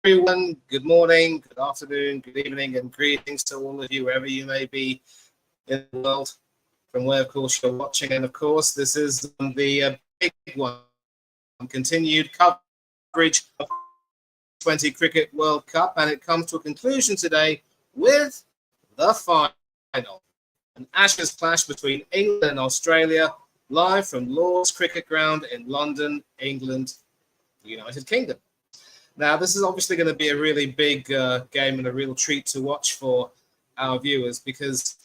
Everyone, good morning, good afternoon, good evening, and greetings to all of you, wherever you may be in the world, from where, of course, you're watching. And, of course, this is the big one, continued coverage of the T20 Cricket World Cup, and it comes to a conclusion today with the final. An Ashes clash between England and Australia, live from Lord's Cricket Ground in London, England, the United Kingdom. Now, this is obviously going to be a really big game and a real treat to watch for our viewers because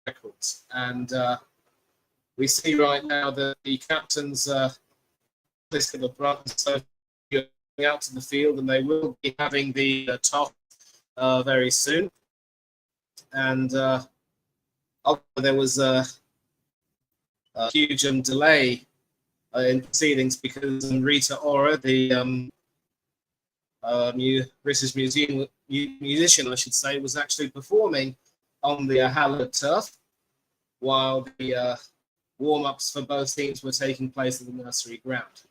records. And we see right now that the captains list of the brothers going out to the field, and they will be having the toss very soon. And there was a huge delay in proceedings because Rita Ora, the British musician, I should say, was actually performing on the hallowed turf while the warm-ups for both teams were taking place at the nursery ground.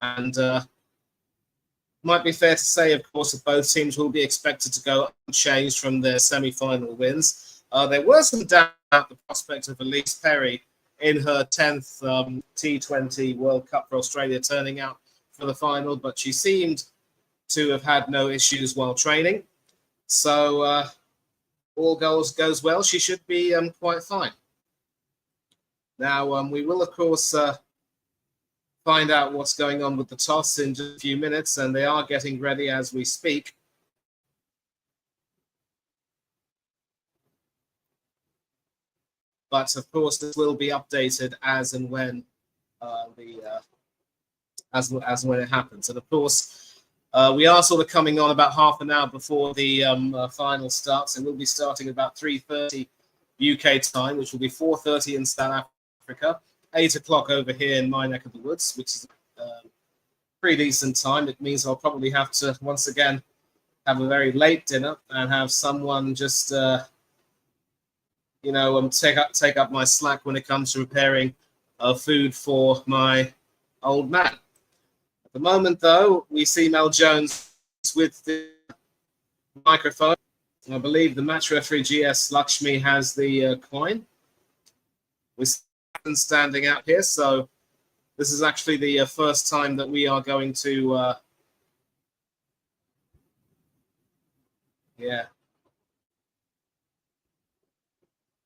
And might be fair to say, of course, that both teams will be expected to go unchanged from their semi-final wins. There was some doubt about the prospect of Elise Perry in her 10th T20 World Cup for Australia turning out for the final, but she seemed to have had no issues while training. So all goes well. She should be quite fine. Now, we will, of course, find out what's going on with the toss in just a few minutes, and they are getting ready as we speak. But of course, this will be updated as and when as when it happens. And of course, we are sort of coming on about half an hour before the final starts, and we'll be starting about 3:30 UK time, which will be 4:30 in South Africa. 8 o'clock over here in my neck of the woods, which is a pretty decent time. It means I'll probably have to, once again, have a very late dinner and have someone just, take up my slack when it comes to preparing food for my old man. At the moment, though, we see Mel Jones with the microphone. I believe the match referee, GS Lakshmi, has the coin. We standing out here, so this is actually the first time that we are going to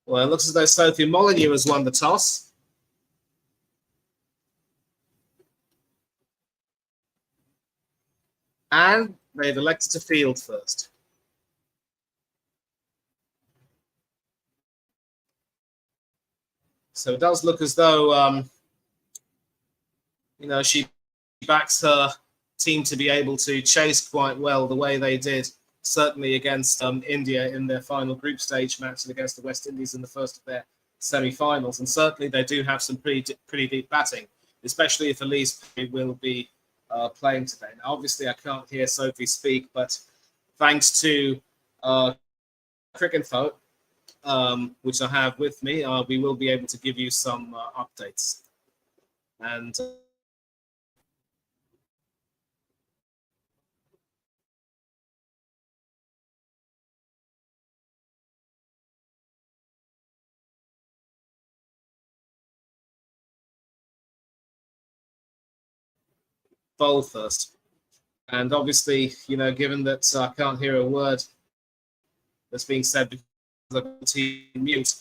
well, it looks as though Sophie Molyneux has won the toss, and they've elected to field first. So it does look as though, she backs her team to be able to chase quite well the way they did, certainly against India in their final group stage match and against the West Indies in the first of their semi-finals. And certainly they do have some pretty deep batting, especially if Elise will be playing today. Now, obviously, I can't hear Sophie speak, but thanks to Cricinfo, which I have with me, we will be able to give you some updates. And bowl first. And obviously, given that I can't hear a word that's being said because of the mute,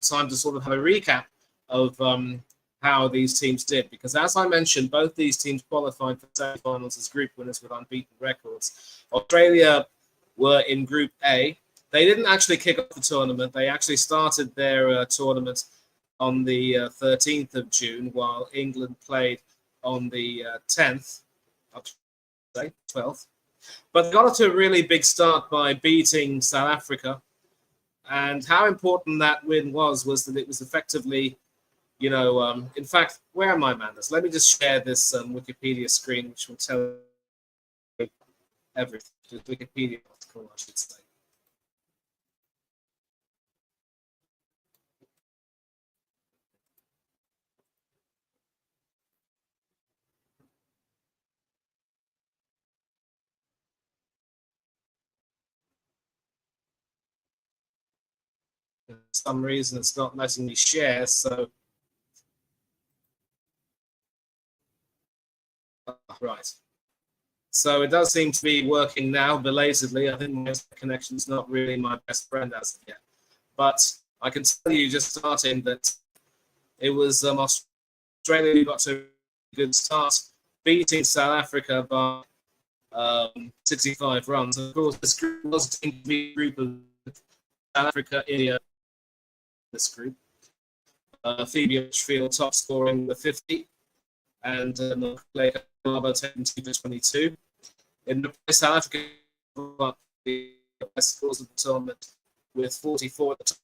time to sort of have a recap of how these teams did. Because as I mentioned, both these teams qualified for semi-finals as group winners with unbeaten records. Australia were in Group A. They didn't actually kick off the tournament. They actually started their tournament on the 13th of June, while England played on the 10th, I'll say 12th. But they got off to a really big start by beating South Africa. And how important that win was that it was effectively, in fact, where am I, Mandus? Let me just share this Wikipedia screen, which will tell you everything. The Wikipedia article, I should say. For some reason, it's not letting me share. So, right. So it does seem to be working now, belatedly. I think my connection is not really my best friend as of yet. But I can tell you, just starting, that it was Australia who got to a good start, beating South Africa by 65 runs. Of course, this group was a group of South Africa, India, this group. Phoebe Litchfield top scoring with 50, and North taking 2 for 22. In the South Africa, the best scores of the tournament with 44 at the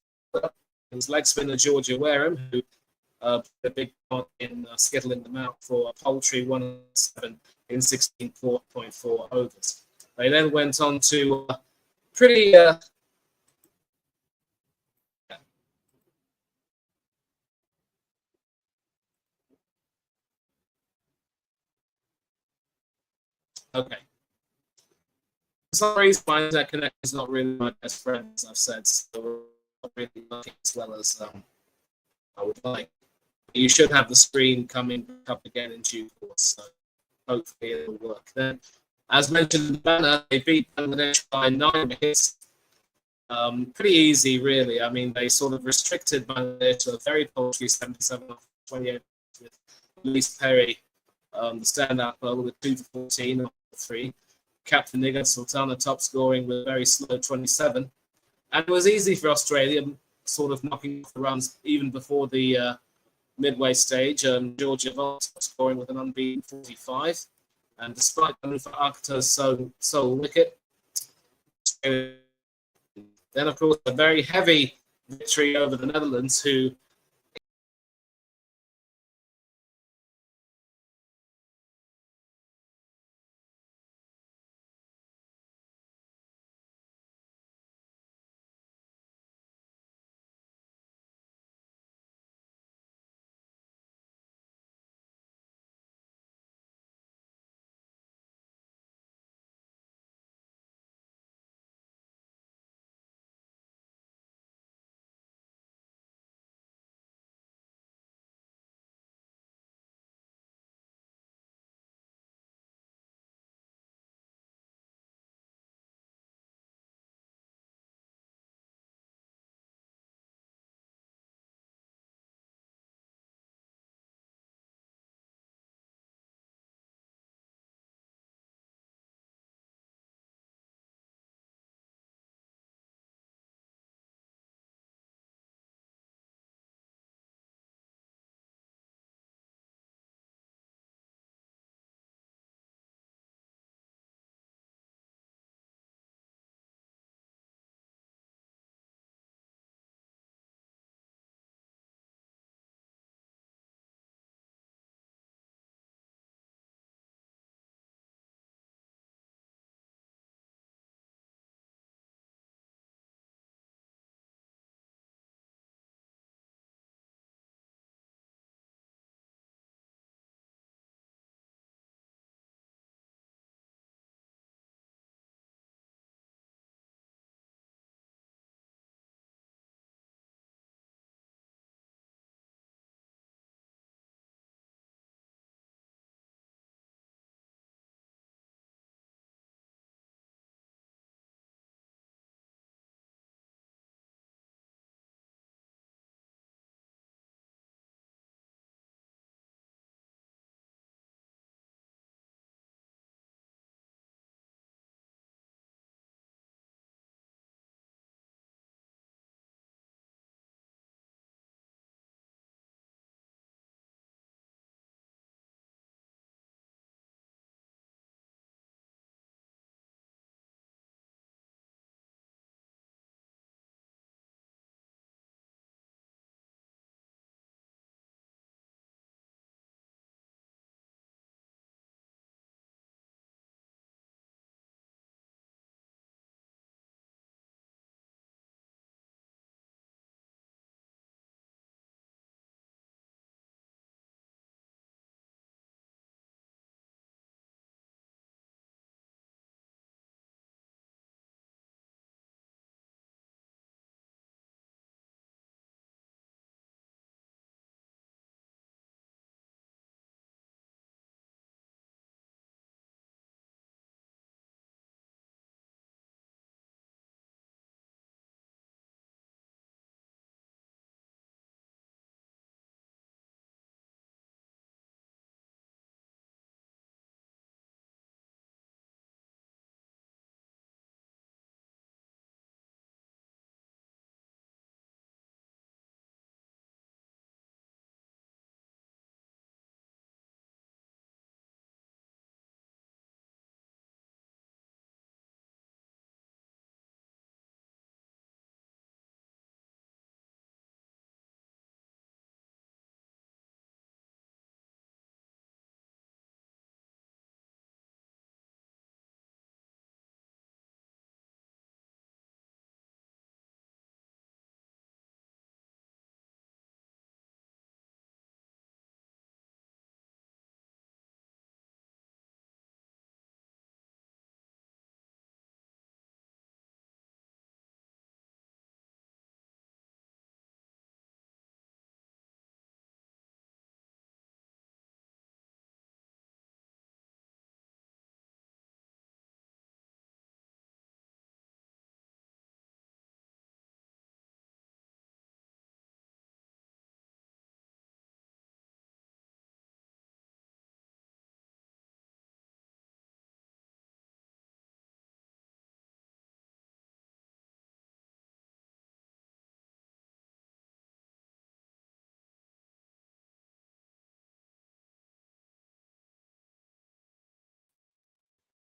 top. It was leg spinner Georgia Wareham, who played a big part in skittling them out for a paltry 107 in 16.4 overs. They then went on to pretty okay. For some reason, my internet connection is not really my best friend, as I've said, so we're not really working as well as I would like. You should have the screen coming up again in due course, so hopefully it'll work. Then, as mentioned in the banner, they beat Bangladesh by 9 wickets. Pretty easy, really. I mean, they sort of restricted Bangladesh to a very paltry 77 off 28 with Elise Perry, the standout bowler, with 2 for 14 off 3. Captain Nigger Sultana top scoring with a very slow 27. And it was easy for Australia, sort of knocking off the runs even before the midway stage. Georgia Volt scoring with an unbeaten 45. And despite coming for Akhtar's sole wicket, then, of course, a very heavy victory over the Netherlands, who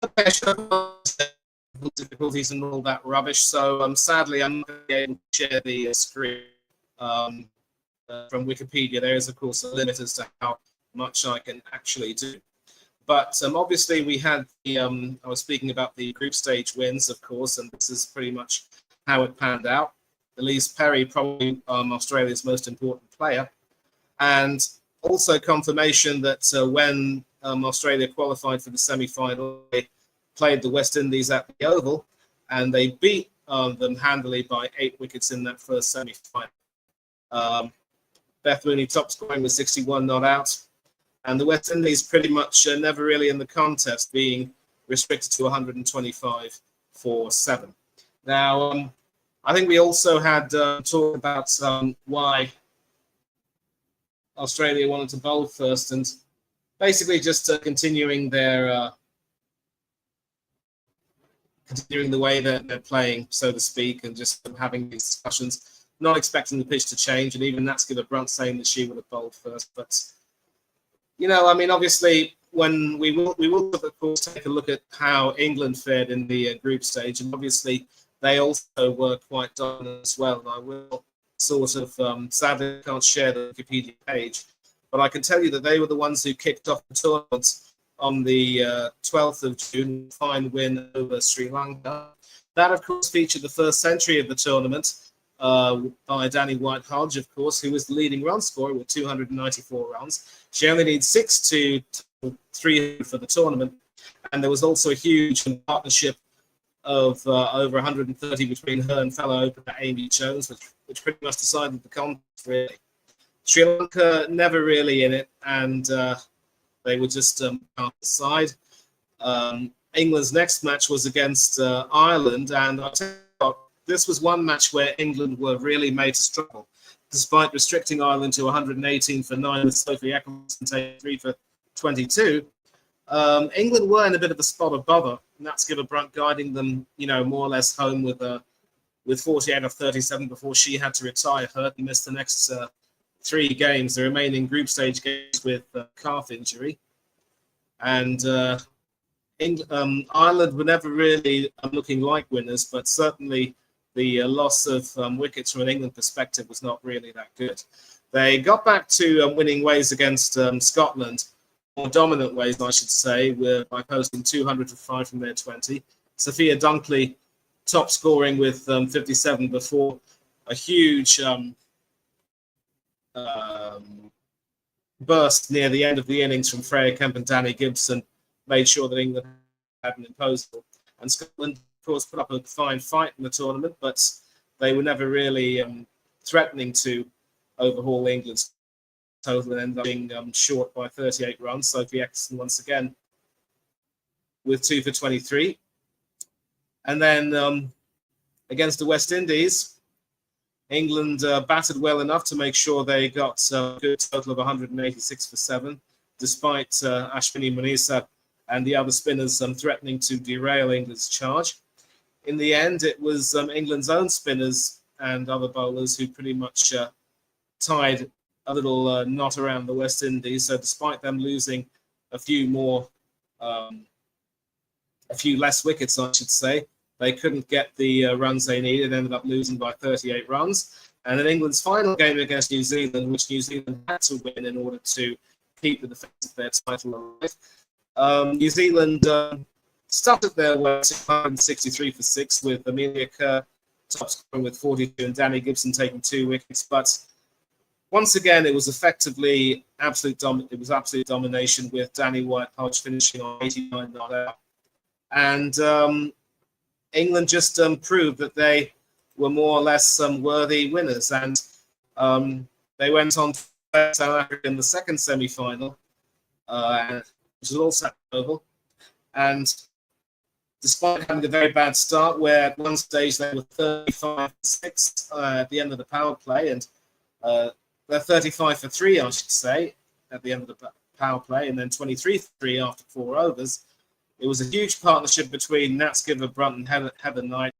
Okay, difficulties and all that rubbish. So sadly, I'm not going to be able to share the screen from Wikipedia. There is, of course, a limit as to how much I can actually do. But obviously, we had the. I was speaking about the group stage wins, of course, and this is pretty much how it panned out. Elise Perry, probably Australia's most important player, and also confirmation that when Australia qualified for the semi-final, they played the West Indies at the Oval, and they beat them handily by 8 wickets in that first semi-final. Beth Mooney top scoring with 61 not out, and the West Indies pretty much never really in the contest, being restricted to 125 for 7. Now, I think we also had talked about why Australia wanted to bowl first, and basically just continuing their continuing the way that they're playing, so to speak, and just having these discussions, not expecting the pitch to change, and even Natskiva Brunt saying that she would have bowled first. But I mean, obviously, when we will of course take a look at how England fared in the group stage, and obviously they also were quite dominant as well. And I will sort of sadly can't share the Wikipedia page, but I can tell you that they were the ones who kicked off the tournament on the 12th of June, fine win over Sri Lanka. That, of course, featured the first century of the tournament by Danny White-Hodge, of course, who was the leading run scorer with 294 runs. She only needs 6 to 3 for the tournament. And there was also a huge partnership of over 130 between her and fellow opener Amy Jones, which pretty much decided the contest, really. Sri Lanka never really in it, and they were just out the side. England's next match was against Ireland, and I tell you what, this was one match where England were really made to struggle, despite restricting Ireland to 118 for 9 with Sophie Eccleston taking 3 for 22. England were in a bit of a spot of bother, and that's given Brunt guiding them, more or less home with 48 of 37 before she had to retire hurt and missed the next 3 games, the remaining group stage games, with calf injury. And Ireland were never really looking like winners, but certainly the loss of wickets from an England perspective was not really that good. They got back to winning ways against Scotland, more dominant ways, I should say, by posting 200 for 5 from their 20. Sophia Dunkley top scoring with 57 before a huge burst near the end of the innings from Freya Kemp and Danny Gibson made sure that England had an imposable. And Scotland, of course, put up a fine fight in the tournament, but they were never really threatening to overhaul England's total and ended up being short by 38 runs. Sophie Eccleston once again with 2 for 23. And then against the West Indies, England batted well enough to make sure they got a good total of 186 for 7, despite Ashwini Munisa and the other spinners threatening to derail England's charge. In the end, it was England's own spinners and other bowlers who pretty much tied a little knot around the West Indies. So despite them losing a few less wickets, I should say, they couldn't get the runs they needed, ended up losing by 38 runs. And in England's final game against New Zealand, which New Zealand had to win in order to keep the defence of their title alive, New Zealand started their way to 163 for 6 with Amelia Kerr top scoring with 42 and Danny Gibson taking 2 wickets. But once again, it was effectively absolute domination with Danny White-Hodge finishing on 89 not out. And England just proved that they were more or less worthy winners. And they went on to play South Africa in the second semi-final, which was also at the Oval. And despite having a very bad start, where at one stage they were 35 for 6 at the end of the power play, and they're 35 for 3, I should say, at the end of the power play, and then 23 for 3 after 4 overs. It was a huge partnership between Natskiva Brunt and Heather Knight.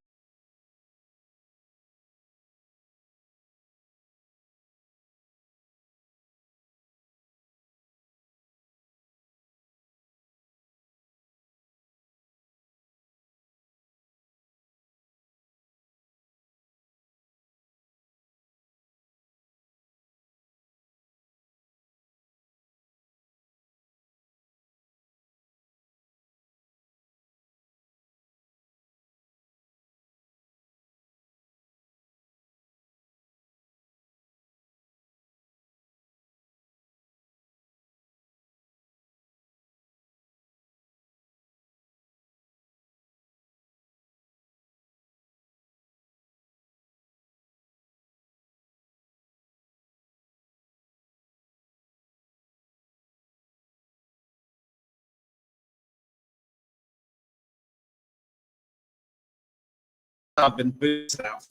I've been booted out,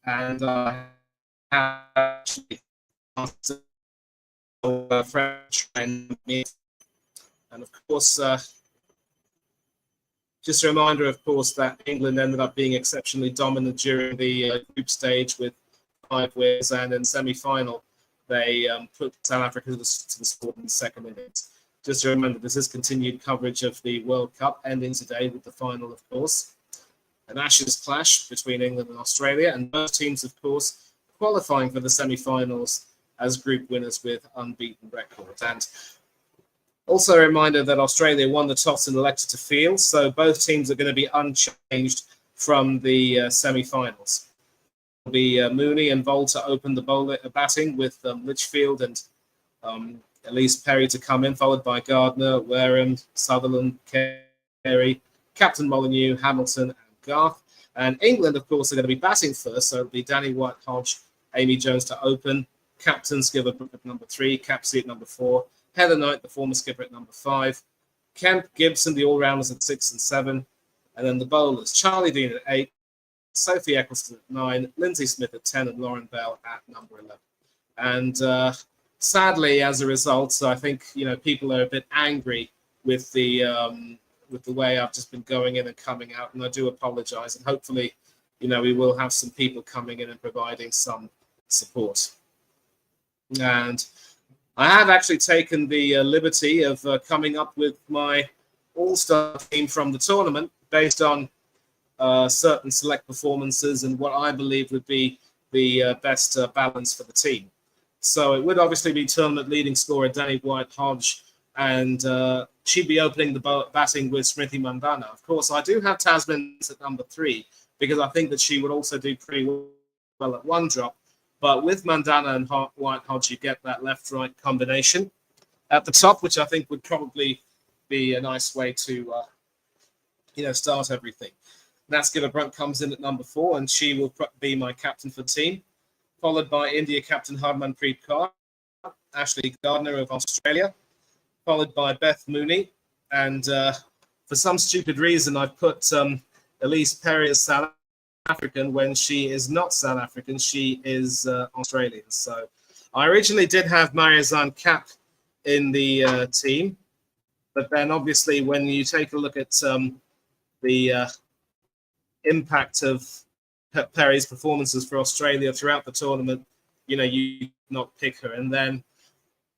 and I have actually asked a friend to train me. And of course, just a reminder, of course, that England ended up being exceptionally dominant during the group stage with 5 wins, and in semi-final they put South Africa to the sword in the second innings. Just to remember, this is continued coverage of the World Cup, ending today with the final, of course. An Ashes clash between England and Australia, and both teams, of course, qualifying for the semi-finals as group winners with unbeaten records. And also a reminder that Australia won the toss and elected to field, so both teams are going to be unchanged from the semi-finals. It'll be Mooney and Volter open the batting with Litchfield and Elise Perry to come in, followed by Gardner, Wareham, Sutherland, Carey, Captain Molyneux, Hamilton, and Garth. And England, of course, are going to be batting first, so it'll be Danny White-Hodge, Amy Jones to open, captain skipper at number 3, Capsey at number 4, Heather Knight, the former skipper, at number 5, Kemp Gibson, the all-rounders, at 6 and 7, and then the bowlers, Charlie Dean at 8, Sophie Eccleston at 9, Lindsay Smith at 10, and Lauren Bell at number 11. And sadly, as a result, I think people are a bit angry with the way I've just been going in and coming out, and I do apologise. And hopefully, we will have some people coming in and providing some support. And I have actually taken the liberty of coming up with my all-star team from the tournament based on certain select performances and what I believe would be the best balance for the team. So it would obviously be tournament leading scorer Danny White-Hodge, and she'd be opening the batting with Smriti Mandhana. Of course, I do have Tasman at number 3 because I think that she would also do pretty well at one drop. But with Mandhana and White-Hodge, you get that left-right combination at the top, which I think would probably be a nice way to, start everything. Nat Skipper-Brunt comes in at number 4, and she will be my captain for the team, followed by India captain Harmanpreet Kaur, Ashley Gardner of Australia, followed by Beth Mooney. And for some stupid reason, I've put Elise Perry as South African when she is not South African. She is Australian. So I originally did have Marizanne Kapp in the team, but then obviously when you take a look at the impact of Perry's performances for Australia throughout the tournament, you not pick her. And then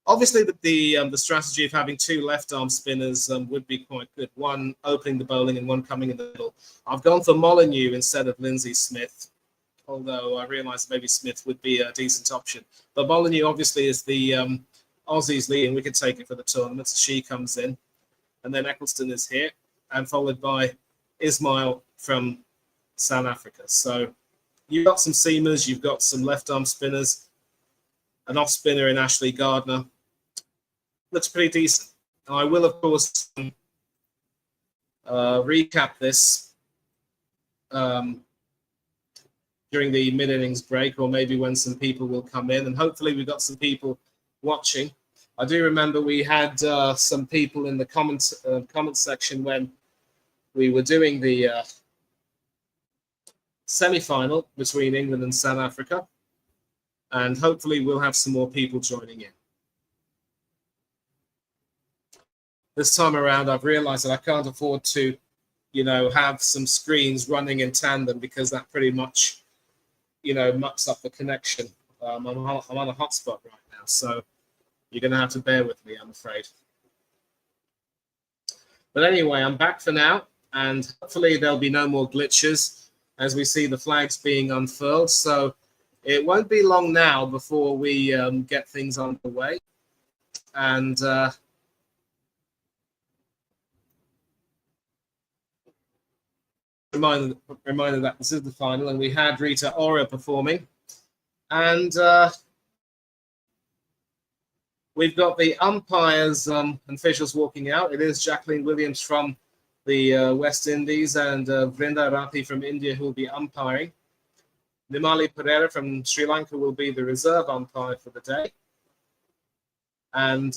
obviously the strategy of having 2 left-arm spinners would be quite good. One opening the bowling and one coming in the middle. I've gone for Molyneux instead of Lindsay Smith, although I realise maybe Smith would be a decent option. But Molyneux obviously is the Aussies leading wicket taker for the tournament, so she comes in. And then Eccleston is here, and followed by Ismail from South Africa. So you've got some seamers, you've got some left-arm spinners, an off-spinner in Ashley Gardner. Looks pretty decent. And I will, of course, recap this during the mid-innings break, or maybe when some people will come in. And hopefully we've got some people watching. I do remember we had some people in the comment section when we were doing the semi-final between England and South Africa. And hopefully we'll have some more people joining in. This time around, I've realized that I can't afford to, have some screens running in tandem, because that pretty much, mucks up the connection. I'm on a hotspot right now, so you're going to have to bear with me, I'm afraid. But anyway, I'm back for now, and hopefully there'll be no more glitches as we see the flags being unfurled. So it won't be long now before we get things underway. And reminder that this is the final, and we had Rita Ora performing. And we've got the umpires and officials walking out. It is Jacqueline Williams from the West Indies and Vrinda Rathi from India who will be umpiring. Nimali Pereira from Sri Lanka will be the reserve umpire for the day. And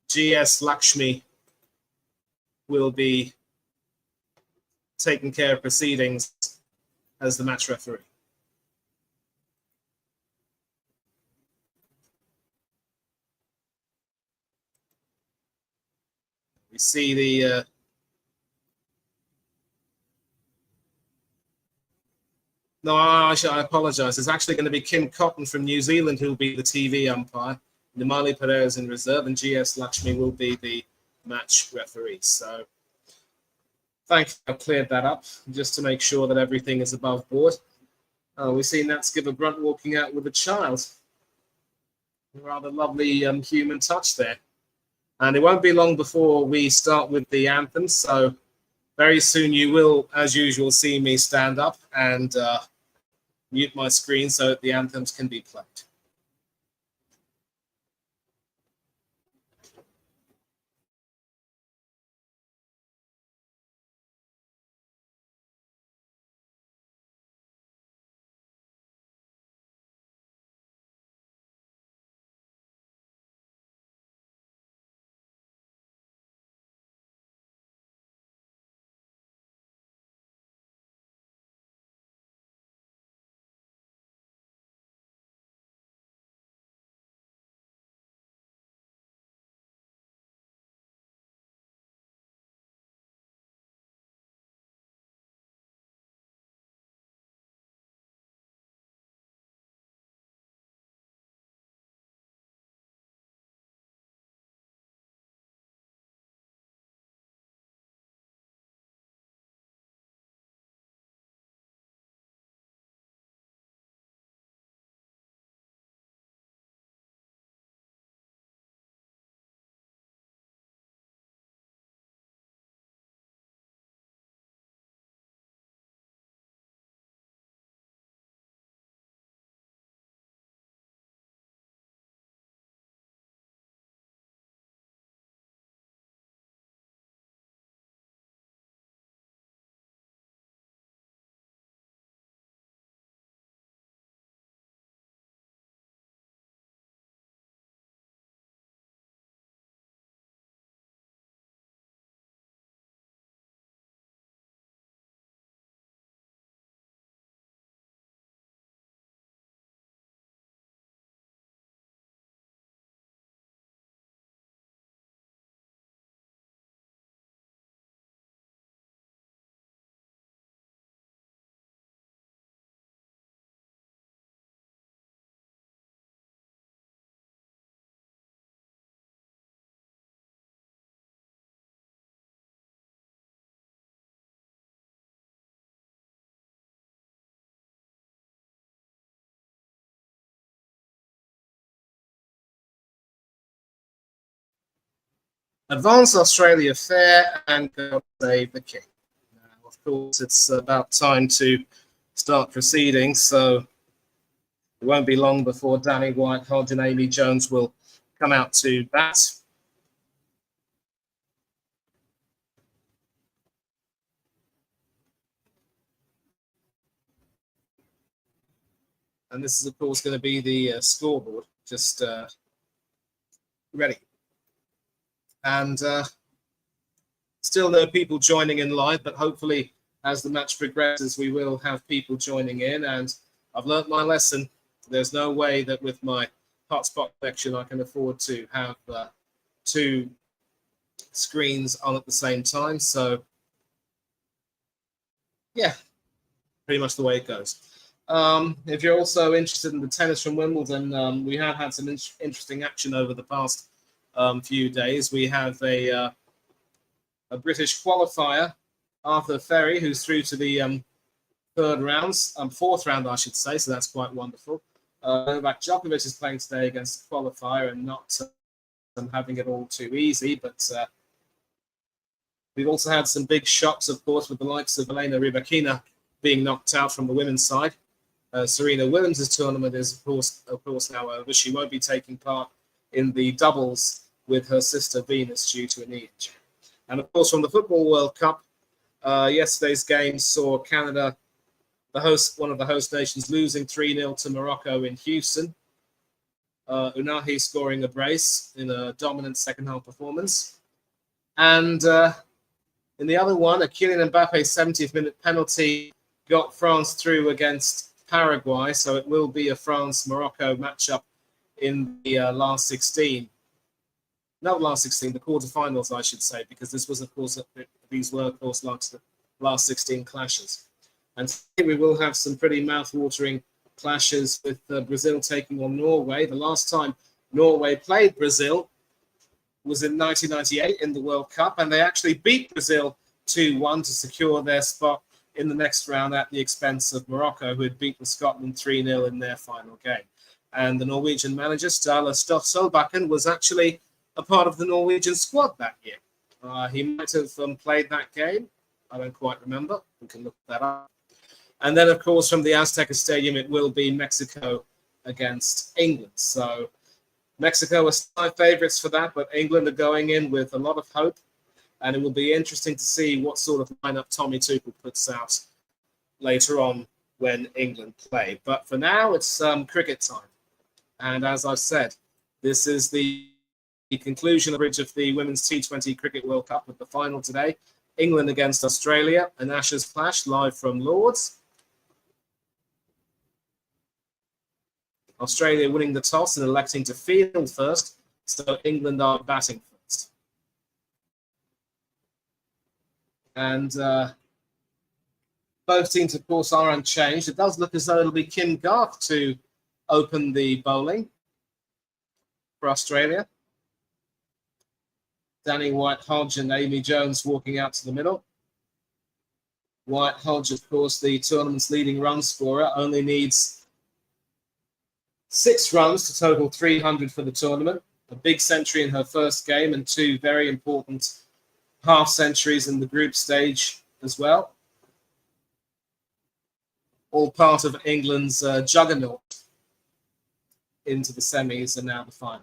G.S. Lakshmi will be taking care of proceedings as the match referee. We see the no, I apologize. It's actually going to be Kim Cotton from New Zealand who will be the TV umpire. Nimali Perez in reserve, and GS Lakshmi will be the match referee. So, thank you. I've cleared that up just to make sure that everything is above board. We see Nats give a brunt walking out with a child. A rather lovely human touch there. And it won't be long before we start with the anthem. So, very soon you will, as usual, see me stand up and mute my screen so that the anthems can be played. Advance Australia fair and God save the king. Now, of course, it's about time to start proceedings, so it won't be long before Danny White, Hodge, and Amy Jones will come out to bat. And this is, of course, going to be the scoreboard. Just ready. And still no people joining in live, but hopefully as the match progresses, we will have people joining in. And I've learnt my lesson. There's no way that with my hotspot connection I can afford to have two screens on at the same time. So, yeah, pretty much the way it goes. If you're also interested in the tennis from Wimbledon, we have had some interesting action over the past few days. We have a British qualifier, Arthur Ferry, who's through to the fourth round, I should say, so that's quite wonderful. Novak Djokovic is playing today against the qualifier and not having it all too easy, but we've also had some big shocks, of course, with the likes of Elena Rybakina being knocked out from the women's side. Serena Williams' tournament is, of course, now over. She won't be taking part in the doubles with her sister Venus due to a knee injury. And, of course, from the Football World Cup, yesterday's game saw Canada, one of the host nations, losing 3-0 to Morocco in Houston. Unahi scoring a brace in a dominant second-half performance. And in the other one, a Kylian Mbappe 70th-minute penalty got France through against Paraguay, so it will be a France-Morocco matchup in the last 16. Not last 16, the quarterfinals, I should say, because this was, of course, these were, of course, last 16 clashes. And we will have some pretty mouth-watering clashes with Brazil taking on Norway. The last time Norway played Brazil was in 1998 in the World Cup, and they actually beat Brazil 2-1 to secure their spot in the next round at the expense of Morocco, who had beaten Scotland 3-0 in their final game. And the Norwegian manager, Ståle Solbakken, was actually a part of the Norwegian squad that year. He might have played that game. I don't quite remember. We can look that up. And then, of course, from the Azteca Stadium, it will be Mexico against England. So Mexico are side favourites for that, but England are going in with a lot of hope. And it will be interesting to see what sort of lineup Tommy Tuchel puts out later on when England play. But for now, it's cricket time. And as I've said, this is the conclusion of the Women's T20 Cricket World Cup with the final today. England against Australia, an Ashes clash live from Lord's. Australia winning the toss and electing to field first, so England are batting first. And both teams, of course, are unchanged. It does look as though it'll be Kim Garth to open the bowling for Australia. Danny White-Hodge and Amy Jones walking out to the middle. White-Hodge, of course, the tournament's leading run scorer, only needs 6 runs to total 300 for the tournament. A big century in her first game and 2 very important half centuries in the group stage as well. All part of England's juggernaut into the semis and now the final.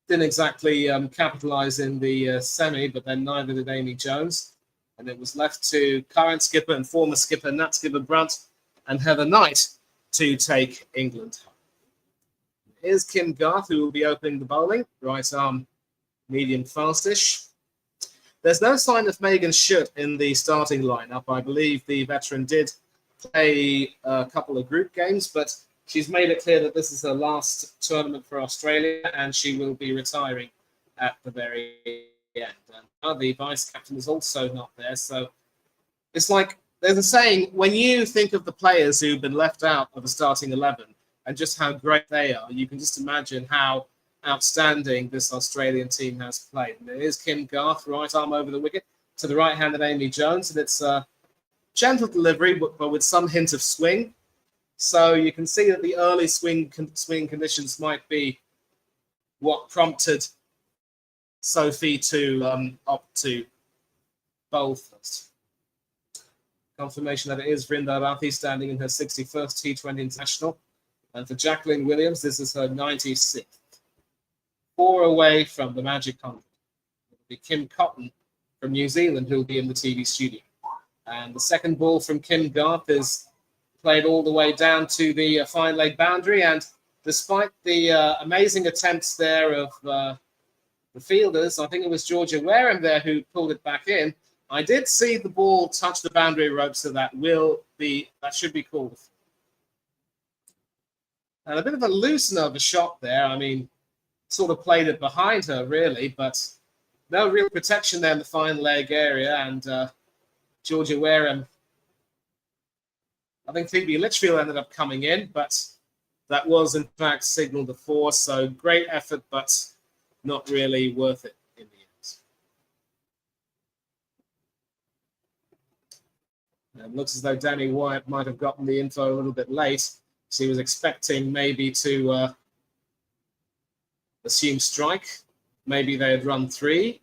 Didn't exactly capitalise in the semi, but then neither did Amy Jones. And it was left to current skipper and former skipper Nat Skipper-Brunt and Heather Knight to take England home. Here's Kim Garth, who will be opening the bowling. Right arm, medium fastish. There's no sign of Megan Schutt in the starting lineup. I believe the veteran did play a couple of group games, but she's made it clear that this is her last tournament for Australia and she will be retiring at the very end. And the vice captain is also not there. So it's like there's a saying, when you think of the players who've been left out of the starting 11 and just how great they are, you can just imagine how outstanding this Australian team has played. And it is Kim Garth, right arm over the wicket, to the right-handed Amy Jones. And it's a gentle delivery, but with some hint of swing. So you can see that the early swing conditions might be what prompted Sophie to opt to bowl first. Confirmation that it is Vrindar Rathi standing in her 61st T20 International. And for Jacqueline Williams, this is her 96th. 4 away from the Magic 100. It will be Kim Cotton from New Zealand who will be in the TV studio. And the second ball from Kim Garth is played all the way down to the fine leg boundary. And despite the amazing attempts there of the fielders, I think it was Georgia Wareham there who pulled it back in. I did see the ball touch the boundary rope, so that should be called. And a bit of a loosener of a shot there. I mean, sort of played it behind her, really, but no real protection there in the fine leg area. And Georgia Wareham, I think Phoebe Litchfield ended up coming in, but that was, in fact, signalled a four. So great effort, but not really worth it in the end. It looks as though Danny Wyatt might have gotten the info a little bit late. She was expecting maybe to assume strike. Maybe they had run 3.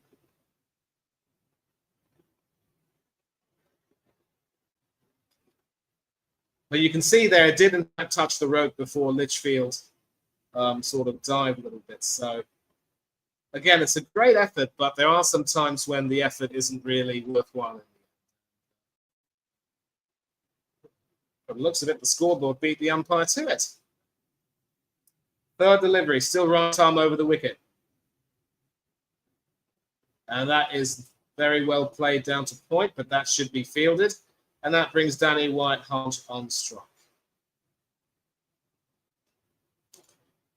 But you can see there it did in fact touch the rope before Litchfield sort of dived a little bit. So again, it's a great effort, but there are some times when the effort isn't really worthwhile. From the looks of it, the scoreboard beat the umpire to it. Third delivery, still right arm over the wicket. And that is very well played down to point, but that should be fielded. And that brings Danny White-Hodge on strike.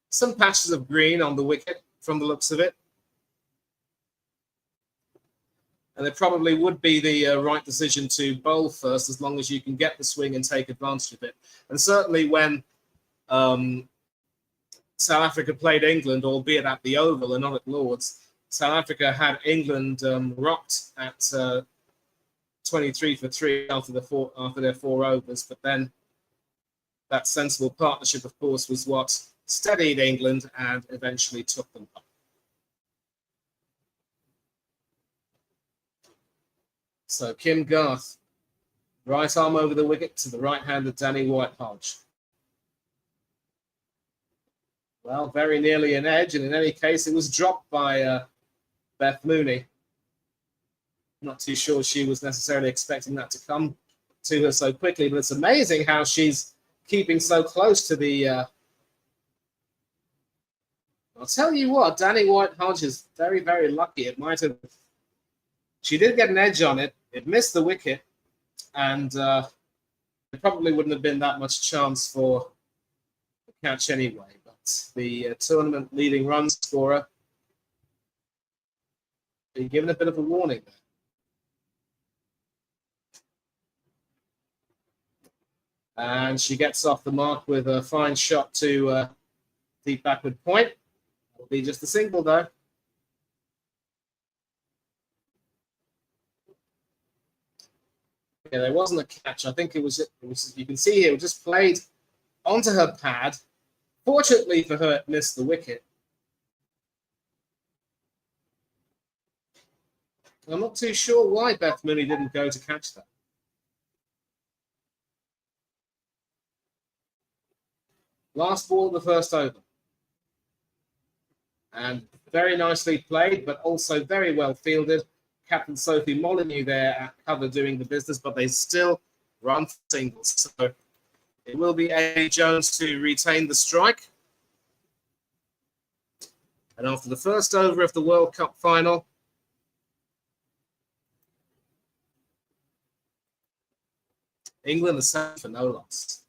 Some patches of green on the wicket from the looks of it. And it probably would be the right decision to bowl first, as long as you can get the swing and take advantage of it. And certainly when South Africa played England, albeit at the Oval and not at Lord's, South Africa had England rocked at 23 for 3 after their 4 overs. But then that sensible partnership, of course, was what steadied England and eventually took them up. So Kim Garth, right arm over the wicket to the right-handed Danny White-Hodge. Well, very nearly an edge, and in any case, it was dropped by Beth Mooney. Not too sure she was necessarily expecting that to come to her so quickly, but it's amazing how she's keeping so close to the... I'll tell you what, Danny White-Hodge is very, very lucky. It might have... She did get an edge on it. It missed the wicket, and there probably wouldn't have been that much chance for the catch anyway. But the tournament leading run scorer being given a bit of a warning there. And she gets off the mark with a fine shot to deep backward point. It'll be just a single, though. Yeah, there wasn't a catch. I think it was you can see here, it was just played onto her pad. Fortunately for her, it missed the wicket. I'm not too sure why Beth Mooney didn't go to catch that. Last ball of the first over. And very nicely played, but also very well fielded. Captain Sophie Molyneux there at cover doing the business, but they still run singles. So it will be A. Jones to retain the strike. And after the first over of the World Cup final, England are set for no loss.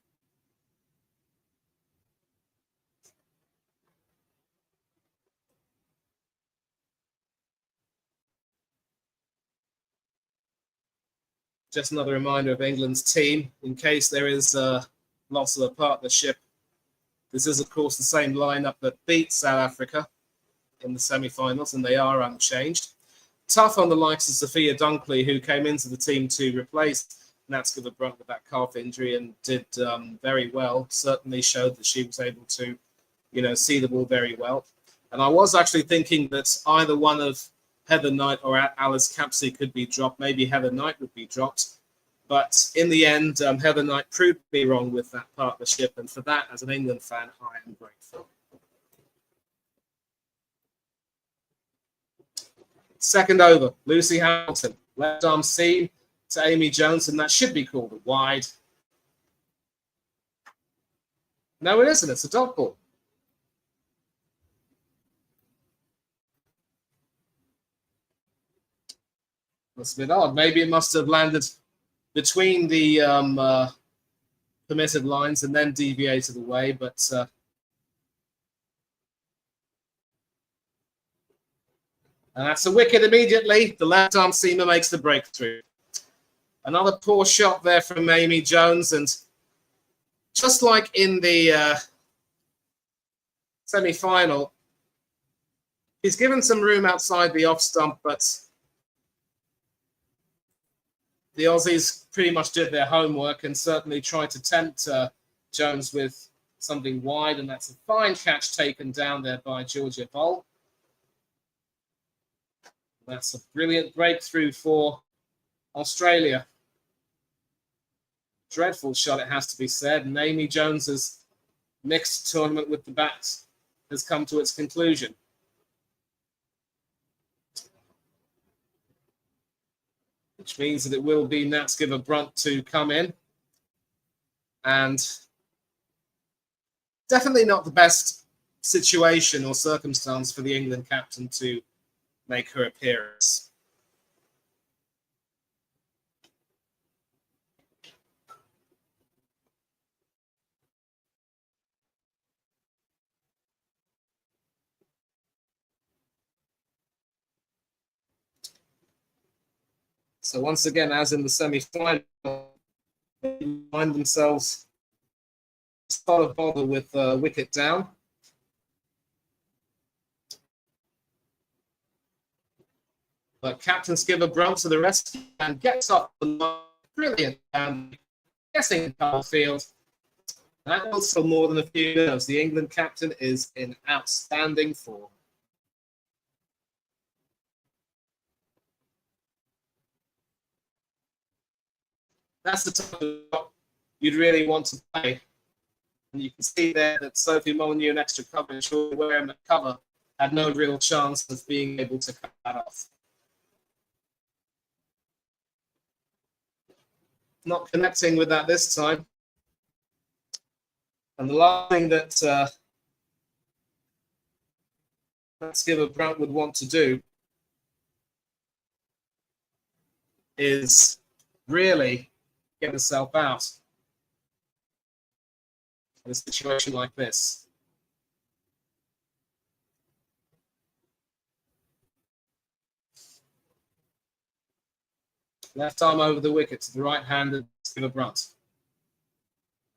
Just another reminder of England's team, in case there is a loss of a partnership. This is, of course, the same lineup that beat South Africa in the semi-finals, and they are unchanged. Tough on the likes of Sophia Dunkley, who came into the team to replace Natsuka Brunt with that calf injury and did very well. Certainly showed that she was able to, see the ball very well. And I was actually thinking that either one of Heather Knight or Alice Capsey could be dropped. Maybe Heather Knight would be dropped. But in the end, Heather Knight proved me wrong with that partnership. And for that, as an England fan, I am grateful. Second over, Lucy Hamilton. Left arm seam to Amy Jones, and that should be called a wide. No, it isn't. It's a dot ball. That's a bit odd. Maybe it must have landed between the permitted lines and then deviated away, but and that's a wicket immediately. The left arm seamer makes the breakthrough. Another poor shot there from Amy Jones, and just like in the semi-final, he's given some room outside the off stump, but the Aussies pretty much did their homework and certainly tried to tempt Jones with something wide, and that's a fine catch taken down there by Georgia Boll. That's a brilliant breakthrough for Australia. Dreadful shot, it has to be said, and Amy Jones's mixed tournament with the bats has come to its conclusion. Which means that it will be Natsuka Brunt to come in. And definitely not the best situation or circumstance for the England captain to make her appearance. So once again, as in the semi-final, they find themselves sort of bother with wicket down. But Captain Skipper Brunt to the rescue and gets up the line. Brilliant. Guessing the field. That was for more than a few nerves. The England captain is in outstanding form. That's the type of shot you'd really want to play. And you can see there that Sophie Molyneux and extra coverage, where at cover, had no real chance of being able to cut that off. Not connecting with that this time. And the last thing that Skipper Brunt would want to do is really get herself out in a situation like this. Left arm over the wicket to the right-handed Skipper Brunt.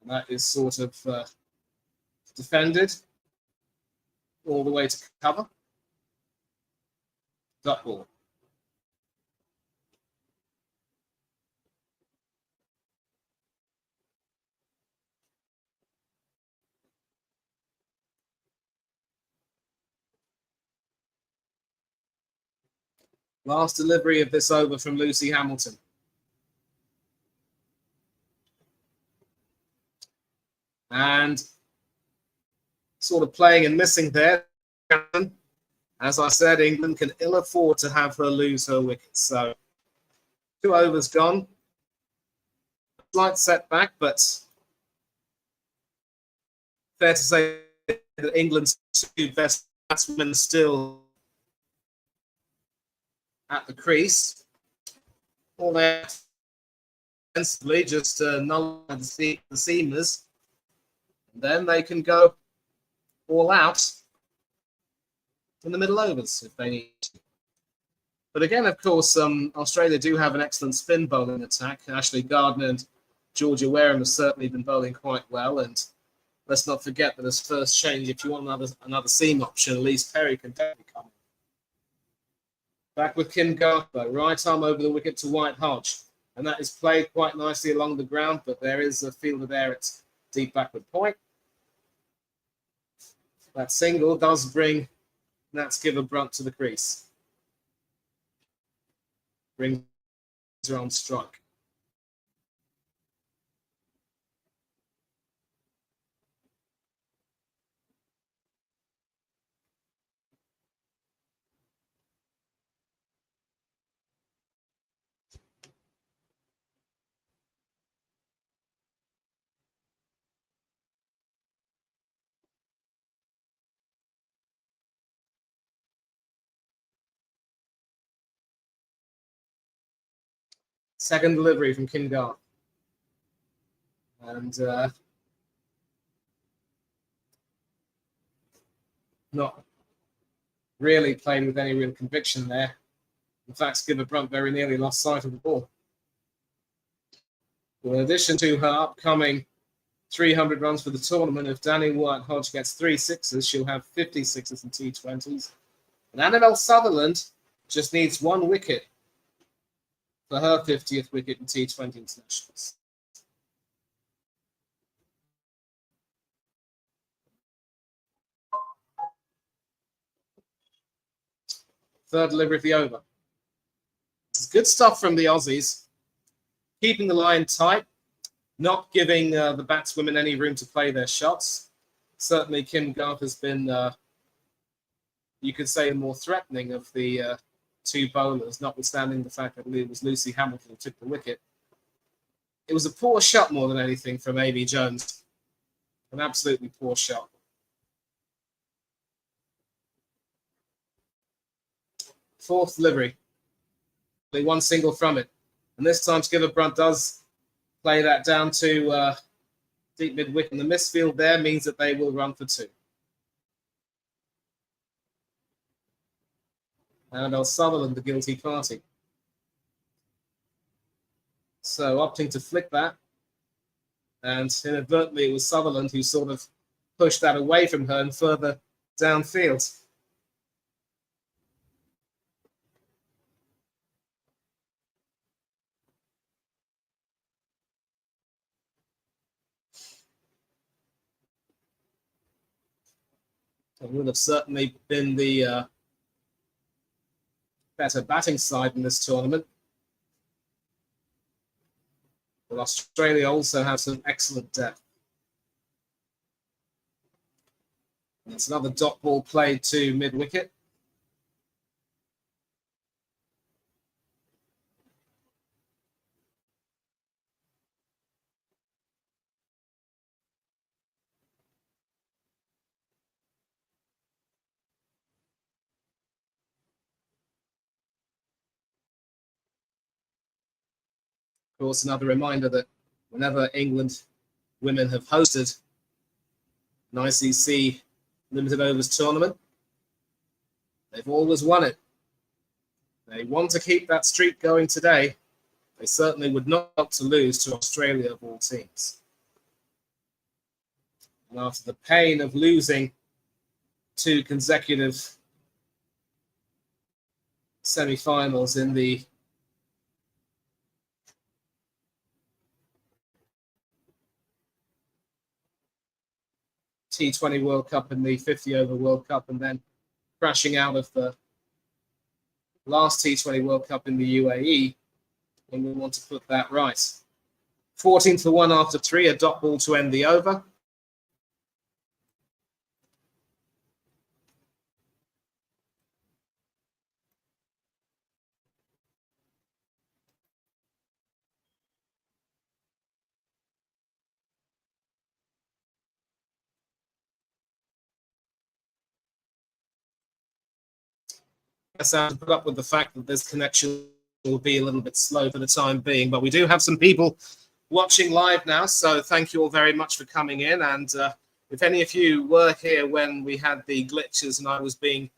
And that is sort of defended all the way to cover. Dot ball. Last delivery of this over from Lucy Hamilton. And sort of playing and missing there. As I said, England can ill afford to have her lose her wicket. So 2 overs gone. Slight setback, but fair to say that England's 2 best batsmen are still at the crease. All that defensively just nullify the seamers. And then they can go all out in the middle overs if they need to. But again, of course, Australia do have an excellent spin bowling attack. Ashley Gardner and Georgia Wareham have certainly been bowling quite well. And let's not forget that as first change, if you want another seam option, Elise Perry can definitely come in. Back with Kim Garth, right arm over the wicket to White Hodge. And that is played quite nicely along the ground, but there is a fielder there at deep backward point. That single does bring Nat Skipper Brunt to the crease. Brings her on strike. Second delivery from Kim Garth. And not really played with any real conviction there. In fact, Skipper Brunt very nearly lost sight of the ball. Well, in addition to her upcoming 300 runs for the tournament, if Danny White Hodge gets 3 sixes, she'll have 50 sixes in T20s. And Annabelle Sutherland just needs 1 wicket for her 50th wicket in T20 internationals. Third delivery of the over. It's good stuff from the Aussies. Keeping the line tight, not giving the batswomen any room to play their shots. Certainly Kim Garth has been, you could say, more threatening of the 2 bowlers, notwithstanding the fact that it was Lucy Hamilton who took the wicket. It was a poor shot more than anything from Amy Jones. An absolutely poor shot. Fourth delivery. Only 1 single from it. And this time Skipper Brunt does play that down to deep mid-wicket. And the misfield there means that they will run for 2. Annabelle Sutherland, the guilty party. So opting to flick that. And inadvertently, it was Sutherland who sort of pushed that away from her and further downfield. It would have certainly been the better batting side in this tournament. But Australia also have some excellent depth. And it's another dot ball played to mid-wicket. Of course, another reminder that whenever England women have hosted an ICC limited overs tournament, they've always won it. They want to keep that streak going today. They certainly would not want to lose to Australia of all teams. And after the pain of losing 2 consecutive semi-finals in the T20 World Cup and the 50-over World Cup, and then crashing out of the last T20 World Cup in the UAE, and we want to put that right. 14 for 1 after 3, a dot ball to end the over. I have to put up with the fact that this connection will be a little bit slow for the time being, but we do have some people watching live now, so thank you all very much for coming in. And if any of you were here when we had the glitches and I was being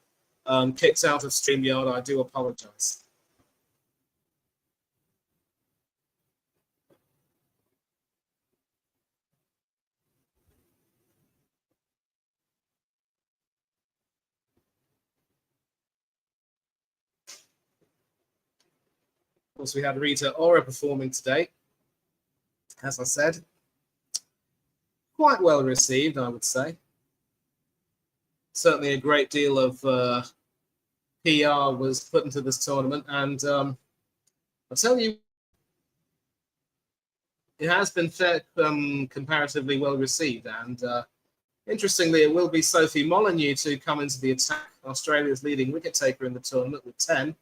kicked out of StreamYard, I do apologize. Of course, we had Rita Ora performing today, as I said. Quite well received, I would say. Certainly a great deal of PR was put into this tournament, and I'll tell you, it has been comparatively well received. And interestingly, it will be Sophie Molyneux to come into the attack, Australia's leading wicket taker in the tournament with 10.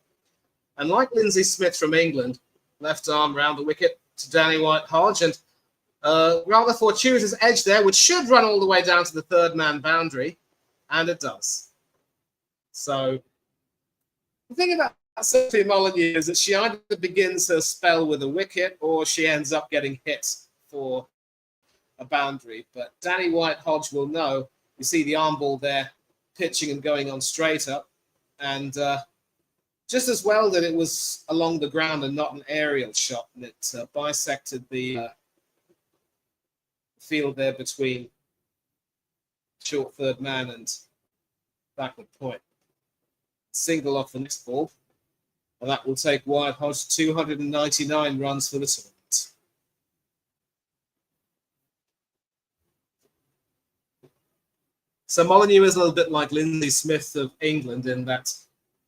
And like Lindsay Smith from England, left arm round the wicket to Danny White-Hodge, and rather fortuitous edge there, which should run all the way down to the third man boundary, and it does. So the thing about Sophie Molyneux is that she either begins her spell with a wicket or she ends up getting hit for a boundary. But Danny White-Hodge will know. You see the arm ball there pitching and going on straight up, and just as well that it was along the ground and not an aerial shot, and it bisected the field there between short third man and backward point. Single off the next ball, and that will take White-Hodge 299 runs for the tournament. So Molyneux is a little bit like Lindsay Smith of England in that,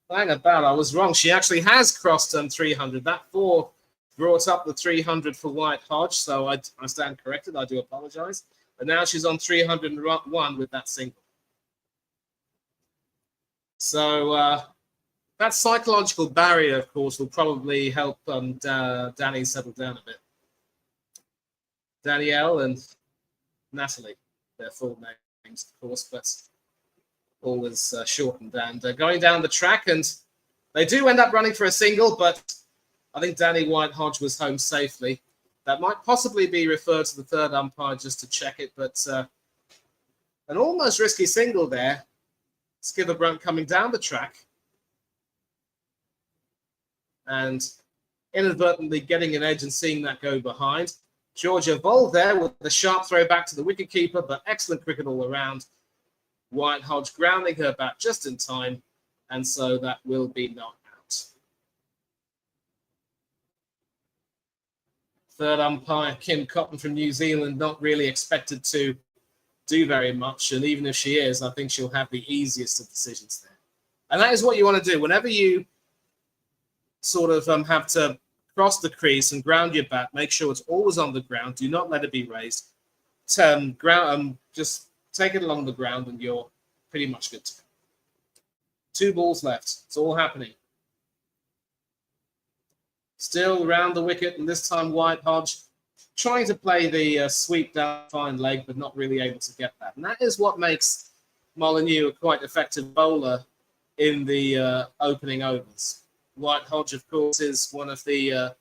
hang about, I was wrong. She actually has crossed 300. That 4 brought up the 300 for White-Hodge, so I stand corrected. I do apologize. But now she's on 301 with that single. So that psychological barrier, of course, will probably help Danny settle down a bit. Danielle and Natalie, their full names, of course, but always shortened. And going down the track, and they do end up running for a single, but I think Danny White-Hodge was home safely. That might possibly be referred to the third umpire just to check it, but an almost risky single there. Skitterbrunt coming down the track. And inadvertently getting an edge and seeing that go behind. Georgia Vold there with the sharp throw back to the wicketkeeper, but excellent cricket all around. White Hodge grounding her bat just in time, and so that will be not out. Third umpire, Kim Cotton from New Zealand, not really expected to do very much, and even if she is, I think she'll have the easiest of decisions there. And that is what you want to do. Whenever you sort of have to cross the crease and ground your bat, make sure it's always on the ground. Do not let it be raised. Just take it along the ground and you're pretty much good to go. 2 balls left. It's all happening. Still round the wicket, and this time White Hodge trying to play the sweep down fine leg, but not really able to get that. And that is what makes Molyneux a quite effective bowler in the opening overs. White Hodge, of course, is one of the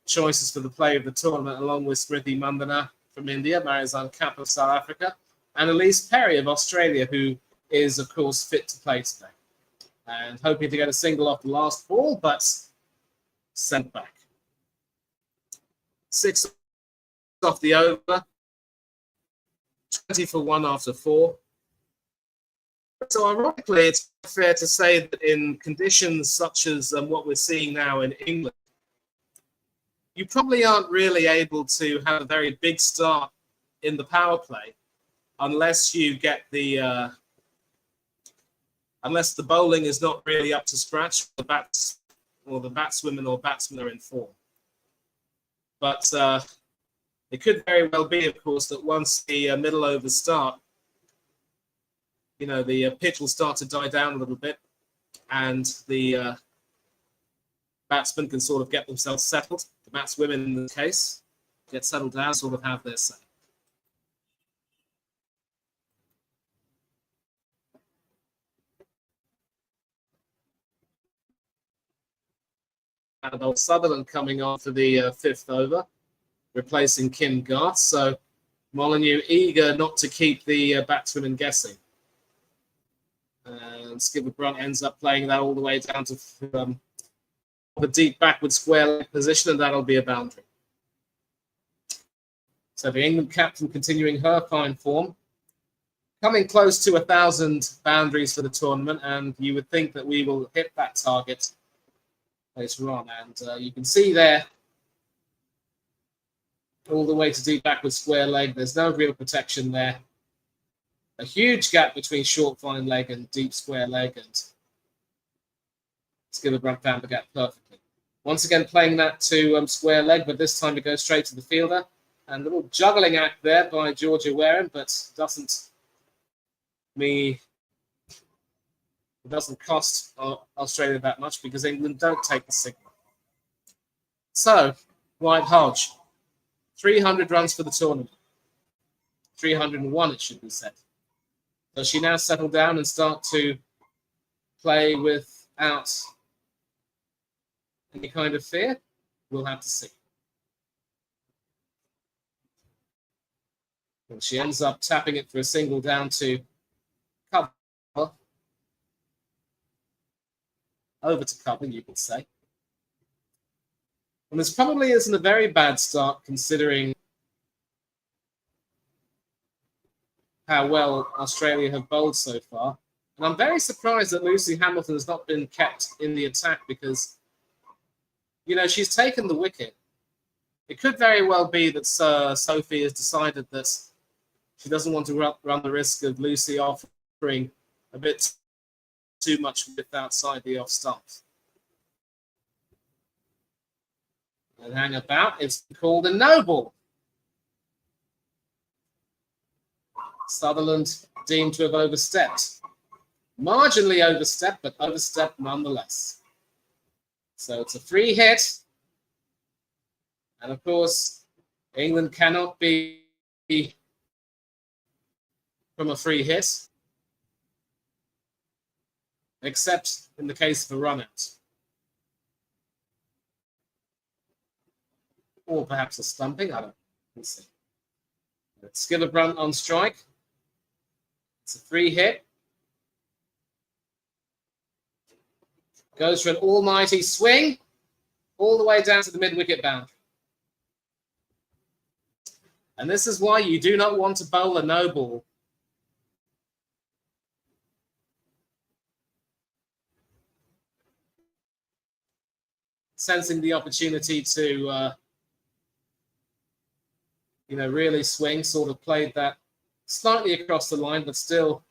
choices for the play of the tournament, along with Smriti Mandana from India, Marizan Kapp of South Africa, and Elise Perry of Australia, who is, of course, fit to play today. And hoping to get a single off the last ball, but sent back. 6 off the over, 20 for 1 after 4. So ironically, it's fair to say that in conditions such as what we're seeing now in England, you probably aren't really able to have a very big start in the power play unless you get the unless the bowling is not really up to scratch, the batswomen or batsmen are in form. But it could very well be, of course, that once the middle overs start, you know, the pitch will start to die down a little bit, and the batsmen can sort of get themselves settled. The batswomen, in this case, get settled down, sort of have their say. And Sutherland coming on for the 5th over, replacing Kim Garth. So Molyneux eager not to keep the batswomen guessing. And Skipper Brunt ends up playing that all the way down to the deep backward square leg position, and that'll be a boundary. So the England captain continuing her fine form, coming close to 1,000 boundaries for the tournament, and you would think that we will hit that target later on. And you can see there, all the way to deep backward square leg, there's no real protection there. A huge gap between short fine leg and deep square leg, and Skipper Brunt found the gap perfectly. Once again playing that to square leg, but this time it goes straight to the fielder. And a little juggling act there by Georgia Wareham, but doesn't cost Australia that much because England don't take the signal. So, White Hodge, 300 runs for the tournament. 301, it should be said. Does she now settle down and start to play without any kind of fear? We'll have to see. And she ends up tapping it for a single down to cover. Over to cover, you could say. And this probably isn't a very bad start considering how well Australia have bowled so far. And I'm very surprised that Lucy Hamilton has not been kept in the attack because, you know, she's taken the wicket. It could very well be that Sophie has decided that she doesn't want to run the risk of Lucy offering a bit too much width outside the off stump. And hang about, it's called a no ball. Sutherland deemed to have overstepped. Marginally overstepped, but overstepped nonetheless. So it's a free hit. And of course, England cannot be from a free hit, except in the case of a run-out. Or perhaps a stumping, I don't know. We'll see. Skipper Brunt on strike. It's a free hit. Goes for an almighty swing. all the way down to the mid-wicket boundary. And this is why you do not want to bowl a no ball. Sensing the opportunity to, really swing, sort of played that slightly across the line, but still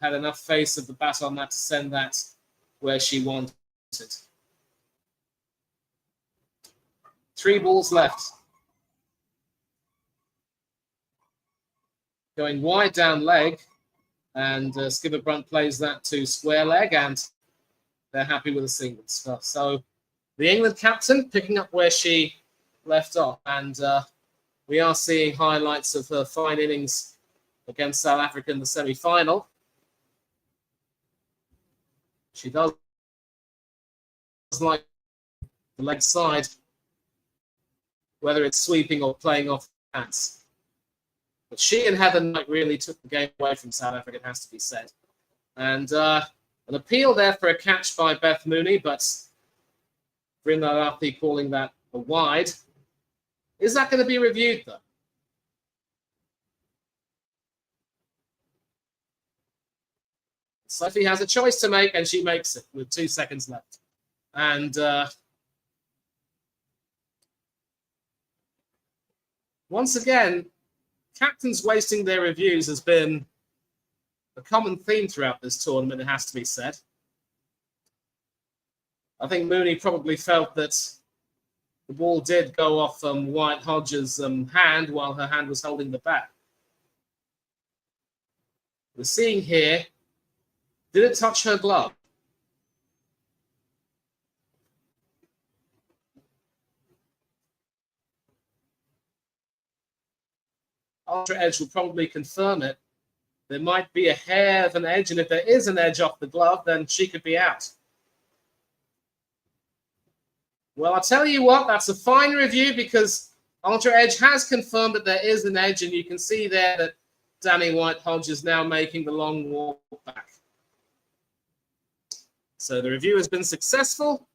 had enough face of the bat on that to send that where she wanted. 3 balls left. Going wide down leg, and Skipper Brunt plays that to square leg, and they're happy with a single stuff. So the England captain picking up where she left off, and we are seeing highlights of her fine innings against South Africa in the semi-final. She does like the leg side, whether it's sweeping or playing off the hands. But she and Heather Knight really took the game away from South Africa, it has to be said. And an appeal there for a catch by Beth Mooney, but Vrinda Rathi calling that a wide. Is that going to be reviewed, though? Sophie has a choice to make, and she makes it with 2 seconds left. And once again, captains wasting their reviews has been a common theme throughout this tournament, it has to be said. I think Mooney probably felt that the ball did go off White Hodge's hand while her hand was holding the bat. We're seeing here, did it touch her glove? Ultra Edge will probably confirm it. There might be a hair of an edge, and if there is an edge off the glove, then she could be out. Well, I'll tell you what, that's a fine review because Ultra Edge has confirmed that there is an edge, and you can see there that Danny White Hodge is now making the long walk back. So the review has been successful.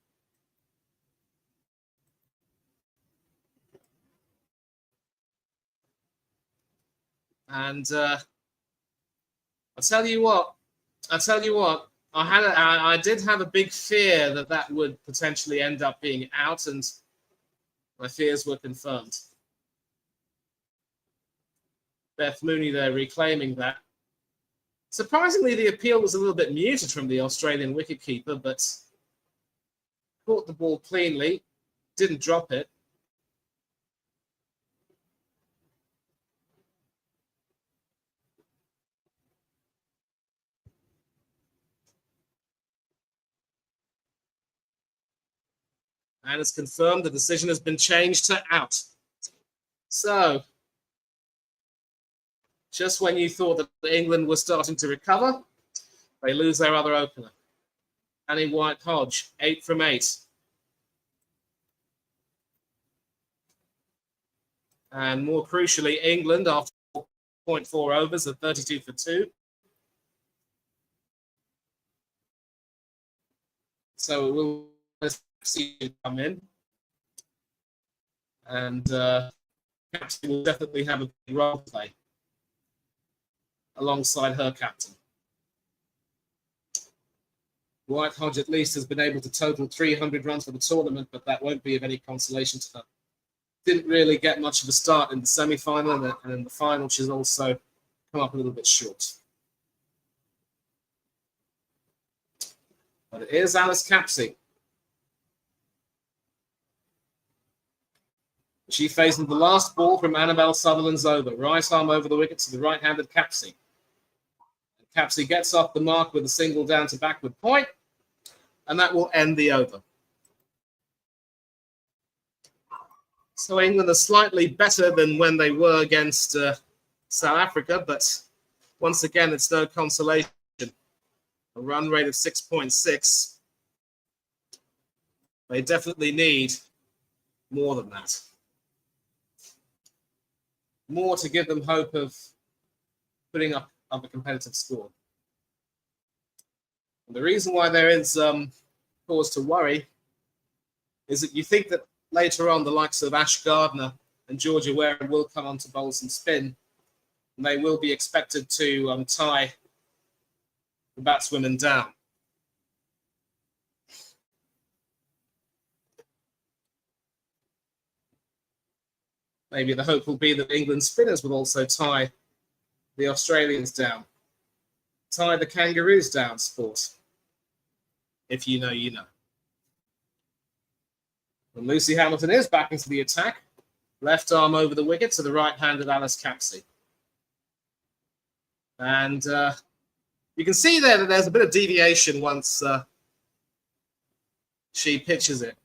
And I'll tell you what, I did have a big fear that that would potentially end up being out, and my fears were confirmed. Beth Mooney there reclaiming that. Surprisingly, the appeal was a little bit muted from the Australian wicketkeeper, but caught the ball cleanly, didn't drop it. And it's confirmed the decision has been changed to out. So, just when you thought that England was starting to recover, they lose their other opener. Danny White Hodge, 8 from 8. And more crucially, England, after 4.4 overs, are 32 for 2. So we'll see you come in. And captain will definitely have a big role to play alongside her captain. White Hodge at least has been able to total 300 runs for the tournament, but that won't be of any consolation to her. Didn't really get much of a start in the semi-final, and in the final she's also come up a little bit short. But it is Alice Capsey. She faces the last ball from Annabelle Sutherland's over. Right arm over the wicket to the right-handed Capsey. Capsey gets off the mark with a single down to backward point, and that will end the over. So England are slightly better than when they were against South Africa, but once again, it's no consolation. A run rate of 6.6. They definitely need more than that. More to give them hope of putting up a competitive score. And the reason why there is cause to worry is that you think that later on the likes of Ash Gardner and Georgia Wareham will come on to bowl some spin, and they will be expected to tie the batswomen down. Maybe the hope will be that England spinners will also tie the Australians down. Tie the Kangaroos down, sport. If you know, you know. And Lucy Hamilton is back into the attack. Left arm over the wicket to the right-handed Alice Capsey. And you can see there that there's a bit of deviation once she pitches it.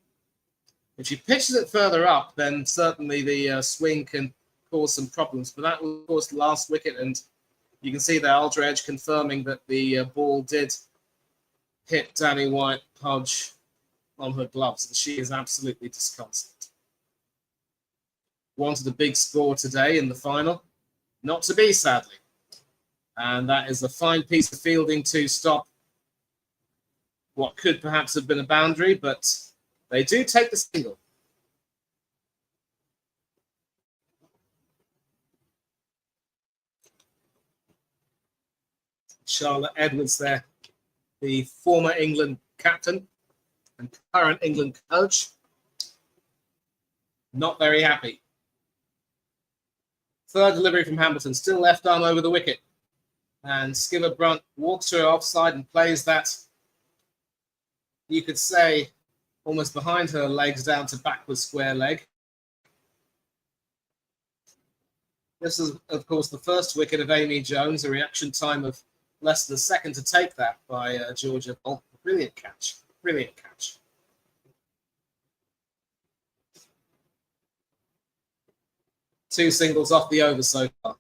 If she pitches it further up, then certainly the swing can cause some problems. But that was, of course, the last wicket, and you can see there Ultra Edge confirming that the ball did hit Danny White-Hodge on her gloves, and she is absolutely disconsolate. Wanted a big score today in the final. Not to be, sadly. And that is a fine piece of fielding to stop what could perhaps have been a boundary, but they do take the single. Charlotte Edwards there, the former England captain and current England coach, not very happy. Third delivery from Hamilton, still left arm over the wicket. And Skipper Brunt walks through offside and plays that, you could say, almost behind her legs down to backward square leg. This is, of course, the first wicket of Amy Jones, a reaction time of less than a second to take that by Georgia. Oh, brilliant catch. Brilliant catch. Two singles off the over so far.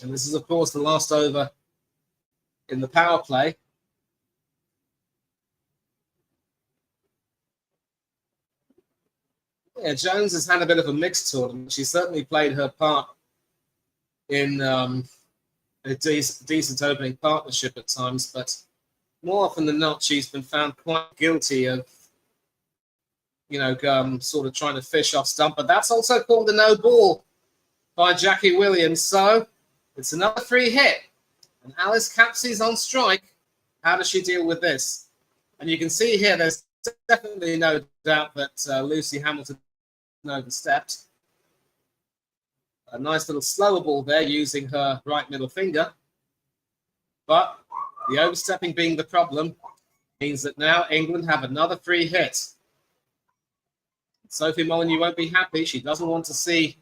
And this is, of course, the last over in the power play. Yeah, Jones has had a bit of a mixed tournament. She certainly played her part in a decent opening partnership at times, but more often than not, she's been found quite guilty of, sort of trying to fish off stump. But that's also called a no ball by Jackie Williams. So it's another free hit. And Alice Capsey's on strike. How does she deal with this? And you can see here, there's definitely no doubt that Lucy Hamilton overstepped. A nice little slower ball there using her right middle finger. But the overstepping being the problem means that now England have another free hit. Sophie Molyneux won't be happy. She doesn't want to see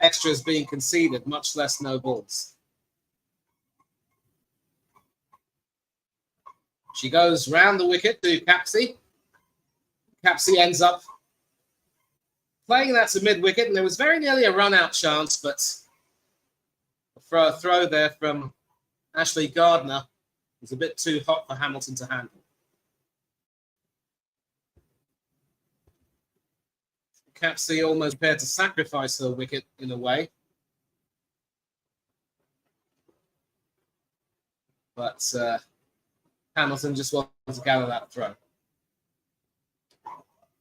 extras being conceded, much less no balls. She goes round the wicket to Capsey. Capsey ends up playing that to mid-wicket, and there was very nearly a run-out chance, but a throw there from Ashley Gardner was a bit too hot for Hamilton to handle. Capsey almost prepared to sacrifice her wicket in a way. But Hamilton just wanted to gather that throw.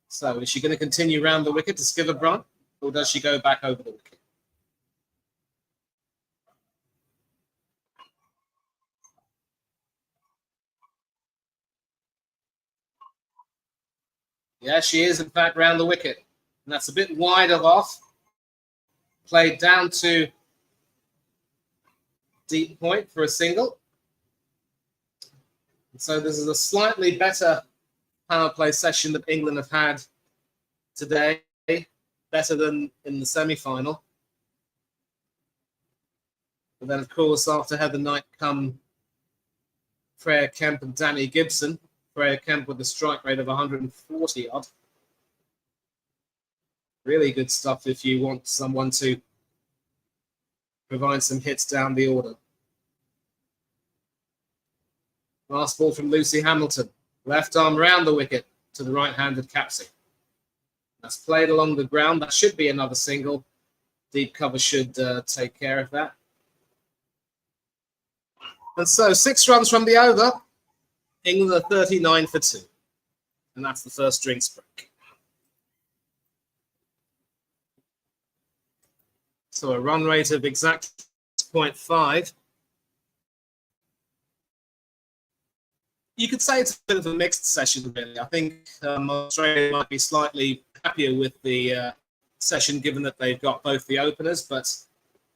So is she going to continue round the wicket to Skipper Brunt, or does she go back over the wicket? Yeah, she is, in fact, round the wicket. And that's a bit wide of off. Played down to deep point for a single. And so this is a slightly better power play session that England have had today. Better than in the semi-final. But then, of course, after Heather Knight come Freya Kemp and Danny Gibson. Freya Kemp with a strike rate of 140 odd. Really good stuff if you want someone to provide some hits down the order. Last ball from Lucy Hamilton. Left arm round the wicket to the right-handed Capsey. That's played along the ground. That should be another single. Deep cover should take care of that. And so 6 runs from the over, England are 39 for 2. And that's the first drinks break. So a run rate of exactly 6.5. You could say it's a bit of a mixed session, really. I think Australia might be slightly happier with the session, given that they've got both the openers. But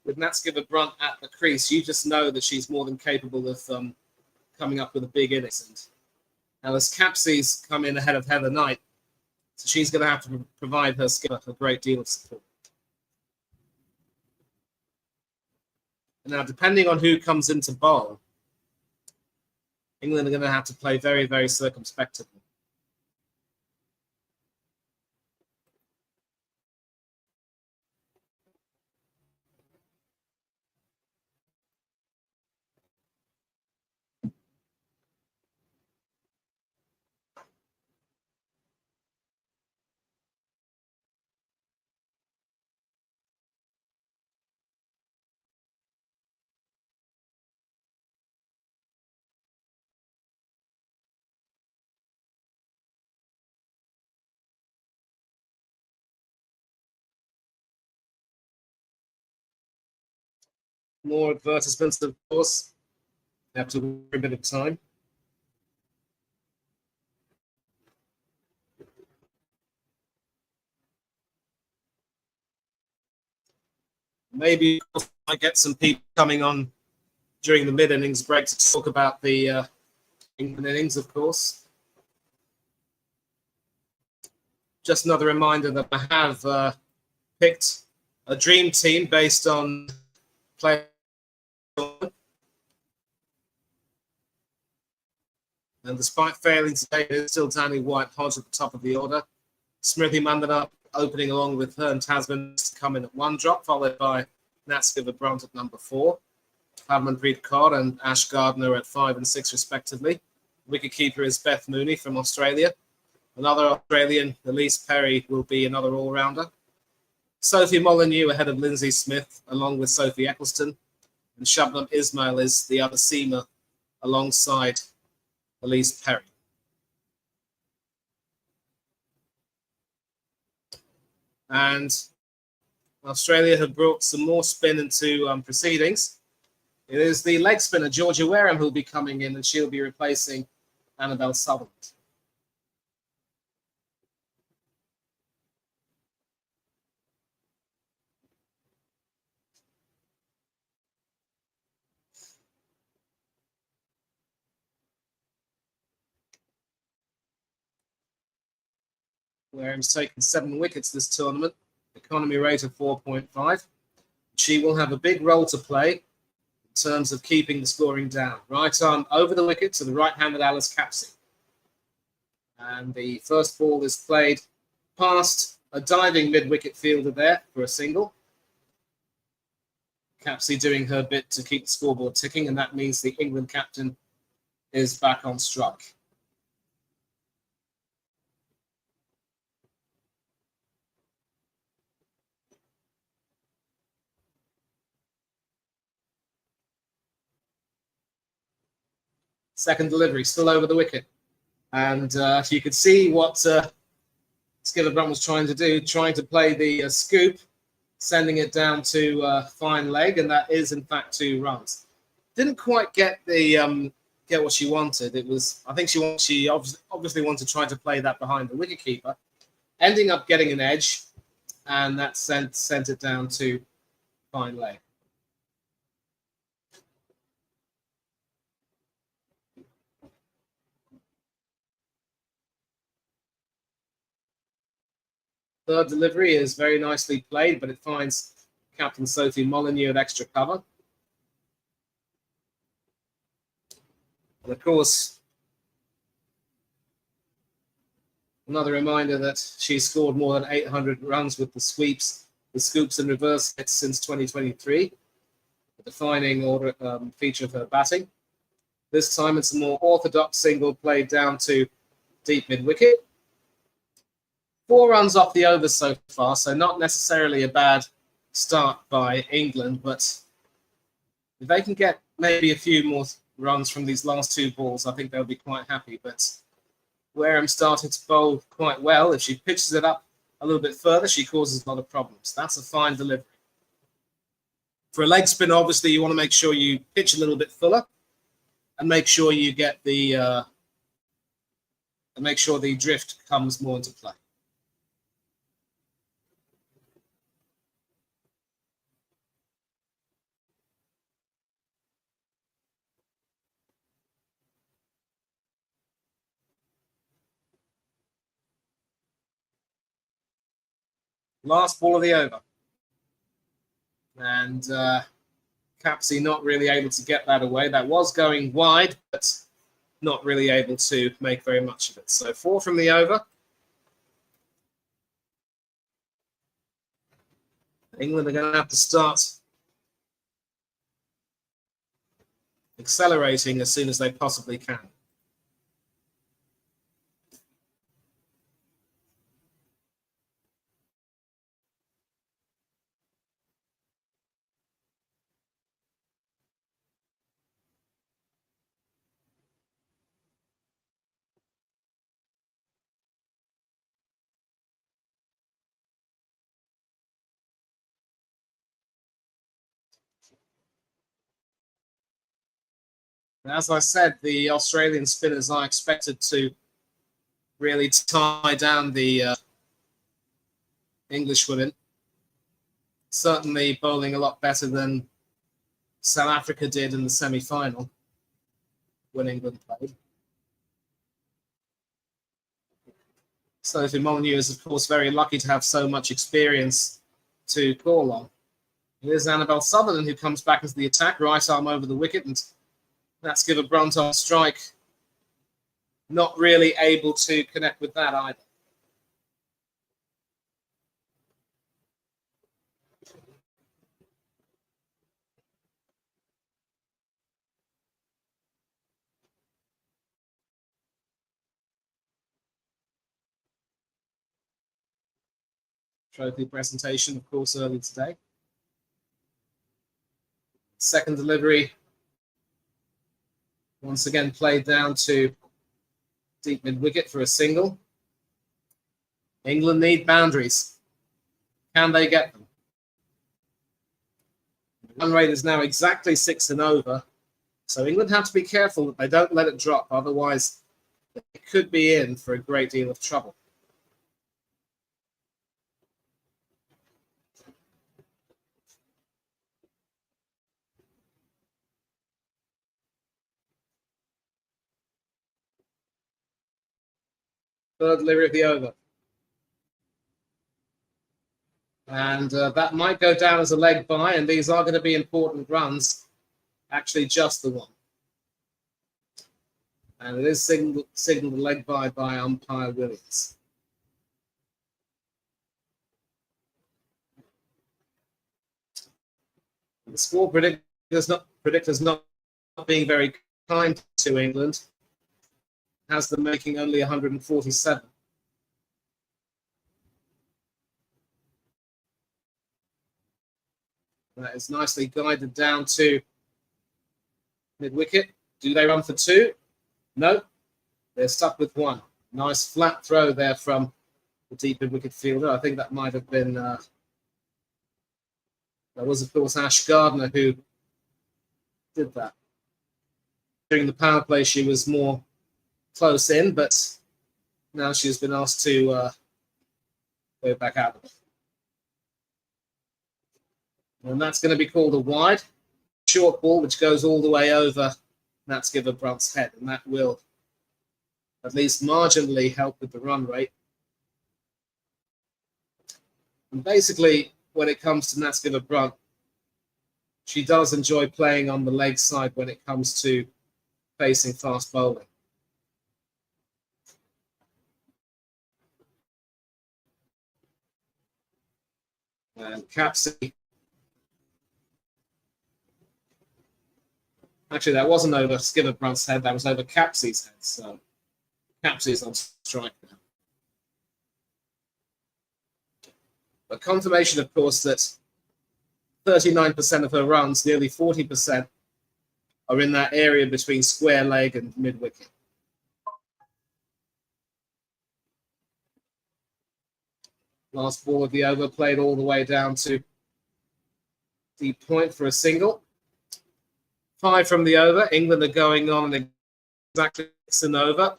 with Natskiver-Brunt at the crease, you just know that she's more than capable of coming up with a big innings. And Alice Capsey's come in ahead of Heather Knight, so she's going to have to provide her skipper a great deal of support. Now, depending on who comes into bowl, England are going to have to play very, very circumspectly. More advertisements, of course. They have to wait a bit of time. Maybe I get some people coming on during the mid-innings break to talk about the England innings, of course. Just another reminder that I have picked a dream team based on play. And despite failing today, there's still Danny White-Hodge at the top of the order. Smriti Mandana opening along with Hearn Tasman to come in at 1 drop, followed by Natskiver-Brunt at number 4. Harmanpreet Kaur and Ash Gardner at 5 and 6 respectively. Wicketkeeper is Beth Mooney from Australia. Another Australian, Elise Perry, will be another all-rounder. Sophie Molyneux ahead of Lindsay Smith, along with Sophie Eccleston. And Shabnam Ismail is the other seamer alongside Elise Perry. And Australia have brought some more spin into proceedings. It is the leg spinner, Georgia Wareham, who will be coming in, and she'll be replacing Annabelle Sutherland. Wareham's taken 7 wickets this tournament, economy rate of 4.5. She will have a big role to play in terms of keeping the scoring down. Right arm over the wicket to the right-handed Alice Capsey. And the first ball is played past a diving mid-wicket fielder there for a single. Capsey doing her bit to keep the scoreboard ticking, and that means the England captain is back on strike. Second delivery, still over the wicket. And you could see what Skipper-Brunt was trying to do, trying to play the scoop, sending it down to fine leg, and that is, in fact, 2 runs. Didn't quite get the get what she wanted. It was, I think she obviously wanted to try to play that behind the wicketkeeper, ending up getting an edge, and that sent it down to fine leg. Third delivery is very nicely played, but it finds Captain Sophie Molyneux at extra cover. And of course, another reminder that she's scored more than 800 runs with the sweeps, the scoops and reverse hits since 2023, a defining feature of her batting. This time it's a more orthodox single played down to deep mid-wicket. 4 runs off the over so far, so not necessarily a bad start by England, but if they can get maybe a few more runs from these last two balls, I think they'll be quite happy. But Wareham started to bowl quite well. If she pitches it up a little bit further, she causes a lot of problems. That's a fine delivery. For a leg spin, obviously, you want to make sure you pitch a little bit fuller and make sure you get the drift comes more into play. Last ball of the over. And Capsey not really able to get that away. That was going wide, but not really able to make very much of it. So 4 from the over. England are going to have to start accelerating as soon as they possibly can. As I said, the Australian spinners are expected to really tie down the English women. Certainly bowling a lot better than South Africa did in the semi-final when England played. Sophie Molyneux is, of course, very lucky to have so much experience to call on. It is Annabelle Sutherland who comes back as the attack, right arm over the wicket, and that's give a brunt on strike. Not really able to connect with that either. Trophy presentation, of course, early today. Second delivery, once again played down to deep mid-wicket for a single. England need boundaries. Can they get them? The run rate is now exactly 6 and over, so England have to be careful that they don't let it drop, otherwise they could be in for a great deal of trouble. Third delivery of the over. And that might go down as a leg by, and these are going to be important runs. Actually, just the one. And it is signaled a leg by umpire Williams. The score predictors not being very kind to England has them making only 147. That is nicely guided down to mid-wicket. Do they run for 2? No, they're stuck with 1. Nice flat throw there from the deep mid-wicket fielder. I think that might have been, that was, of course, Ash Gardner who did that. During the power play, she was more close in, but now she's been asked to go back out of it. And that's going to be called a wide. Short ball, which goes all the way over Nats Giver Brunt's head, and that will at least marginally help with the run rate. And basically, when it comes to Nats Giver Brunt, she does enjoy playing on the leg side when it comes to facing fast bowling. And Capsey. Actually, that wasn't over Skipper Brunt's head. That was over Capsey's head. So Capsey's on strike now. But confirmation, of course, that 39% of her runs, nearly 40%, are in that area between square leg and mid wicket. Last ball of the over played all the way down to the point for a single. 5 from the over. England are going on an exactly 6 and over.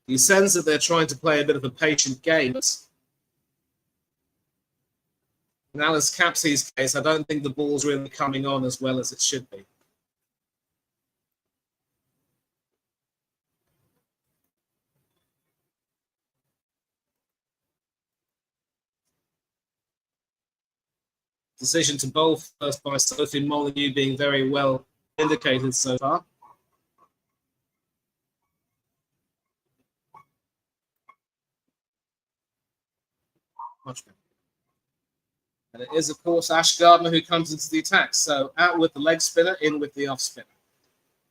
You sense that they're trying to play a bit of a patient game. In Alice Capsey's case, I don't think the ball's really coming on as well as it should be. Decision to bowl first by Sophie Molyneux being very well indicated so far. Much better. And it is, of course, Ash Gardner who comes into the attack. So out with the leg spinner, in with the off spinner.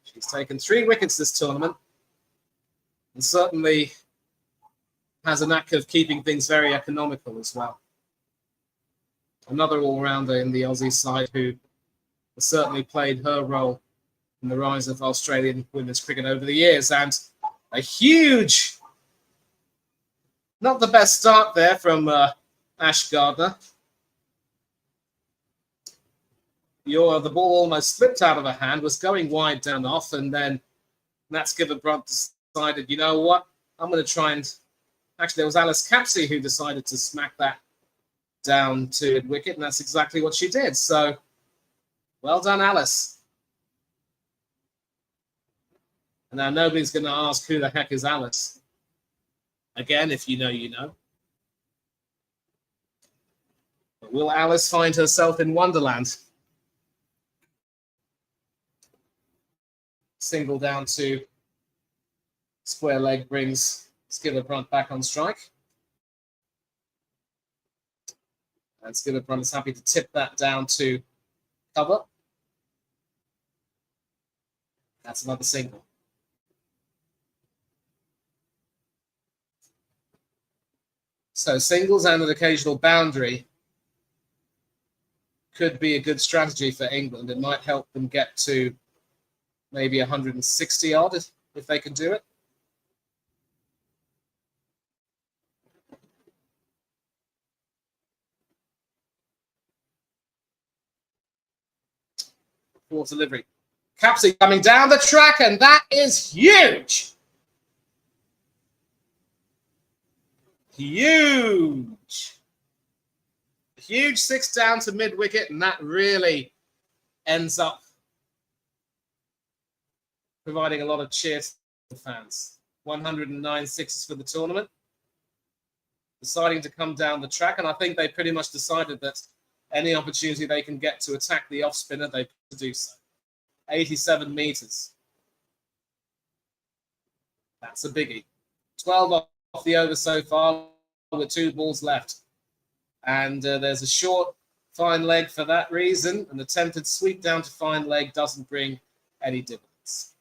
She's taken 3 wickets this tournament and certainly has a knack of keeping things very economical as well. Another all-rounder in the Aussie side who has certainly played her role in the rise of Australian women's cricket over the years. And a huge, not the best start there from Ash Gardner. The ball almost slipped out of her hand, was going wide down off, and then Nat Skipper-Brunt decided, you know what, I'm going to try and... Actually, it was Alice Capsey who decided to smack that down to wicket, and that's exactly what she did. So, well done, Alice. And now nobody's going to ask who the heck is Alice. Again, if you know, you know. But will Alice find herself in Wonderland? Single down to square leg brings Skipper-Brunt back on strike. And Skipper-Brunt is happy to tip that down to cover. That's another single. So singles and an occasional boundary could be a good strategy for England. It might help them get to maybe 160 odd if they can do it. Poor delivery. Capsey coming down the track, and that is huge. Huge. Huge 6 down to mid-wicket, and that really ends up providing a lot of cheer to the fans. 109 sixes for the tournament. Deciding to come down the track, and I think they pretty much decided that any opportunity they can get to attack the off-spinner, they can do so. 87 metres. That's a biggie. 12 off the over so far with 2 balls left. And there's a short fine leg for that reason. An attempted sweep down to fine leg doesn't bring any dividends.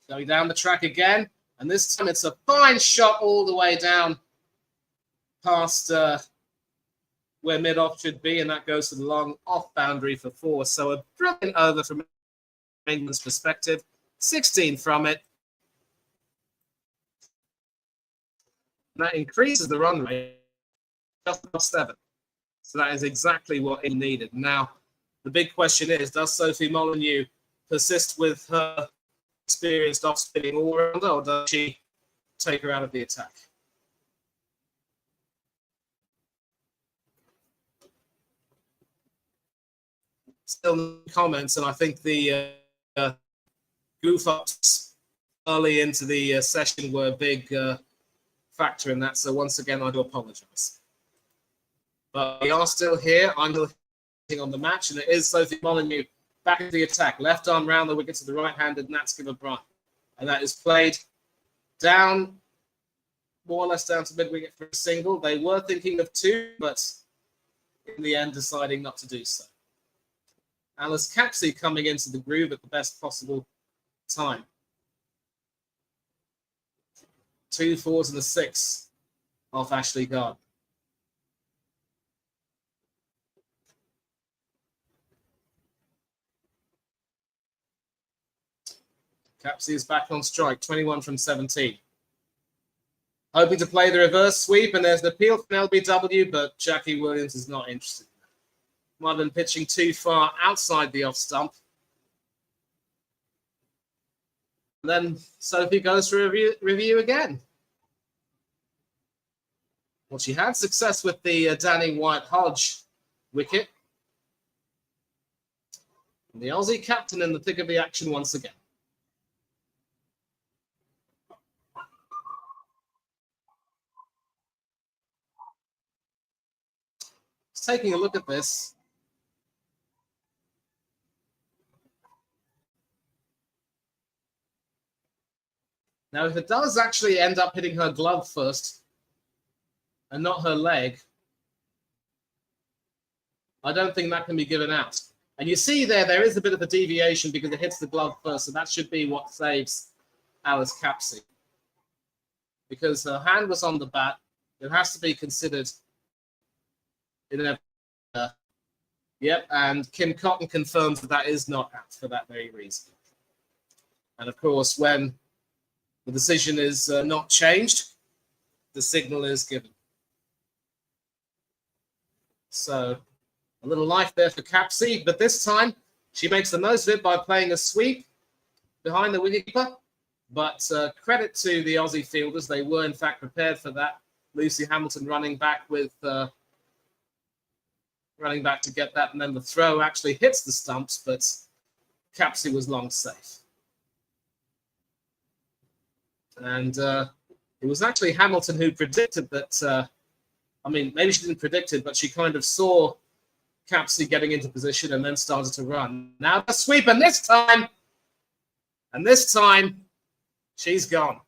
Going down the track again, and this time it's a fine shot all the way down past where mid-off should be, and that goes to the long off boundary for 4. So a brilliant over from England's perspective. 16 from it. And that increases the run rate just above 7. So that is exactly what it needed. Now, the big question is, does Sophie Molyneux persist with her experienced off-spinning all-rounder, or does she take her out of the attack? Still no comments, and I think the goof-ups early into the session were a big factor in that, so once again, I do apologise. But we are still here. I'm still hitting on the match, and it is Sophie Molyneux back into the attack. Left arm round the wicket to the right-handed Nat Skipper-Brunt. And that is played down, more or less down to mid-wicket for a single. They were thinking of 2, but in the end deciding not to do so. Alice Capsey coming into the groove at the best possible time. 2 4s and a 6 off Ashley Gardner. Capsey is back on strike, 21 from 17. Hoping to play the reverse sweep, and there's an appeal from LBW, but Jackie Williams is not interested. Might have been pitching too far outside the off stump. And then Sophie goes for a review again. Well, she had success with the Danny White-Hodge wicket. And the Aussie captain in the thick of the action once again. Just taking a look at this. Now, if it does actually end up hitting her glove first and not her leg, I don't think that can be given out. And you see there is a bit of a deviation because it hits the glove first, and that should be what saves Alice Capsey. Because her hand was on the bat, it has to be considered Yep, and Kim Cotton confirms that is not out for that very reason. And of course, when the decision is not changed, the signal is given. So a little life there for Capsey, but this time she makes the most of it by playing a sweep behind the wicketkeeper. But credit to the Aussie fielders, they were in fact prepared for that. Lucy Hamilton running back to get that, and then the throw actually hits the stumps, but Capsey was long safe. And it was actually Hamilton who predicted that, maybe she didn't predict it, but she kind of saw Capsey getting into position and then started to run. Now the sweep, and this time, she's gone.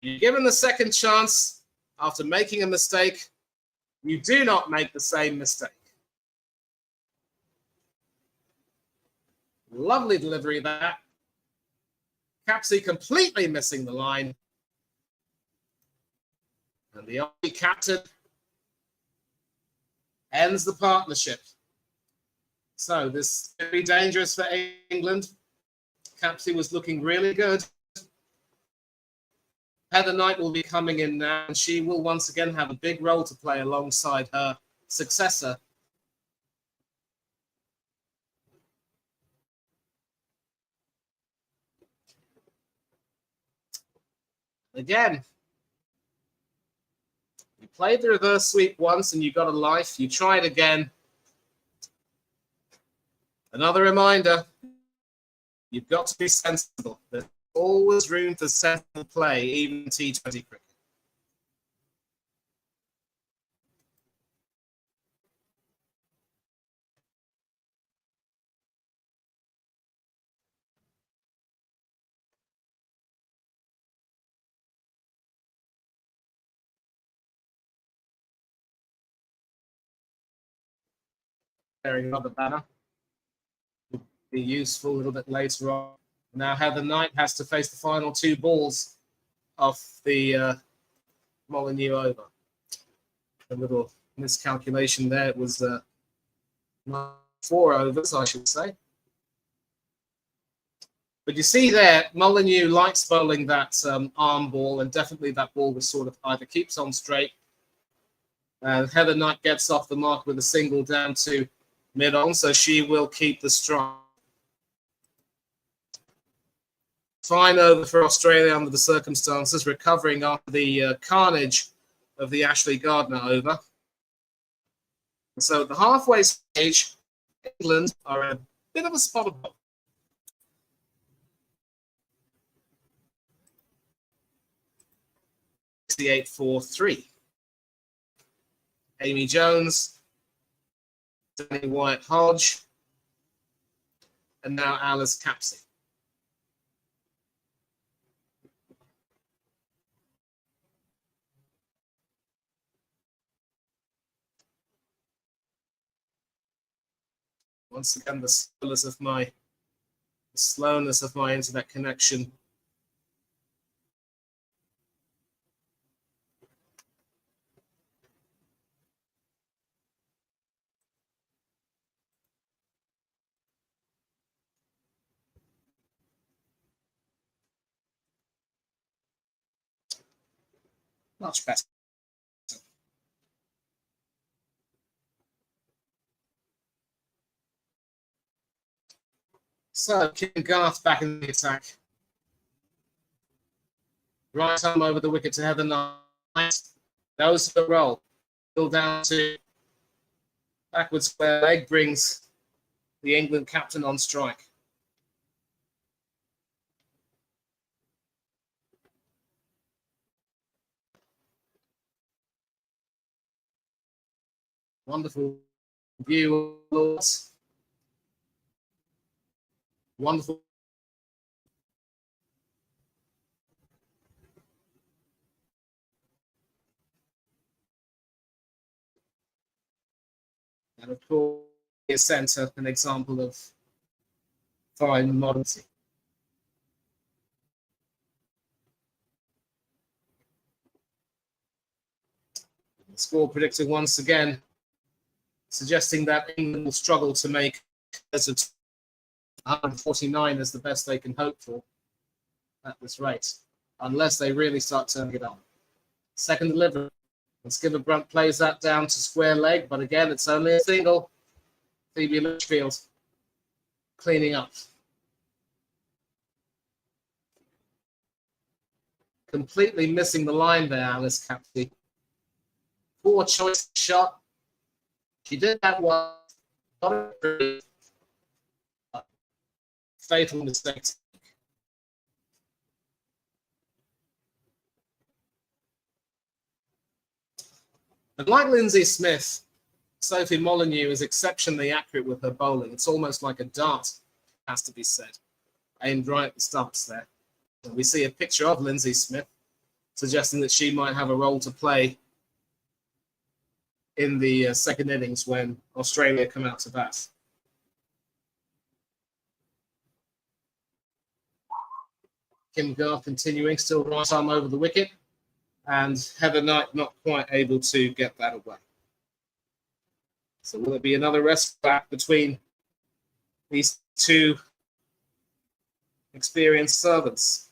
You're given the second chance after making a mistake. You do not make the same mistake. Lovely delivery there. Capsey completely missing the line. And the Aussie captain ends the partnership. So this could be dangerous for England. Capsey was looking really good. Heather Knight will be coming in now, and she will once again have a big role to play alongside her successor. Again, you played the reverse sweep once and you got a life. You try it again. Another reminder, you've got to be sensible. There's always room for sensible play, even in T20 cricket. Carrying another banner would be useful a little bit later on. Now Heather Knight has to face the final two balls of the Molyneux over. A little miscalculation there. It was 4 overs, I should say. But you see there, Molyneux likes bowling that arm ball, and definitely that ball was sort of either keeps on straight. And Heather Knight gets off the mark with a single down to mid-on, so she will keep the strike. Fine over for Australia under the circumstances, recovering after the carnage of the Ashley Gardner over. So at the halfway stage, England are in a bit of a spot above. The 8-4-3. Amy Jones, Danny White-Hodge, and now Alice Capsey. Once again, the slowness of my internet connection. Much better. So, Kim Garth back in the attack. Right arm over the wicket to Heather Knight. Goes for the roll. Still down to backward square leg, brings the England captain on strike. Wonderful view. Wonderful. And of course, a centre, an example of fine modesty. The score predictor once again suggesting that England will struggle to make 149 as the best they can hope for at this rate, unless they really start turning it on. Second delivery. And Skipper Brunt plays that down to square leg, but again, it's only a single. Phoebe Litchfield cleaning up. Completely missing the line there, Alice Capsey. Poor choice shot. She did that one. Fatal mistake. And like Lindsay Smith, Sophie Molyneux is exceptionally accurate with her bowling. It's almost like a dart, has to be said. Aimed right at the stumps there. And we see a picture of Lindsay Smith, suggesting that she might have a role to play in the second innings when Australia come out to bat. Kim Garth continuing, still right arm over the wicket. And Heather Knight not quite able to get that away. So will it be another rest back between these two experienced servants?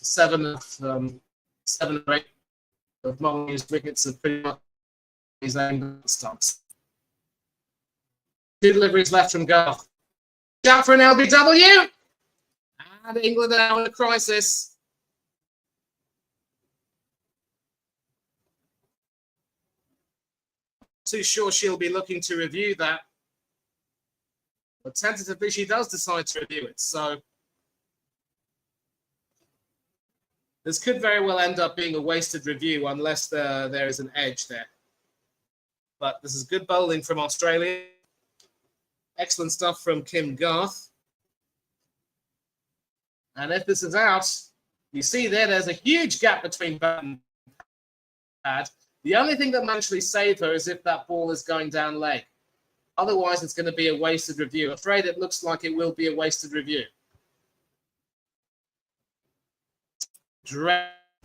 Seven or eight of Molyneux's wickets are pretty much his own stumps. Two deliveries left from Garth. Shout for an LBW! And England are now in a crisis. Too sure she'll be looking to review that. But tentatively, she does decide to review it. So this could very well end up being a wasted review unless there is an edge there. But this is good bowling from Australia. Excellent stuff from Kim Garth. And if this is out, you see there's a huge gap between bat and pad. The only thing that might actually save her is if that ball is going down leg. Otherwise, it's going to be a wasted review. I'm afraid it looks like it will be a wasted review.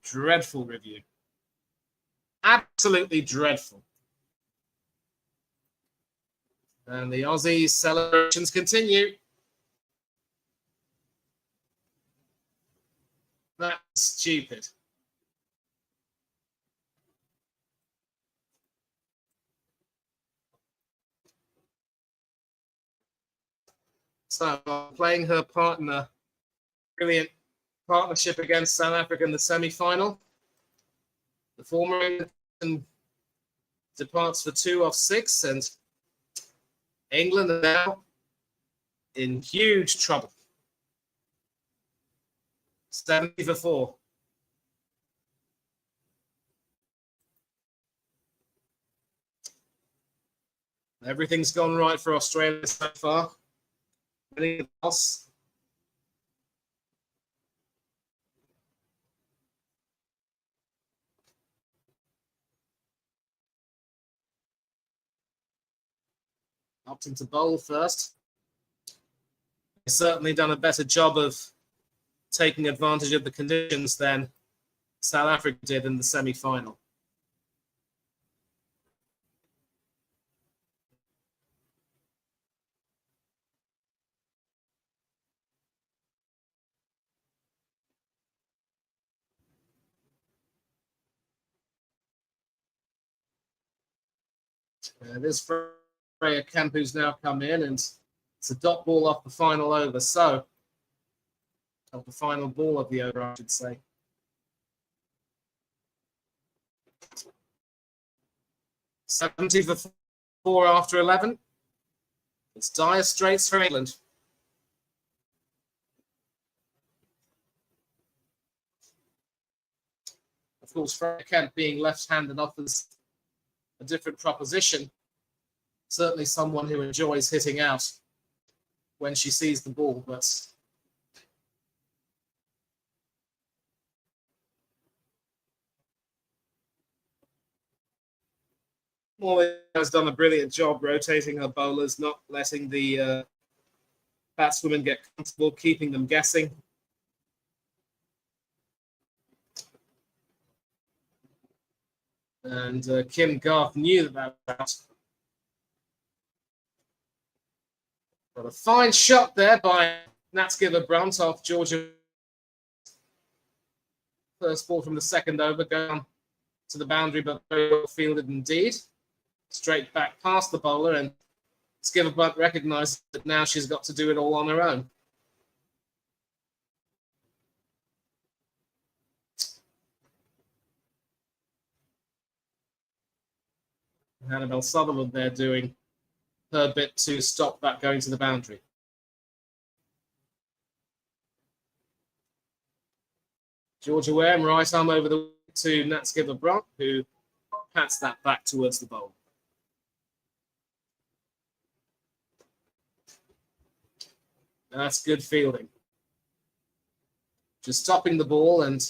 Dreadful review. Absolutely dreadful. And the Aussie celebrations continue. That's stupid. So playing her partner, brilliant partnership against South Africa in the semi-final. The former departs for 2 off 6, and England are now in huge trouble. 70 for 4. Everything's gone right for Australia so far. Anything else? Opting to bowl first. They've certainly done a better job of taking advantage of the conditions than South Africa did in the semi-final. This Freya Kemp who's now come in, and it's a dot ball off the final over. So, of the final ball of the over, I should say. '70 for 4 after 11. It's dire straits for England. Of course, Freya Kemp being left-handed offers a different proposition. Certainly someone who enjoys hitting out when she sees the ball, but Morley has done a brilliant job rotating her bowlers, not letting the batswomen get comfortable, keeping them guessing. And Kim Garth knew that was out. But a fine shot there by Natsgiver-Brunt off Georgia. First ball from the second over, going to the boundary, but very well fielded indeed. Straight back past the bowler, and Skiver-Brunt recognised that now she's got to do it all on her own. Annabelle Sutherland there doing her bit to stop that going to the boundary. Georgia Wareham, right arm over the to Natsgiver-Brunt, who pats that back towards the bowl. That's good fielding. Just stopping the ball and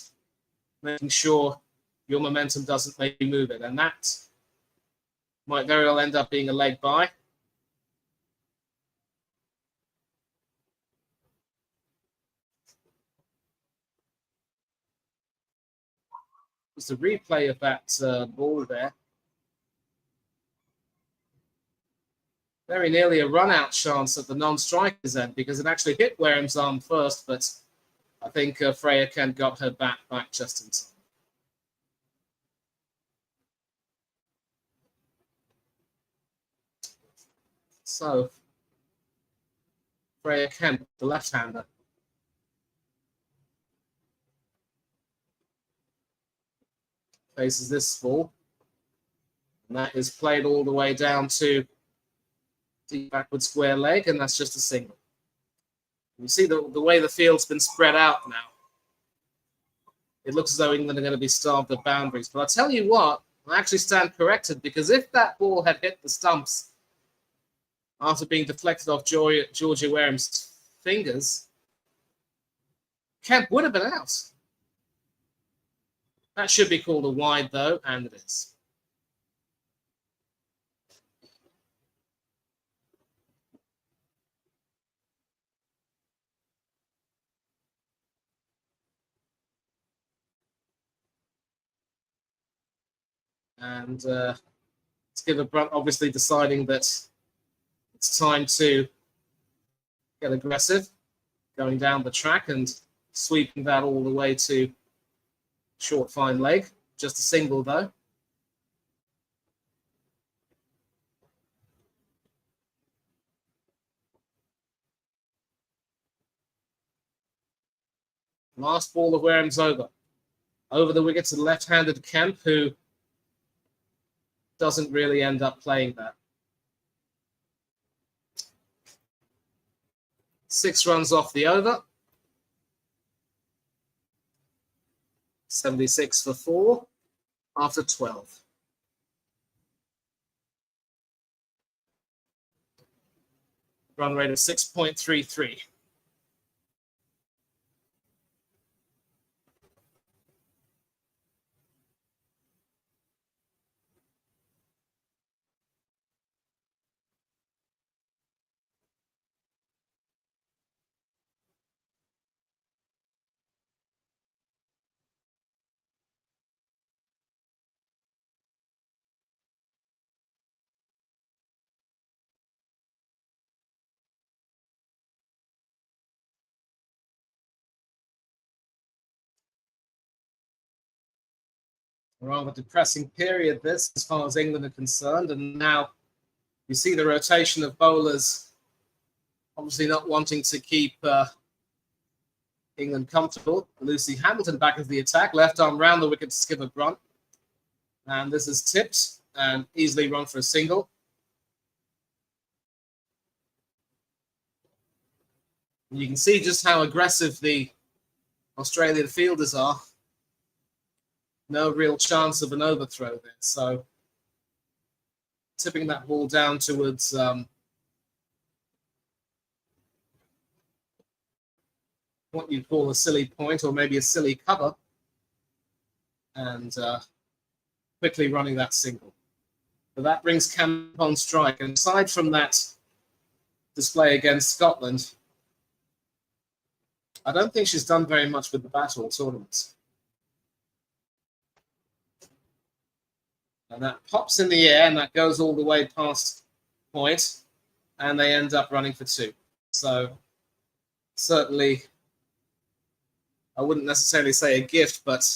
making sure your momentum doesn't make you move it. And that might very well end up being a leg bye. Just a replay of that ball there. Very nearly a run-out chance at the non-striker's end because it actually hit Wareham's arm first, but I think Freya Kemp got her bat back just in time. So, Freya Kemp, the left-hander. Faces this ball. And that is played all the way down to deep backward square leg, and that's just a single. You see the way the field's been spread out now. It looks as though England are going to be starved of boundaries. But I'll tell you what, I actually stand corrected, because if that ball had hit the stumps after being deflected off Georgia Wareham's fingers, Kemp would have been out. That should be called a wide, though, and it is. And Skiver-Brunt obviously deciding that it's time to get aggressive, going down the track and sweeping that all the way to short fine leg. Just a single, though. Last ball of Wareham's over. Over the wicket to the left-handed Kemp, who doesn't really end up playing that. 6 runs off the over. 76 for 4 after 12. run rate of 6.33. A rather depressing period this, as far as England are concerned, and now you see the rotation of bowlers obviously not wanting to keep England comfortable. Lucy Hamilton back as the attack, left arm round the wicket to Skipper Brunt, and this is tipped and easily run for a single. And you can see just how aggressive the Australian fielders are. No real chance of an overthrow there. So tipping that ball down towards what you'd call a silly point or maybe a silly cover, and quickly running that single. So that brings Camp on strike. And aside from that display against Scotland, I don't think she's done very much with the bat all tournament. And that pops in the air, and that goes all the way past point, and they end up running for two. So certainly, I wouldn't necessarily say a gift, but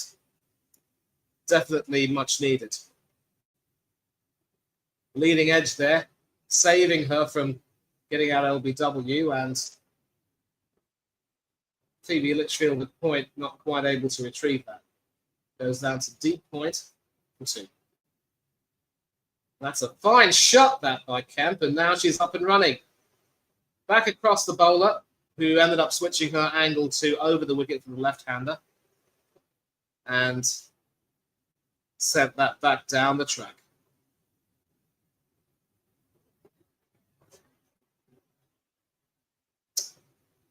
definitely much needed. Leading edge there, saving her from getting out LBW, and Phoebe Litchfield at point, not quite able to retrieve that. Goes down to deep point for two. That's a fine shot, that by Kemp, and now she's up and running. Back across the bowler, who ended up switching her angle to over the wicket for the left-hander, and sent that back down the track.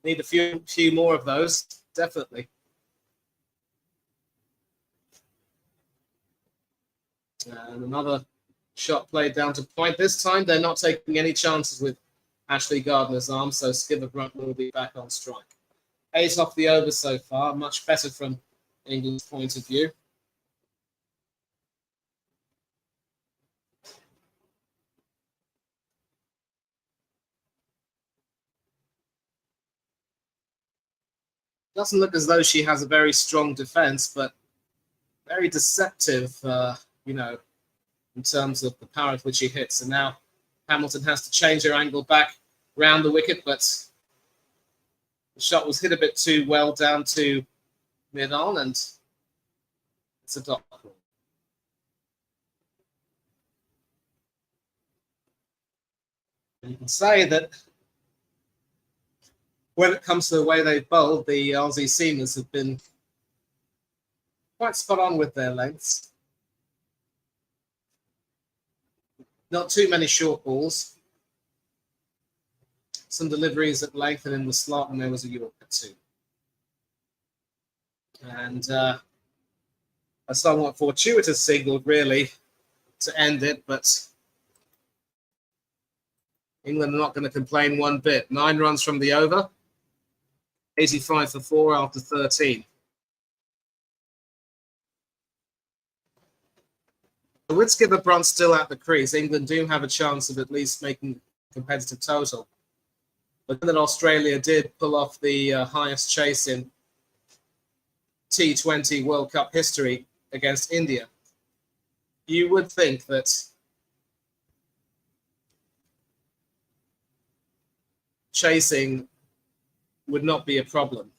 Need a few more of those, definitely. And another shot played down to point. This time, they're not taking any chances with Ashley Gardner's arm, so Skipper Brunt will be back on strike. 8 off the over so far, much better from England's point of view. Doesn't look as though she has a very strong defense, but very deceptive, in terms of the power with which she hits. And now Hamilton has to change her angle back round the wicket, but the shot was hit a bit too well down to mid-on, and it's a dot ball. You can say that when it comes to the way they've bowled, the Aussie seamers have been quite spot on with their lengths. Not too many short balls. Some deliveries at length and in the slot, and there was a Yorker too. And a somewhat fortuitous signal, really, to end it, but England are not going to complain one bit. 9 runs from the over, 85 for 4 after 13. With Skipper Brunt still at the crease, England do have a chance of at least making a competitive total. But then Australia did pull off the highest chase in T20 World Cup history against India. You would think that chasing would not be a problem.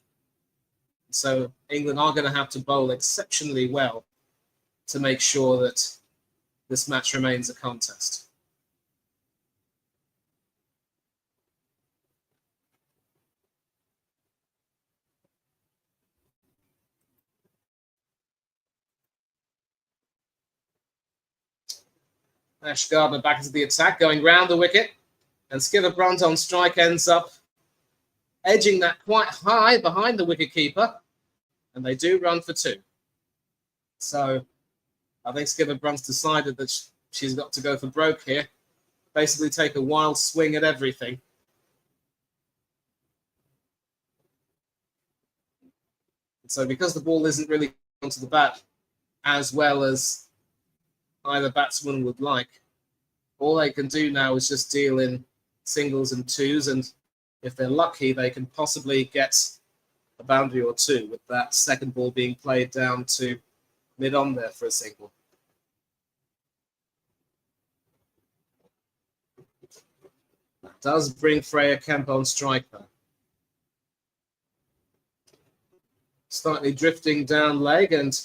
So England are going to have to bowl exceptionally well to make sure that this match remains a contest. Ash Gardner back into the attack, going round the wicket. And Skipper Brunt on strike ends up edging that quite high behind the wicketkeeper, and they do run for 2. So I think Skipper Brunt's decided that she's got to go for broke here, basically take a wild swing at everything. So because the ball isn't really onto the bat as well as either batsman would like, all they can do now is just deal in singles and twos, and if they're lucky, they can possibly get a boundary or 2 with that second ball being played down to mid-on there for a single. That does bring Freya Kemp on strike though. Slightly drifting down leg and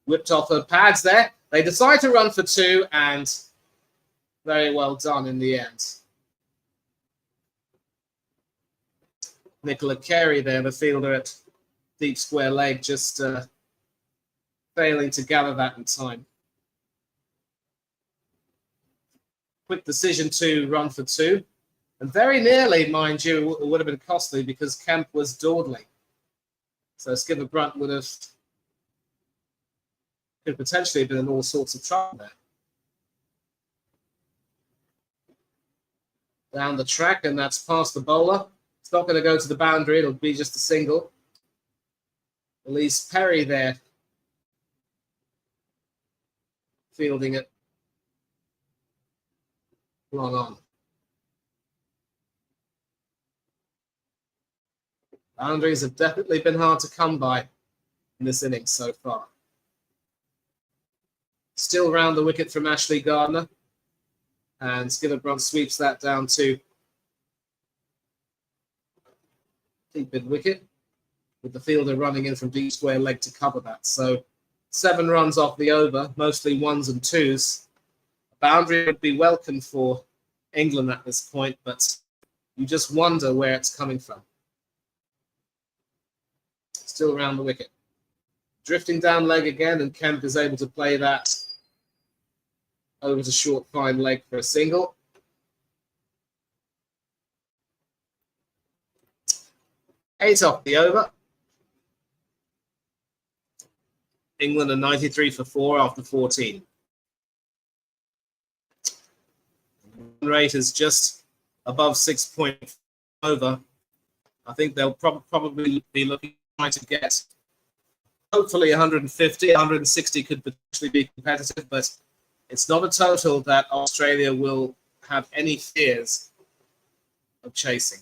whipped off her pads there. They decide to run for 2, and very well done in the end. Nicola Carey there, the fielder at deep square leg, just failing to gather that in time. Quick decision to run for 2. And very nearly, mind you, it would have been costly because Kemp was dawdling. So Skipper Brunt could potentially have been in all sorts of trouble there. Down the track, and that's past the bowler. It's not going to go to the boundary. It'll be just a single. Elise Perry there, fielding it long on. Boundaries have definitely been hard to come by in this innings so far. Still round the wicket from Ashley Gardner. And Skipper Brunt sweeps that down to deep mid wicket, with the fielder running in from deep square leg to cover that. So 7 runs off the over, mostly 1s and 2s. A boundary would be welcome for England at this point, but you just wonder where it's coming from. Still around the wicket. Drifting down leg again, and Kemp is able to play that over to short fine leg for a single. Eight off the over. England are 93 for 4 after 14. Rate is just above 6.5 over. I think they'll probably be looking to get hopefully 150, 160 could potentially be competitive, but it's not a total that Australia will have any fears of chasing.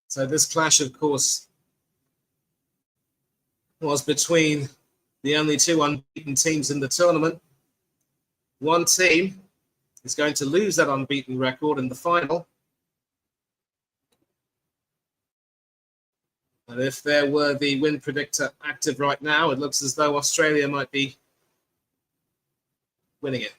So this clash, of course, was between the only 2 unbeaten teams in the tournament. One team is going to lose that unbeaten record in the final. And if there were the win predictor active right now, it looks as though Australia might be winning it.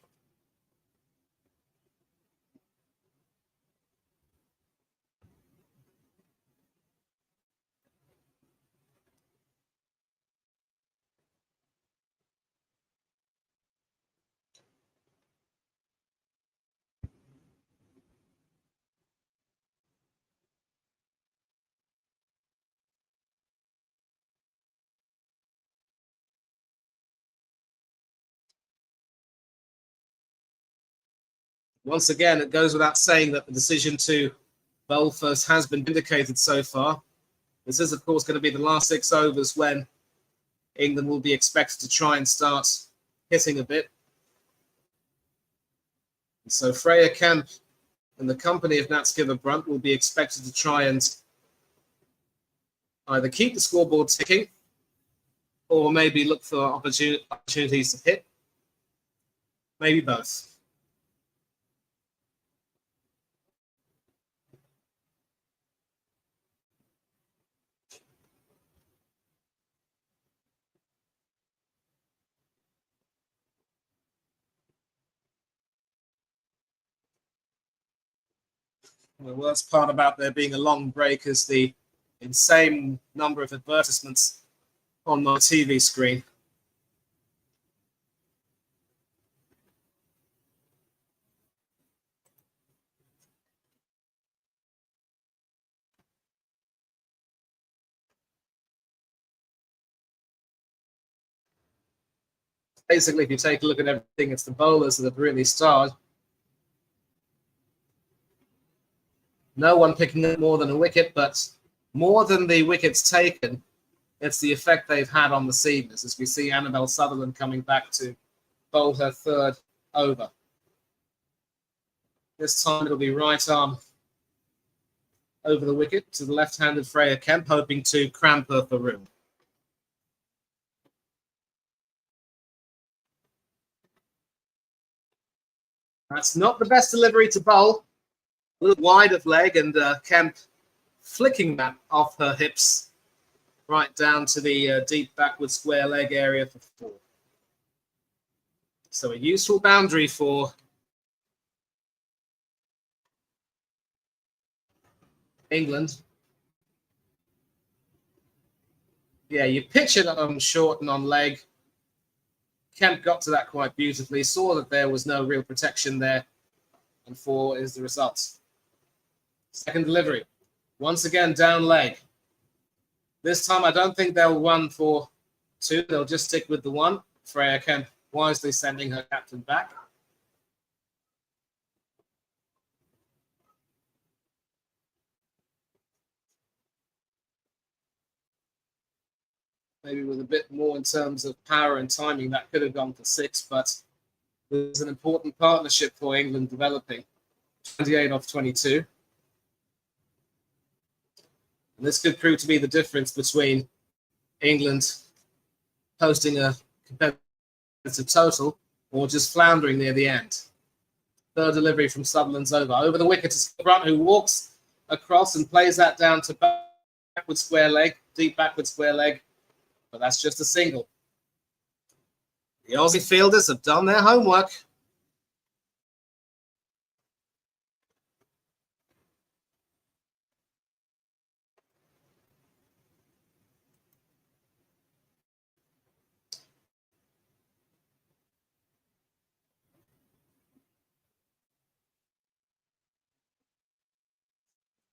Once again, it goes without saying that the decision to bowl first has been vindicated so far. This is, of course, going to be the last 6 overs when England will be expected to try and start hitting a bit. And so Freya Kemp, in the company of Nat Skipper Brunt, will be expected to try and either keep the scoreboard ticking or maybe look for opportunities to hit. Maybe both. The worst part about there being a long break is the insane number of advertisements on my TV screen. Basically, if you take a look at everything, it's the bowlers that have really starred. No one picking up more than a wicket, but more than the wickets taken, it's the effect they've had on the seamers, as we see Annabelle Sutherland coming back to bowl her third over. This time it'll be right arm over the wicket to the left-handed Freya Kemp, hoping to cramp her for room. That's not the best delivery to bowl. A little wide of leg, and Kemp flicking that off her hips right down to the deep backward square leg area for 4. So a useful boundary for England. Yeah, you pitch it on short and on leg. Kemp got to that quite beautifully, saw that there was no real protection there, and 4 is the result. Second delivery, once again down leg. This time I don't think they'll run for 2, they'll just stick with the 1. Freya Kemp wisely sending her captain back. Maybe with a bit more in terms of power and timing, that could have gone for 6, but there's an important partnership for England developing. 28 off 22. And this could prove to be the difference between England posting a competitive total or just floundering near the end. Third delivery from Sutherland's over. Over the wicket to Brunt, who walks across and plays that down to backward square leg, deep backward square leg. But that's just a single. The Aussie fielders have done their homework.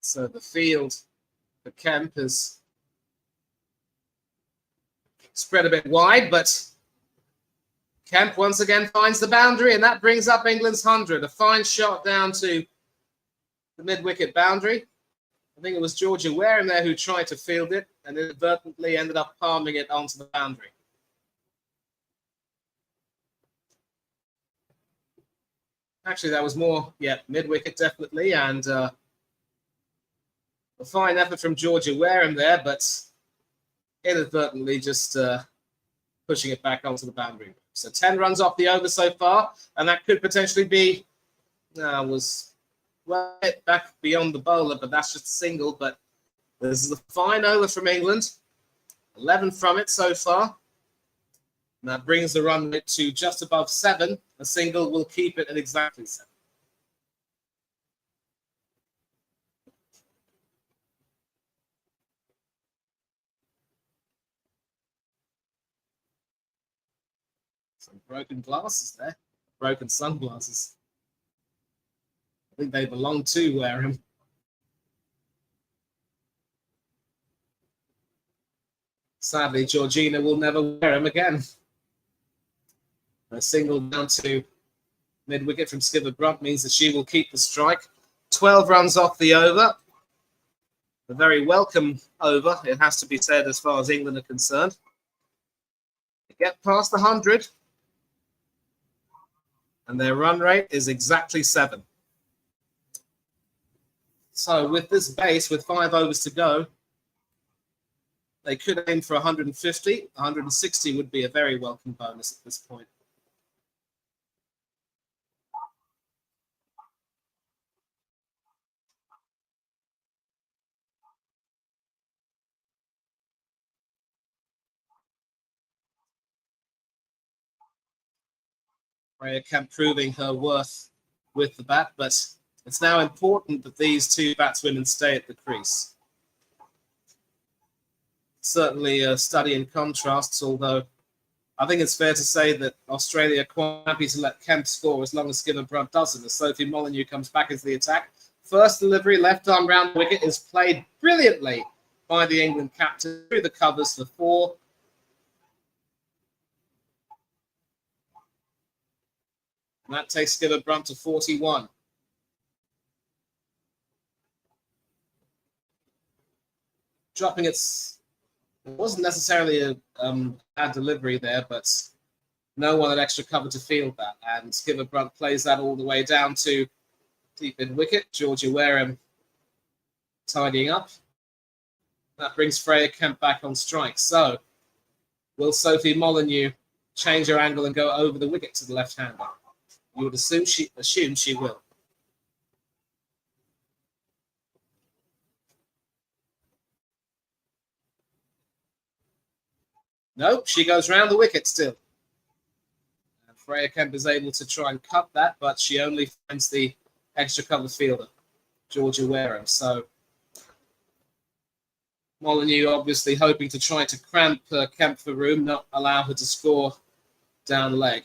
So the field for Kemp is spread a bit wide, but Kemp once again finds the boundary, and that brings up England's 100. A fine shot down to the mid-wicket boundary. I think it was Georgia Wareham there who tried to field it and inadvertently ended up palming it onto the boundary. Actually, that was more, mid-wicket definitely, and a fine effort from Georgia Wareham there, but inadvertently just pushing it back onto the boundary. So 10 runs off the over so far, and that could potentially be, was well back beyond the bowler, but that's just a single. But this is a fine over from England. 11 from it so far. And that brings the run rate to just above 7. A single will keep it at exactly 7. Some broken glasses there. Broken sunglasses. I think they belong to Wareham. Sadly, Georgina will never wear them again. A single down to mid-wicket from Skipper Brunt means that she will keep the strike. 12 runs off the over. A very welcome over, it has to be said, as far as England are concerned. They get past the 100. And their run rate is exactly 7. So with this base, with 5 overs to go, they could aim for 150. 160 would be a very welcome bonus at this point. Freya Kemp proving her worth with the bat, but It's now important that these two batswomen stay at the crease. Certainly a study in contrasts, although I think it's fair to say that Australia are quite happy to let Kemp score as long as Skinner Brunt doesn't, as Sophie Molyneux comes back into the attack. First delivery, left arm round the wicket, is played brilliantly by the England captain through the covers for 4. And that takes Skinner Brunt to 41. Dropping it wasn't necessarily a bad delivery there, but no one had extra cover to field that. And Skinner Brunt plays that all the way down to deep in wicket. Georgia Wareham tidying up. That brings Freya Kemp back on strike. So, will Sophie Molyneux change her angle and go over the wicket to the left-hander? You would assume she will. No, she goes round the wicket still. And Freya Kemp is able to try and cut that, but she only finds the extra cover fielder, Georgia Wareham. So Molyneux obviously hoping to try to cramp Kemp for room, not allow her to score down the leg.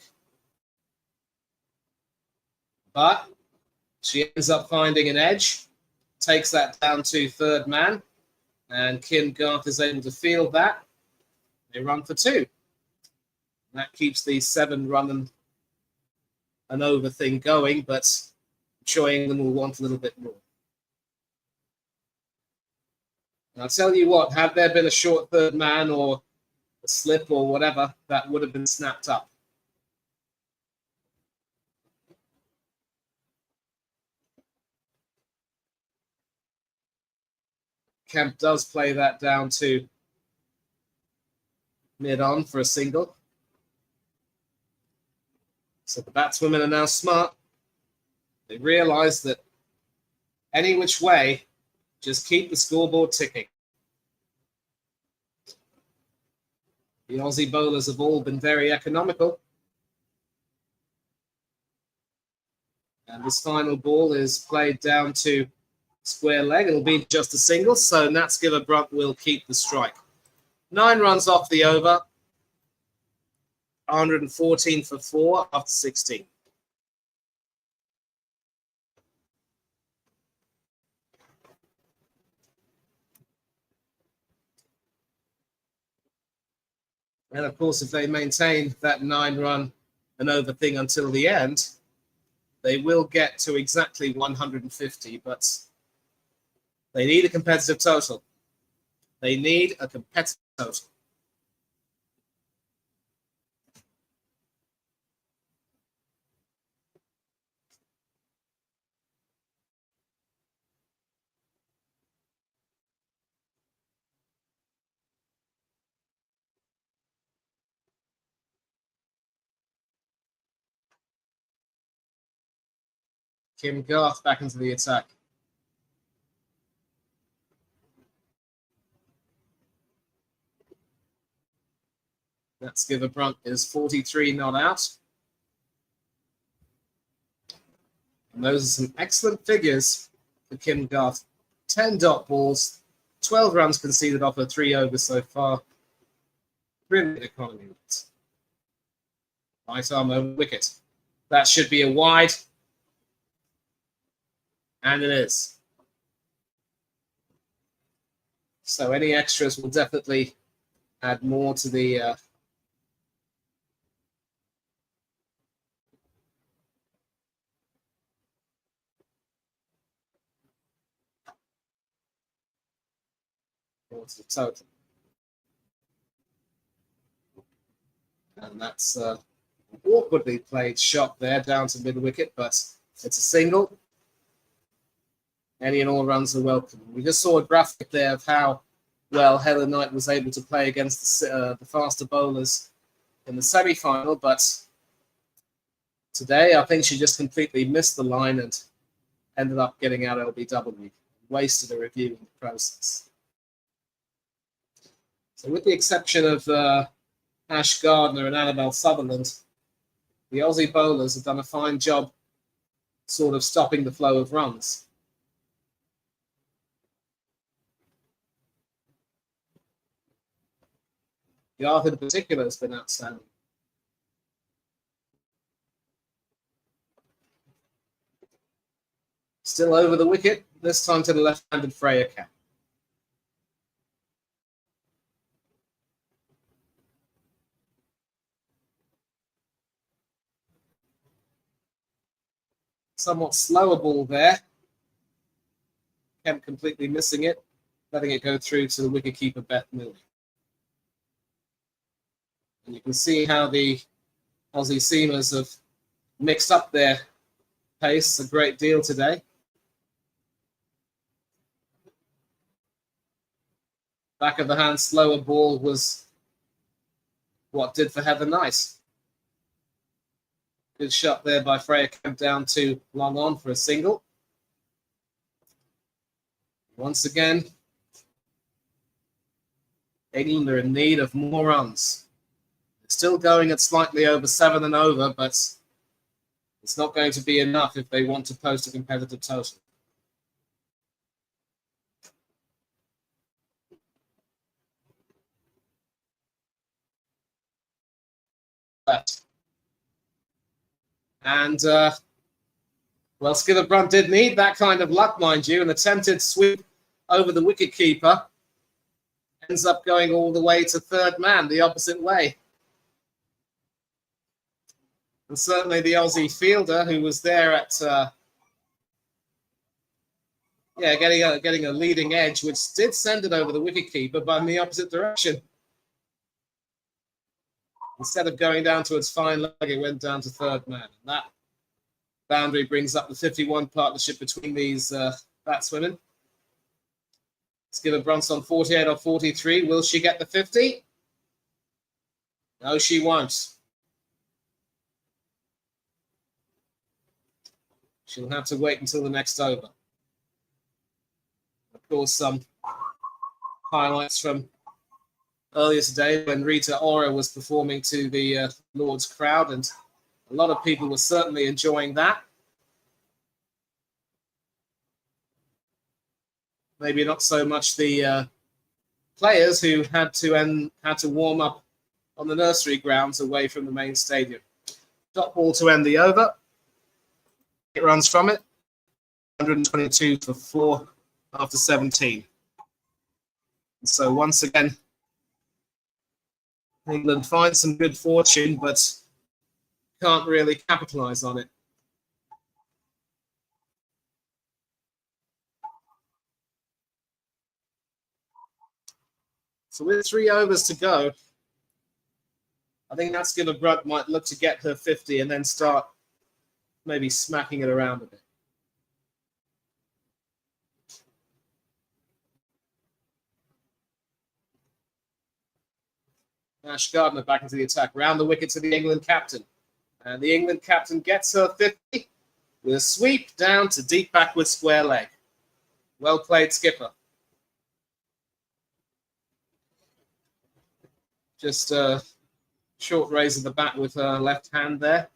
But she ends up finding an edge, takes that down to third man, and Kim Garth is able to field that. They run for 2. That keeps the 7-run and over thing going, but showing them will want a little bit more. And I'll tell you what, had there been a short third man or a slip or whatever, that would have been snapped up. Kemp does play that down to mid-on for a single. So the batswomen are now smart. They realise that any which way, just keep the scoreboard ticking. The Aussie bowlers have all been very economical. And this final ball is played down to square leg. It'll be just a single, so Nat Skinner Brunt will keep the strike. 9 runs off the over. 114 for 4 after 16. And of course, if they maintain that 9-run and over thing until the end, they will get to exactly 150, but they need a competitive total. They need a competitive total. Kim Garth back into the attack. Nat Skinner Brunt is 43 not out. And those are some excellent figures for Kim Garth. 10 dot balls, 12 runs conceded off her 3 overs so far. Brilliant economy. Right arm over wicket. That should be a wide. And it is. So any extras will definitely add more to the total. And that's an awkwardly played shot there down to mid wicket, but it's a single. Any and all runs are welcome. We just saw a graphic there of how well Helen Knight was able to play against the faster bowlers in the semi-final, but today I think she just completely missed the line and ended up getting out LBW. Wasted a review in the process. So with the exception of Ash Gardner and Annabelle Sutherland, the Aussie bowlers have done a fine job sort of stopping the flow of runs. The Arthur in particular has been outstanding. Still over the wicket, this time to the left-handed Freya cap. Somewhat slower ball there. Kemp completely missing it, letting it go through to the wicketkeeper Beth Milne. And you can see how the Aussie seamers have mixed up their pace a great deal today. Back of the hand, slower ball was what did for Heather Knight. Good shot there by Freya Kemp down to long on for a single. Once again, England are in need of more runs. It's still going at slightly over 7 and over, but it's not going to be enough if they want to post a competitive total. And, well, Skipper Brunt did need that kind of luck, mind you. An attempted sweep over the wicketkeeper ends up going all the way to third man, the opposite way. And certainly the Aussie fielder who was there at, getting a leading edge, which did send it over the wicketkeeper, but in the opposite direction. Instead of going down to its fine leg, it went down to third man. And that boundary brings up the 51 partnership between these batswomen. Skipper Brunt's on 48 or 43. Will she get the 50? No, she won't. She'll have to wait until the next over. Of course, some highlights from earlier today when Rita Ora was performing to the Lord's crowd, and a lot of people were certainly enjoying that. Maybe not so much the players who had to warm up on the nursery grounds away from the main stadium. Dot ball to end the over. 8 runs from it. 122 for 4 after 17. So once again, England finds some good fortune, but can't really capitalize on it. So with 3 overs to go, I think that Skipper Brunt might look to get her 50 and then start maybe smacking it around a bit. Ash Gardner back into the attack. Round the wicket to the England captain. And the England captain gets her 50 with a sweep down to deep backward square leg. Well played, Skipper. Just a short raise of the bat with her left hand there.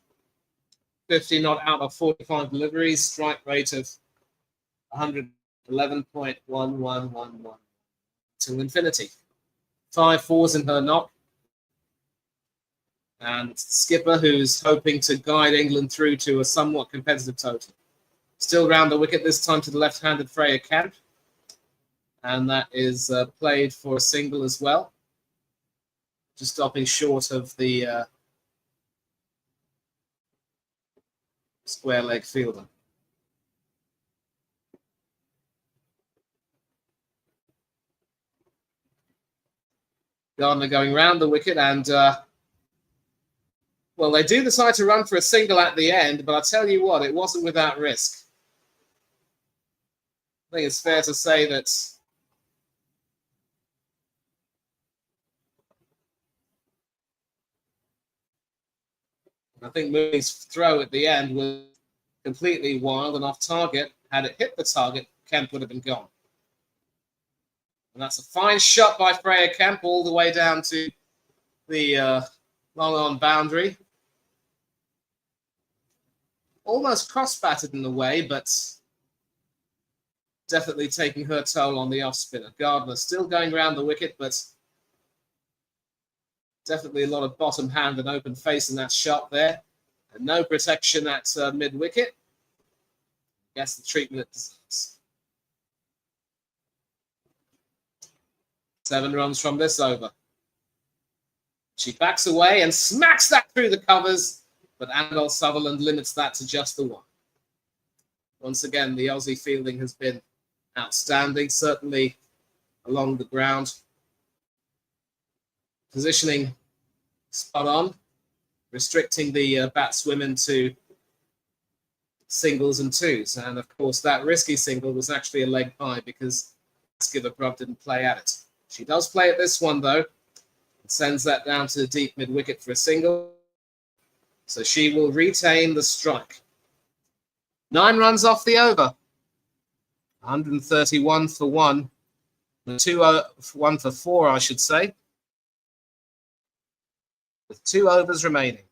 50 not out of 45 deliveries. Strike rate of 111.1111 to infinity. 5 fours in her knock. And Skipper, who's hoping to guide England through to a somewhat competitive total. Still round the wicket, this time to the left-handed Freya Kemp. And that is played for a single as well. Just stopping short of the square leg fielder. Gardner going round the wicket and... well, they do decide to run for a single at the end, but I'll tell you what, it wasn't without risk. I think it's fair to say that I think Mooney's throw at the end was completely wild and off target. Had it hit the target, Kemp would have been gone. And that's a fine shot by Freya Kemp all the way down to the long-on boundary. almost cross-batted in a way, but definitely taking her toll on the off-spinner. Gardner still going around the wicket, but definitely a lot of bottom hand and open face in that shot there. And no protection at mid-wicket. Guess the treatment it deserves. 7 runs from this over. She backs away and smacks that through the covers, but Annabelle Sutherland limits that to just the 1. Once again, the Aussie fielding has been outstanding, certainly along the ground. Positioning spot on, restricting the batswomen to singles and twos. And of course, that risky single was actually a leg high because Skipper didn't play at it. She does play at this one, though. It sends that down to the deep mid-wicket for a single. So she will retain the strike. 9 runs off the over. 131 for 1. 1 for 4, I should say. With 2 overs remaining.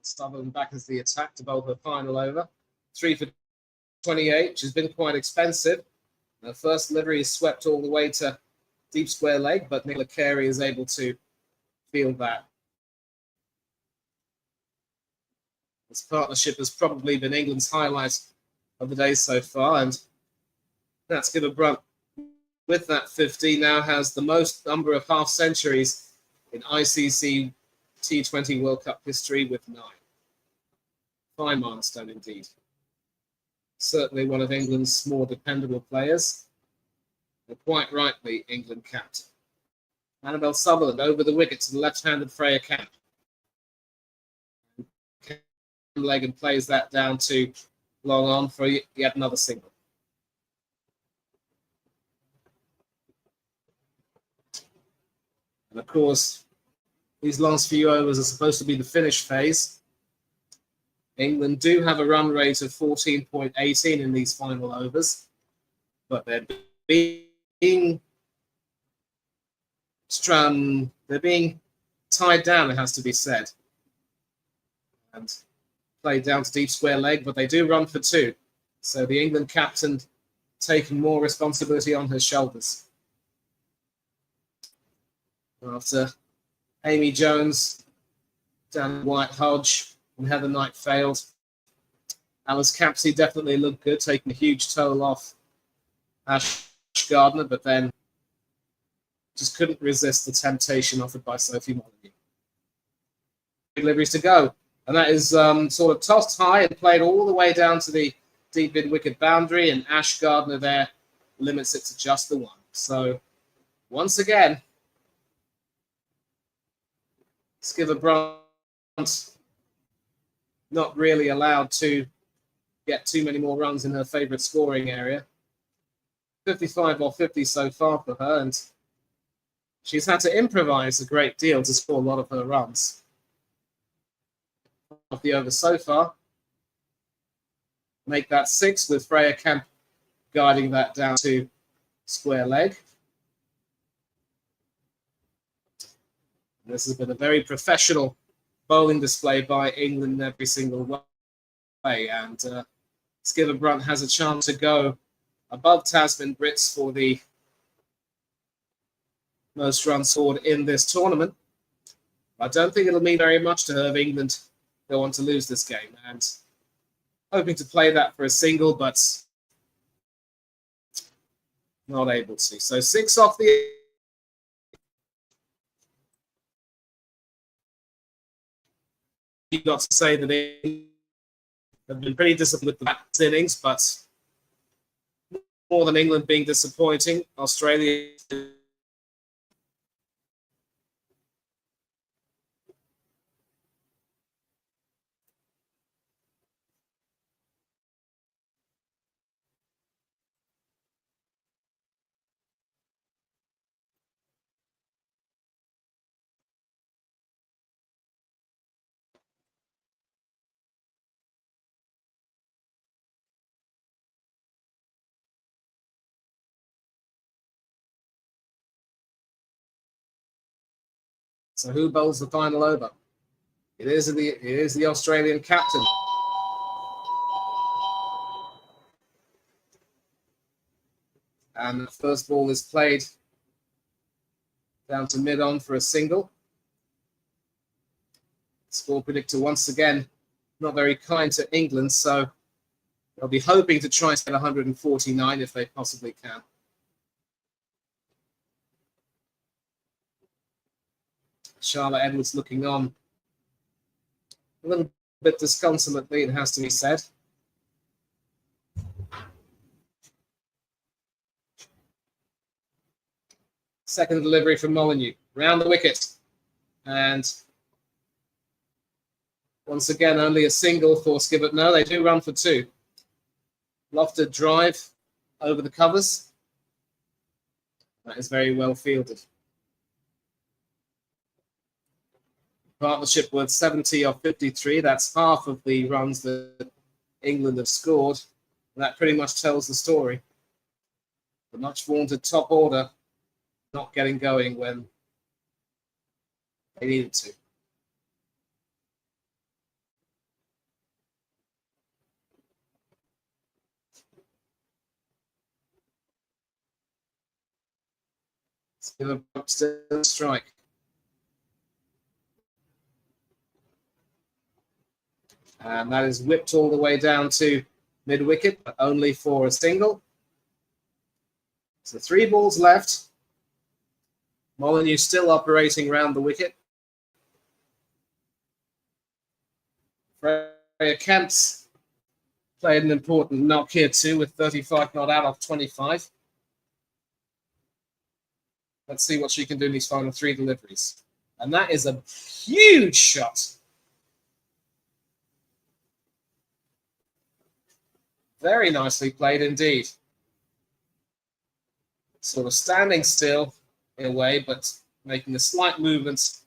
Sutherland back as the attack to bowl her final over. 3 for 28. She's been quite expensive. Her first delivery is swept all the way to deep square leg, but Nicola Carey is able to field that. This partnership has probably been England's highlight of the day so far, and that's Skipper Brunt, with that 50, now has the most number of half centuries in ICC T20 World Cup history with 9. Fine milestone indeed. Certainly one of England's more dependable players, and quite rightly England captain. Annabelle Sutherland over the wicket to the left-handed Freya Camp. Leg and plays that down to long on for yet another single. And of course, these last few overs are supposed to be the finish phase. England do have a run rate of 14.18 in these final overs, but they're being tied down, it has to be said, and played down to deep square leg, but they do run for 2. So the England captain taking more responsibility on her shoulders. After Amy Jones, Dan White Hodge, and Heather Knight failed, Alice Capsey definitely looked good, taking a huge toll off Ash Gardner, but then just couldn't resist the temptation offered by Sophie Montague. Deliveries to go, and that is sort of tossed high and played all the way down to the deep mid-wicket boundary, and Ash Gardner there limits it to just the 1. So once again, Skipper Brunt not really allowed to get too many more runs in her favourite scoring area. 55 or 50 so far for her, and she's had to improvise a great deal to score a lot of her runs. Of the over so far, make that 6 with Freya Camp guiding that down to square leg. This has been a very professional bowling display by England in every single way, and Skipper Brunt has a chance to go above Tasmin Brits for the most runs scored in this tournament. I don't think it'll mean very much to her if England go on to lose this game, and hoping to play that for a single, but not able to. So 6 off the... You've got to say that they have been pretty disciplined with the back innings, but more than England being disappointing, Australia... So who bowls the final over? It is the Australian captain. And the first ball is played down to mid-on for a single. Score predictor once again not very kind to England, so they'll be hoping to try to get 149 if they possibly can. Charlotte Edwards looking on a little bit disconsolately, it has to be said. Second delivery from Molyneux, round the wicket. And once again, only a single for Skibbert. No, they do run for two. Lofted drive over the covers. That is very well fielded. Partnership worth 70 off 53. That's half of the runs that England have scored. And that pretty much tells the story. The much vaunted top order not getting going when they needed to. Still strike. And that is whipped all the way down to mid-wicket, but only for a single. So 3 balls left. Molyneux still operating round the wicket. Freya Kemp's played an important knock here too, with 35 not out of 25. Let's see what she can do in these final 3 deliveries. And that is a huge shot. Very nicely played indeed. Sort of standing still in a way, but making a slight movement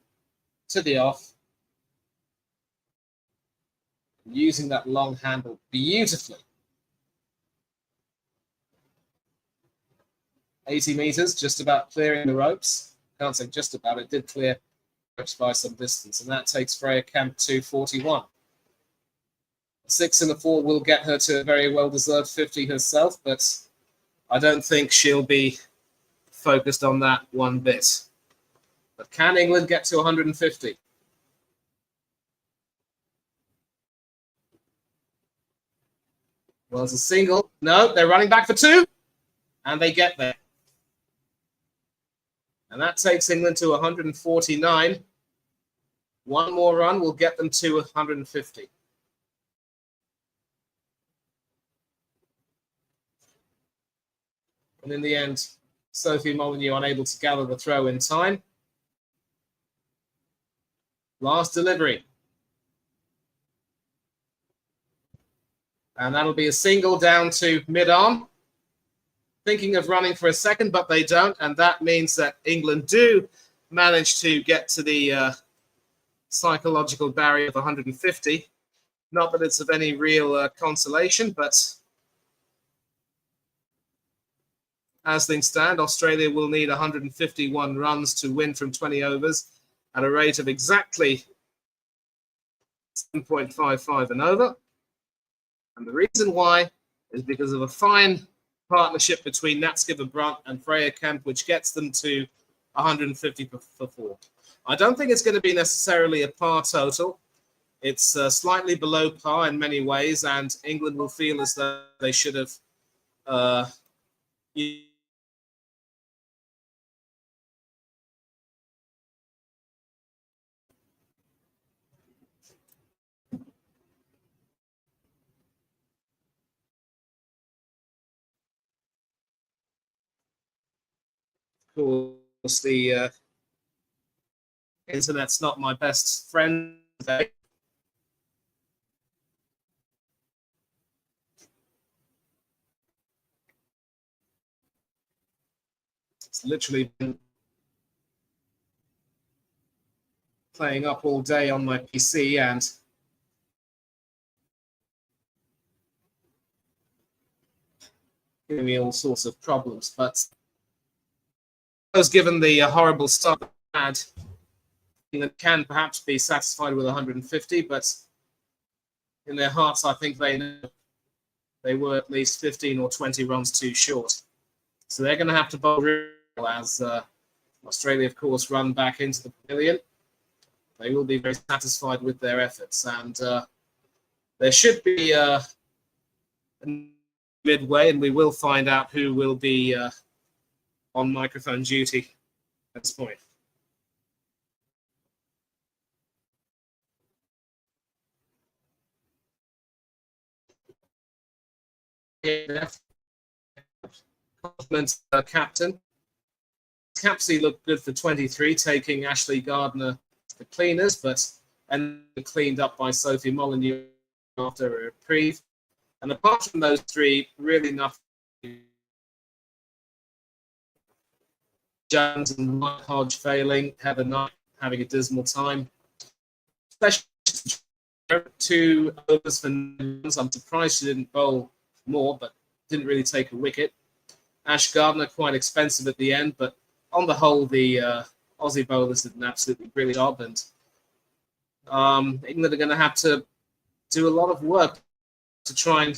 to the off. Using that long handle beautifully. 80 meters, just about clearing the ropes. Can't say just about, it did clear ropes by some distance, and that takes Freya Kemp to 41. 6 and a 4 will get her to a very well-deserved 50 herself, but I don't think she'll be focused on that one bit. But can England get to 150? Well, it's a single. No, they're running back for 2, and they get there. And that takes England to 149. One more run will get them to 150. And in the end, Sophie Molyneux unable to gather the throw in time. Last delivery. And that'll be a single down to mid-arm. Thinking of running for a second, but they don't. And that means that England do manage to get to the psychological barrier of 150. Not that it's of any real consolation, but as things stand, Australia will need 151 runs to win from 20 overs at a rate of exactly 7.55 and over. And the reason why is because of a fine partnership between Nat Skipper-Brunt and Freya Kemp, which gets them to 150 for 4. I don't think it's going to be necessarily a par total. It's slightly below par in many ways, and England will feel as though they should have Of course, the internet's not my best friend today. It's literally been playing up all day on my PC and giving me all sorts of problems. But I was given the horrible start I had England can perhaps be satisfied with 150, but in their hearts, I think they know they were at least 15 or 20 runs too short. So they're going to have to bowl as Australia, of course, run back into the pavilion. They will be very satisfied with their efforts, and there should be a midway, and we will find out who will be on microphone duty at this point. Captain. Capsey looked good for 23, taking Ashley Gardner to the cleaners, but and cleaned up by Sophie Molyneux after a reprieve. And apart from those three, really nothing. Jones and Mike Hodge failing, Heather Knight having a dismal time. Especially 2 overs for Newlands. I'm surprised she didn't bowl more, but didn't really take a wicket. Ash Gardner quite expensive at the end, but on the whole, the Aussie bowlers did an absolutely brilliant job, and England are going to have to do a lot of work to try and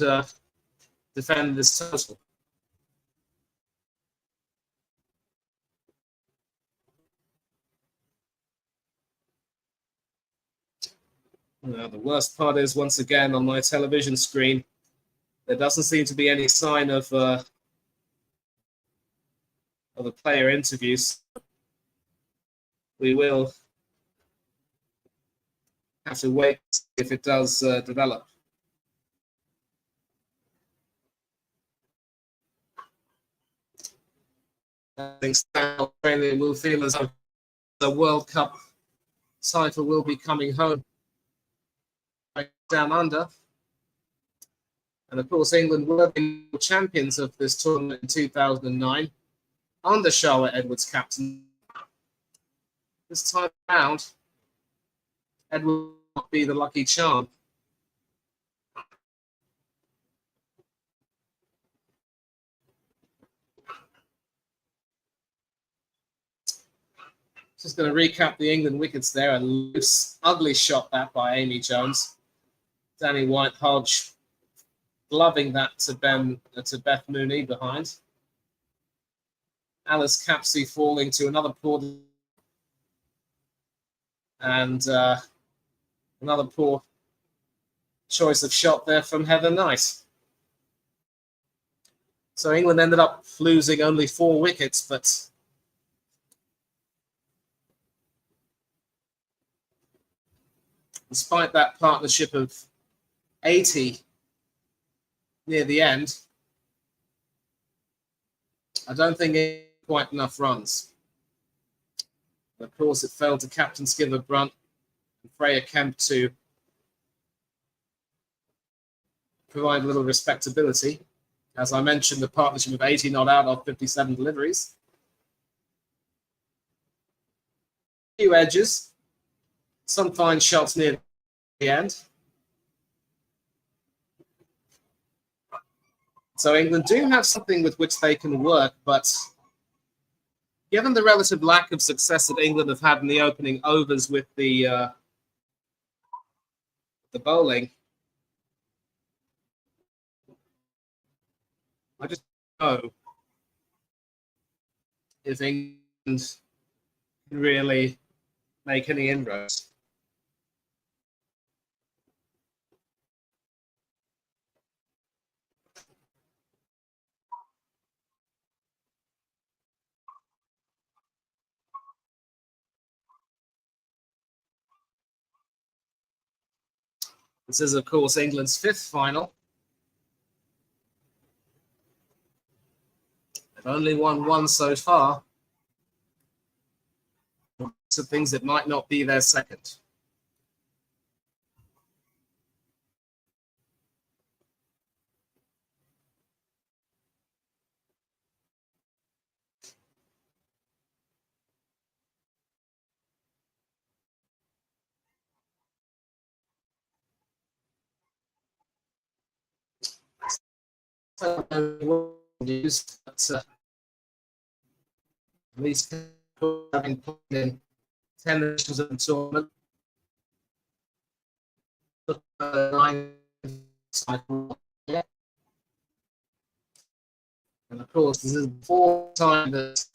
defend this total. Now, the worst part is, once again, on my television screen, there doesn't seem to be any sign of the player interviews. We will have to wait if it does develop. I think Australia will feel as though the World Cup title will be coming home down under. And of course, England were the champions of this tournament in 2009 under Charlotte Edwards' captain. This time around, Edwards will not be the lucky charm. Just going to recap the England wickets there. A loose, ugly shot that by Amy Jones. Danny White-Hodge gloving that to Beth Mooney behind. Alice Capsey falling to another poor, and another poor choice of shot there from Heather Knight. So England ended up losing only 4 wickets, but despite that partnership of 80 near the end, I don't think it's quite enough runs. Of course, it fell to captain Skipper Brunt and Freya Kemp to provide a little respectability. As I mentioned, the partnership of 80 not out of 57 deliveries. A few edges, some fine shots near the end. So England do have something with which they can work, but given the relative lack of success that England have had in the opening overs with the bowling, I just don't know if England can really make any inroads. This is, of course, England's 5th final. They've only won 1 so far. So things that might not be their 2nd. News, but at least having put in 10 nations of the tournament. And of course, this is the fourth time that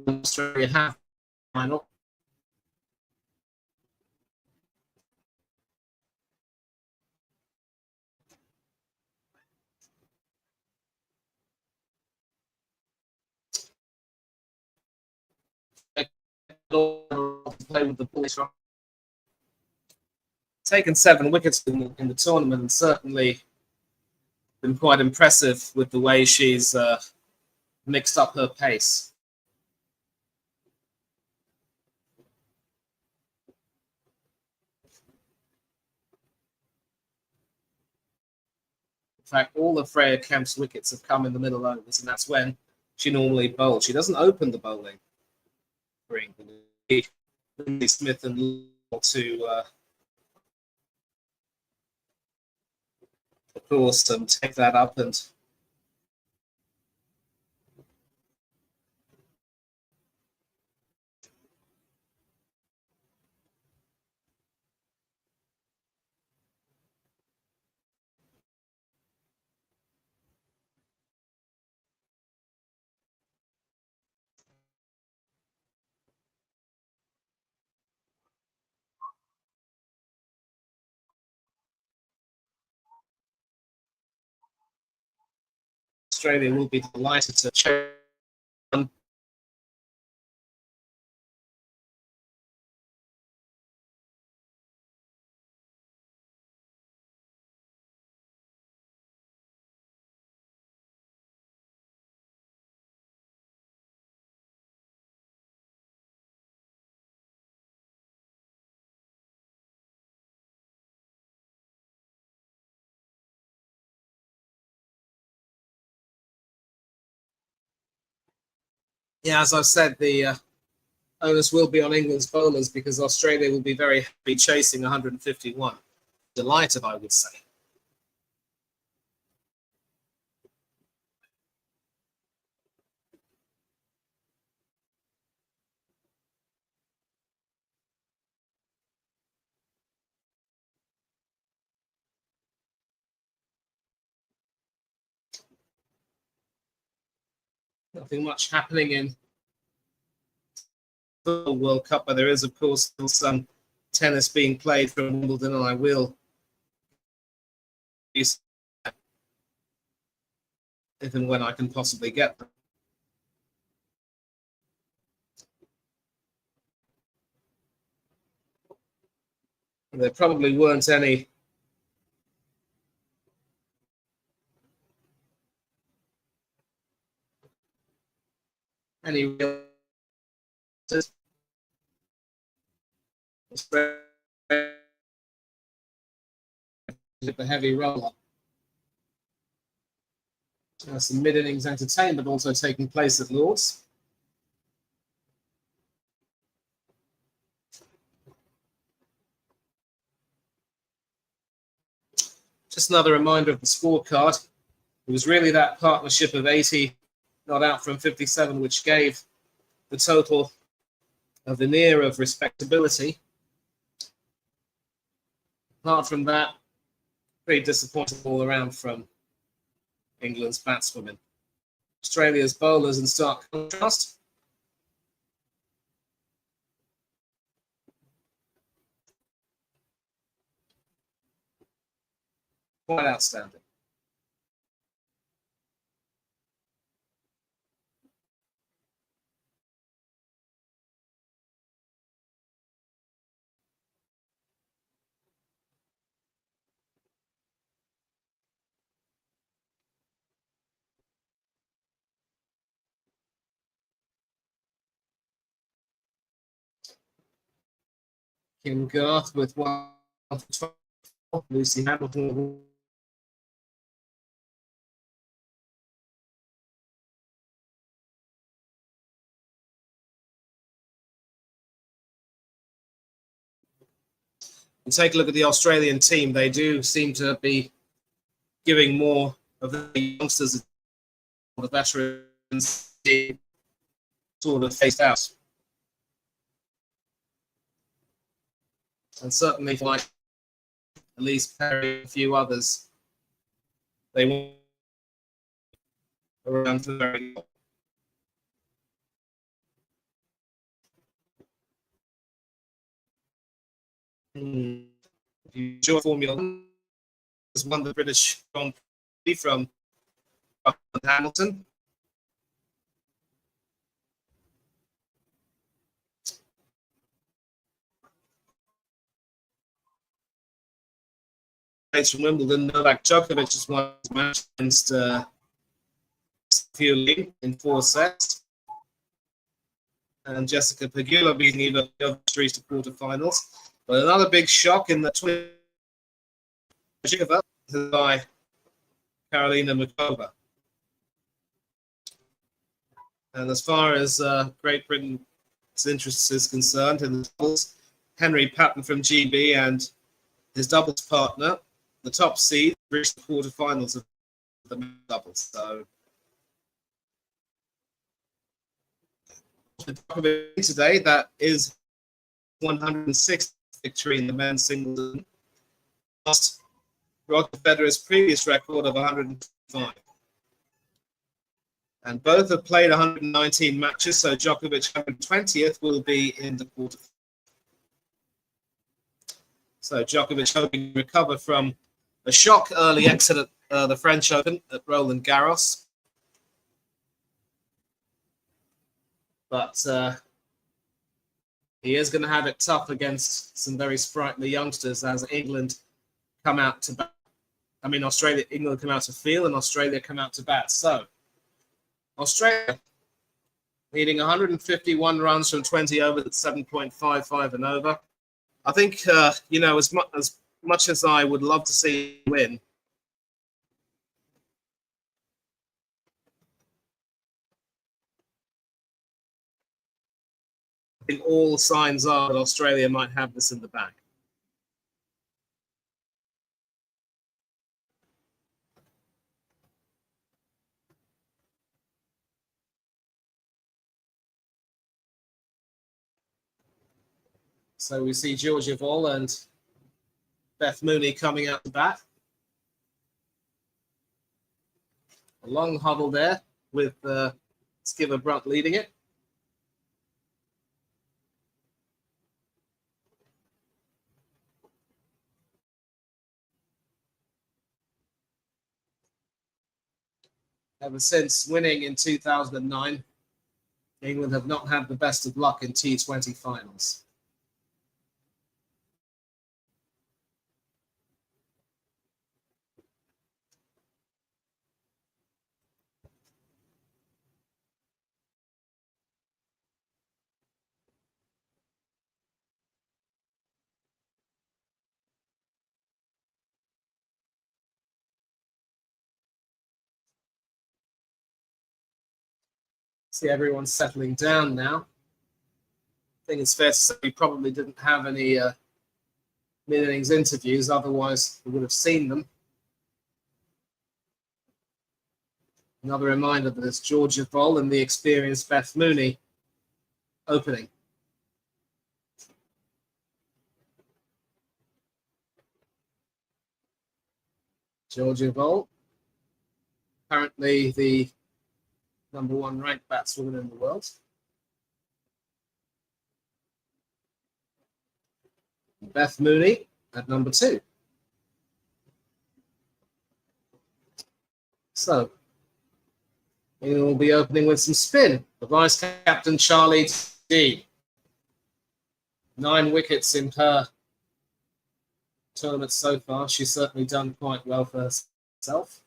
Australia have final. Play with the boys. Taken 7 wickets in the tournament, and certainly been quite impressive with the way she's mixed up her pace. In fact, all of Freya Kemp's wickets have come in the middle overs, and that's when she normally bowls. She doesn't open the bowling for England. Lindsay Smith and to, of course, take that up and Australia will be delighted to check. Yeah, as I've said, the onus will be on England's bowlers because Australia will be very happy chasing 151. Delighted, I would say. Nothing much happening in the World Cup, but there is, of course, still some tennis being played from Wimbledon, and I will use if and when I can possibly get them. There probably weren't any real the heavy roller. Some mid-innings entertainment also taking place at Lord's. Just another reminder of the scorecard. It was really that partnership of 80 not out from 57 which gave the total a veneer of respectability. Apart from that, pretty disappointing all around from England's batswomen. Australia's bowlers in stark contrast. Quite outstanding. Kim Garth with 1 for 12. Lucy Hamilton. And take a look at the Australian team. They do seem to be giving more of the youngsters, the veterans, sort of faced out. And certainly like at least Perry, a few others, they went around to the very top. Sure, Formula One has won the British Grand Prix from Hamilton. From Wimbledon, Novak Djokovic has won his match against Fuli in 4 sets. And Jessica Pegula beating either of the other three to quarterfinals. But another big shock in the 20 by Karolina Muchova. And as far as Great Britain's interest is concerned in the doubles, Henry Patton from GB and his doubles partner, the top seed, reached the quarterfinals of the doubles. So today, that is 106th victory in the men's singles. Lost Roger Federer's previous record of 105. And both have played 119 matches, so Djokovic 120th will be in the quarterfinals. So Djokovic hoping to recover from a shock early exit at the French Open at Roland Garros. But he is going to have it tough against some very sprightly youngsters as England come out to bat. England come out to field and Australia come out to bat. So Australia needing 151 runs from 20 overs at 7.55 and over. I think, as much as I would love to see him win, I think all signs are that Australia might have this in the bag. So we see Georgia Voll and Beth Mooney coming out to bat. A long huddle there with Skipper Brunt leading it. Ever since winning in 2009, England have not had the best of luck in T20 finals. See everyone's settling down now. I think it's fair to say we probably didn't have any mid-innings interviews, otherwise we would have seen them. Another reminder that it's Georgia Voll and the experienced Beth Mooney opening. Georgia Voll, currently the #1 ranked batswoman in the world. Beth Mooney at #2. So, we will be opening with some spin. The vice captain, Charlie D. 9 wickets in her tournament so far. She's certainly done quite well for herself.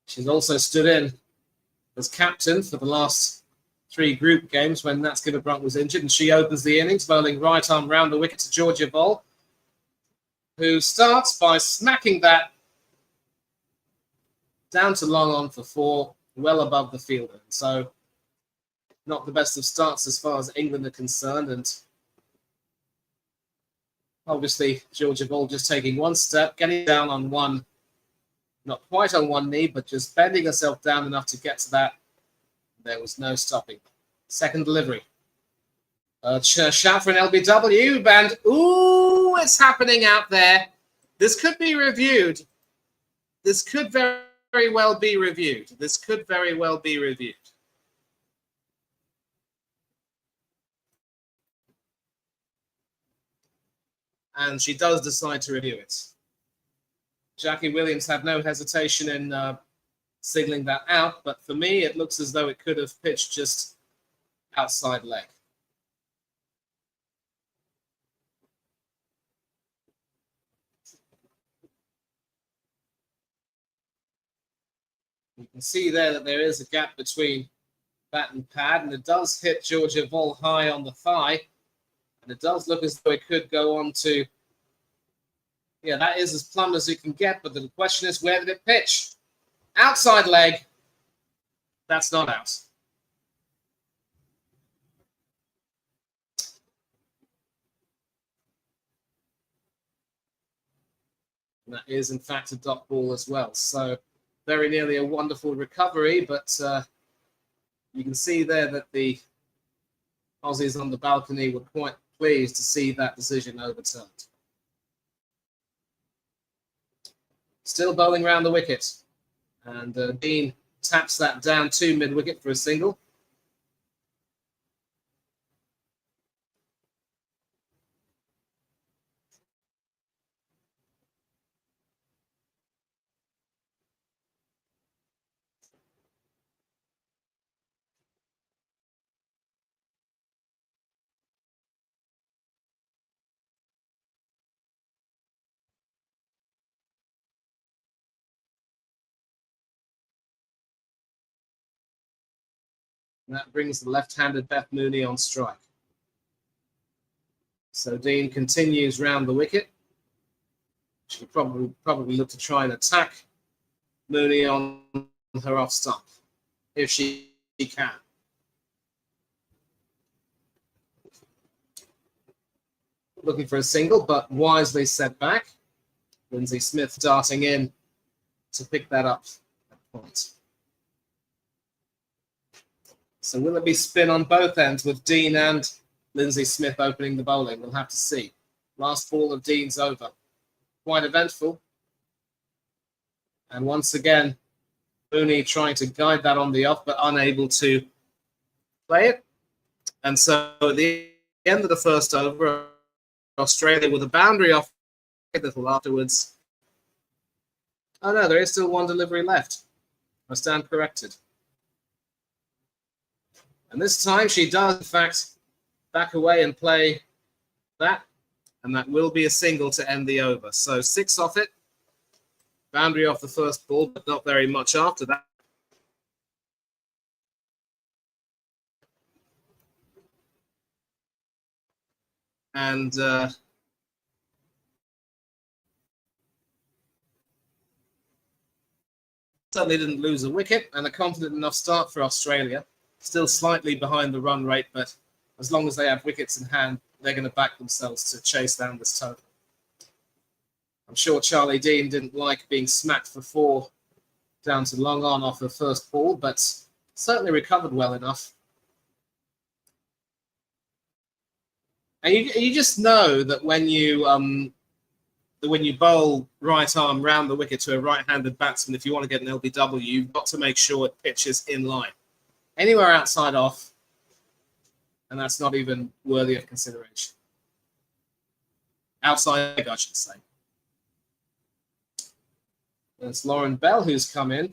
She's also stood in as captain for the last 3 group games when Nat Skipper-Brunt was injured, and she opens the innings, bowling right arm round the wicket to Georgia Voll, who starts by smacking that down to long on for 4, well above the fielder. So not the best of starts as far as England are concerned, and obviously Georgia Voll just taking one step, getting down on one, not quite on one knee, but just bending herself down enough to get to that. There was no stopping. Second delivery. Shout for an LBW, and ooh, it's happening out there. This could be reviewed. This could very well be reviewed. This could very well be reviewed. And she does decide to review it. Jackie Williams had no hesitation in signaling that out, but for me, it looks as though it could have pitched just outside leg. You can see there that there is a gap between bat and pad, and it does hit Georgia Vol high on the thigh, and it does look as though it could go on to, yeah, that is as plumb as it can get, but the question is, where did it pitch? Outside leg. That's not out. And that is, in fact, a dot ball as well. So very nearly a wonderful recovery, but you can see there that the Aussies on the balcony were quite pleased to see that decision overturned. Still bowling round the wicket. And Dean taps that down to mid-wicket for a single. And that brings the left-handed Beth Mooney on strike. So Dean continues round the wicket. She'll probably look to try and attack Mooney on her off stump, if she can. Looking for a single, but wisely set back. Lindsay Smith darting in to pick that up at point. So will it be spin on both ends with Dean and Lindsay Smith opening the bowling? We'll have to see. Last ball of Dean's over. Quite eventful. And once again, Mooney trying to guide that on the off, but unable to play it. And so at the end of the first over, Australia with a boundary off a little afterwards. Oh no, there is still one delivery left. I stand corrected. And this time she does, in fact, back away and play that. And that will be a single to end the over. So 6 off it. Boundary off the first ball, but not very much after that. And certainly didn't lose a wicket, and a confident enough start for Australia. Still slightly behind the run rate, but as long as they have wickets in hand, they're going to back themselves to chase down this total. I'm sure Charlie Dean didn't like being smacked for 4 down to long on off the first ball, but certainly recovered well enough. And you just know that when you bowl right arm round the wicket to a right-handed batsman, if you want to get an LBW, you've got to make sure it pitches in line. Anywhere outside off, and that's not even worthy of consideration. Outside, I should say. It's Lauren Bell who's come in.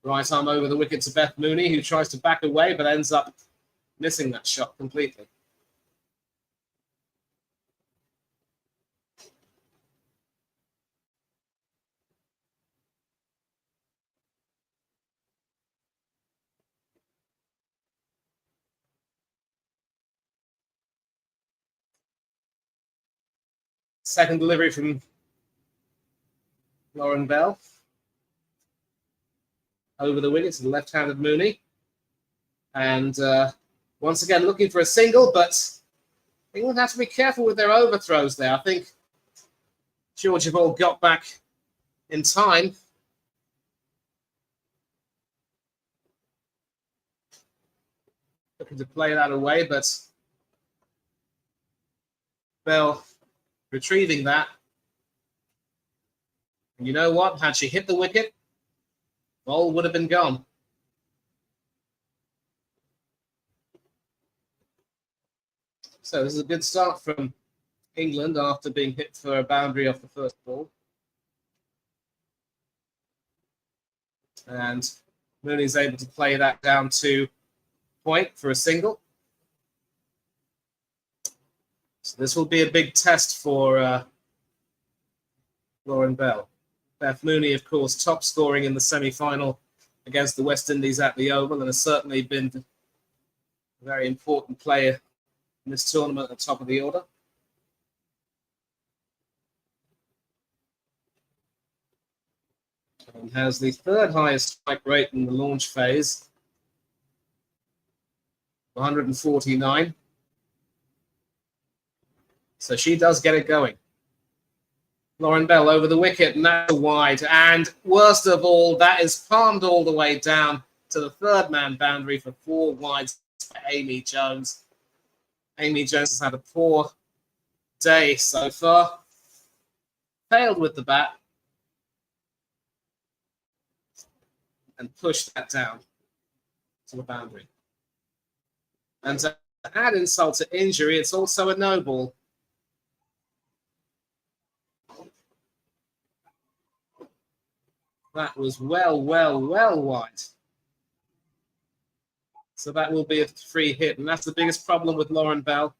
Right arm over the wicket to Beth Mooney, who tries to back away, but ends up missing that shot completely. Second delivery from Lauren Bell. Over the wicket to the left-handed Mooney. And once again, looking for a single, but England have to be careful with their overthrows there. I think Georgia Ball got back in time. looking to play that away, but Bell retrieving that. And you know what? Had she hit the wicket, ball would have been gone. So this is a good start from England after being hit for a boundary off the first ball. And Mooney's able to play that down to point for a single. So this will be a big test for Lauren Bell. Beth Mooney, of course, top scoring in the semi-final against the West Indies at the Oval, and has certainly been a very important player in this tournament at the top of the order. And has the third highest strike rate in the launch phase, 149. So she does get it going. Lauren Bell over the wicket, and that's wide. And worst of all, that is palmed all the way down to the third man boundary for 4 wides for Amy Jones. Amy Jones has had a poor day so far. Failed with the bat. And pushed that down to the boundary. And to add insult to injury, it's also a no ball. That was well wide. So that will be a free hit. And that's the biggest problem with Lauren Bell.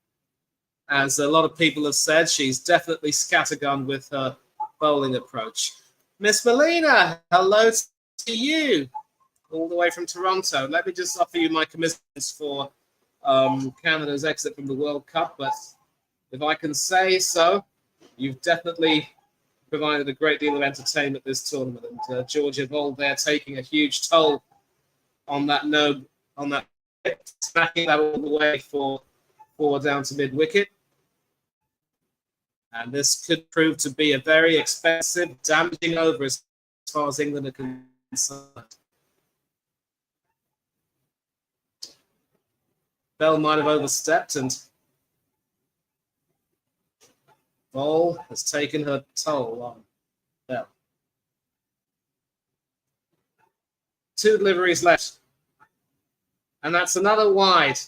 As a lot of people have said, she's definitely scattergun with her bowling approach. Miss Molina, hello to you, all the way from Toronto. Let me just offer you my commiserations for Canada's exit from the World Cup. But if I can say so, you've definitely provided a great deal of entertainment this tournament, and Georgia Voll there taking a huge toll on that smacking that all the way for 4 down to mid wicket. And this could prove to be a very expensive, damaging over as far as England are concerned. Bell might have overstepped, and Ball has taken her toll on Bell. 2 deliveries left. And that's another wide.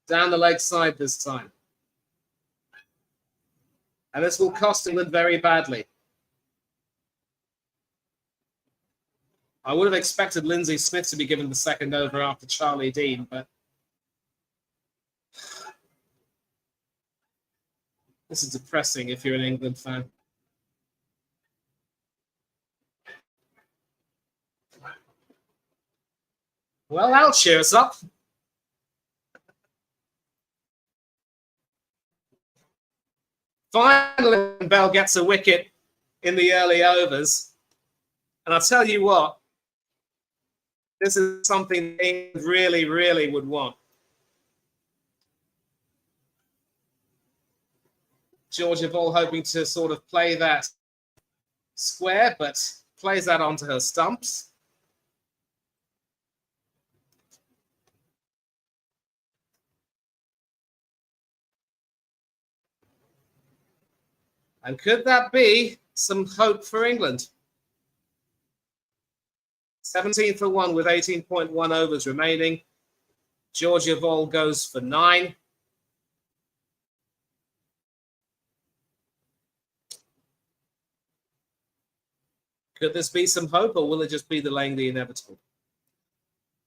Down the leg side this time. And this will cost England very badly. I would have expected Lindsay Smith to be given the second over after Charlie Dean, but this is depressing if you're an England fan. Well, that'll cheer us up. Finally, Bell gets a wicket in the early overs. And I'll tell you what, this is something England really would want. Georgia Voll hoping to sort of play that square, but plays that onto her stumps. And could that be some hope for England? 17 for 1 with 18.1 overs remaining. Georgia Voll goes for 9. Could this be some hope, or will it just be delaying the inevitable?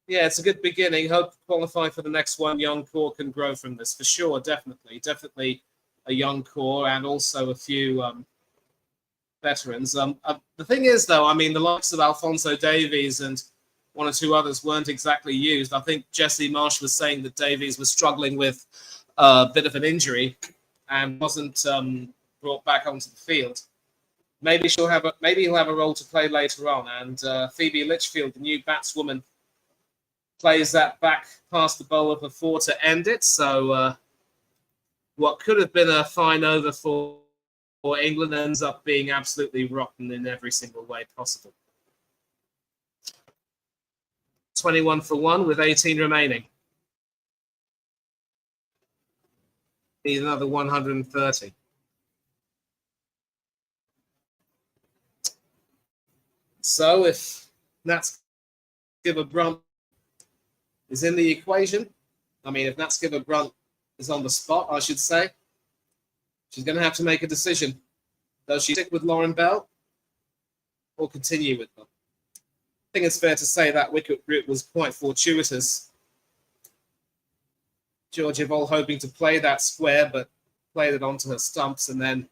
Yeah, it's a good beginning. Hope to qualify for the next one. Young core can grow from this, for sure, definitely. Definitely a young core, and also a few veterans. The thing is, though, I mean, the likes of Alphonso Davies and 1 or 2 others weren't exactly used. I think Jesse Marsh was saying that Davies was struggling with a bit of an injury and wasn't brought back onto the field. Maybe he'll have a role to play later on. And Phoebe Litchfield, the new batswoman, plays that back past the bowler for 4 to end it. So what could have been a fine over for England ends up being absolutely rotten in every single way possible. 21 for 1 with 18 remaining. Need another 130. So if Natskiver-Brunt is in the equation, I mean, if Natskiver-Brunt is on the spot, I should say, she's going to have to make a decision. Does she stick with Lauren Bell or continue with them? I think it's fair to say that wicket route was quite fortuitous. Georgia Vol hoping to play that square, but played it onto her stumps, and then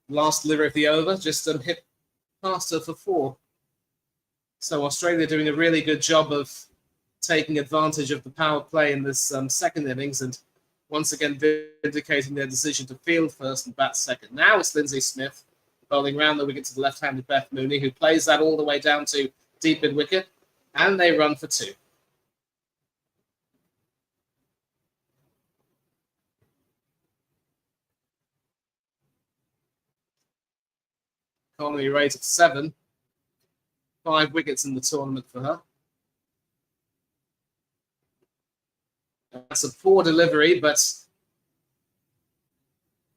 last delivery of the over just hit past her for 4. So Australia doing a really good job of taking advantage of the power play in this second innings, and once again vindicating their decision to field first and bat second. Now it's Lindsay Smith bowling round the wicket to the left-handed Beth Mooney, who plays that all the way down to deep mid-wicket, and they run for 2. Economy rate of 7. 5 wickets in the tournament for her. That's a poor delivery, but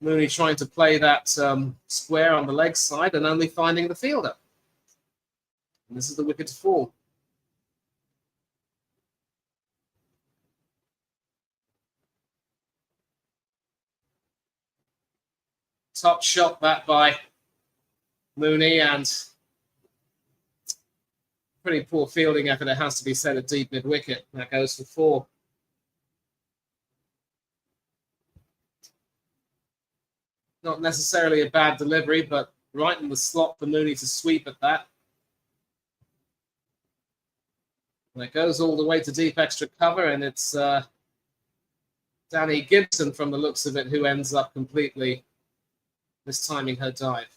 Mooney trying to play that square on the leg side and only finding the fielder. And this is the wicket to fall. Top shot that by Mooney, and pretty poor fielding effort, it has to be said, at deep mid-wicket. That goes for 4. Not necessarily a bad delivery, but right in the slot for Mooney to sweep at that. And it goes all the way to deep extra cover, and it's Danny Gibson, from the looks of it, who ends up completely mistiming her dive.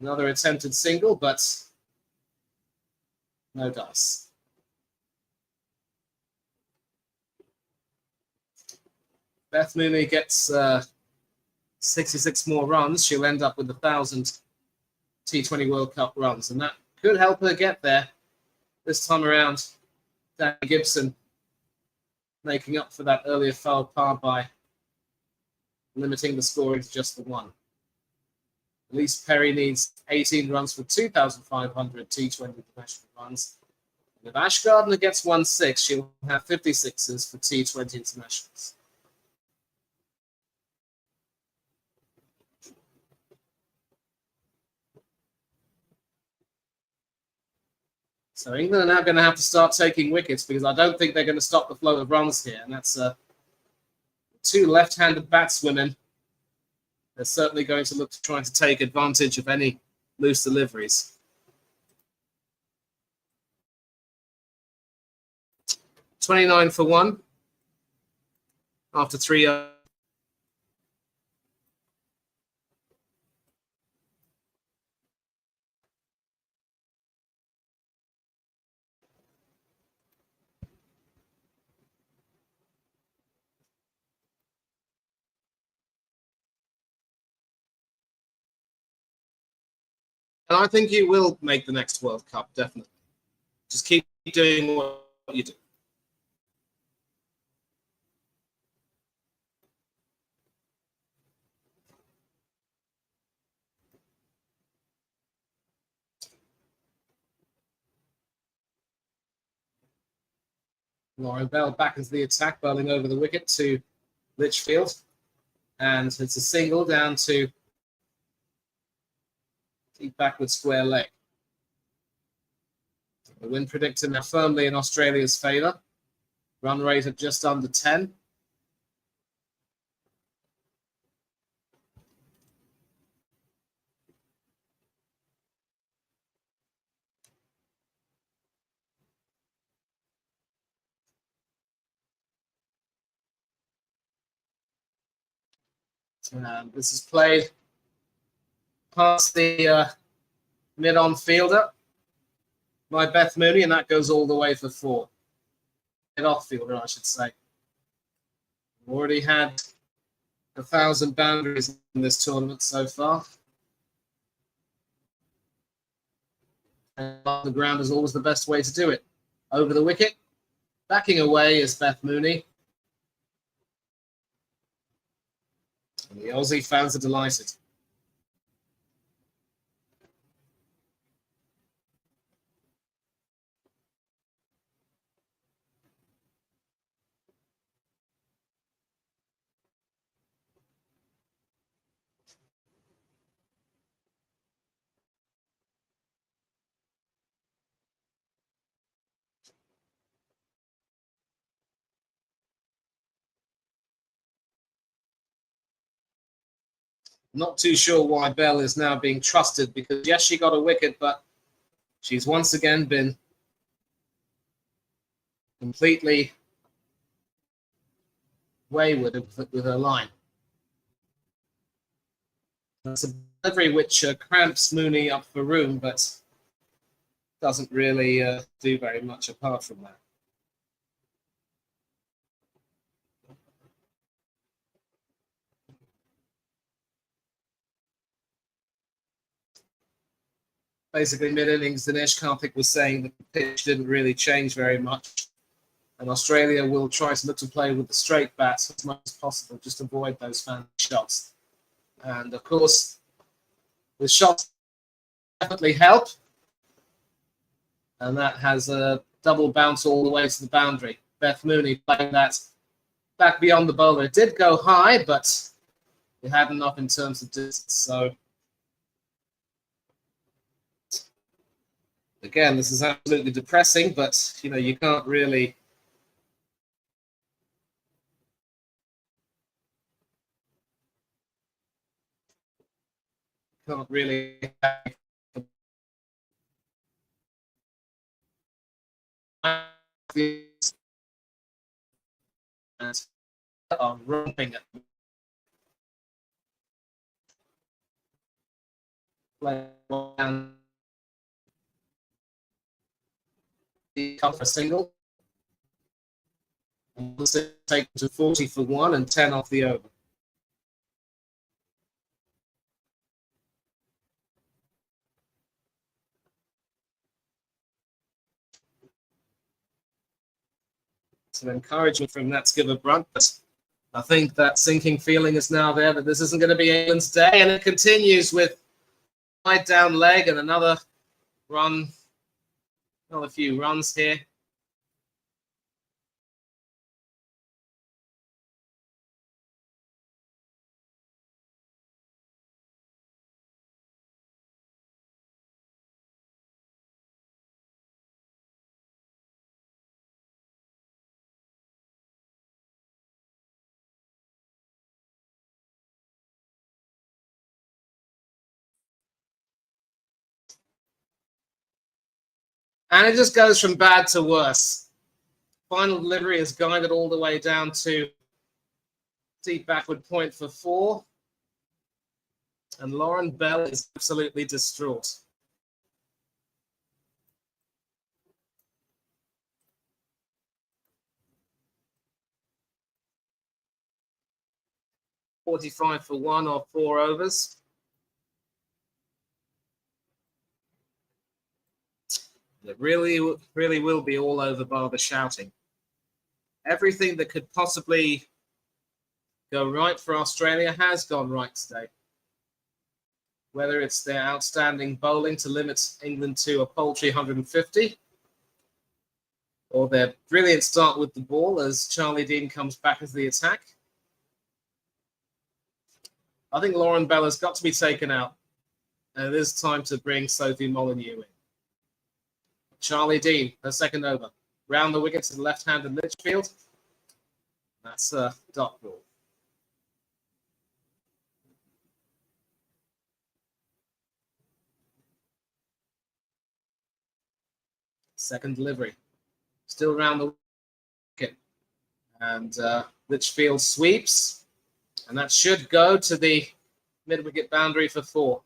Another attempted single, but no dice. Beth Mooney gets 66 more runs. She'll end up with 1,000 T20 World Cup runs, and that could help her get there. This time around, Danny Gibson making up for that earlier foul par by limiting the scoring to just the 1. Elise Perry needs 18 runs for 2,500 T20 international runs. And if Ash Gardner gets 1/6, she'll have 56s for T20 internationals. So England are now going to have to start taking wickets, because I don't think they're going to stop the flow of runs here. And that's 2 left-handed batswomen. They're certainly going to look to try to take advantage of any loose deliveries. 29 for 1 after 3 overs. And I think you will make the next World Cup, definitely. Just keep doing what you do. Lauren Bell back into the attack, bowling over the wicket to Litchfield. And it's a single down to deep backward square leg. The win predictor now firmly in Australia's favour. Run rate of just under 10. This is played past the mid-on fielder by Beth Mooney, and that goes all the way for 4. Mid-off fielder, I should say. We've already had 1,000 boundaries in this tournament so far. And on the ground is always the best way to do it. Over the wicket, Backing away is Beth Mooney. And the Aussie fans are delighted. Not too sure why Bell is now being trusted, because yes, she got a wicket, but she's once again been completely wayward with her line. That's a delivery which cramps Mooney up for room, but doesn't really do very much apart from that. Basically, mid-innings, Dinesh Karthik was saying that the pitch didn't really change very much, and Australia will try to look to play with the straight bats as much as possible, just avoid those fan shots. And of course, the shots definitely help, and that has a double bounce all the way to the boundary. Beth Mooney playing that back beyond the bowler. It did go high, but it had enough in terms of distance. So again, this is absolutely depressing, but you can't really are romping at for a single. Take to 40 for 1 and 10 off the over. Some encouragement from that skipper Brunt, but I think that sinking feeling is now there that this isn't going to be England's day, and it continues with wide down leg and another run, another few runs here. And it just goes from bad to worse. Final delivery is guided all the way down to deep backward point for 4. And Lauren Bell is absolutely distraught. $45 for 1 or 4 overs. It really will be all over bar the shouting. Everything that could possibly go right for Australia has gone right today. Whether it's their outstanding bowling to limit England to a paltry 150, or their brilliant start with the ball as Charlie Dean comes back as the attack. I think Lauren Bell has got to be taken out, and it is time to bring Sophie Molyneux in. Charlie Dean, her second over. Round the wicket to the left-handed Litchfield. That's a dot ball. Second delivery. Still round the wicket. And Litchfield sweeps. And that should go to the mid-wicket boundary for 4.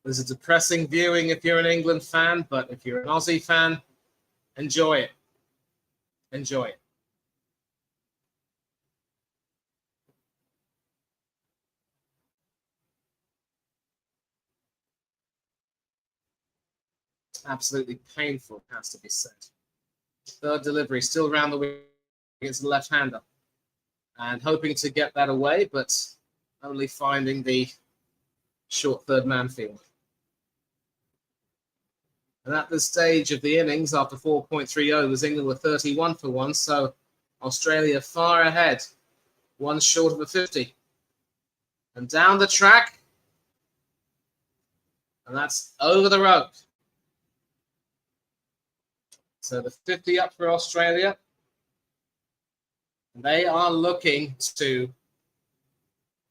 There's a depressing viewing if you're an England fan, but if you're an Aussie fan, enjoy it. Enjoy it. Absolutely painful, has to be said. Third delivery, still round the wicket against the left-hander. And hoping to get that away, but only finding the short third man field. And at this stage of the innings, after 4.3 overs, England were 31 for 1, so Australia far ahead, one short of a 50. And down the track, and that's over the rope. So the 50 up for Australia. They are looking to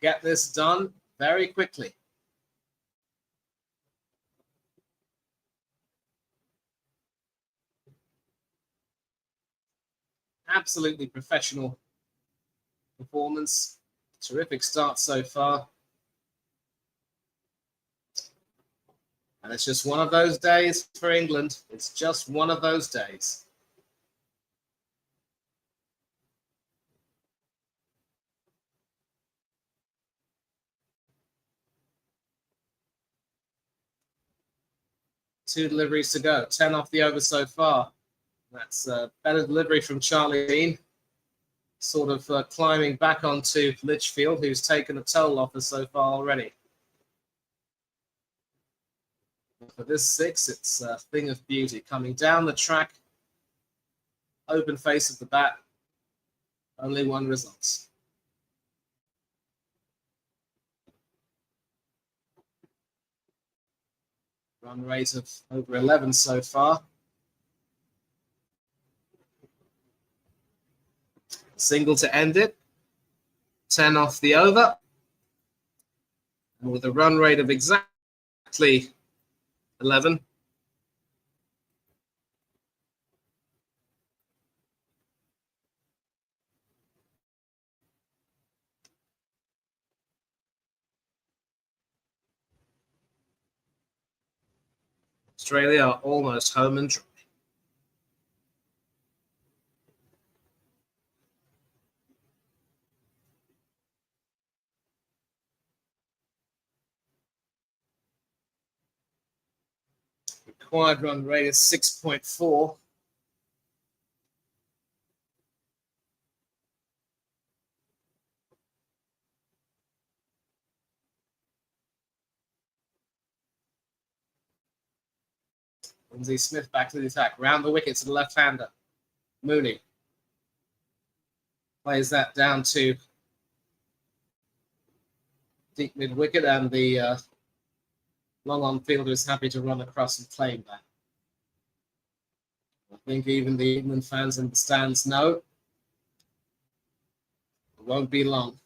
get this done very quickly. Absolutely professional performance. Terrific start so far. And it's just one of those days for England. It's just one of those days. Two deliveries to go. 10 off the over so far. That's a better delivery from Charlie Dean. Sort of climbing back onto Litchfield, who's taken a toll off us so far already. For this 6, it's a thing of beauty. Coming down the track, open face of the bat, only one result. Run rate of over 11 so far. Single to end it. 10 off the over. And with a run rate of exactly 11. Australia are almost home and dry. Required run rate is 6.4. Lindsay Smith back to the attack. Round the wicket to the left-hander. Mooney plays that down to deep mid-wicket, and the long-on fielder is happy to run across and claim that. I think even the England fans in the stands know it won't be long.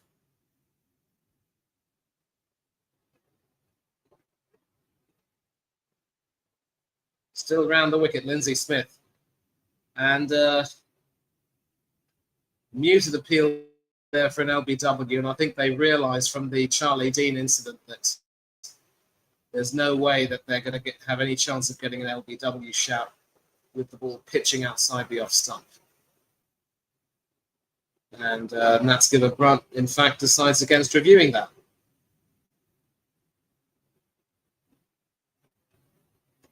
Still round the wicket, Lindsay Smith. And muted appeal there for an LBW, and I think they realised from the Charlie Dean incident that there's no way that they're going to have any chance of getting an LBW shout with the ball pitching outside the off stump. And Nats Giver-Brunt, in fact, decides against reviewing that.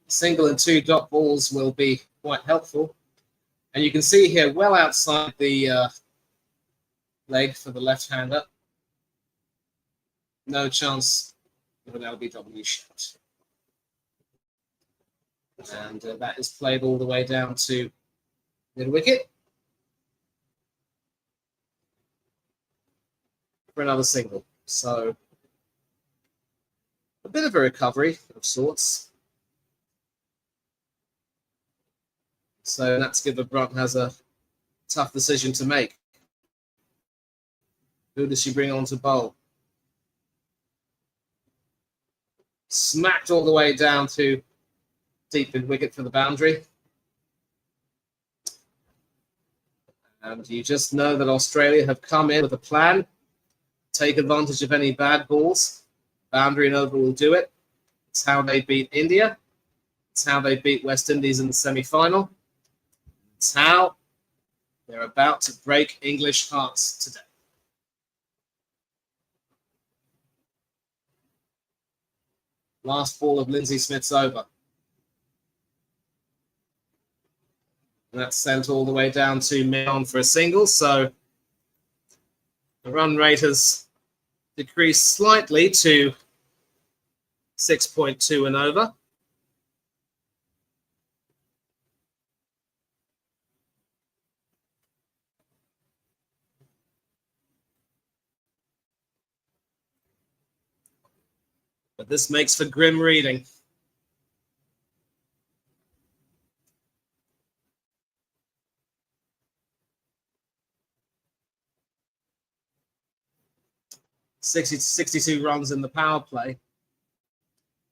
Single and 2 dot balls will be quite helpful. And you can see here, well outside the leg for the left-hander. No chance of an LBW shot. And that is played all the way down to mid-wicket for another single. So a bit of a recovery of sorts. So Nats Giver-Brunt has a tough decision to make. Who does she bring on to bowl? Smacked all the way down to deep mid wicket for the boundary. And you just know that Australia have come in with a plan. Take advantage of any bad balls. Boundary and over will do it. It's how they beat India. It's how they beat West Indies in the semi-final. It's how they're about to break English hearts today. Last ball of Lindsay Smith's over. And that's sent all the way down to mid-on for a single. So the run rate has decreased slightly to 6.2 and over. But this makes for grim reading. $62 runs in the power play.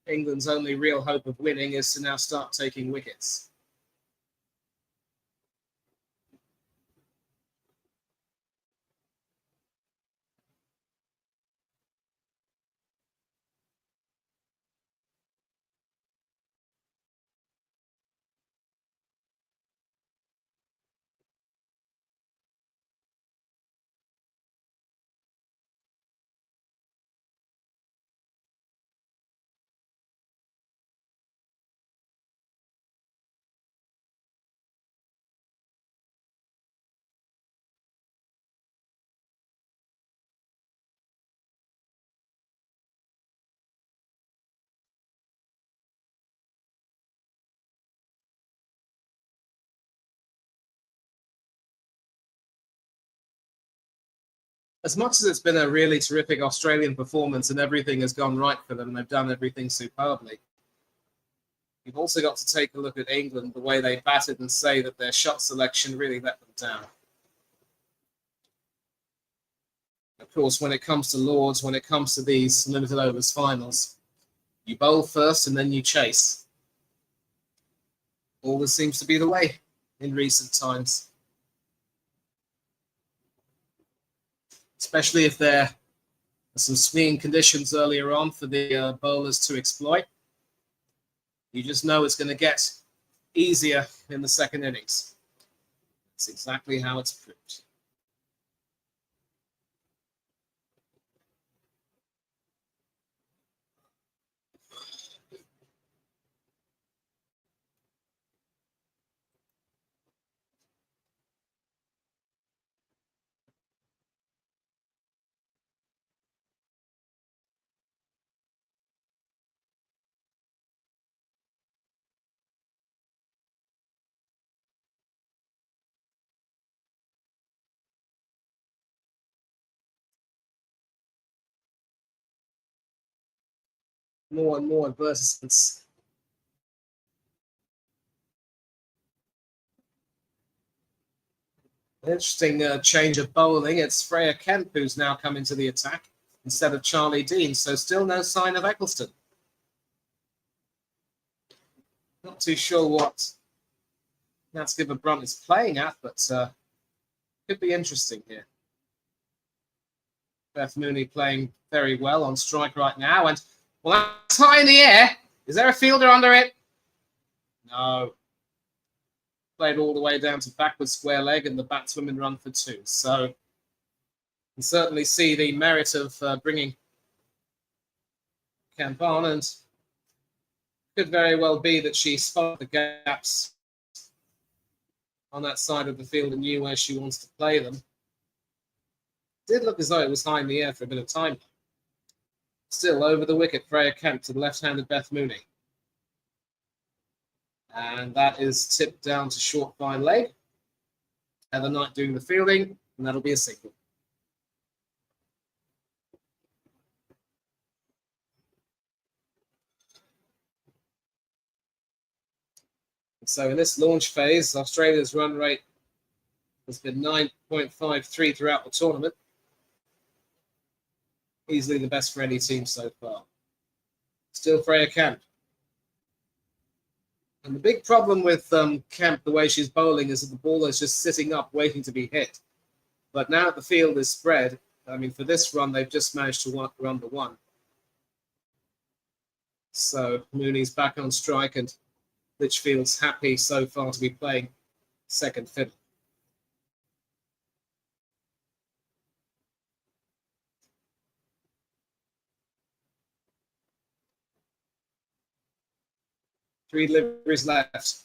England's only real hope of winning is to now start taking wickets. As much as it's been a really terrific Australian performance and everything has gone right for them, and they've done everything superbly, you've also got to take a look at England, the way they batted, and say that their shot selection really let them down. Of course, when it comes to Lords, when it comes to these limited overs finals, you bowl first and then you chase. Always seems to be the way in recent times. Especially if there are some swinging conditions earlier on for the bowlers to exploit. You just know it's going to get easier in the second innings. That's exactly how it's proved. More and more advertisements. Interesting change of bowling. It's Freya Kemp who's now come into the attack instead of Charlie Dean. So still no sign of Eccleston. Not too sure what Nats Brunt is playing at, but could be interesting here. Beth Mooney playing very well on strike right now. And, well, that's high in the air. Is there a fielder under it? No. Played all the way down to backward square leg, and the batswomen run for two. So you can certainly see the merit of bringing Kemp on, and could very well be that she spotted the gaps on that side of the field and knew where she wants to play them. Did look as though it was high in the air for a bit of time. Still over the wicket, Freya Kemp to the left-handed Beth Mooney. And that is tipped down to short fine leg. Heather Knight doing the fielding, and that'll be a single. So in this launch phase, Australia's run rate has been 9.53 throughout the tournament. Easily the best for any team so far. Still Freya Kemp. And the big problem with Kemp, the way she's bowling, is that the ball is just sitting up, waiting to be hit. But now that the field is spread, I mean, for this run, they've just managed to run the one. So Mooney's back on strike, and Litchfield's happy so far to be playing second fiddle. Three deliveries left.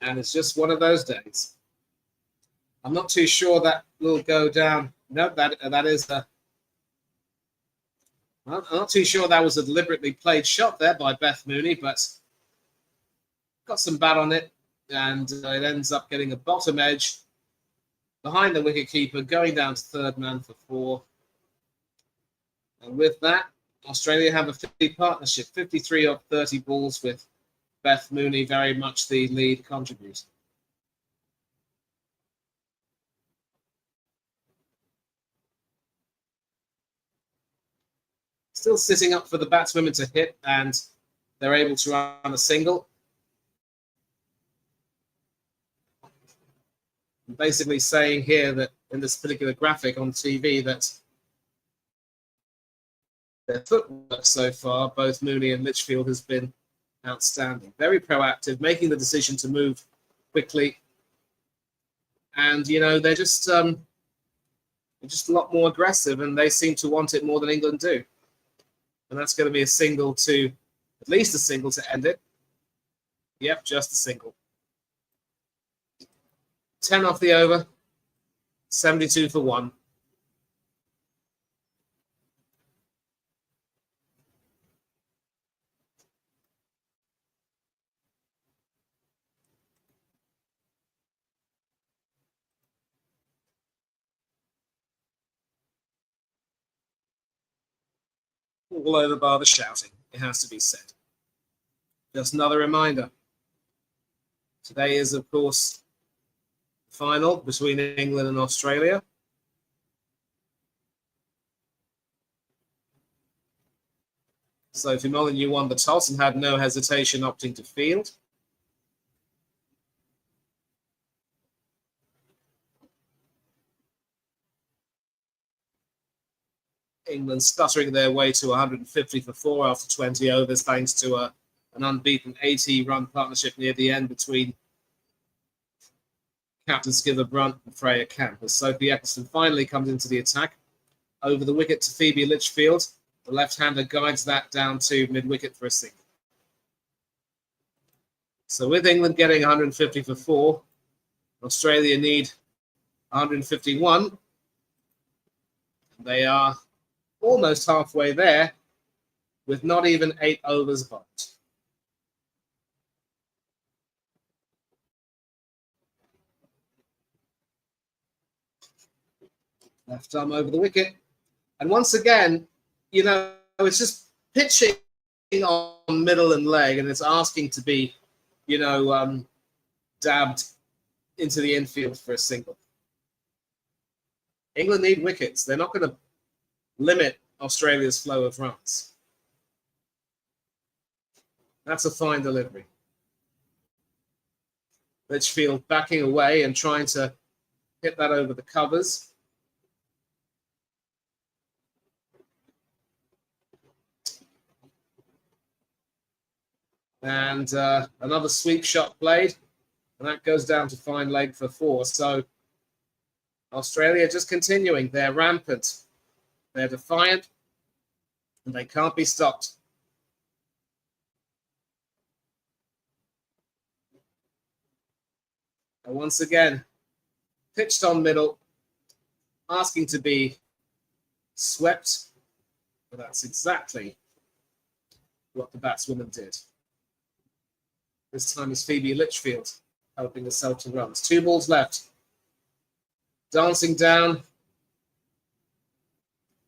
And it's just one of those days. I'm not too sure that will go down. No, that is a. I'm not too sure that was a deliberately played shot there by Beth Mooney, but got some bat on it, and it ends up getting a bottom edge behind the wicketkeeper, going down to third man for 4. And with that, Australia have a 50 partnership, 53 of 30 balls, with Beth Mooney very much the lead contributor. Still sitting up for the batswomen to hit, and they're able to run a single. I'm basically saying here that in this particular graphic on TV that their footwork so far, both Mooney and Litchfield, has been outstanding. Very proactive, making the decision to move quickly. And, you know, they're just a lot more aggressive, and they seem to want it more than England do. And that's going to be a single to, at least a single to end it. Yep, just a single. 10 off the over, 72 for 1. All over bar the shouting, it has to be said. Just another reminder. Today is, of course, the final between England and Australia. Sophie Molyneux won the toss and had no hesitation opting to field. England stuttering their way to 150 for 4 after 20 overs, thanks to an unbeaten 80-run partnership near the end between Captain Skipper Brunt and Freya Camp. As Sophie Eccleston finally comes into the attack, over the wicket to Phoebe Litchfield. The left-hander guides that down to mid-wicket for a single. So with England getting 150 for 4, Australia need 151. They are almost halfway there, with not even 8 overs bowled. Left arm over the wicket. And once again, you know, it's just pitching on middle and leg, and it's asking to be, you know, dabbed into the infield for a single. England need wickets. They're not going to limit Australia's flow of runs. That's a fine delivery. Litchfield backing away and trying to hit that over the covers. And another sweep shot played, and that goes down to fine leg for 4. So Australia just continuing. They're rampant. They're defiant, and they can't be stopped. And once again, pitched on middle, asking to be swept. But that's exactly what the batswoman did. This time is Phoebe Litchfield helping herself to runs. 2 balls left. Dancing down.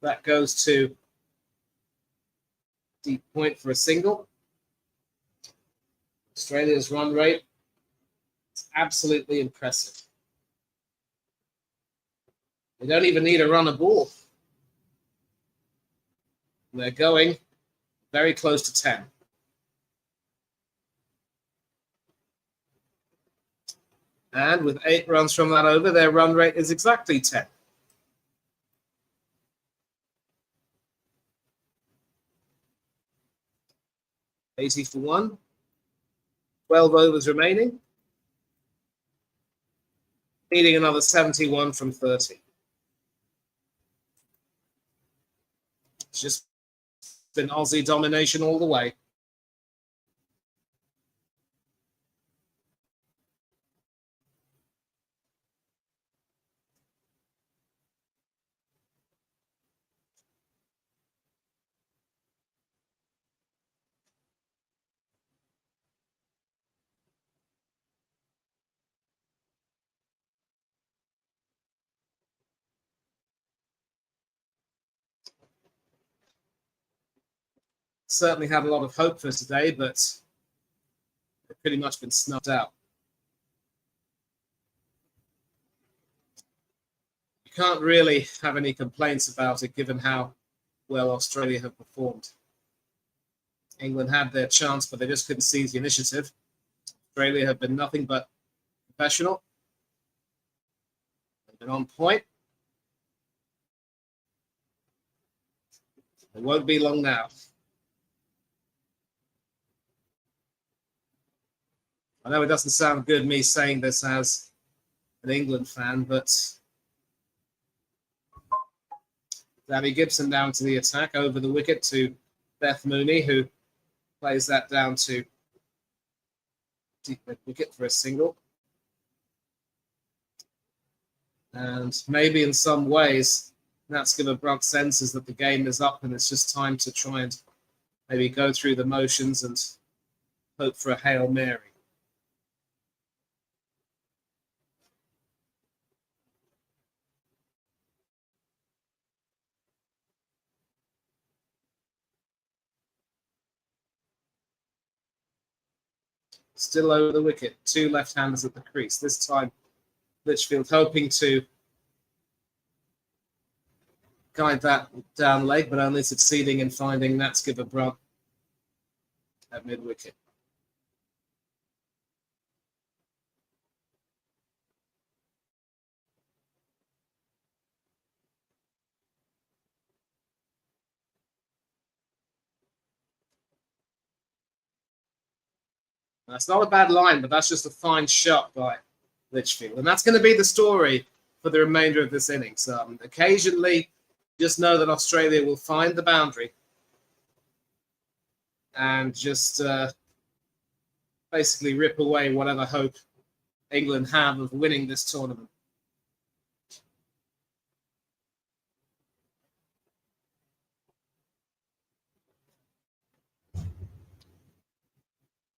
That goes to deep point for a single. Australia's run rate is absolutely impressive. They don't even need a run a ball. And they're going very close to 10. And with 8 runs from that over, their run rate is exactly 10. $80 for 1. 12 overs remaining. Needing another 71 from 30. It's just been Aussie domination all the way. certainly had a lot of hope for today, but they've pretty much been snuffed out. You can't really have any complaints about it, given how well Australia have performed. England had their chance, but they just couldn't seize the initiative. Australia have been nothing but professional. They've been on point. It won't be long now. I know it doesn't sound good me saying this as an England fan, but Gabby Gibson down to the attack over the wicket to Beth Mooney, who plays that down to deep wicket for a single. And maybe in some ways, that's given Brunt senses that the game is up and it's just time to try and maybe go through the motions and hope for a Hail Mary. Still over the wicket, two left-handers at the crease. This time, Litchfield hoping to guide that down leg, but only succeeding in finding Natskipper Brunt at mid-wicket. That's not a bad line, but that's just a fine shot by Litchfield. And that's going to be the story for the remainder of this innings. Occasionally, just know that Australia will find the boundary and just basically rip away whatever hope England have of winning this tournament.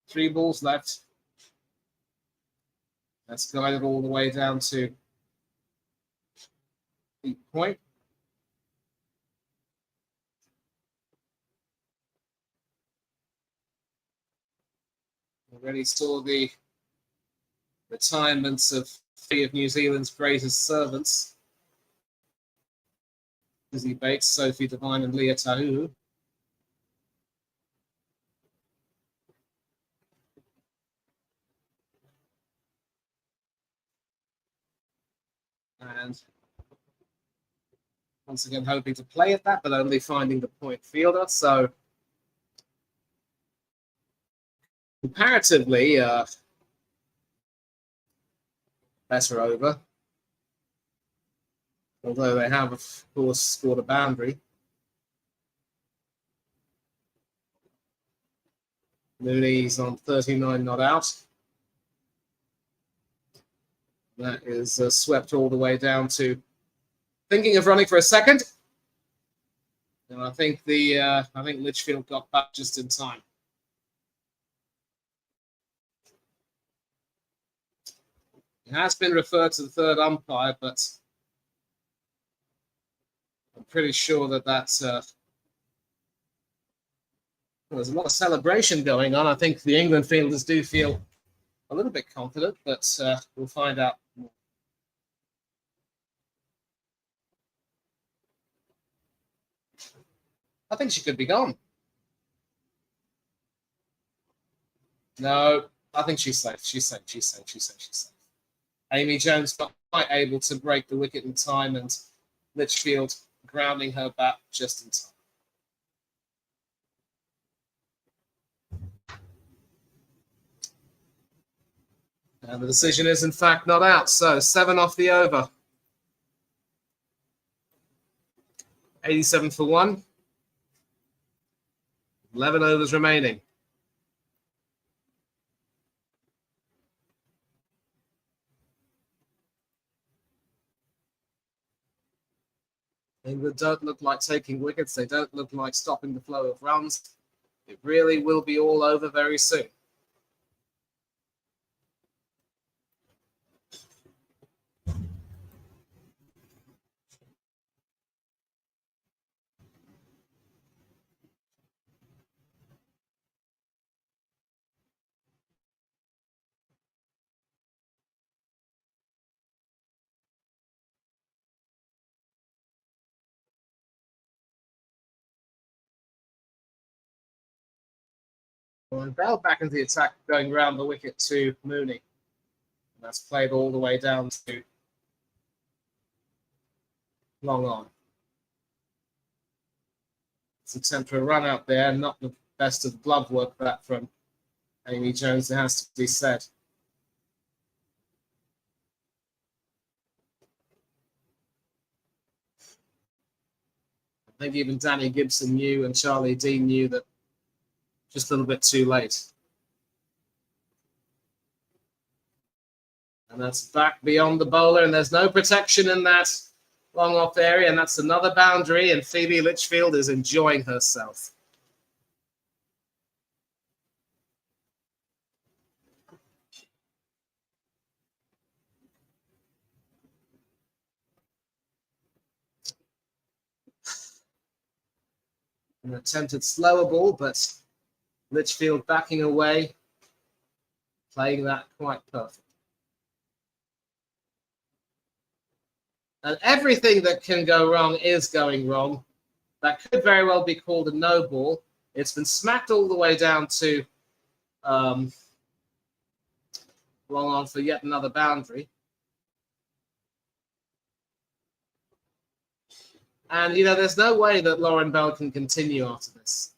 Three balls left. That's guided all the way down to deep point. Already saw the retirements of three of New Zealand's greatest servants. Lizzie Bates, Sophie Devine and Leah Tahu. And once again, hoping to play at that, but only finding the point fielder. So comparatively, better over. Although they have, of course, scored a boundary. Mooney's on 39 not out. That is swept all the way down to thinking of running for a second. And I think Litchfield got back just in time. It has been referred to the third umpire, but I'm pretty sure that that's there's a lot of celebration going on. I think the England fielders do feel a little bit confident, but we'll find out more. I think she could be gone. No, I think she's safe. She's safe. She's safe. She's safe. She's safe. Amy Jones not quite able to break the wicket in time, and Litchfield grounding her bat just in time. And the decision is, in fact, not out. So 7 off the over. 87 for 1. 11 overs remaining. England don't look like taking wickets. They don't look like stopping the flow of runs. It really will be all over very soon. And Bell back into the attack, going round the wicket to Mooney. And that's played all the way down to long on. It's an attempt for a run out there, not the best of glove work that from Amy Jones, it has to be said. I think even Danny Gibson knew and Charlie Dean knew that just a little bit too late. And that's back beyond the bowler, and there's no protection in that long off area, and that's another boundary, and Phoebe Litchfield is enjoying herself. An attempted slower ball, but Litchfield backing away, playing that quite perfect. And everything that can go wrong is going wrong. That could very well be called a no ball. It's been smacked all the way down to long on for yet another boundary. And, you know, there's no way that Lauren Bell can continue after this.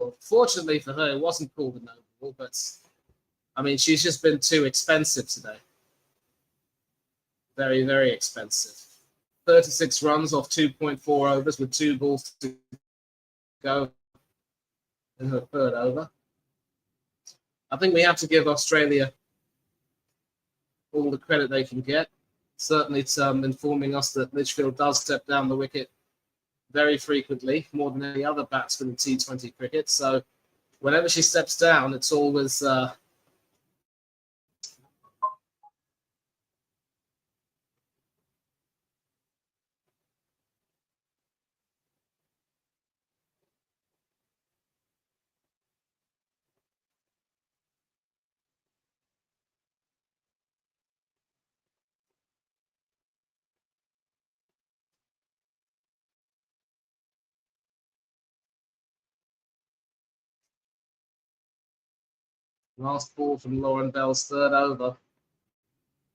Well, fortunately for her, it wasn't called a no ball, but, I mean, she's just been too expensive today. Very, very expensive. 36 runs off 2.4 overs with 2 balls to go in her third over. I think we have to give Australia all the credit they can get. Certainly it's informing us that Litchfield does step down the wicket very frequently, more than any other batsman in T20 cricket. So whenever she steps down, it's always last ball from Lauren Bell's third over.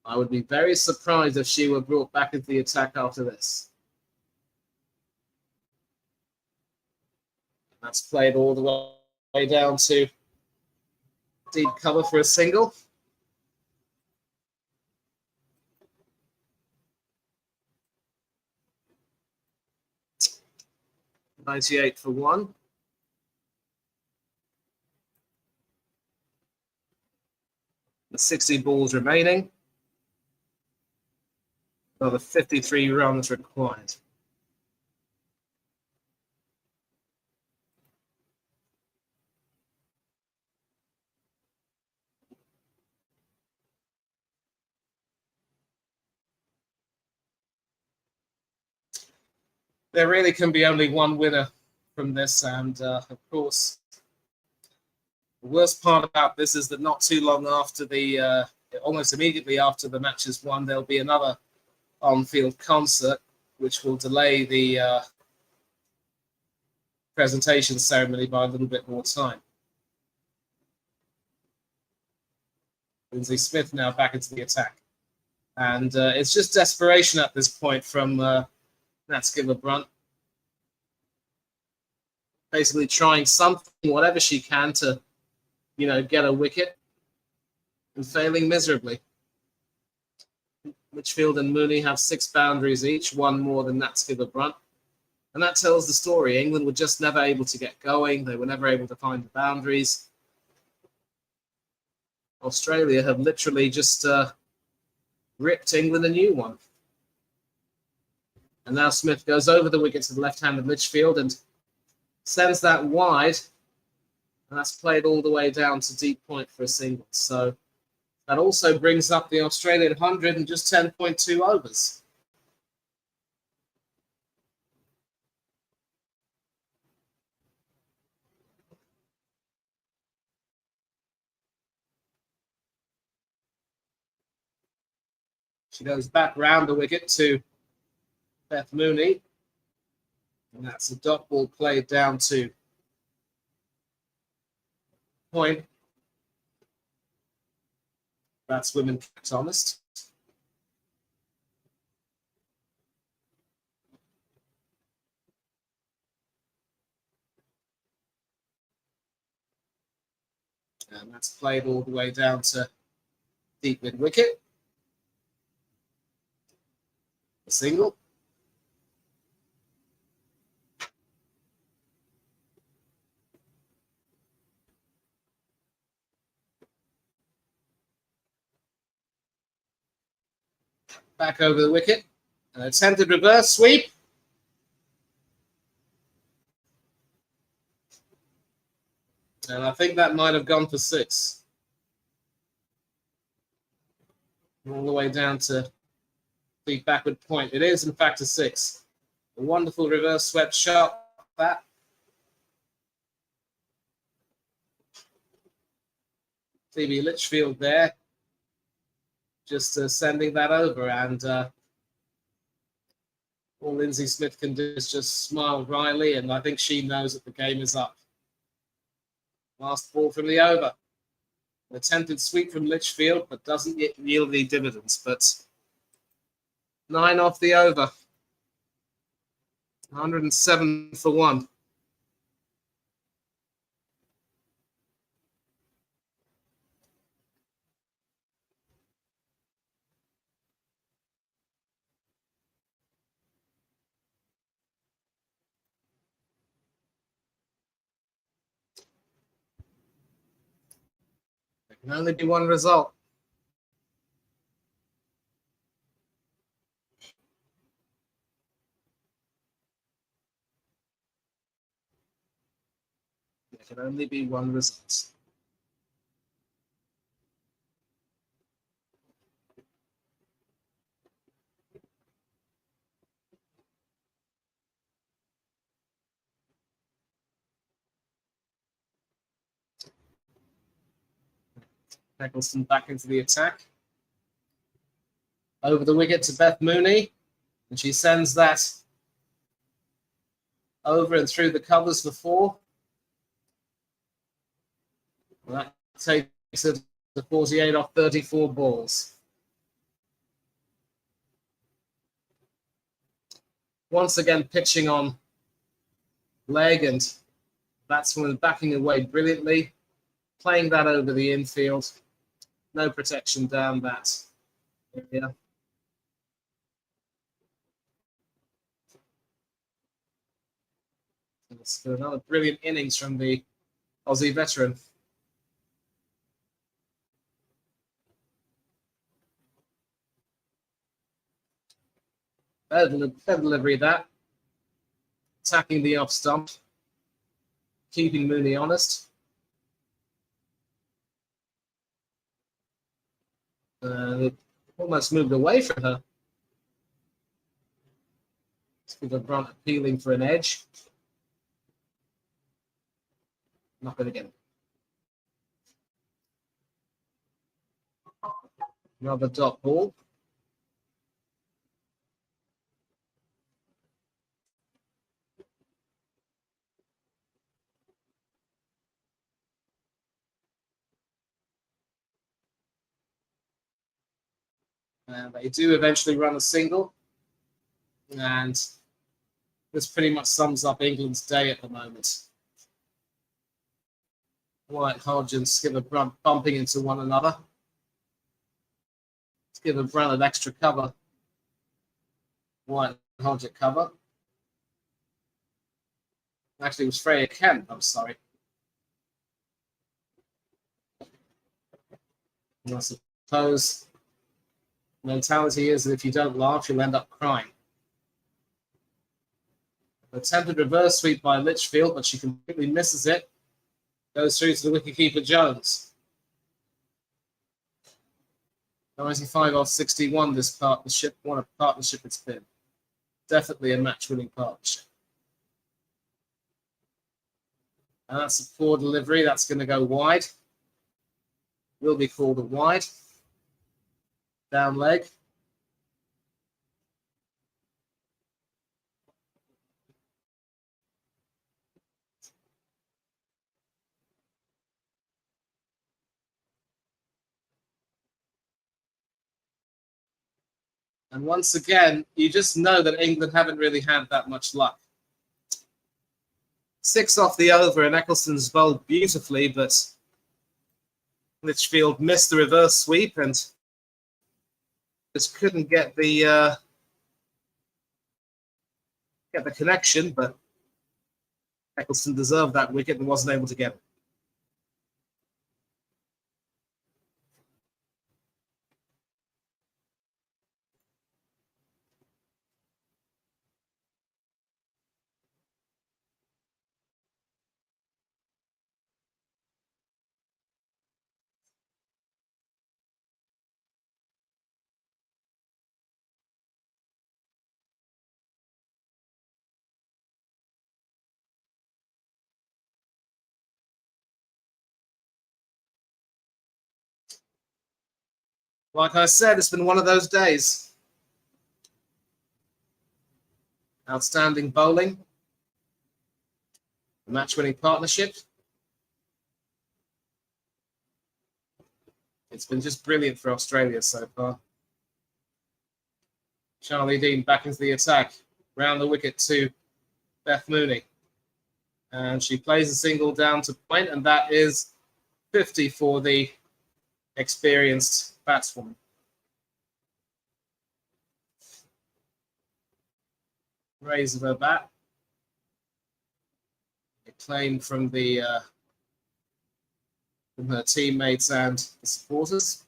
I would be very surprised if she were brought back into the attack after this. That's played all the way down to deep cover for a single. .98 for one. The 60 balls remaining. Another 53 runs required. There really can be only one winner from this, and of course, the worst part about this is that not too long after the, almost immediately after the match is won, there'll be another on-field concert, which will delay the presentation ceremony by a little bit more time. Lindsay Smith now back into the attack. And it's just desperation at this point from Nat Skipper-Brunt. Basically trying something, whatever she can, to, you know, get a wicket, and failing miserably. Litchfield and Mooney have 6 boundaries each, one more than Nat Skipper-Brunt. And that tells the story. England were just never able to get going. They were never able to find the boundaries. Australia have literally just ripped England a new one. And now Smith goes over the wicket to the left-handed Litchfield and sends that wide. And that's played all the way down to deep point for a single. So that also brings up the Australian 100 in just 10.2 overs. She goes back round the wicket to Beth Mooney. And that's a dot ball played down to point. That's women Thomas. And that's played all the way down to deep mid wicket. A single. Back over the wicket. An attempted reverse sweep. And I think that might have gone for 6. All the way down to the backward point. It is, in fact, a 6. A wonderful reverse swept shot. That. Phoebe Litchfield there. Just sending that over. And all Lindsay Smith can do is just smile wryly. And I think she knows that the game is up. Last ball from the over. An attempted sweep from Litchfield, but doesn't yet yield any dividends. But 9 off the over. 107 for 1. There can only be one result. There can only be one result. Eccleston back into the attack. Over the wicket to Beth Mooney. And she sends that over and through the covers for 4. And that takes it to 48 off 34 balls. Once again, pitching on leg, and batsman backing away brilliantly, playing that over the infield. No protection down that area. It's another brilliant innings from the Aussie veteran. Better delivery that. Attacking the off stump. Keeping Mooney honest. It almost moved away from her. Let's give a Brunt appealing for an edge. Not going to get it. Another dot ball. And they do eventually run a single. And this pretty much sums up England's day at the moment. Wyatt Hodge and Skipper Brunt bumping into one another. Skipper Brunt an extra cover. Wyatt Hodge at cover. Actually, it was Freya Kemp, I'm sorry. And I suppose the mentality is that if you don't laugh, you'll end up crying. Attempted reverse sweep by Litchfield, but she completely misses it. Goes through to the wicketkeeper Jones. 95 off 61, this partnership. What a partnership it's been. Definitely a match-winning partnership. And that's a poor delivery. That's going to go wide. Will be called a wide. Down leg. And once again, you just know that England haven't really had that much luck. 6 off the over, and Eccleston's bowled beautifully, but Litchfield missed the reverse sweep and just couldn't get the connection, but Eccleston deserved that wicket and wasn't able to get it. Like I said, it's been one of those days. Outstanding bowling. Match-winning partnership. It's been just brilliant for Australia so far. Charlie Dean back into the attack. Round the wicket to Beth Mooney. And she plays a single down to point, and that is 50 for the experienced batswoman. Raise of her bat. A claim from her teammates and the supporters.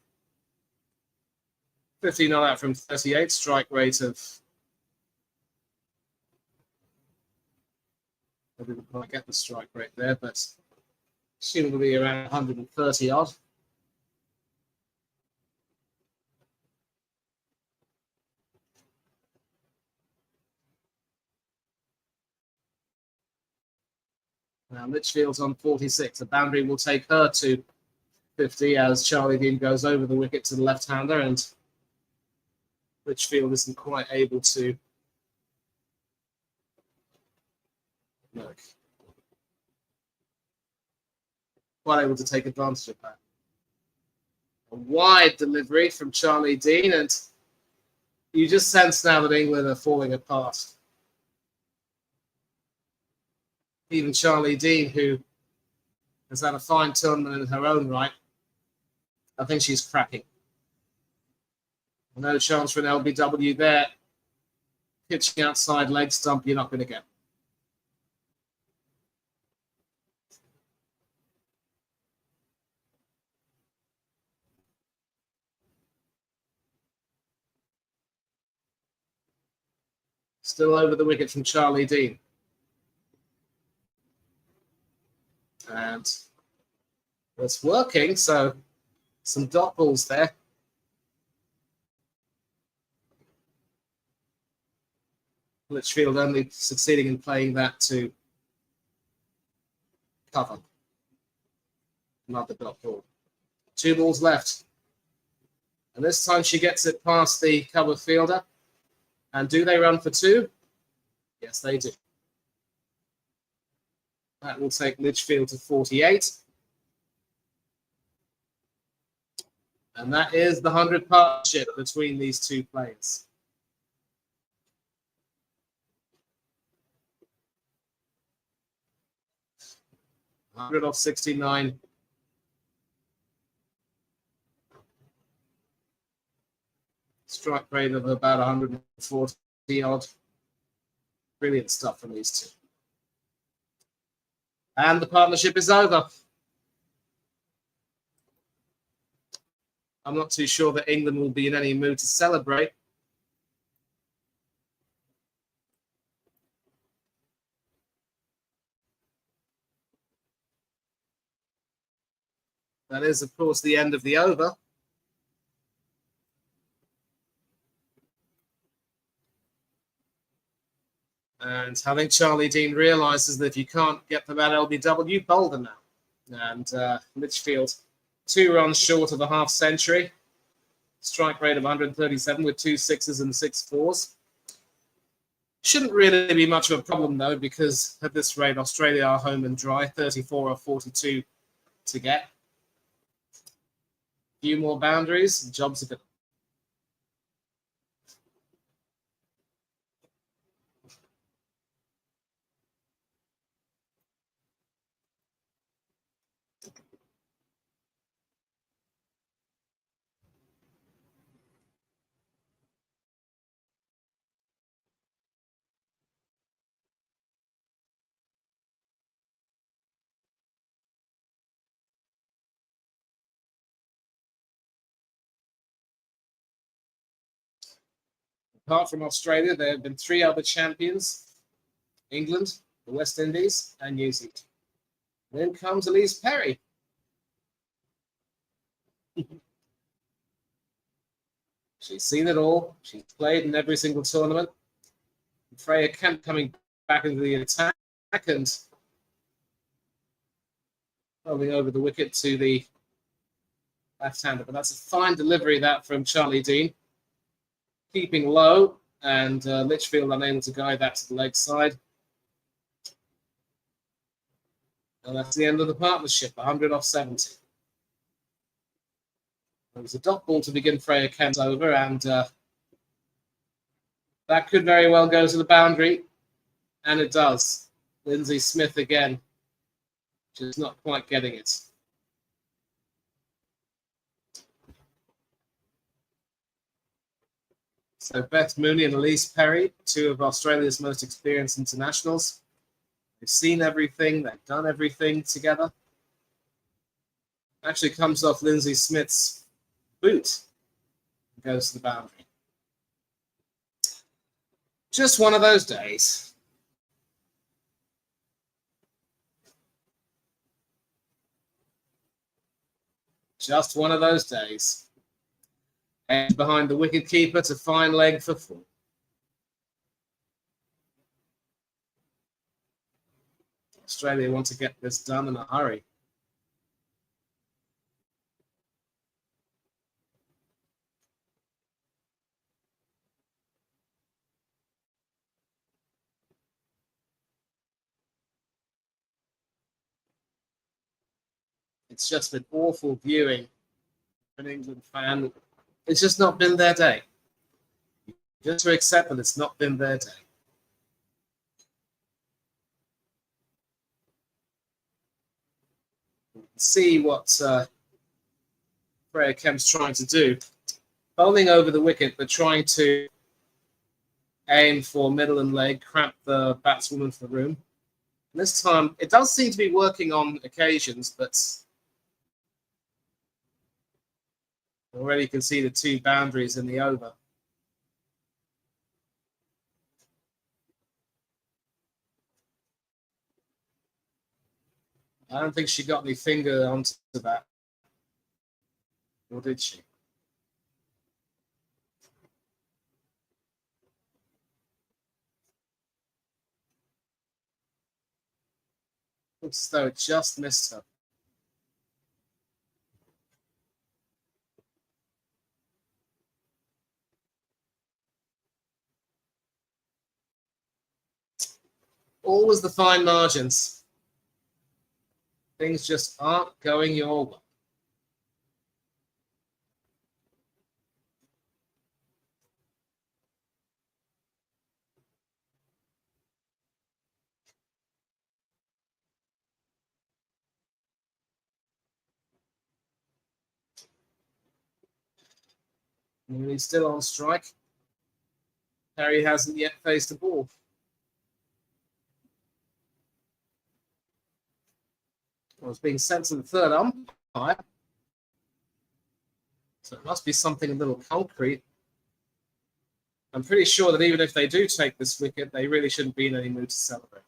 50 not out from 38, strike rate of, I didn't quite get the strike rate there, but assume it'll be around 130 odd. Now Litchfield's on 46. A boundary will take her to 50 as Charlie Dean goes over the wicket to the left-hander, and Litchfield isn't quite able to look. Quite able to take advantage of that. A wide delivery from Charlie Dean, and you just sense now that England are falling apart. Even Charlie Dean, who has had a fine tournament in her own right, I think she's cracking. No chance for an LBW there. Pitching outside leg stump, you're not going to get. Still over the wicket from Charlie Dean. And it's working, so some dot balls there. Litchfield only succeeding in playing that to cover. Another dot ball. 2 balls left. And this time she gets it past the cover fielder. And do they run for 2? Yes, they do. That will take Litchfield to 48. And that is the 100 partnership between these two players. $100 off 69. Strike rate of about 140 odd. Brilliant stuff from these two. And the partnership is over. I'm not too sure that England will be in any mood to celebrate. That is, of course, the end of the over. And I think Charlie Dean realises that if you can't get them at LBW, bowl them now. And Litchfield, 2 runs short of a half century. Strike rate of 137 with 2 sixes and 6 fours. Shouldn't really be much of a problem, though, because at this rate, Australia are home and dry. 34 or 42 to get. A few more boundaries, and jobs are good. Apart from Australia, there have been 3 other champions: England, the West Indies, and New Zealand. Then comes Elise Perry. She's seen it all. She's played in every single tournament. Freya Kemp coming back into the attack and rolling over the wicket to the left-hander. But that's a fine delivery, that, from Charlie Dean. Keeping low, and Litchfield unable to guide that to the leg side. And that's the end of the partnership, 100 off 70. There was a dot ball to begin Freya Kemp's over, and that could very well go to the boundary, and it does. Lindsay Smith again, just not quite getting it. So Beth Mooney and Elise Perry, 2 of Australia's most experienced internationals. They've seen everything, they've done everything together. Actually comes off Lindsay Smith's boot and goes to the boundary. Just one of those days. Just one of those days. And behind the wicketkeeper to fine leg for 4. Australia want to get this done in a hurry. It's just an awful viewing for an England fan. It's just not been their day. Just to accept that it's not been their day. See what Freya Kemp's trying to do. Bowling over the wicket, but trying to aim for middle and leg, crap the batswoman for the room. And this time, it does seem to be working on occasions, but already conceded 2 boundaries in the over. I don't think she got any finger onto that. Or did she? Looks as though it just missed her. Always the fine margins. Things just aren't going your way. And he's still on strike. Harry hasn't yet faced a ball. Well, it's being sent to the third umpire. So it must be something a little concrete. I'm pretty sure that even if they do take this wicket, they really shouldn't be in any mood to celebrate.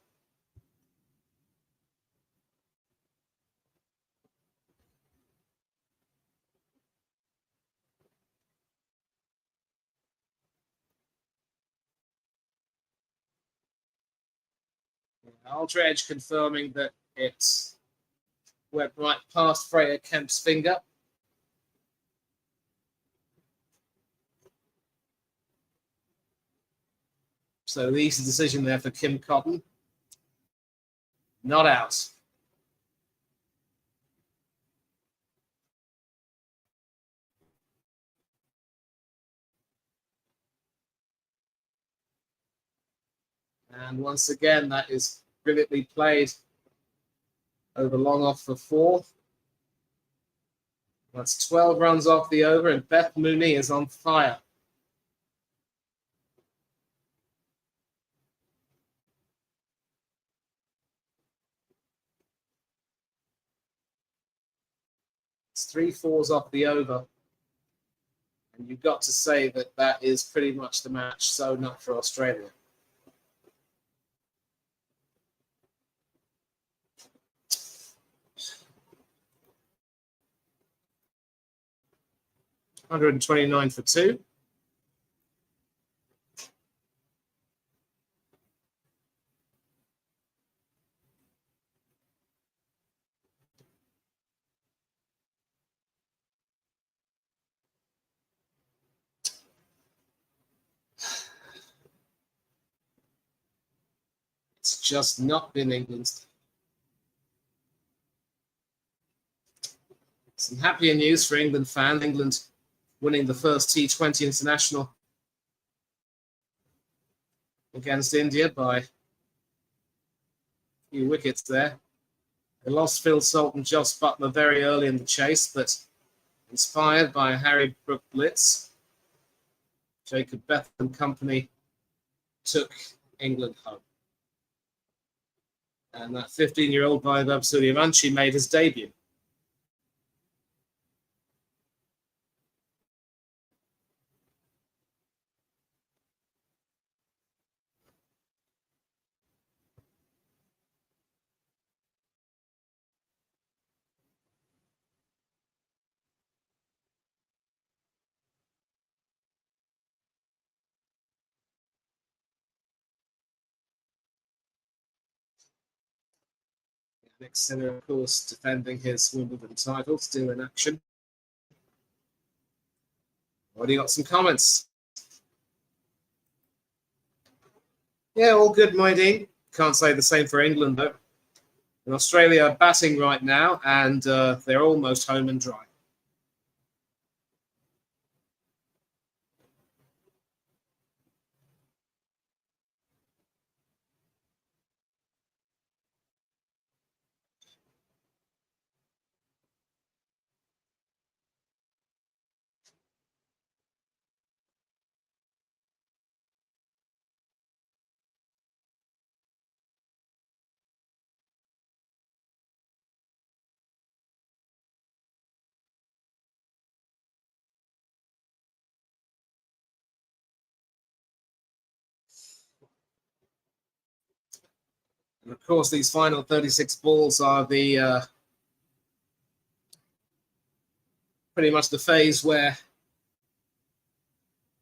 Aldridge confirming that it went right past Freya Kemp's finger. So the easy decision there for Kim Cotton. Not out. And once again, that is brilliantly played over long off for 4. That's 12 runs off the over, and Beth Mooney is on fire. It's 3 4s off the over. And you've got to say that that is pretty much the match sewn up for Australia. $129 for two. It's just not been England's. Some happier news for England fans. England winning the first T20 international against India by a few wickets there. They lost Phil Salt and Joss Buttler very early in the chase, but inspired by Harry Brook blitz, Jacob Betham and company took England home. And that 15-year-old Vaibhav Suryavanshi made his debut. Nick Sinner, of course, defending his Wimbledon title, still in action. Already got some comments. Yeah, all good, my dear. Can't say the same for England, though. And Australia are batting right now, and they're almost home and dry. And of course, these final 36 balls are the pretty much the phase where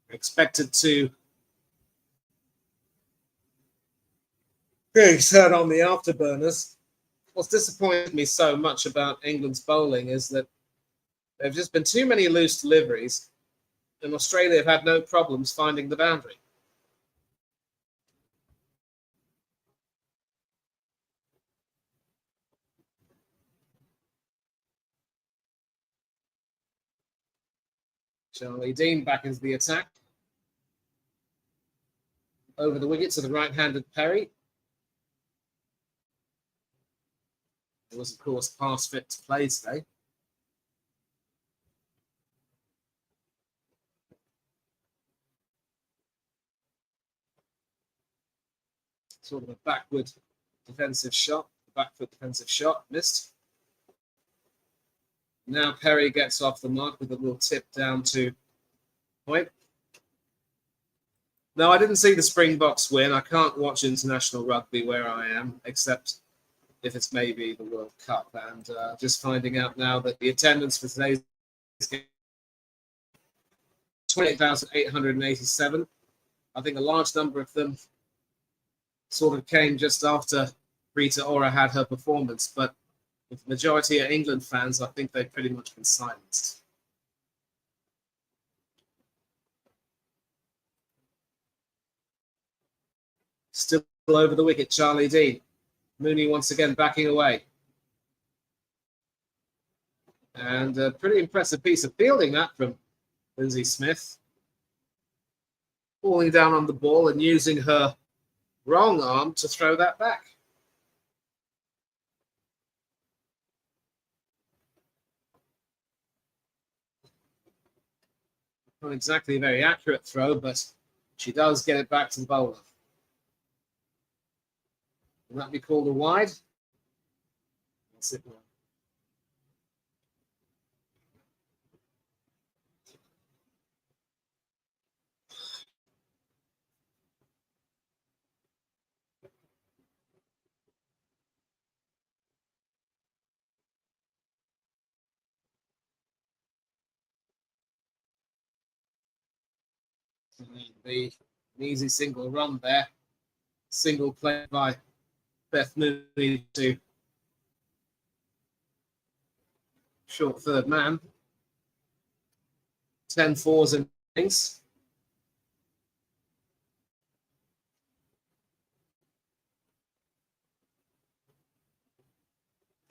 we're expected to be set on the afterburners. What's disappointed me so much about England's bowling is that there have just been too many loose deliveries, and Australia have had no problems finding the boundary. Charlie Dean back into the attack. Over the wicket to the right-handed Perry. It was, of course, past fit to play today. Sort of a backward defensive shot. Backfoot defensive shot. Missed. Now Perry gets off the mark with a little tip down to point. No, I didn't see the Springboks win. I can't watch international rugby where I am, except if it's maybe the World Cup. And just finding out now that the attendance for today's game 28,887. I think a large number of them sort of came just after Rita Ora had her performance, but with the majority of England fans, I think they've pretty much been silenced. Still over the wicket, Charlie Dean. Mooney once again backing away. And a pretty impressive piece of fielding that from Lindsay Smith. Falling down on the ball and using her wrong arm to throw that back. Not exactly a very accurate throw, but she does get it back to the bowler. Will that be called a wide? That's it. An easy single run there. Single play by Beth Mooney to short third man. 10 fours in innings.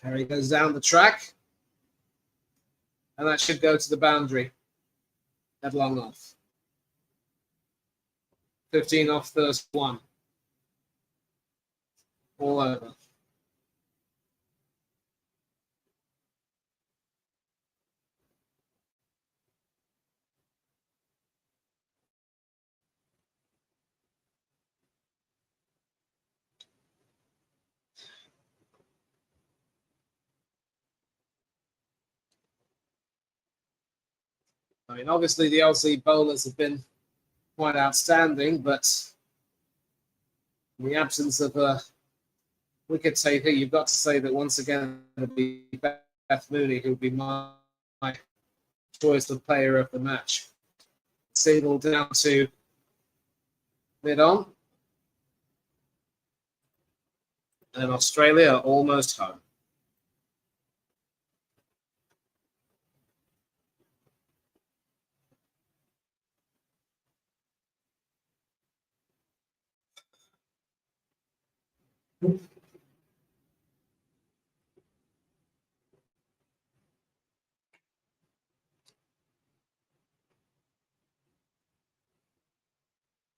Perry goes down the track. And that should go to the boundary at long off. 15 off first one. All over. I mean, obviously the Aussie bowlers have been quite outstanding, but in the absence of a wicket taker, you've got to say that once again it'll be Beth Mooney who would be my choice for player of the match. Single down to mid-on. And Australia are almost home.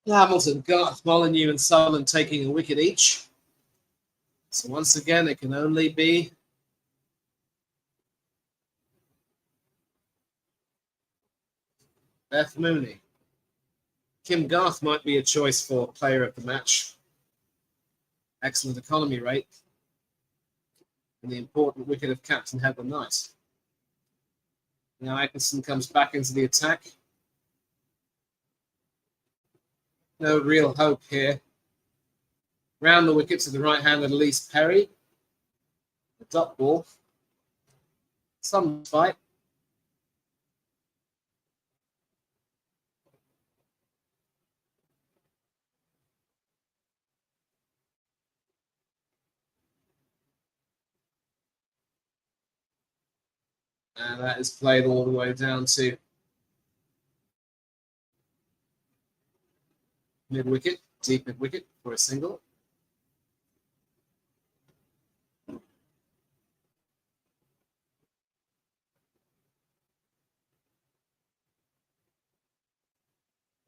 Hamilton, Garth, Molyneux and Sutherland taking a wicket each. So once again, it can only be Beth Mooney. Kim Garth might be a choice for player of the match. Excellent economy rate. And the important wicket of Captain Heather Knight. Now Atkinson comes back into the attack. No real hope here. Round the wicket to the right-handed Elise Perry. A dot ball. Some fight. And that is played all the way down to mid-wicket, deep mid-wicket for a single.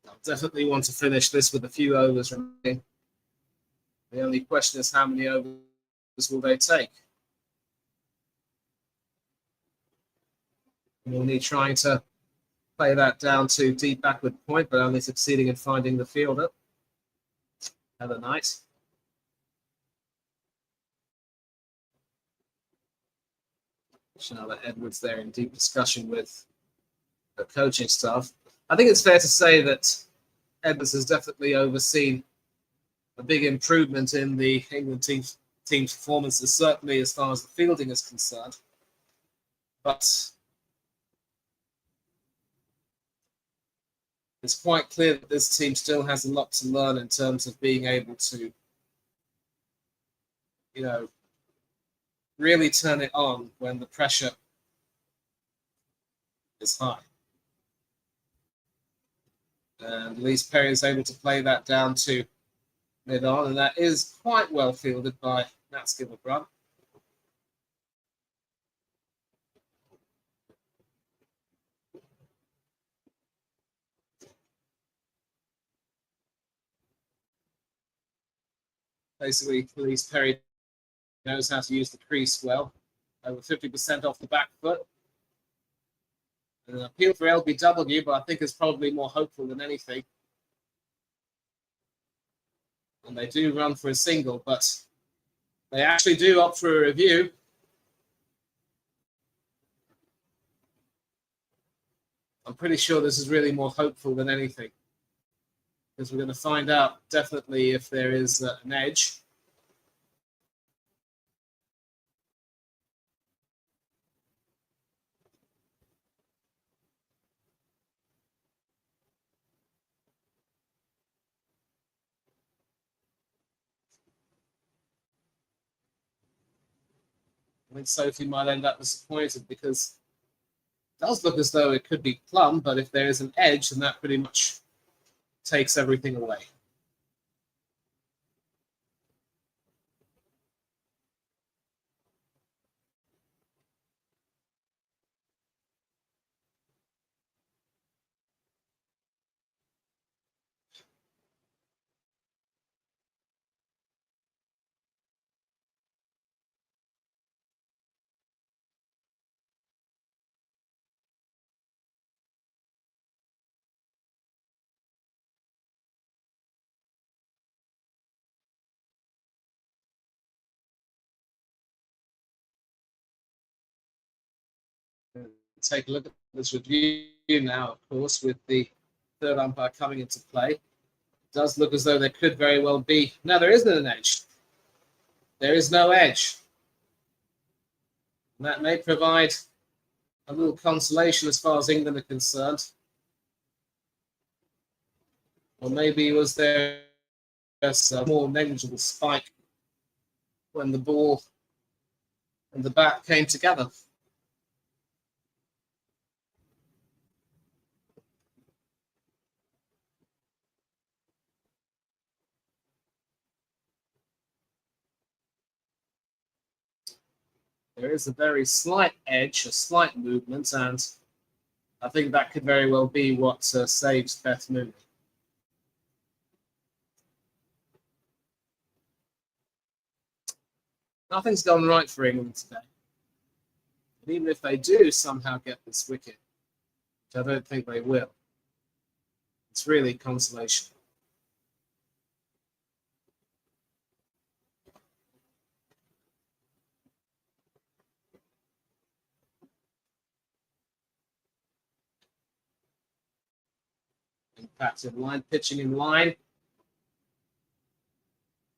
I'll definitely want to finish this with a few overs remaining. The only question is how many overs will they take? We'll need trying to play that down to deep backward point, but only succeeding in finding the fielder. Heather Knight. Charlotte Edwards there in deep discussion with the coaching staff. I think it's fair to say that Edwards has definitely overseen a big improvement in the England team's performances, certainly as far as the fielding is concerned. But it's quite clear that this team still has a lot to learn in terms of being able to, really turn it on when the pressure is high. And Elise Perry is able to play that down to mid-on, and that is quite well fielded by Nat Skipper-Brunt. Basically, Elise Perry knows how to use the crease well. Over 50% off the back foot. And an appeal for LBW, but I think is probably more hopeful than anything. And they do run for a single, but they actually do opt for a review. I'm pretty sure this is really more hopeful than anything, because we're going to find out definitely if there is an edge. think Sophie might end up disappointed because it does look as though it could be plumb, but if there is an edge, then that pretty much takes everything away. Take a look at this review now, of course, with the third umpire coming into play. It does look as though there could very well be. No, there isn't an edge. There is no edge. And that may provide a little consolation as far as England are concerned. Or maybe was there a more negligible spike when the ball and the bat came together. There is a very slight edge, a slight movement, and I think that could very well be what saves Beth Mooney. Nothing's gone right for England today. But even if they do somehow get this wicket, which I don't think they will, it's really consolation. Impact in line, pitching in line.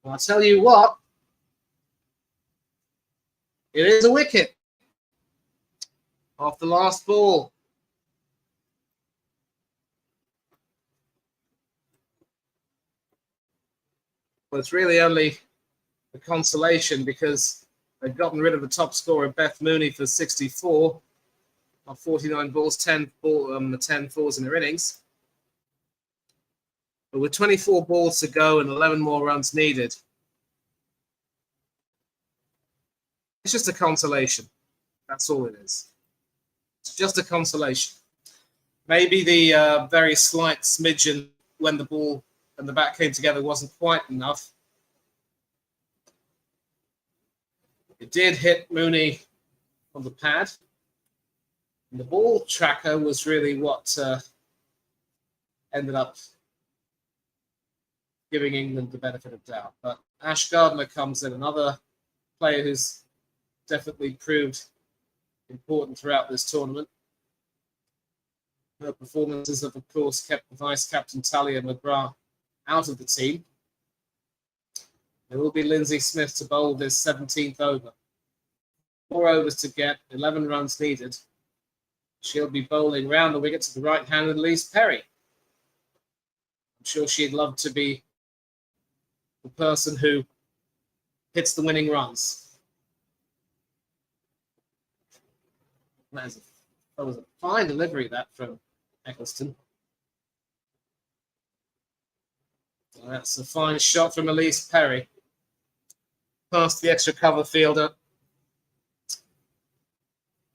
Well, I'll tell you what, it is a wicket off the last ball. But it's really only a consolation because they've gotten rid of the top scorer, Beth Mooney, for 64 of 49 balls, 10 fours in her innings. But with 24 balls to go and 11 more runs needed, it's just a consolation. That's all it is. It's just a consolation. Maybe the very slight smidgen when the ball and the bat came together wasn't quite enough. It did hit Mooney on the pad. And the ball tracker was really what ended up giving England the benefit of doubt. But Ash Gardner comes in, another player who's definitely proved important throughout this tournament. Her performances have, of course, kept the vice-captain Talia McGrath out of the team. There will be Lindsay Smith to bowl this 17th over. 4 overs to get, 11 runs needed. She'll be bowling round the wicket to the right-handed Elise Perry. I'm sure she'd love to be the person who hits the winning runs. That was a fine delivery, that, from Eccleston. That's a fine shot from Elise Perry. Past the extra cover fielder.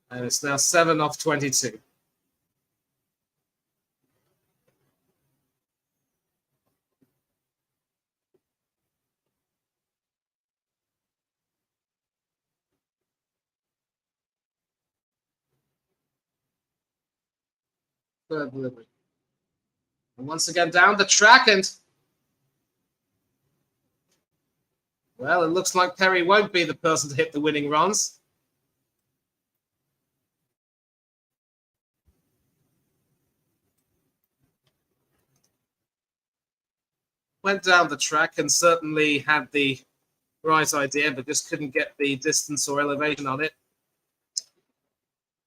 And it's now 7 off 22. Third delivery. And once again down the track, and well, it looks like Perry won't be the person to hit the winning runs. Went down the track and certainly had the right idea, but just couldn't get the distance or elevation on it.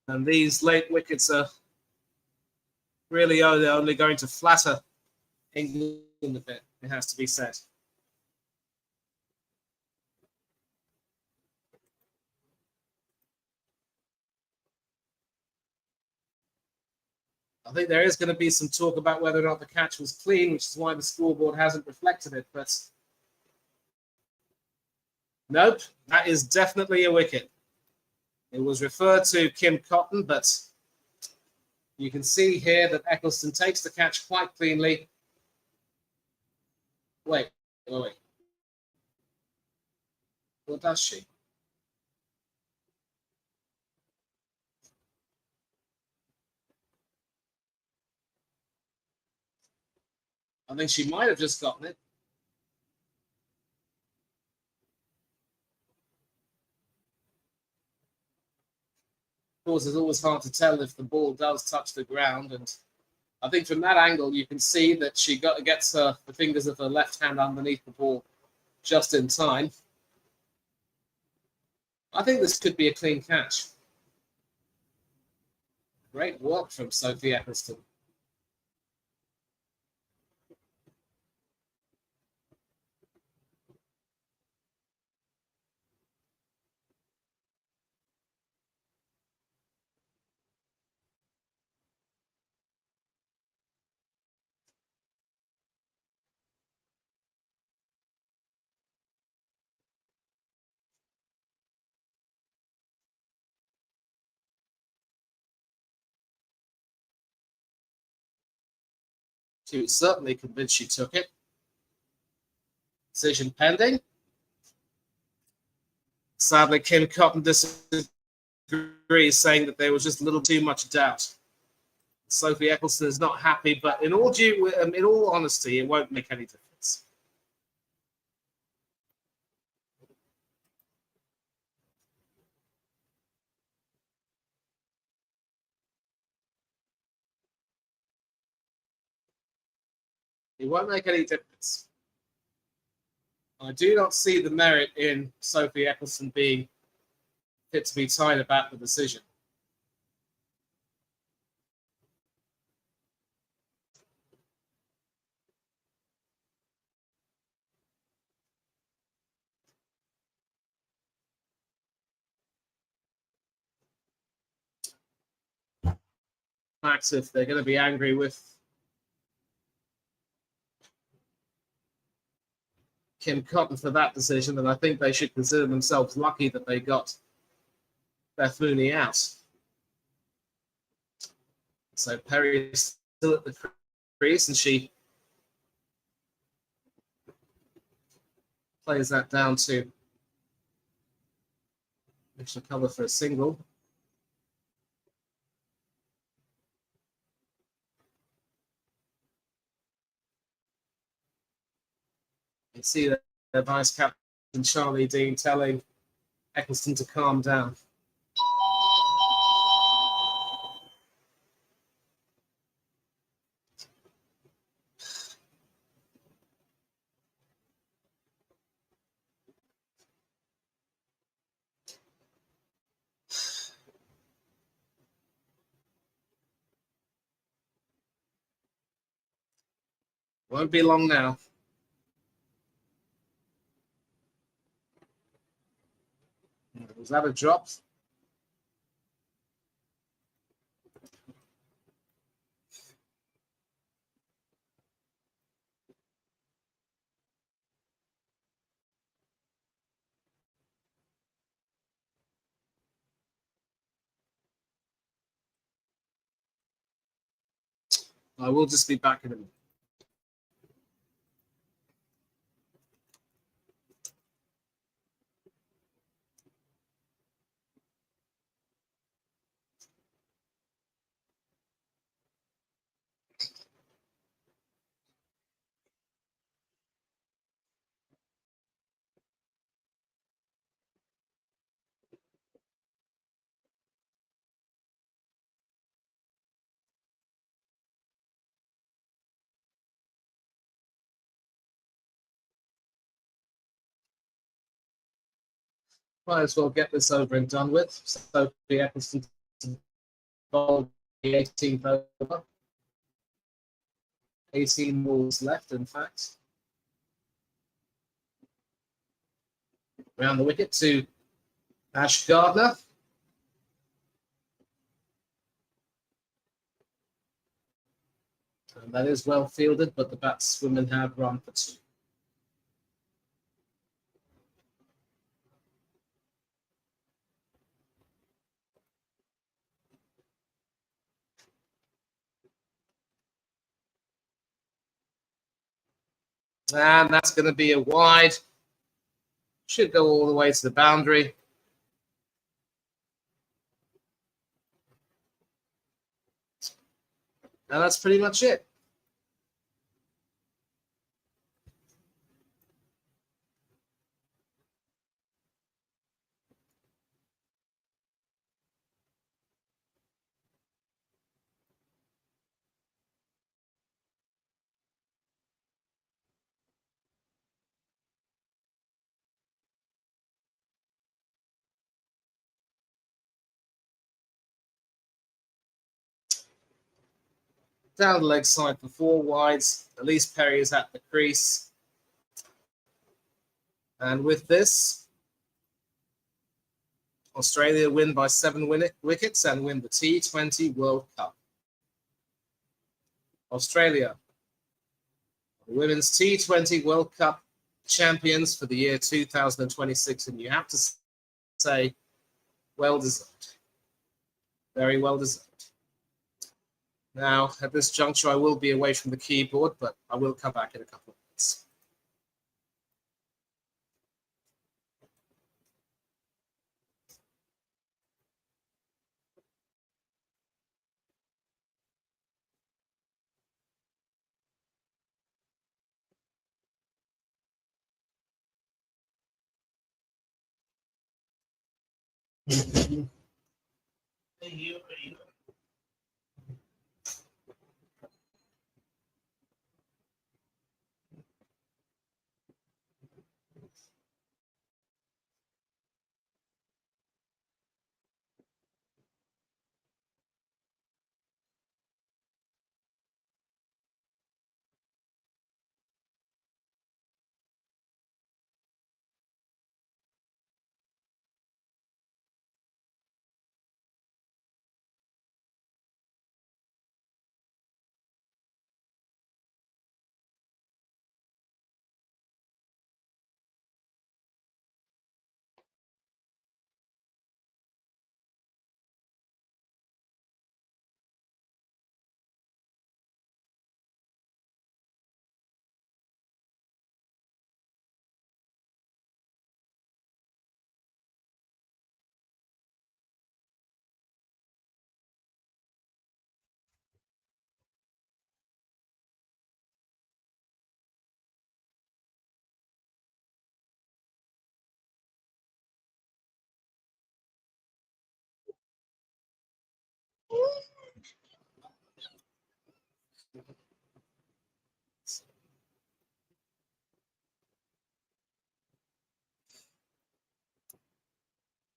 And these late wickets are really only going to flatter England a bit, it has to be said. I think there is going to be some talk about whether or not the catch was clean, which is why the scoreboard hasn't reflected it. But nope, that is definitely a wicket. It was referred to Kim Cotton, but you can see here that Eccleston takes the catch quite cleanly. Wait. What does she? I think she might have just gotten it. Of course, it's always hard to tell if the ball does touch the ground, and I think from that angle you can see that she gets the fingers of her left hand underneath the ball just in time. I think this could be a clean catch. Great work from Sophie Eccleston. She was certainly convinced she took it. Decision pending. Sadly, Kim Cotton disagrees, saying that there was just a little too much doubt. Sophie Eccleston is not happy, but in all honesty, it won't make any difference. It won't make any difference. I do not see the merit in Sophie Eccleston being fit to be tied about the decision. Perhaps if they're going to be angry with Kim Cotton for that decision, then I think they should consider themselves lucky that they got Beth Mooney out. So Perry is still at the crease, and she plays that down to extra cover for a single. You see that the vice captain Charlie Dean telling Eccleston to calm down. Won't be long now. Was that a drop? I will just be back in a minute. Might as well get this over and done with. So the Eccleston bowled the 18th over. 18 balls left, in fact. Round the wicket to Ash Gardner. And that is well fielded, but the batswomen have run for 2. And that's going to be a wide. Should go all the way to the boundary. And that's pretty much it. Down the leg side for 4 wides. Elise Perry is at the crease. And with this, Australia win by 7 wickets and win the T20 World Cup. Australia, Women's T20 World Cup champions for the year 2026. And you have to say, well deserved. Very well deserved. Now, at this juncture, I will be away from the keyboard, but I will come back in a couple of minutes.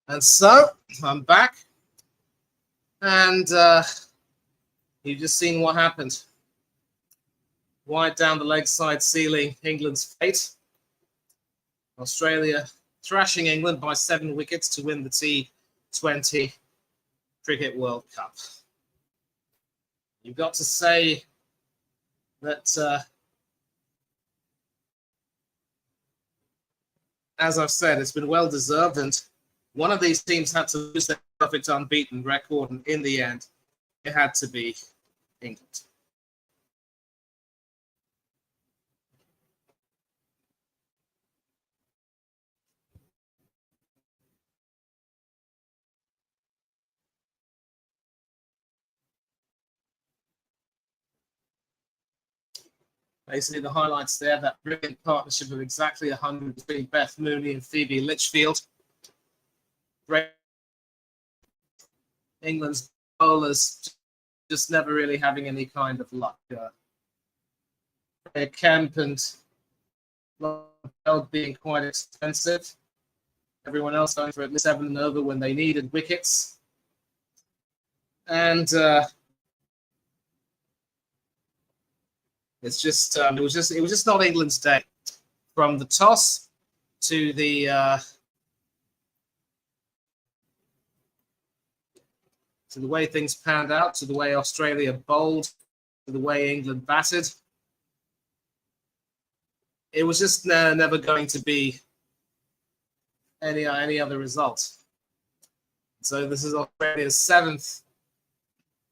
And so, I'm back. And you've just seen what happened. Wide down the leg side, sealing England's fate. Australia thrashing England by 7 wickets to win the T20 Cricket World Cup. You've got to say that, as I've said, it's been well deserved, and one of these teams had to lose their perfect unbeaten record, and in the end, it had to be England. Basically, the highlights there, that brilliant partnership of exactly 100 between Beth Mooney and Phoebe Litchfield. Great. England's bowlers just never really having any kind of luck. Kemp and being quite expensive. Everyone else going for at least 7 and over when they needed wickets. And it's just it was just not England's day. From the toss to the way things panned out, to the way Australia bowled, the way England batted. It was just never going to be any other result. So this is Australia's 7th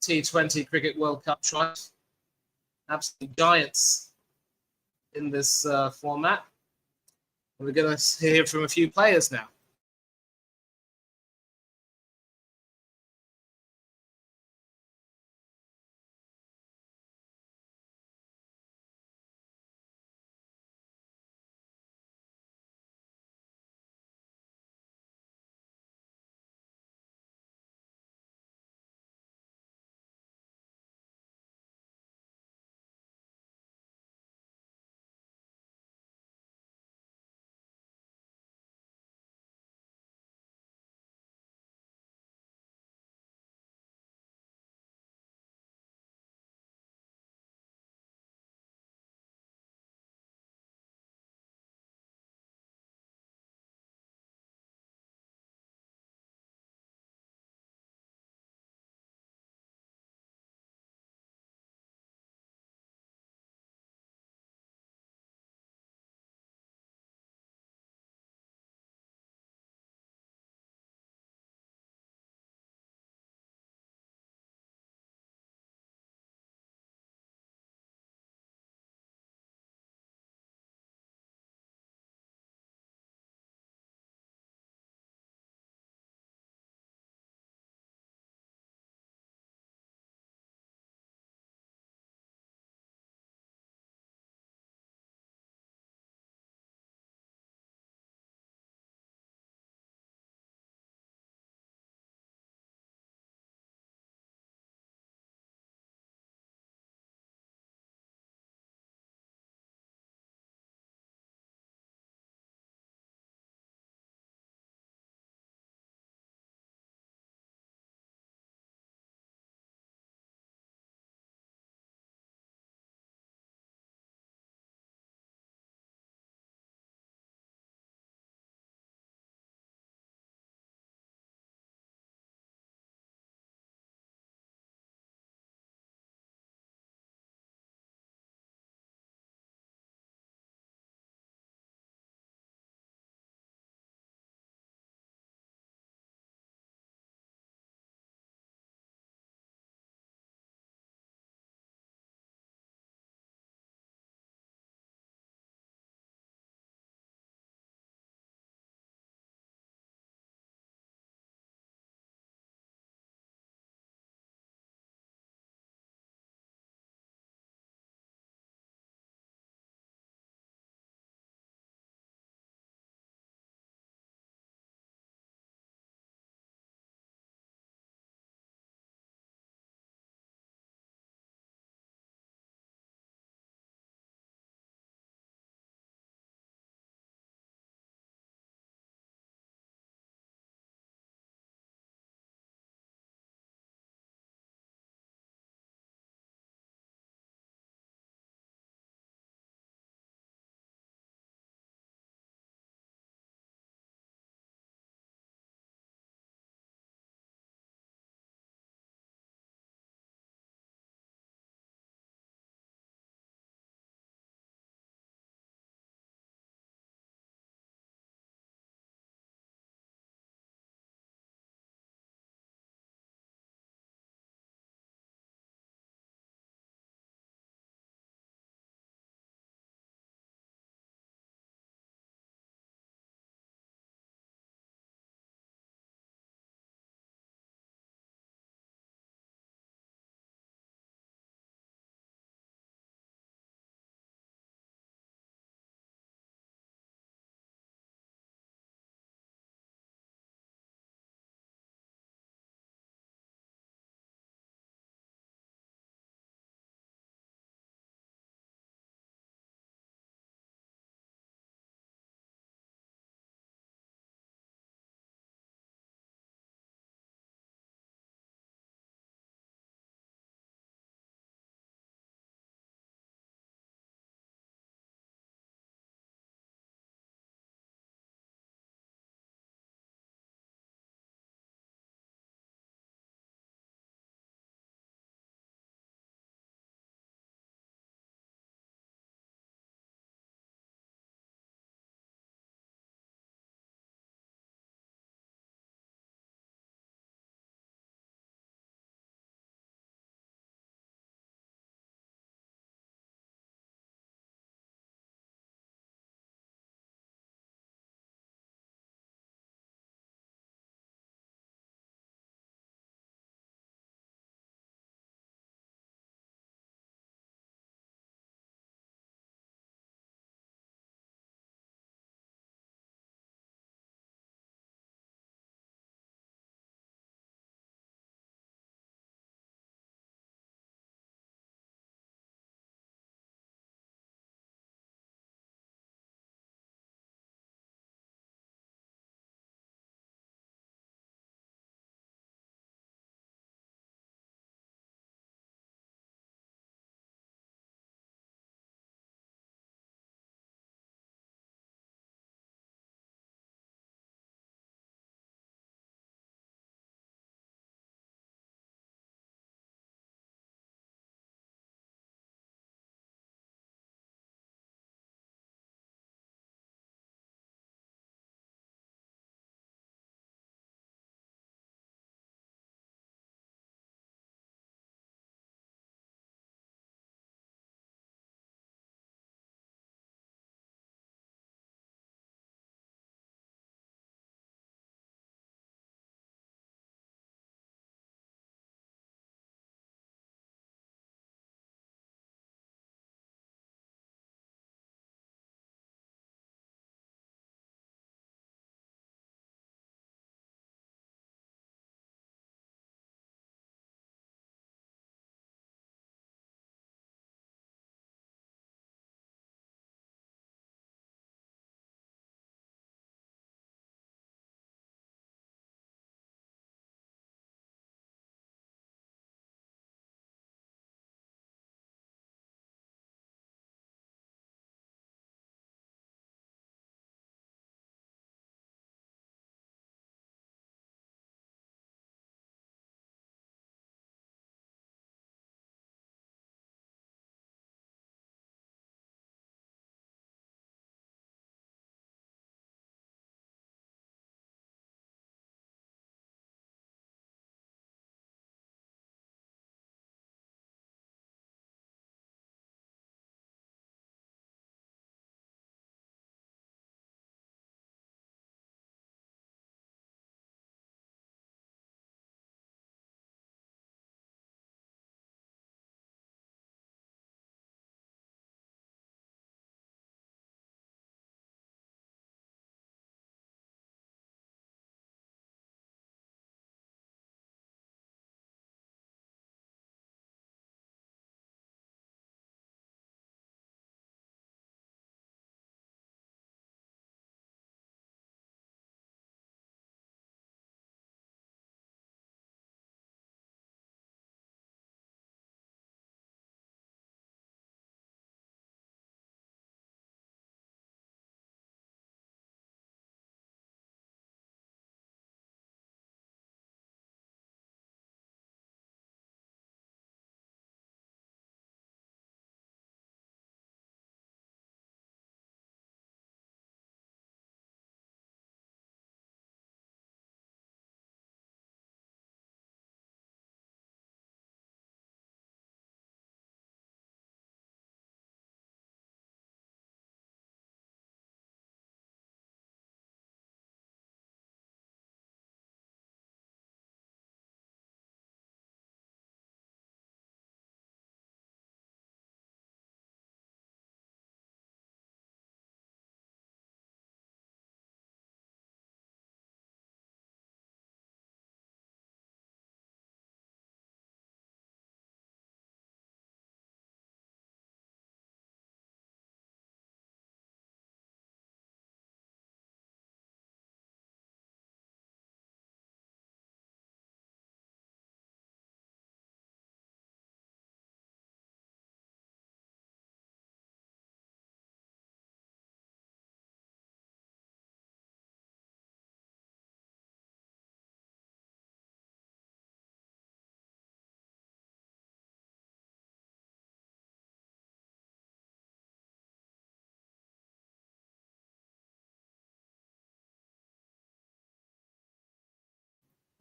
T20 Cricket World Cup triumph. Absolute giants in this format. We're going to hear from a few players now.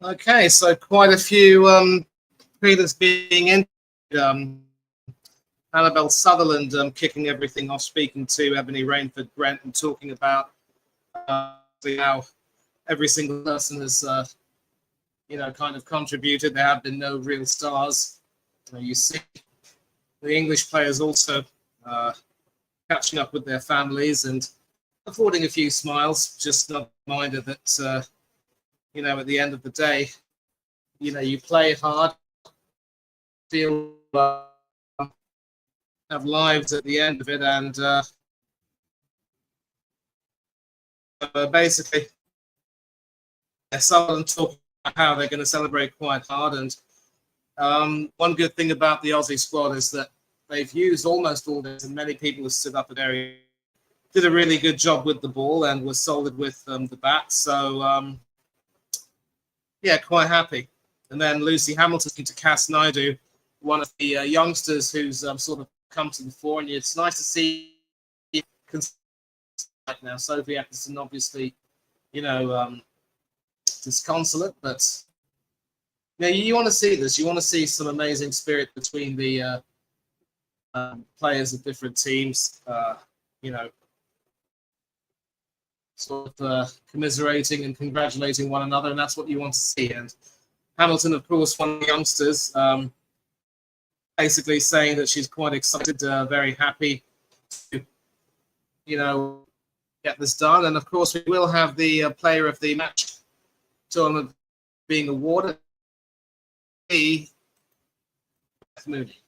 Okay, so quite a few creators being in. Um, Annabelle Sutherland kicking everything off, speaking to Ebony Rainford Brent and talking about how every single person has, kind of contributed. There have been no real stars. You see the English players also catching up with their families and affording a few smiles. Just a reminder that, at the end of the day, you play hard, feel have lives at the end of it, and basically, Sutherland talking about how they're going to celebrate quite hard. And one good thing about the Aussie squad is that they've used almost all this, and many people have stood up at area, did a really good job with the ball, and were solid with the bat. So, yeah, quite happy. And then Lucy Hamilton to Cass Naidu, one of the youngsters who's sort of come to the fore, and it's nice to see now. Sophie Atkinson, obviously, disconsolate, but you want to see this. You want to see some amazing spirit between the players of different teams. Sort of commiserating and congratulating one another, and that's what you want to see. And Hamilton, of course, one of the youngsters, basically saying that she's quite excited, very happy to, get this done. And of course, we will have the player of the match tournament being awarded. Beth Mooney.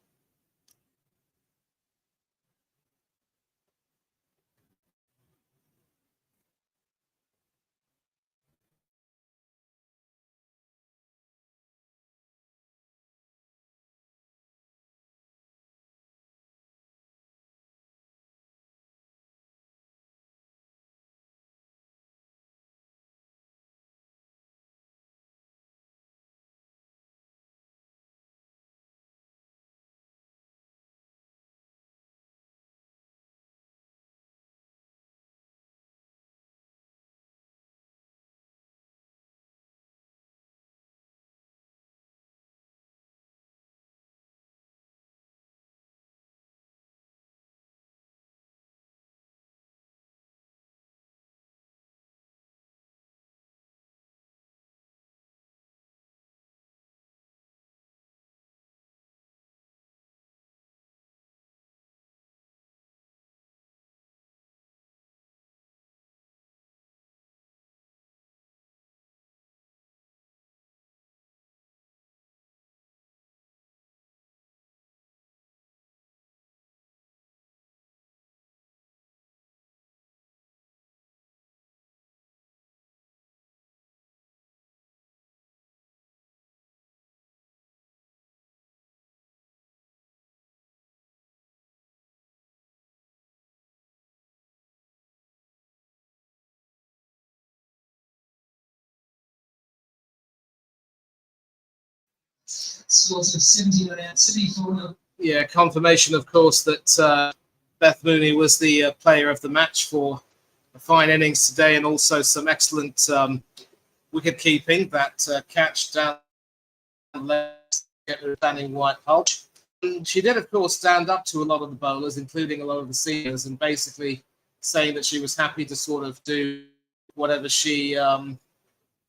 Scores of 79 74. Yeah, confirmation, of course, that Beth Mooney was the player of the match for a fine innings today, and also some excellent wicket keeping. That catch down left, standing White Hulk. She did, of course, stand up to a lot of the bowlers, including a lot of the seniors, and basically saying that she was happy to sort of do whatever she,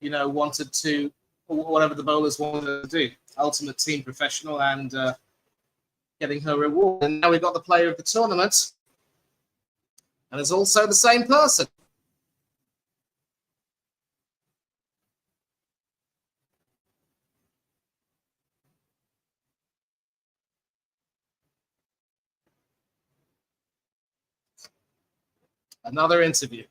wanted to, whatever the bowlers wanted to do. Ultimate team professional, and getting her reward. And now we've got the player of the tournament, and it's also the same person. Another interview.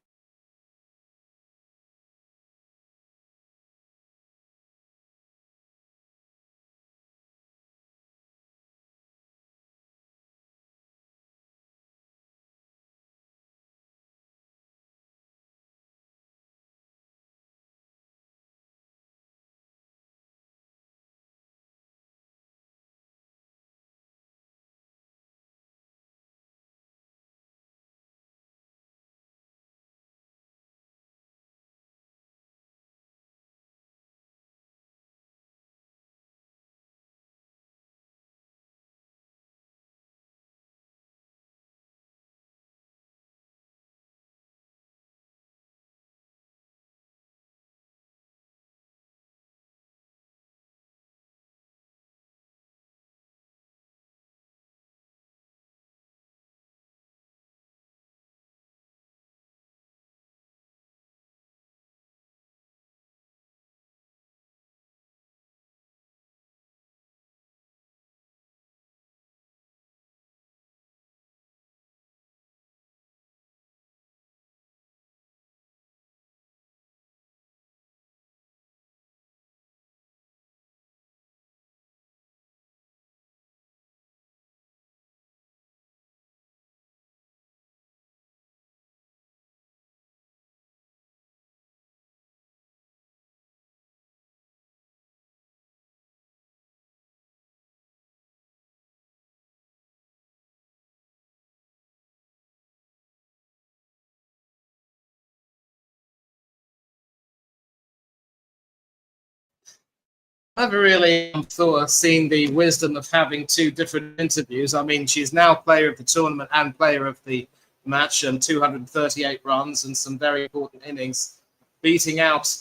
I've never really seen the wisdom of having two different interviews. I mean, she's now player of the tournament and player of the match, and 238 runs and some very important innings, beating out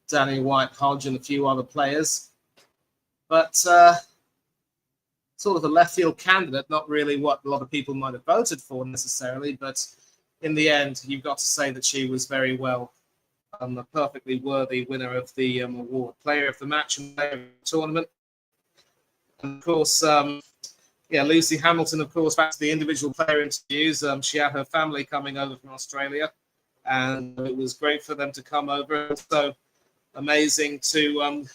Danny White, Hodge, and a few other players. But sort of a left field candidate, not really what a lot of people might have voted for necessarily, but in the end, you've got to say that she was very well a perfectly worthy winner of the award, player of the match and player of the tournament. And of course, Lucy Hamilton, of course, back to the individual player interviews. She had her family coming over from Australia, and it was great for them to come over. So amazing to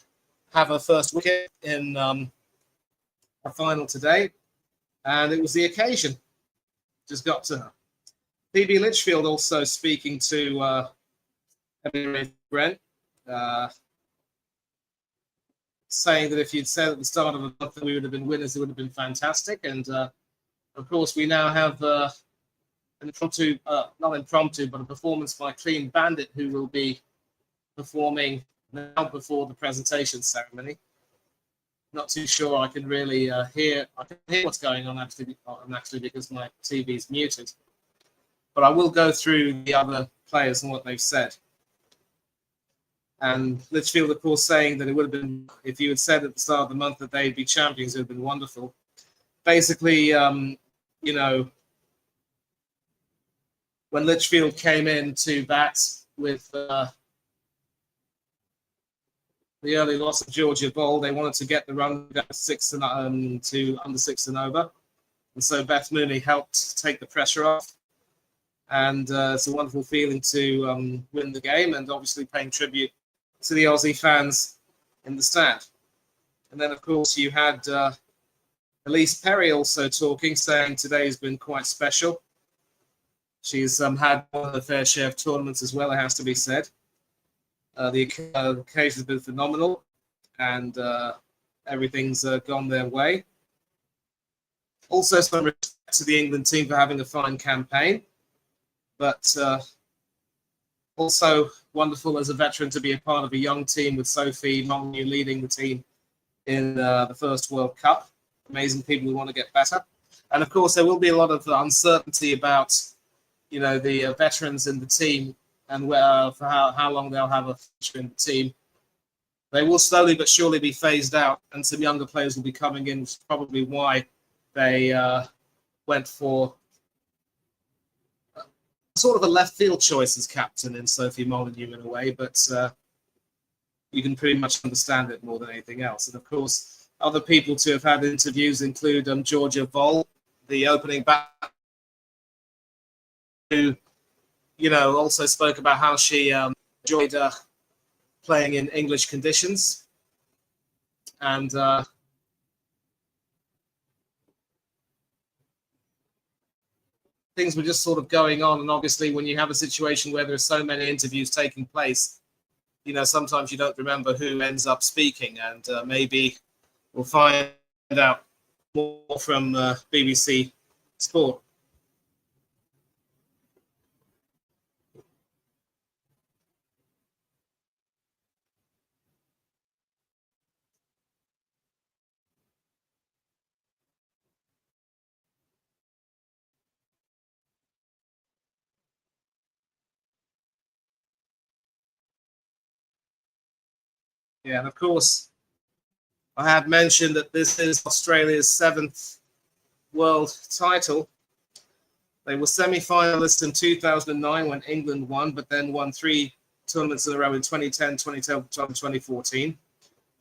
have her first wicket in a final today, and it was the occasion. Just got to her. Phoebe Litchfield also speaking to Brent, saying that if you'd said at the start of the month that we would have been winners, it would have been fantastic. And of course, we now have an impromptu, not impromptu, but a performance by Clean Bandit, who will be performing now before the presentation ceremony. Not too sure I can really hear. I can hear what's going on actually because my TV is muted. But I will go through the other players and what they've said. And Litchfield, of course, saying that it would have been, if you had said at the start of the month that they'd be champions, it would have been wonderful. Basically, when Litchfield came in to bat with the early loss of Georgia Bowl, they wanted to get the run down to under 6 and over. And so Beth Mooney helped take the pressure off. And it's a wonderful feeling to win the game, and obviously paying tribute to the Aussie fans in the stand. And then, of course, you had Elise Perry also talking, saying today's been quite special. She's had a fair share of tournaments as well, it has to be said. The occasion has been phenomenal, and everything's gone their way. Also, some respect to the England team for having a fine campaign, but also wonderful as a veteran to be a part of a young team with Sophie Molyneux leading the team in the first World Cup. Amazing people who want to get better. And of course, there will be a lot of uncertainty about, the veterans in the team and for how long they'll have a future in the team. They will slowly but surely be phased out, and some younger players will be coming in, which is probably why they went for sort of a left field choice as captain in Sophie Molyneux in a way, but you can pretty much understand it more than anything else. And of course, other people to have had interviews include Georgia Vol, the opening batter, who, also spoke about how she enjoyed playing in English conditions. And things were just sort of going on. And obviously, when you have a situation where there are so many interviews taking place, sometimes you don't remember who ends up speaking. And maybe we'll find out more from BBC Sport. Yeah, and of course, I have mentioned that this is Australia's 7th world title. They were semi-finalists in 2009 when England won, but then won 3 tournaments in a row in 2010, 2012, and 2014.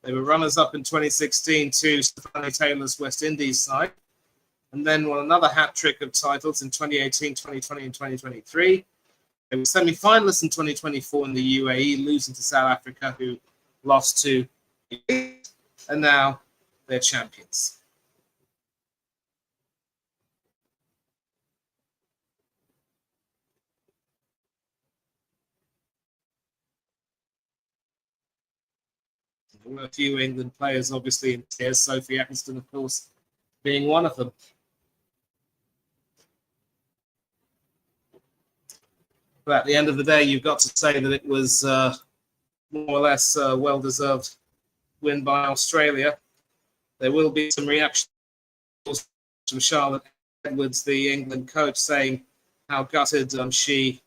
They were runners-up in 2016 to Stephanie Taylor's West Indies side, and then won another hat-trick of titles in 2018, 2020, and 2023. They were semi-finalists in 2024 in the UAE, losing to South Africa, who lost to, and now they're champions. There were a few England players, obviously, in tears. Sophie Eccleston, of course, being one of them. But at the end of the day, you've got to say that it was more or less well-deserved win by Australia. There will be some reaction from Charlotte Edwards, the England coach, saying how gutted she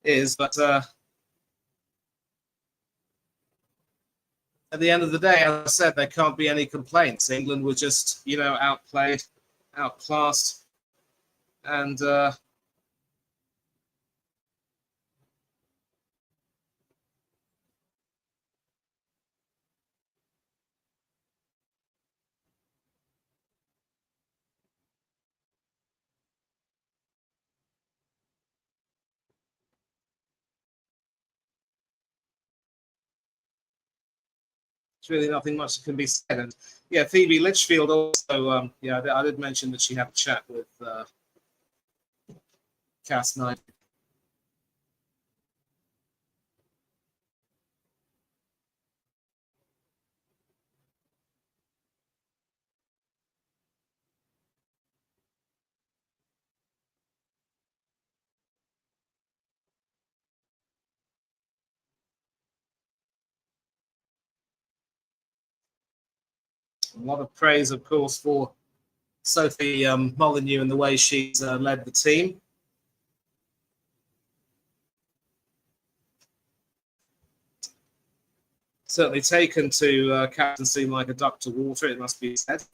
is. But at the end of the day, as I said, there can't be any complaints. England were just, outplayed, outclassed, and there's really nothing much that can be said. And yeah, Phoebe Litchfield also, I did mention that she had a chat with Cass Knight. A lot of praise, of course, for Sophie Molyneux and the way she's led the team. Certainly taken to captaincy like a duck to water, it must be said.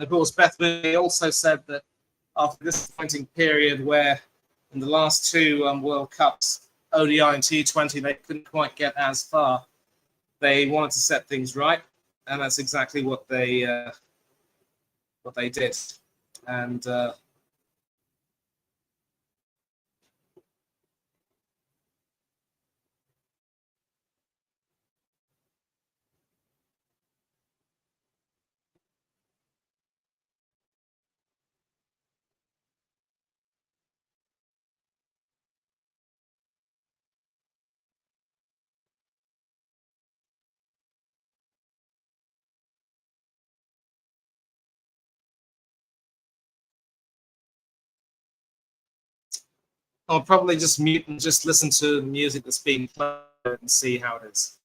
Of course, Beth Mooney also said that after this disappointing period where in the last two World Cups, ODI and T20, they couldn't quite get as far, they wanted to set things right, and that's exactly what they did. And I'll probably just mute and just listen to the music that's being played and see how it is.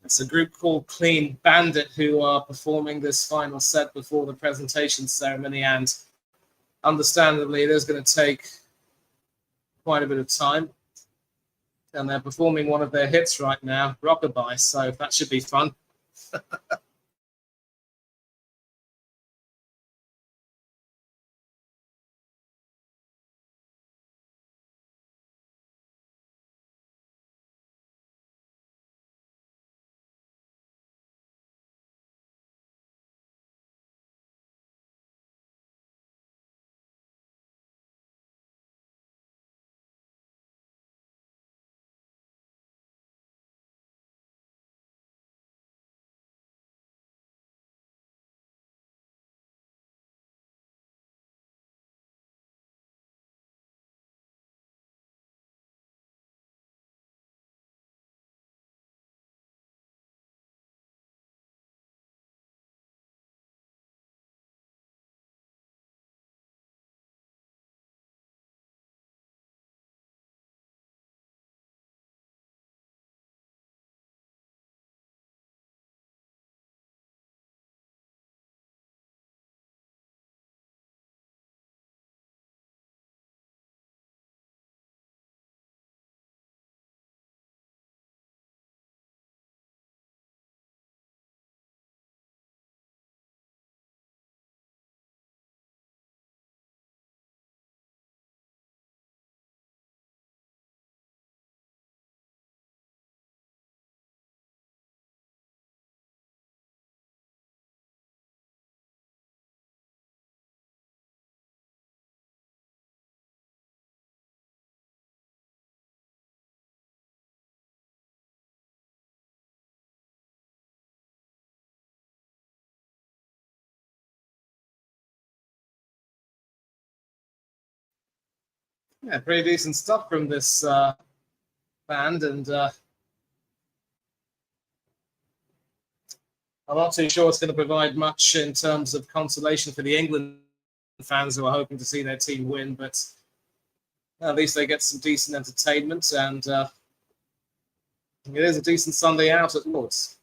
It's a group called Clean Bandit who are performing this final set before the presentation ceremony, and understandably, it is going to take quite a bit of time. And they're performing one of their hits right now, Rockabye, so that should be fun. Yeah, pretty decent stuff from this band, and I'm not too sure it's going to provide much in terms of consolation for the England fans who are hoping to see their team win, but at least they get some decent entertainment, and it is a decent Sunday out at Lord's.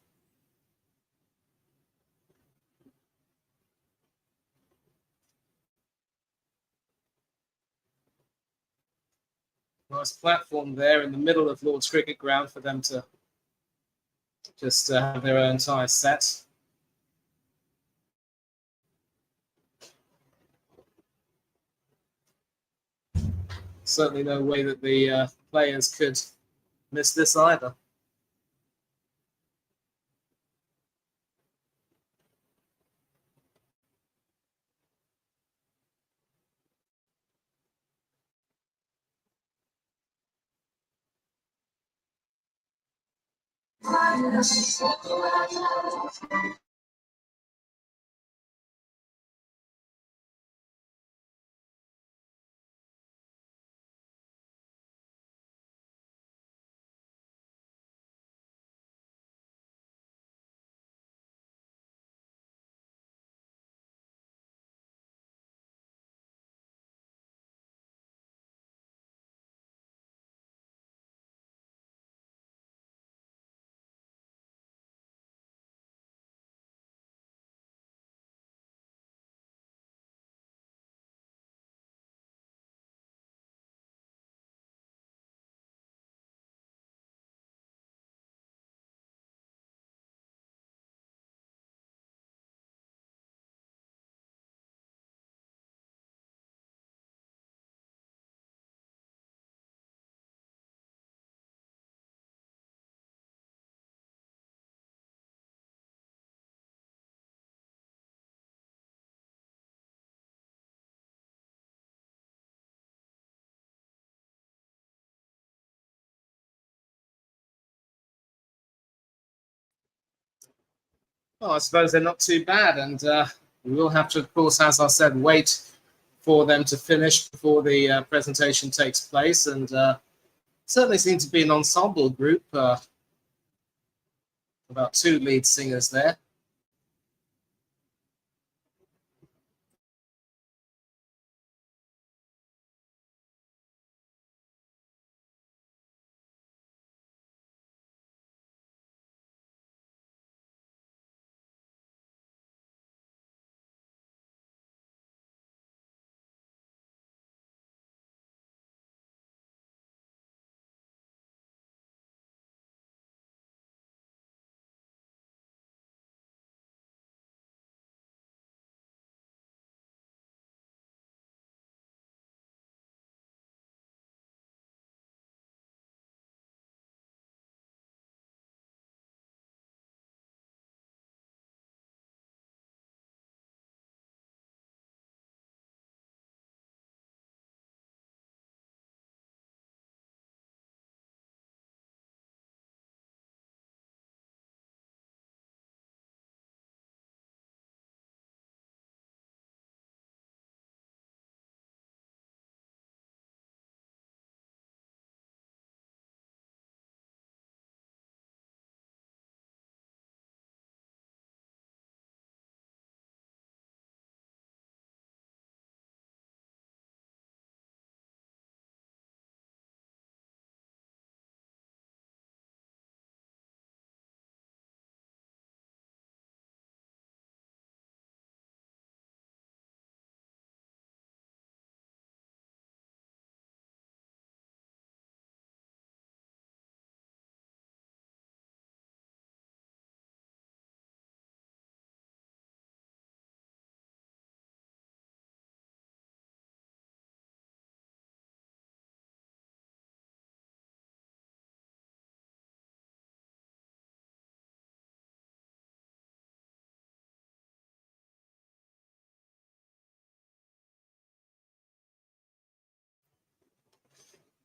Nice platform there in the middle of Lord's Cricket Ground for them to just have their own entire set. Certainly no way that the players could miss this either. Well, I suppose they're not too bad, and we will have to, of course, as I said, wait for them to finish before the presentation takes place, and certainly seems to be an ensemble group, about 2 lead singers there.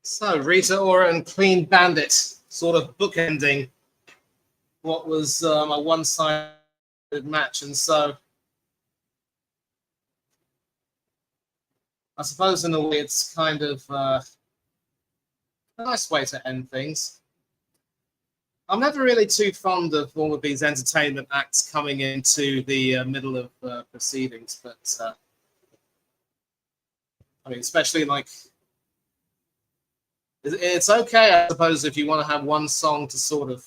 So, Rita Ora and Clean Bandit, sort of bookending what was a one-sided match, and so I suppose in a way it's kind of a nice way to end things. I'm never really too fond of all of these entertainment acts coming into the middle of proceedings, but I mean, especially like it's okay, I suppose, if you want to have one song to sort of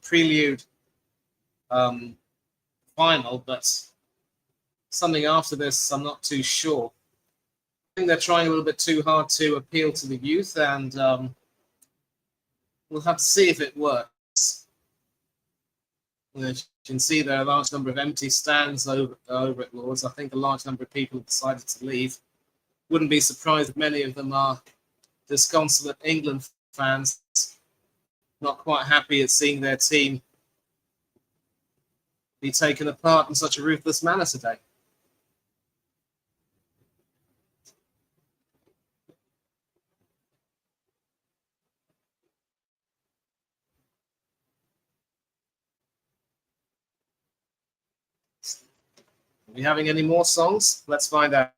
prelude um, final, but something after this, I'm not too sure. I think they're trying a little bit too hard to appeal to the youth, and we'll have to see if it works. As you can see, there are a large number of empty stands over at Lord's. I think a large number of people have decided to leave. Wouldn't be surprised if many of them are disconsolate England fans, not quite happy at seeing their team be taken apart in such a ruthless manner today. Are we having any more songs? Let's find out.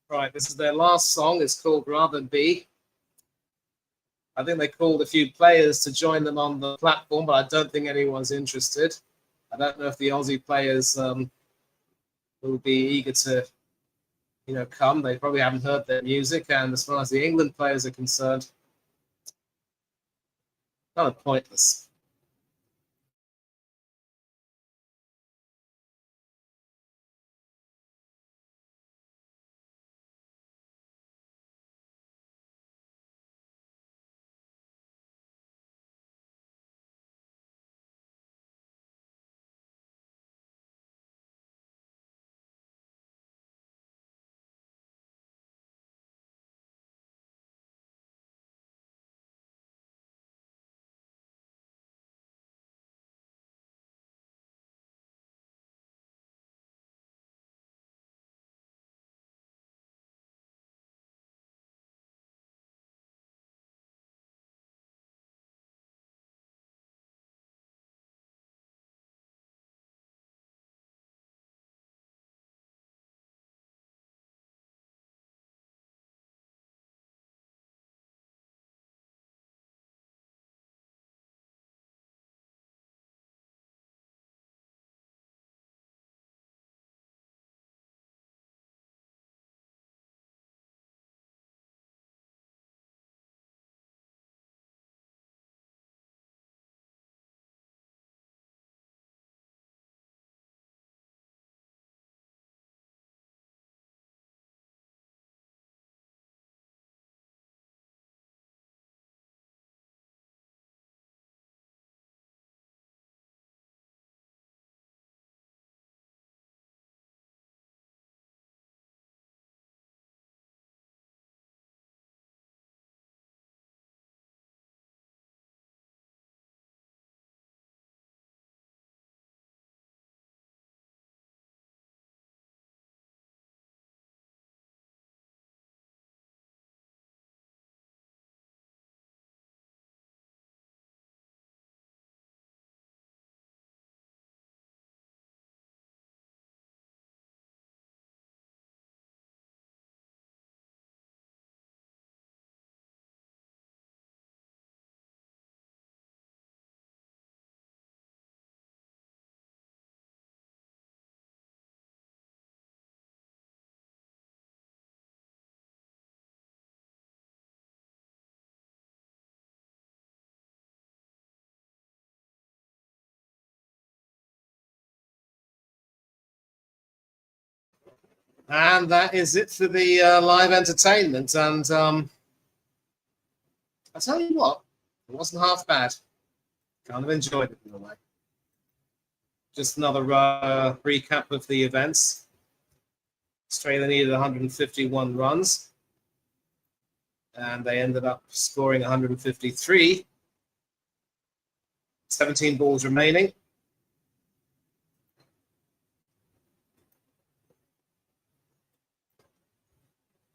Right, this is their last song. It's called Rather Be. I think they called a few players to join them on the platform, but I don't think anyone's interested. I don't know if the Aussie players will be eager to, come. They probably haven't heard their music, and as far as the England players are concerned, kind of pointless. And that is it for the live entertainment. And I tell you what, it wasn't half bad. Kind of enjoyed it in a way. Just another recap of the events. Australia needed 151 runs, and they ended up scoring 153. 17 balls remaining.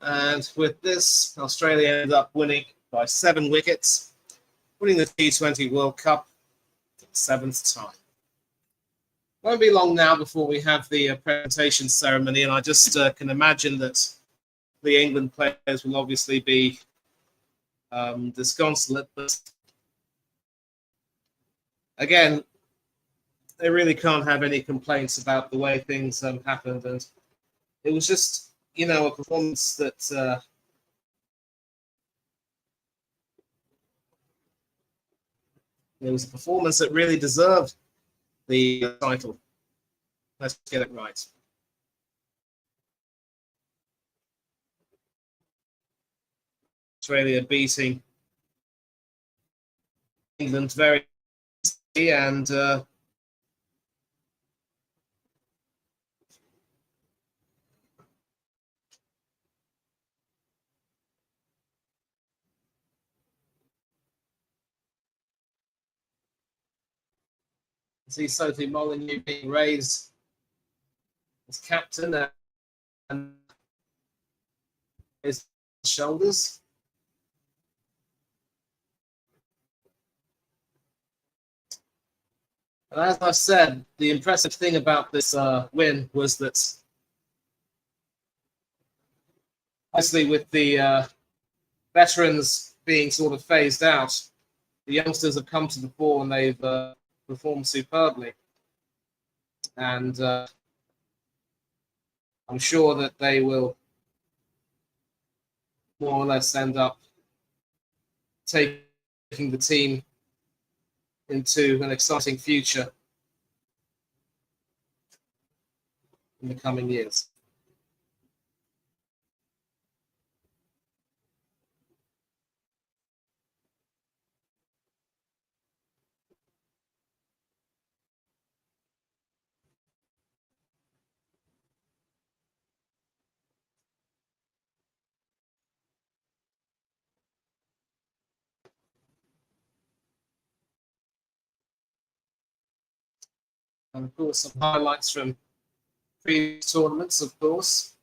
And with this, Australia ended up winning by 7 wickets, winning the T20 World Cup for the 7th time. Won't be long now before we have the presentation ceremony, and I just can imagine that the England players will obviously be disconsolate, but again, they really can't have any complaints about the way things happened, and it was just, a performance that it was a performance that really deserved the title. Let's get it right. Australia beating England very easily, and see Sophie Molyneux being raised as captain and his shoulders. And as I said, the impressive thing about this win was that, obviously, with the veterans being sort of phased out, the youngsters have come to the fore and they've performed superbly. And I'm sure that they will more or less end up taking the team into an exciting future in the coming years. And of course, some highlights from previous tournaments, of course.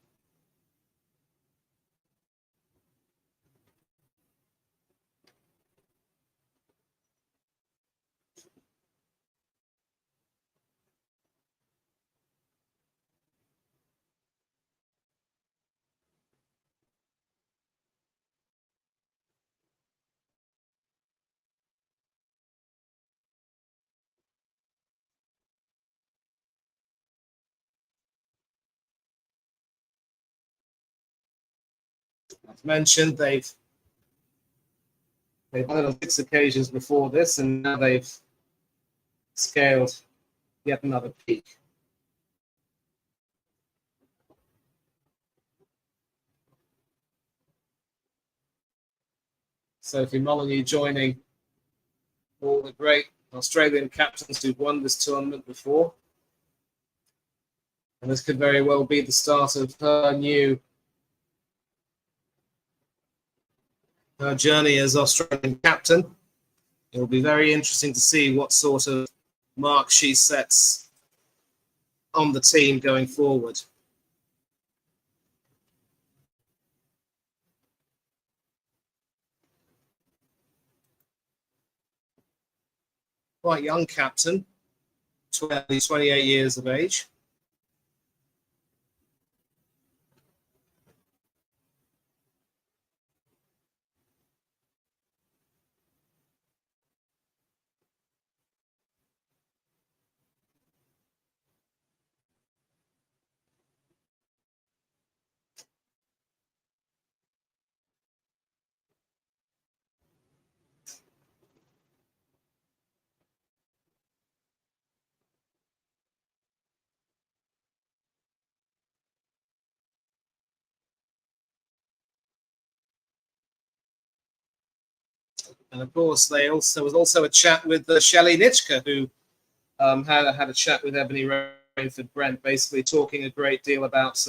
I've mentioned they've done it on 6 occasions before this, and now they've scaled yet another peak. Sophie Molyneux joining all the great Australian captains who've won this tournament before. And this could very well be the start of her journey as Australian captain. It will be very interesting to see what sort of mark she sets on the team going forward. Quite young captain, 28 years of age. And of course, there was also a chat with Shelley Nitschke, who had a chat with Ebony Rainford Brent, basically talking a great deal about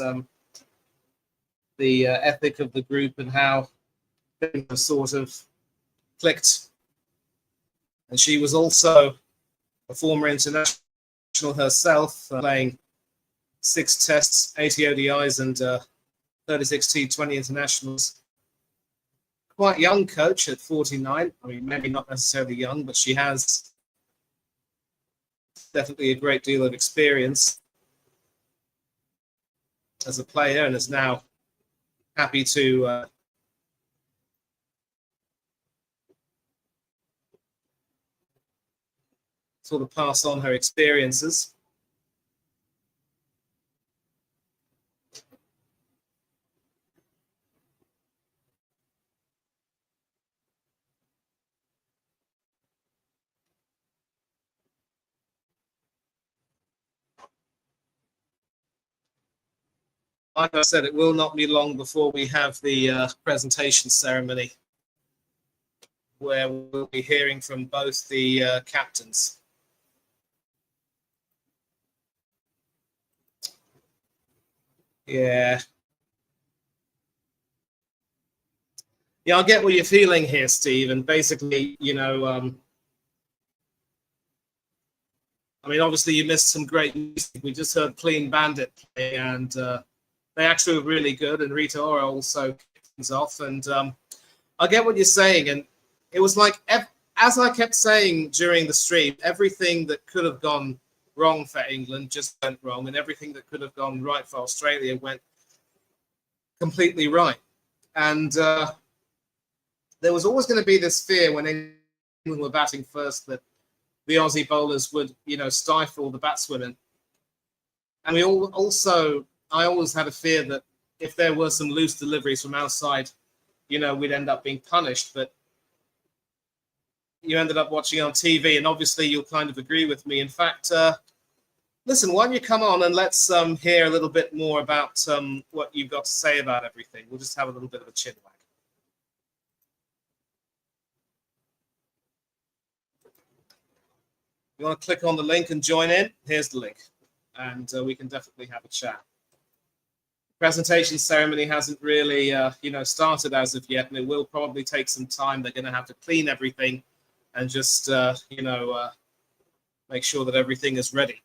the ethic of the group and how things have sort of clicked. And she was also a former international herself, playing 6 tests, 80 ODIs, and 36 T20 internationals. Quite young coach at 49. I mean, maybe not necessarily young, but she has definitely a great deal of experience as a player, and is now happy to sort of pass on her experiences. Like I said, it will not be long before we have the presentation ceremony, where we'll be hearing from both the captains. Yeah. Yeah, I get what you're feeling here, Steve. And basically, you know, I mean, obviously you missed some great music. We just heard Clean Bandit play, and they actually were really good. And Rita Ora also kicked things off. And I get what you're saying. And it was like, as I kept saying during the stream, everything that could have gone wrong for England just went wrong, and everything that could have gone right for Australia went completely right. And there was always going to be this fear when England were batting first that the Aussie bowlers would, you know, stifle the batswomen. And I always had a fear that if there were some loose deliveries from outside, you know, we'd end up being punished. But you ended up watching on TV, and obviously you'll kind of agree with me. In fact, listen, why don't you come on and let's hear a little bit more about what you've got to say about everything. We'll just have a little bit of a chin wag. You want to click on the link and join in? Here's the link, and we can definitely have a chat. The presentation ceremony hasn't really, you know, started as of yet, and it will probably take some time. They're going to have to clean everything and just, you know, make sure that everything is ready.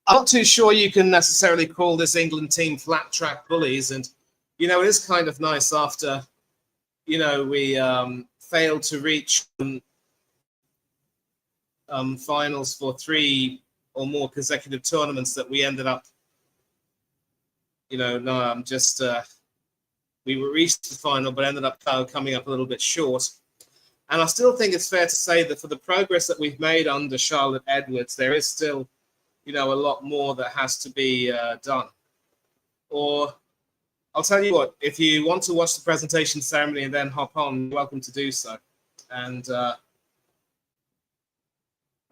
I'm not too sure you can necessarily call this England team flat track bullies, and you know, it is kind of nice after, you know, we failed to reach finals for 3 or more consecutive tournaments, that we ended up, you know, we reached the final, but ended up coming up a little bit short. And I still think it's fair to say that for the progress that we've made under Charlotte Edwards, there is still, you know, a lot more that has to be done. Or I'll tell you what, if you want to watch the presentation ceremony and then hop on, you're welcome to do so. And I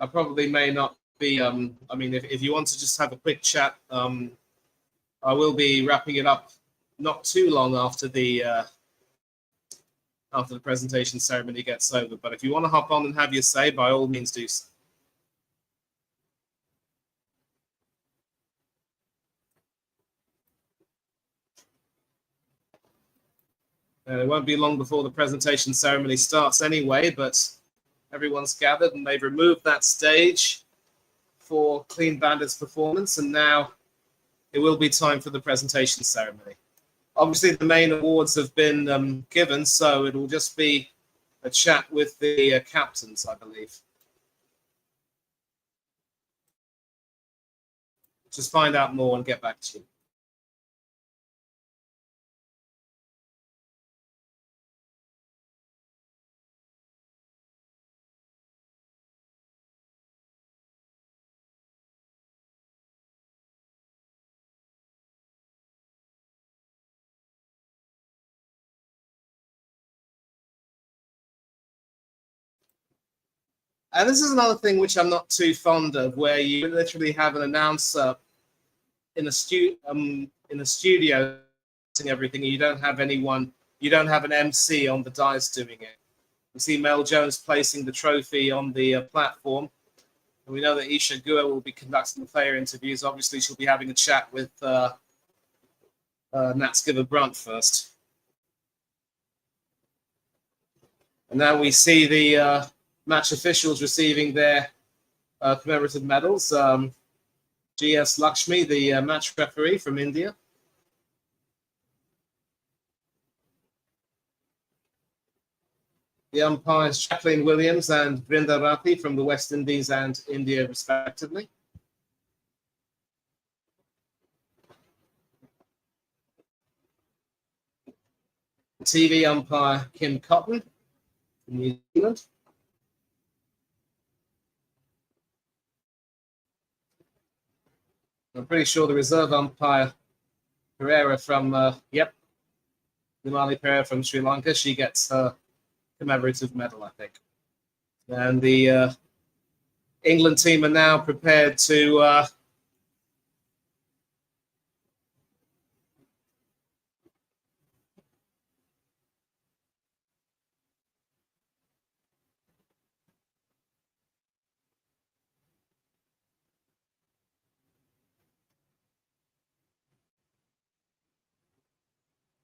probably may not be, I mean, if you want to just have a quick chat, I will be wrapping it up not too long after the presentation ceremony gets over. But if you want to hop on and have your say, by all means do so. It won't be long before the presentation ceremony starts anyway, but everyone's gathered and they've removed that stage for Clean Bandit's performance, and now it will be time for the presentation ceremony. Obviously, the main awards have been given, so it will just be a chat with the captains, I believe. Just find out more and get back to you. And this is another thing which I'm not too fond of, where you literally have an announcer in a studio everything. You don't have anyone, you don't have an MC on the dais doing it. We see Mel Jones placing the trophy on the platform. And we know that Isha Gua will be conducting the player interviews. Obviously, she'll be having a chat with Nat Skiver-Brunt first. And now we see the match officials receiving their commemorative medals. G.S. Lakshmi, the match referee from India. The umpires, Jacqueline Williams and Vrinda Rathi from the West Indies and India, respectively. TV umpire, Kim Cotton from New Zealand. I'm pretty sure the reserve umpire, Pereira from, Nimali Pereira from Sri Lanka, she gets her commemorative medal, I think. And the England team are now prepared to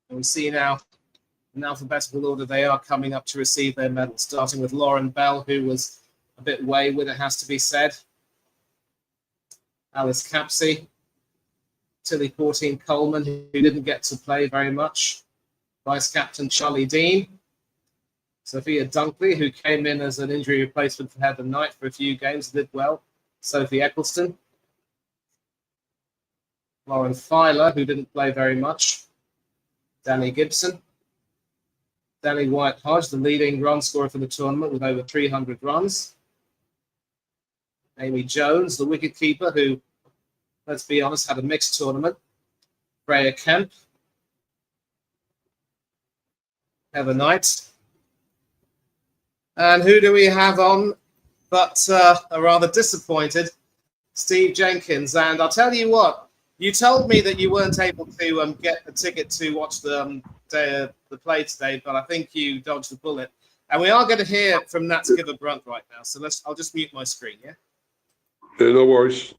we see now in alphabetical order they are coming up to receive their medals, starting with Lauren Bell, who was a bit wayward, it has to be said. Alice Capsey, Tilly Courtine-Coleman, who didn't get to play very much. Vice Captain Charlie Dean. Sophia Dunkley, who came in as an injury replacement for Heather Knight for a few games, did well. Sophie Eccleston. Lauren Filer, who didn't play very much. Danny Gibson. Danny White-Hodge, the leading run scorer for the tournament with over 300 runs. Amy Jones, the wicketkeeper, who, let's be honest, had a mixed tournament. Freya Kemp. Heather Knight. And who do we have on but a rather disappointed Steve Jenkins? And I'll tell you what, you told me that you weren't able to get a ticket to watch the play today, but I think you dodged the bullet. And we are going to hear from Nat Skiver-Brunt right now. So I'll just mute my screen, yeah? No worries.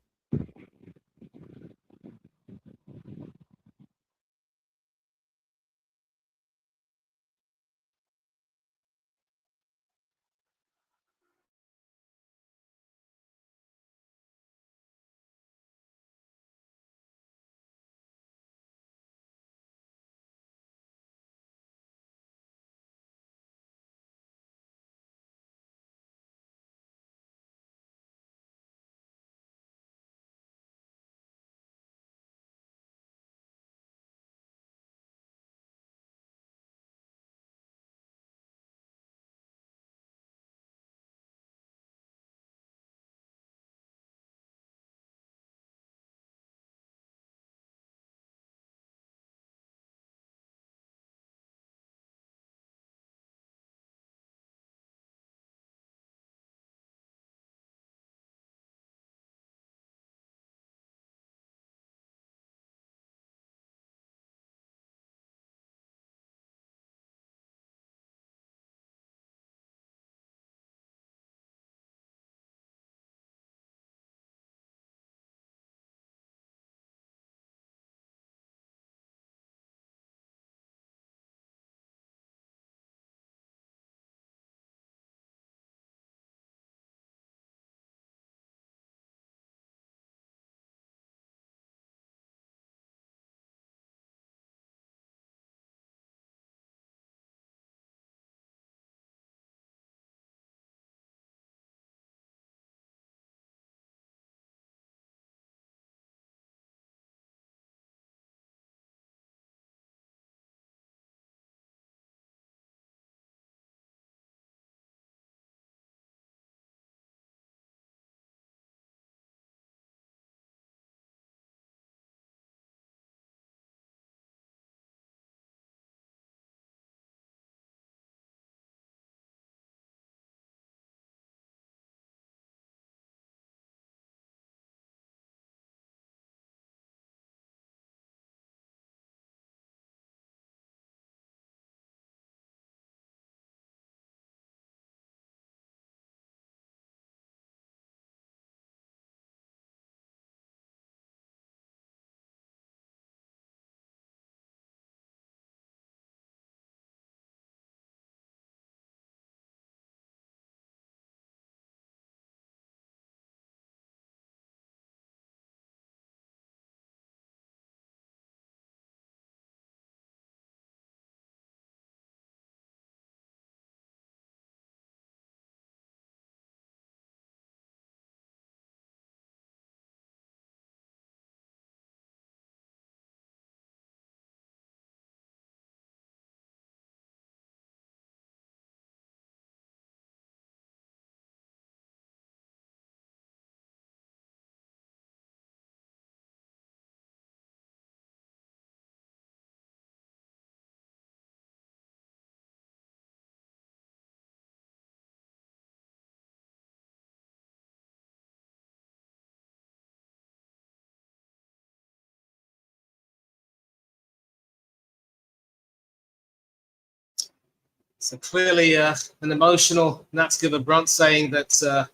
So clearly an emotional Nats Giver Brunt saying that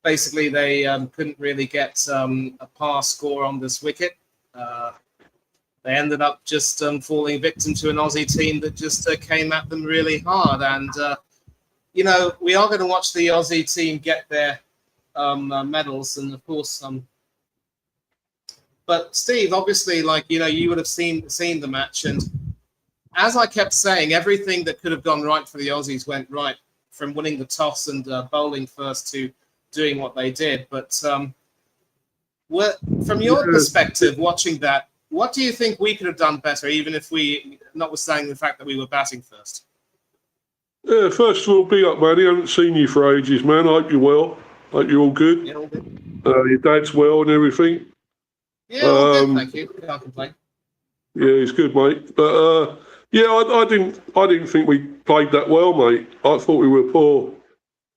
basically they couldn't really get a par score on this wicket. They ended up just falling victim to an Aussie team that just came at them really hard. And, we are going to watch the Aussie team get their medals. And, of course, but Steve, obviously, you would have seen the match. And as I kept saying, everything that could have gone right for the Aussies went right, from winning the toss and bowling first to doing what they did. But from your perspective, watching that, what do you think we could have done better, even if notwithstanding the fact that we were batting first? Yeah, first of all, big up, man. I haven't seen you for ages, man. I hope you're well. Hope you're all good. Yeah, all good. Your dad's well and everything. Yeah, all good, thank you. Can't complain. Yeah, he's good, mate. But yeah, I didn't think we played that well, mate. I thought we were poor.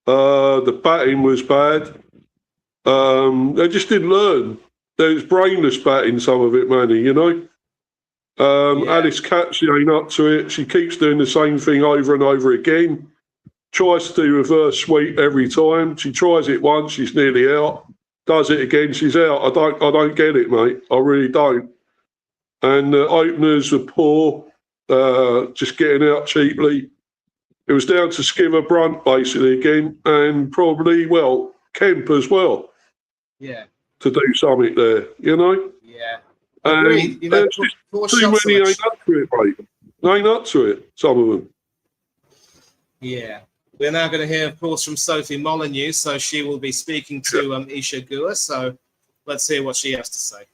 The batting was bad. They just didn't learn. There was brainless batting, some of it, Manny, Alice Catsley ain't up to it. She keeps doing the same thing over and over again. Tries to do reverse sweep every time. She tries it once, she's nearly out. Does it again, she's out. I don't get it, mate. I really don't. And the openers were poor, just getting out cheaply. It was down to Skiver Brunt basically again, and probably Kemp as well. Yeah. To do something there, Yeah. Agreed. There's just too many ain't up to it, mate. They ain't up to it, some of them. Yeah. We're now going to hear, of course, from Sophie Molyneux, so she will be speaking to Isha Guha. So let's hear what she has to say.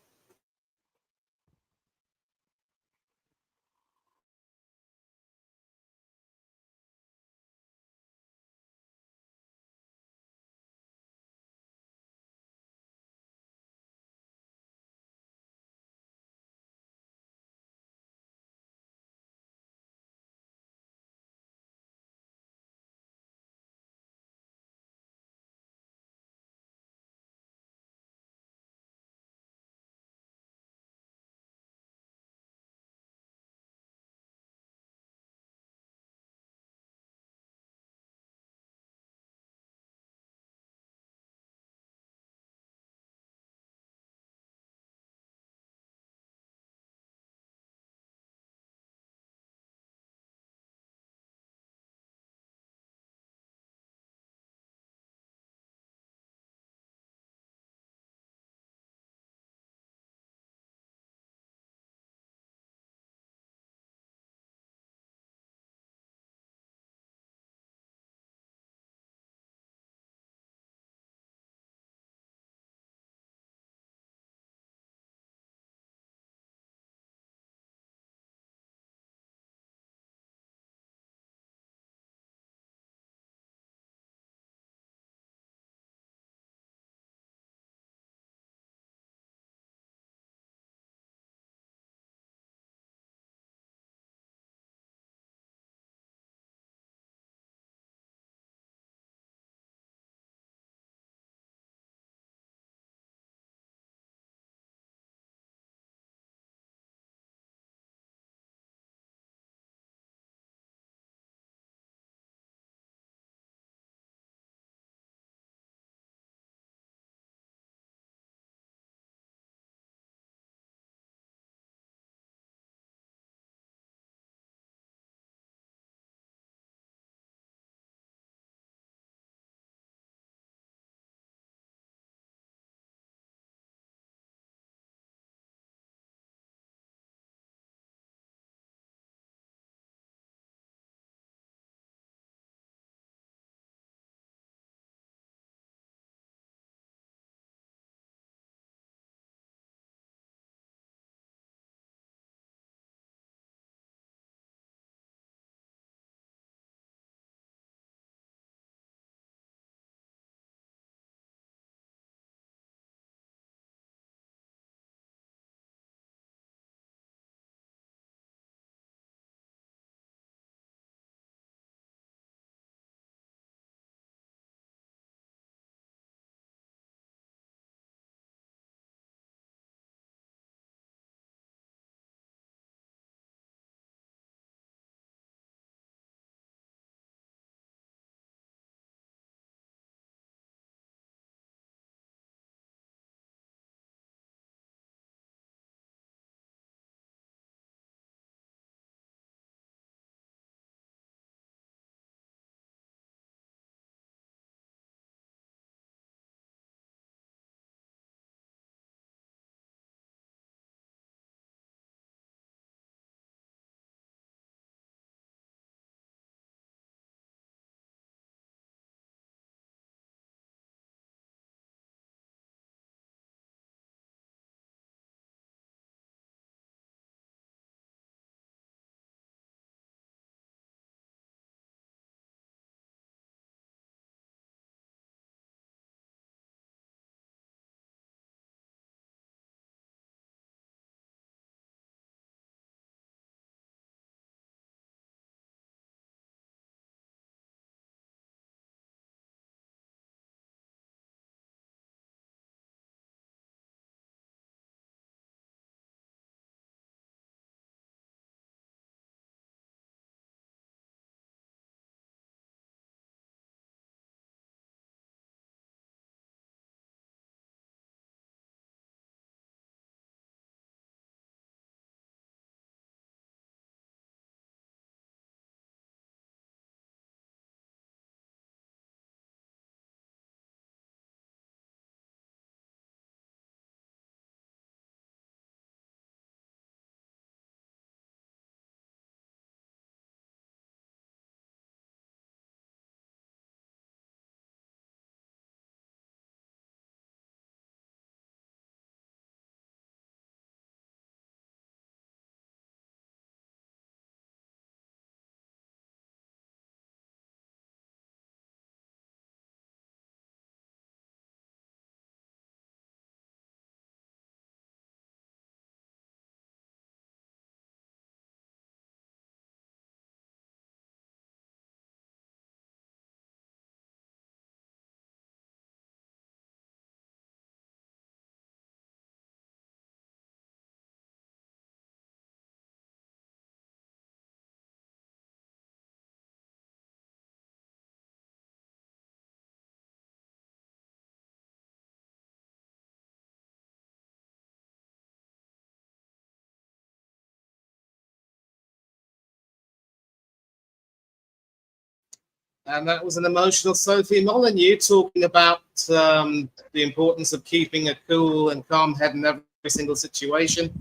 And that was an emotional Sophie Molyneux talking about the importance of keeping a cool and calm head in every single situation.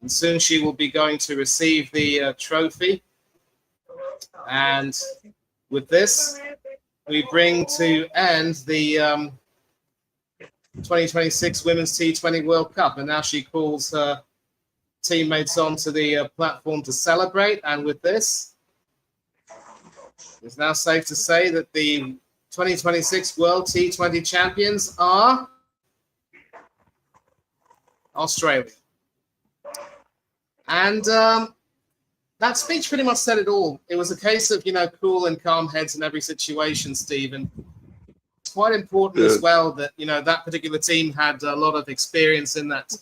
And soon she will be going to receive the trophy. And with this, we bring to end the 2026 Women's T20 World Cup. And now she calls her teammates onto the platform to celebrate. And with this, it's now safe to say that the 2026 World T20 champions are Australia. And that speech pretty much said it all. It was a case of, cool and calm heads in every situation, Stephen. It's quite important as well that, that particular team had a lot of experience in that,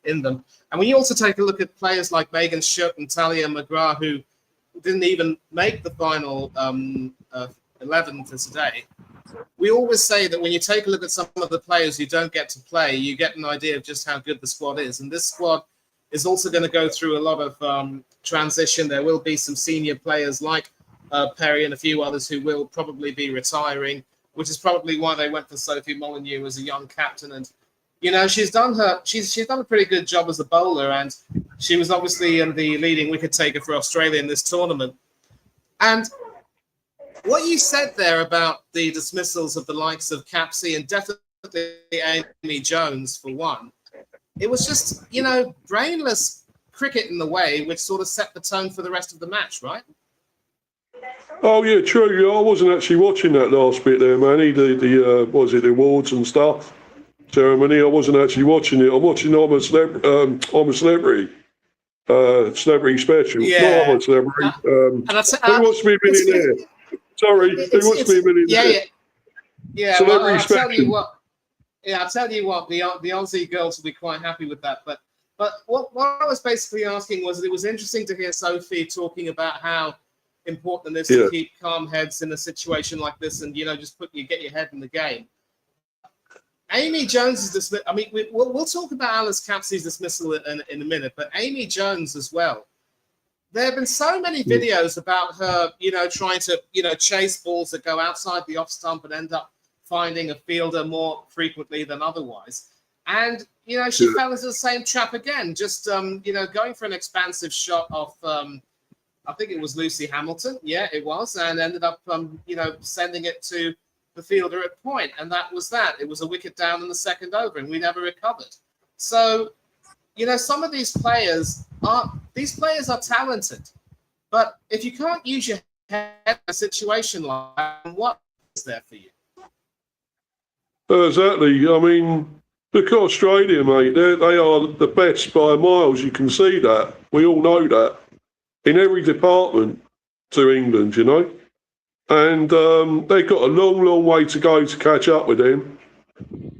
in them. And when you also take a look at players like Megan Schutt and Talia McGrath, who didn't even make the final 11 for today, we always say that when you take a look at some of the players who don't get to play, you get an idea of just how good the squad is. And this squad is also going to go through a lot of transition. There will be some senior players like Perry and a few others who will probably be retiring, which is probably why they went for Sophie Molyneux as a young captain. And she's done a pretty good job as a bowler, and she was obviously the leading wicket taker for Australia in this tournament. And what you said there about the dismissals of the likes of Capsey and definitely Amy Jones for one, it was just, brainless cricket in the way, which sort of set the tone for the rest of the match, right? Oh yeah, true. Yeah, I wasn't actually watching that last bit there, Manny. The awards and stuff ceremony. I wasn't actually watching it. I'm watching I'm a Celebrity. Celebrity special. Yeah. No, I'm a Celebrity. Who wants to be a millionaire? Sorry, who wants to be a millionaire? Yeah. Celebrity special. I'll tell you what. The Aussie girls will be quite happy with that. But what I was basically asking was, it was interesting to hear Sophie talking about how important it is to keep calm heads in a situation like this, and just get your head in the game. Amy Jones is dismissed. I mean, we'll talk about Alice Capsey's dismissal in a minute, but Amy Jones as well. There have been so many videos about her, trying to, chase balls that go outside the off stump and end up finding a fielder more frequently than otherwise. And, she fell into the same trap again, just, going for an expansive shot off, I think it was Lucy Hamilton. Yeah, it was. And ended up, sending it to the fielder at point. And that was that. It was a wicket down in the second over, and we never recovered. So, some of these players are talented. But if you can't use your head in a situation like that, what is there for you? Exactly. I mean, look at Australia, mate. They are the best by miles. You can see that. We all know that. In every department to England, And they've got a long, long way to go to catch up with them.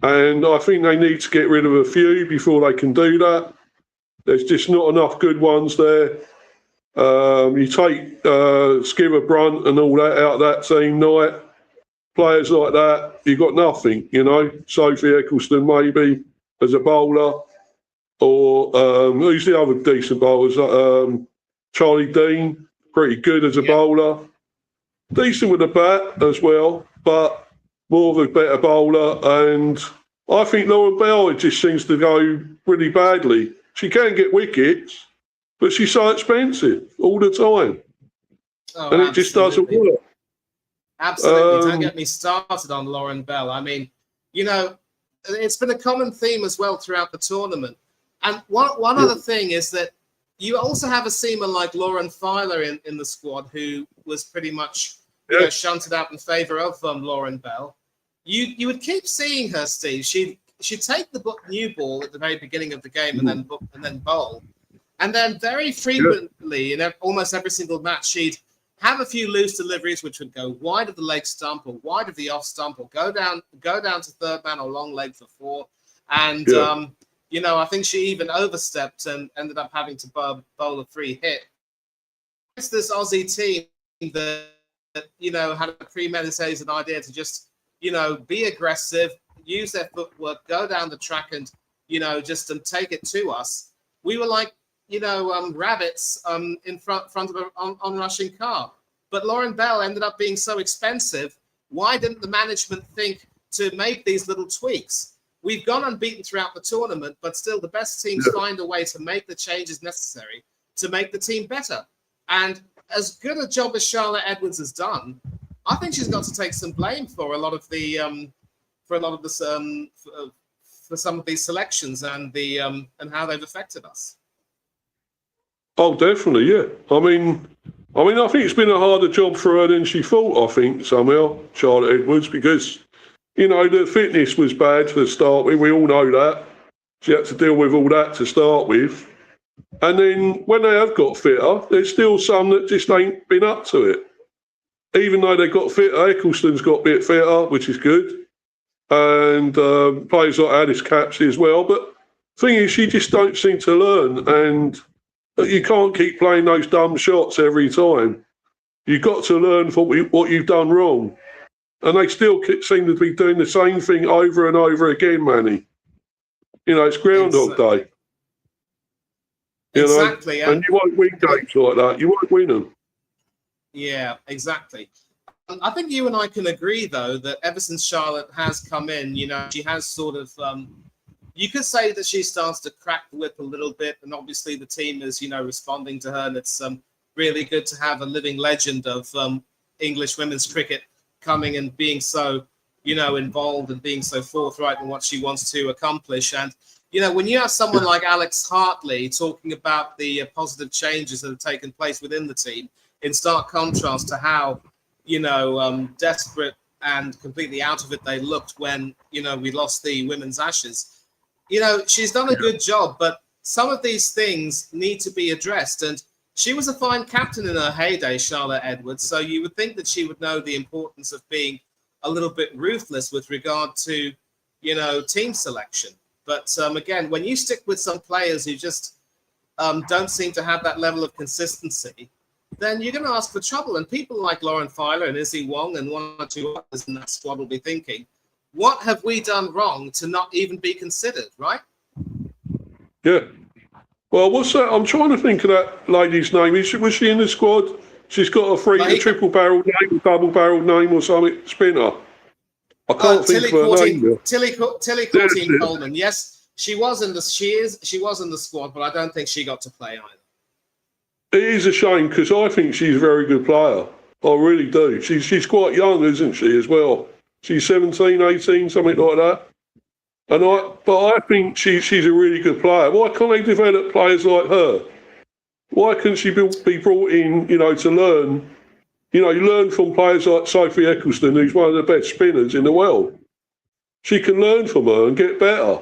And I think they need to get rid of a few before they can do that. There's just not enough good ones there. You take Skipper Brunt and all that out of that team, Knight, players like that, you've got nothing, Sophie Eccleston maybe as a bowler. Or who's the other decent bowlers? Charlie Dean, pretty good as a bowler. Decent with the bat as well, but more of a better bowler. And I think Lauren Bell, it just seems to go really badly. She can get wickets, but she's so expensive all the time. And it just doesn't work. Absolutely. Don't get me started on Lauren Bell. I mean, it's been a common theme as well throughout the tournament. And one other thing is that you also have a seamer like Lauren Filer in the squad, who was pretty much shunted out in favour of Lauren Bell. You would keep seeing her, Steve. She'd take the new ball at the very beginning of the game and then bowl, and then very frequently in almost every single match she'd have a few loose deliveries which would go wide of the leg stump or wide of the off stump or go down to third man or long leg for four, and I think she even overstepped and ended up having to bowl a free hit. It's this Aussie team that had a premeditated idea to just be aggressive, use their footwork, go down the track, and just take it to us. We were like rabbits in front of an onrushing car. But Lauren Bell ended up being so expensive. Why didn't the management think to make these little tweaks? We've gone unbeaten throughout the tournament, but still the best teams find a way to make the changes necessary to make the team better. And as good a job as Charlotte Edwards has done, I think she's got to take some blame for a lot of the for some of these selections and how they've affected us. Oh, definitely, yeah. I mean, I think it's been a harder job for her than she thought, I think, somehow, Charlotte Edwards, because, you know, the fitness was bad to start with. We all know that. She had to deal with all that to start with. And then when they have got fitter, there's still some that just ain't been up to it. Even though they got fitter, Eccleston's got a bit fitter, which is good. And players like Alice Capsey as well. But the thing is, she just don't seem to learn. And you can't keep playing those dumb shots every time. You've got to learn from what you've done wrong. And they still seem to be doing the same thing over and over again, Manny. You know, it's Groundhog Day. You know? And you won't win games like that. You won't win them. Yeah, exactly. I think you and I can agree, though, that ever since Charlotte has come in, you know, she has sort of, you could say that she starts to crack the whip a little bit. And obviously the team is, you know, responding to her. And it's really good to have a living legend of English women's cricket coming and being so, you know, involved and being so forthright in what she wants to accomplish. And, you know, when you have someone like Alex Hartley talking about the positive changes that have taken place within the team, in stark contrast to how, you know, desperate and completely out of it they looked when, you know, we lost the women's Ashes. You know, she's done a good job, but some of these things need to be addressed. And she was a fine captain in her heyday, Charlotte Edwards, so you would think that she would know the importance of being a little bit ruthless with regard to, you know, team selection. But again, when you stick with some players who just don't seem to have that level of consistency, then you're going to ask for trouble. And people like Lauren Filer and Izzy Wong and one or two others in that squad will be thinking, what have we done wrong to not even be considered, right? Yeah. Well, what's that? I'm trying to think of that lady's name. Was she in the squad? She's got a triple-barreled name, double-barreled name or something, spinner. I can't think of her name. Tilly Courtine Coleman. Yes, she was in the squad, but I don't think she got to play either. It is a shame because I think she's a very good player. I really do. She's quite young, isn't she, as well? She's 17, 18, something like that. But I think she's a really good player. Why can't they develop players like her? Why can't she be brought in, you know, to learn? You know, you learn from players like Sophie Eccleston, who's one of the best spinners in the world. She can learn from her and get better.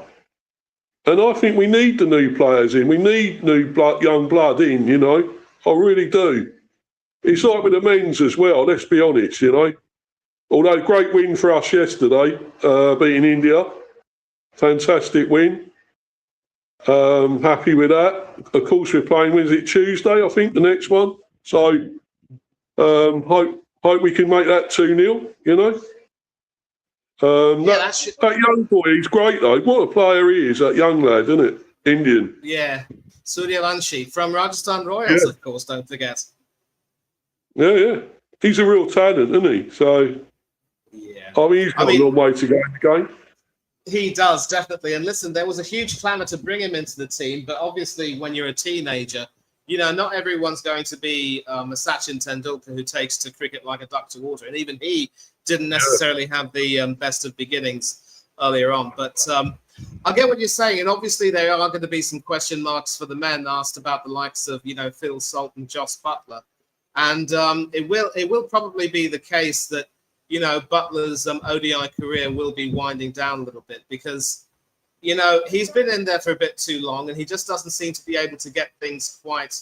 And I think we need the new players in. We need new young blood in, you know. I really do. It's like with the men's as well, let's be honest, you know. Although great win for us yesterday, beating India. Fantastic win. Happy with that. Of course, we're playing, when is it, Tuesday, I think, the next one. So hope we can make that 2-0, you know. That young boy, he's great, though. What a player he is, that young lad, isn't it? Indian. Yeah. Suryavanshi from Rajasthan Royals, of course, don't forget. Yeah. He's a real talent, isn't he? So, yeah. I mean, he's got a long way to go in the game. He does, definitely. And listen, there was a huge clamour to bring him into the team, but obviously when you're a teenager, you know, not everyone's going to be a Sachin Tendulkar who takes to cricket like a duck to water. And even he didn't necessarily have the best of beginnings earlier on. But I get what you're saying. And obviously there are going to be some question marks for the men asked about the likes of, you know, Phil Salt and Joss Butler. And it will probably be the case that, you know, Butler's ODI career will be winding down a little bit because, you know, he's been in there for a bit too long and he just doesn't seem to be able to get things quite,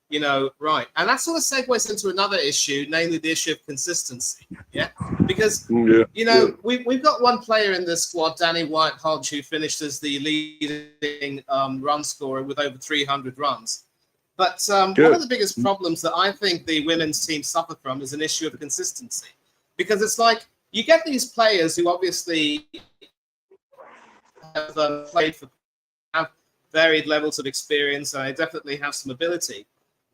you know, right. And that sort of segues into another issue, namely the issue of consistency. Yeah. Because, you know, we've got one player in this squad, Danny White-Hodge, who finished as the leading run scorer with over 300 runs. But one of the biggest problems that I think the women's team suffer from is an issue of consistency. Because it's like you get these players who obviously have played for, have varied levels of experience, and they definitely have some ability.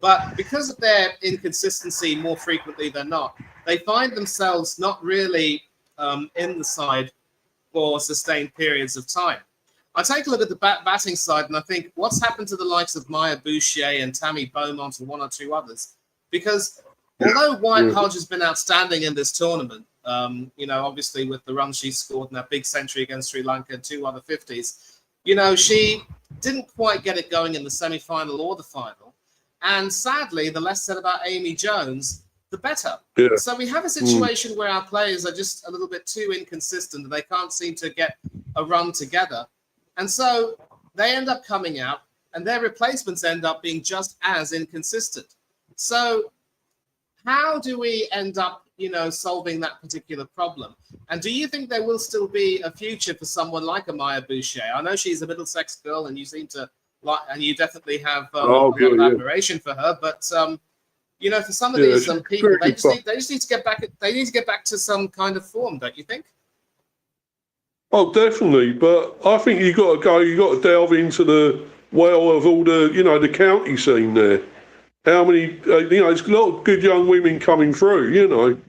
But because of their inconsistency more frequently than not, they find themselves not really in the side for sustained periods of time. I take a look at the batting side and I think, what's happened to the likes of Maya Boucher and Tammy Beaumont and one or two others? Because although White Hodge has been outstanding in this tournament, obviously with the run she scored in that big century against Sri Lanka and 2 other 50s, she didn't quite get it going in the semi-final or the final. And sadly, the less said about Amy Jones, the better. Yeah. So we have a situation where our players are just a little bit too inconsistent and they can't seem to get a run together. And so they end up coming out and their replacements end up being just as inconsistent. So how do we end up, solving that particular problem? And do you think there will still be a future for someone like a Maya Boucher? I know she's a Middlesex girl and you seem to like, and you definitely have a lot of admiration for her, but for some of these people, they just need to get back. They need to get back to some kind of form, don't you think? Oh, definitely. But I think you got to delve into the well of all the, the county scene there. How many, there's a lot of good young women coming through.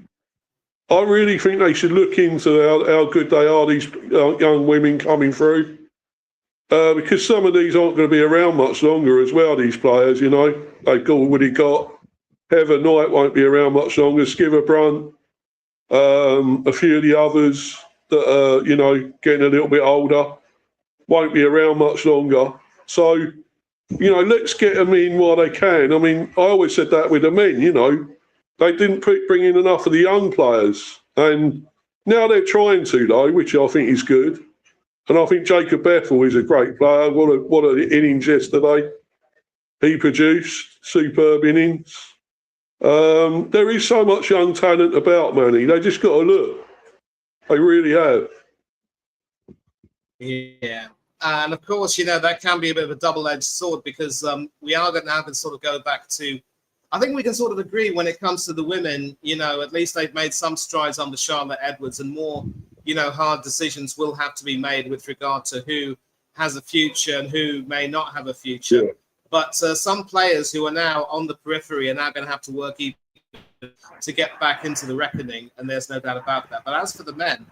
I really think they should look into how good they are, these young women coming through. Because some of these aren't going to be around much longer as well, these players, They've already got Heather Knight won't be around much longer, Skiver Brunt, a few of the others that are, getting a little bit older, won't be around much longer. So, let's get them in while they can. I mean, I always said that with the men, they didn't bring in enough of the young players. And now they're trying to, though, which I think is good. And I think Jacob Bethel is a great player. What an innings yesterday. He produced superb innings. There is so much young talent about, Manny. They just got to look. They really have. Yeah. And of course, that can be a bit of a double-edged sword because we are going to have to sort of go back to, I think we can sort of agree when it comes to the women, at least they've made some strides under Charlotte Edwards and more, hard decisions will have to be made with regard to who has a future and who may not have a future. Yeah. But some players who are now on the periphery are now going to have to work to get back into the reckoning, and there's no doubt about that. But as for the men,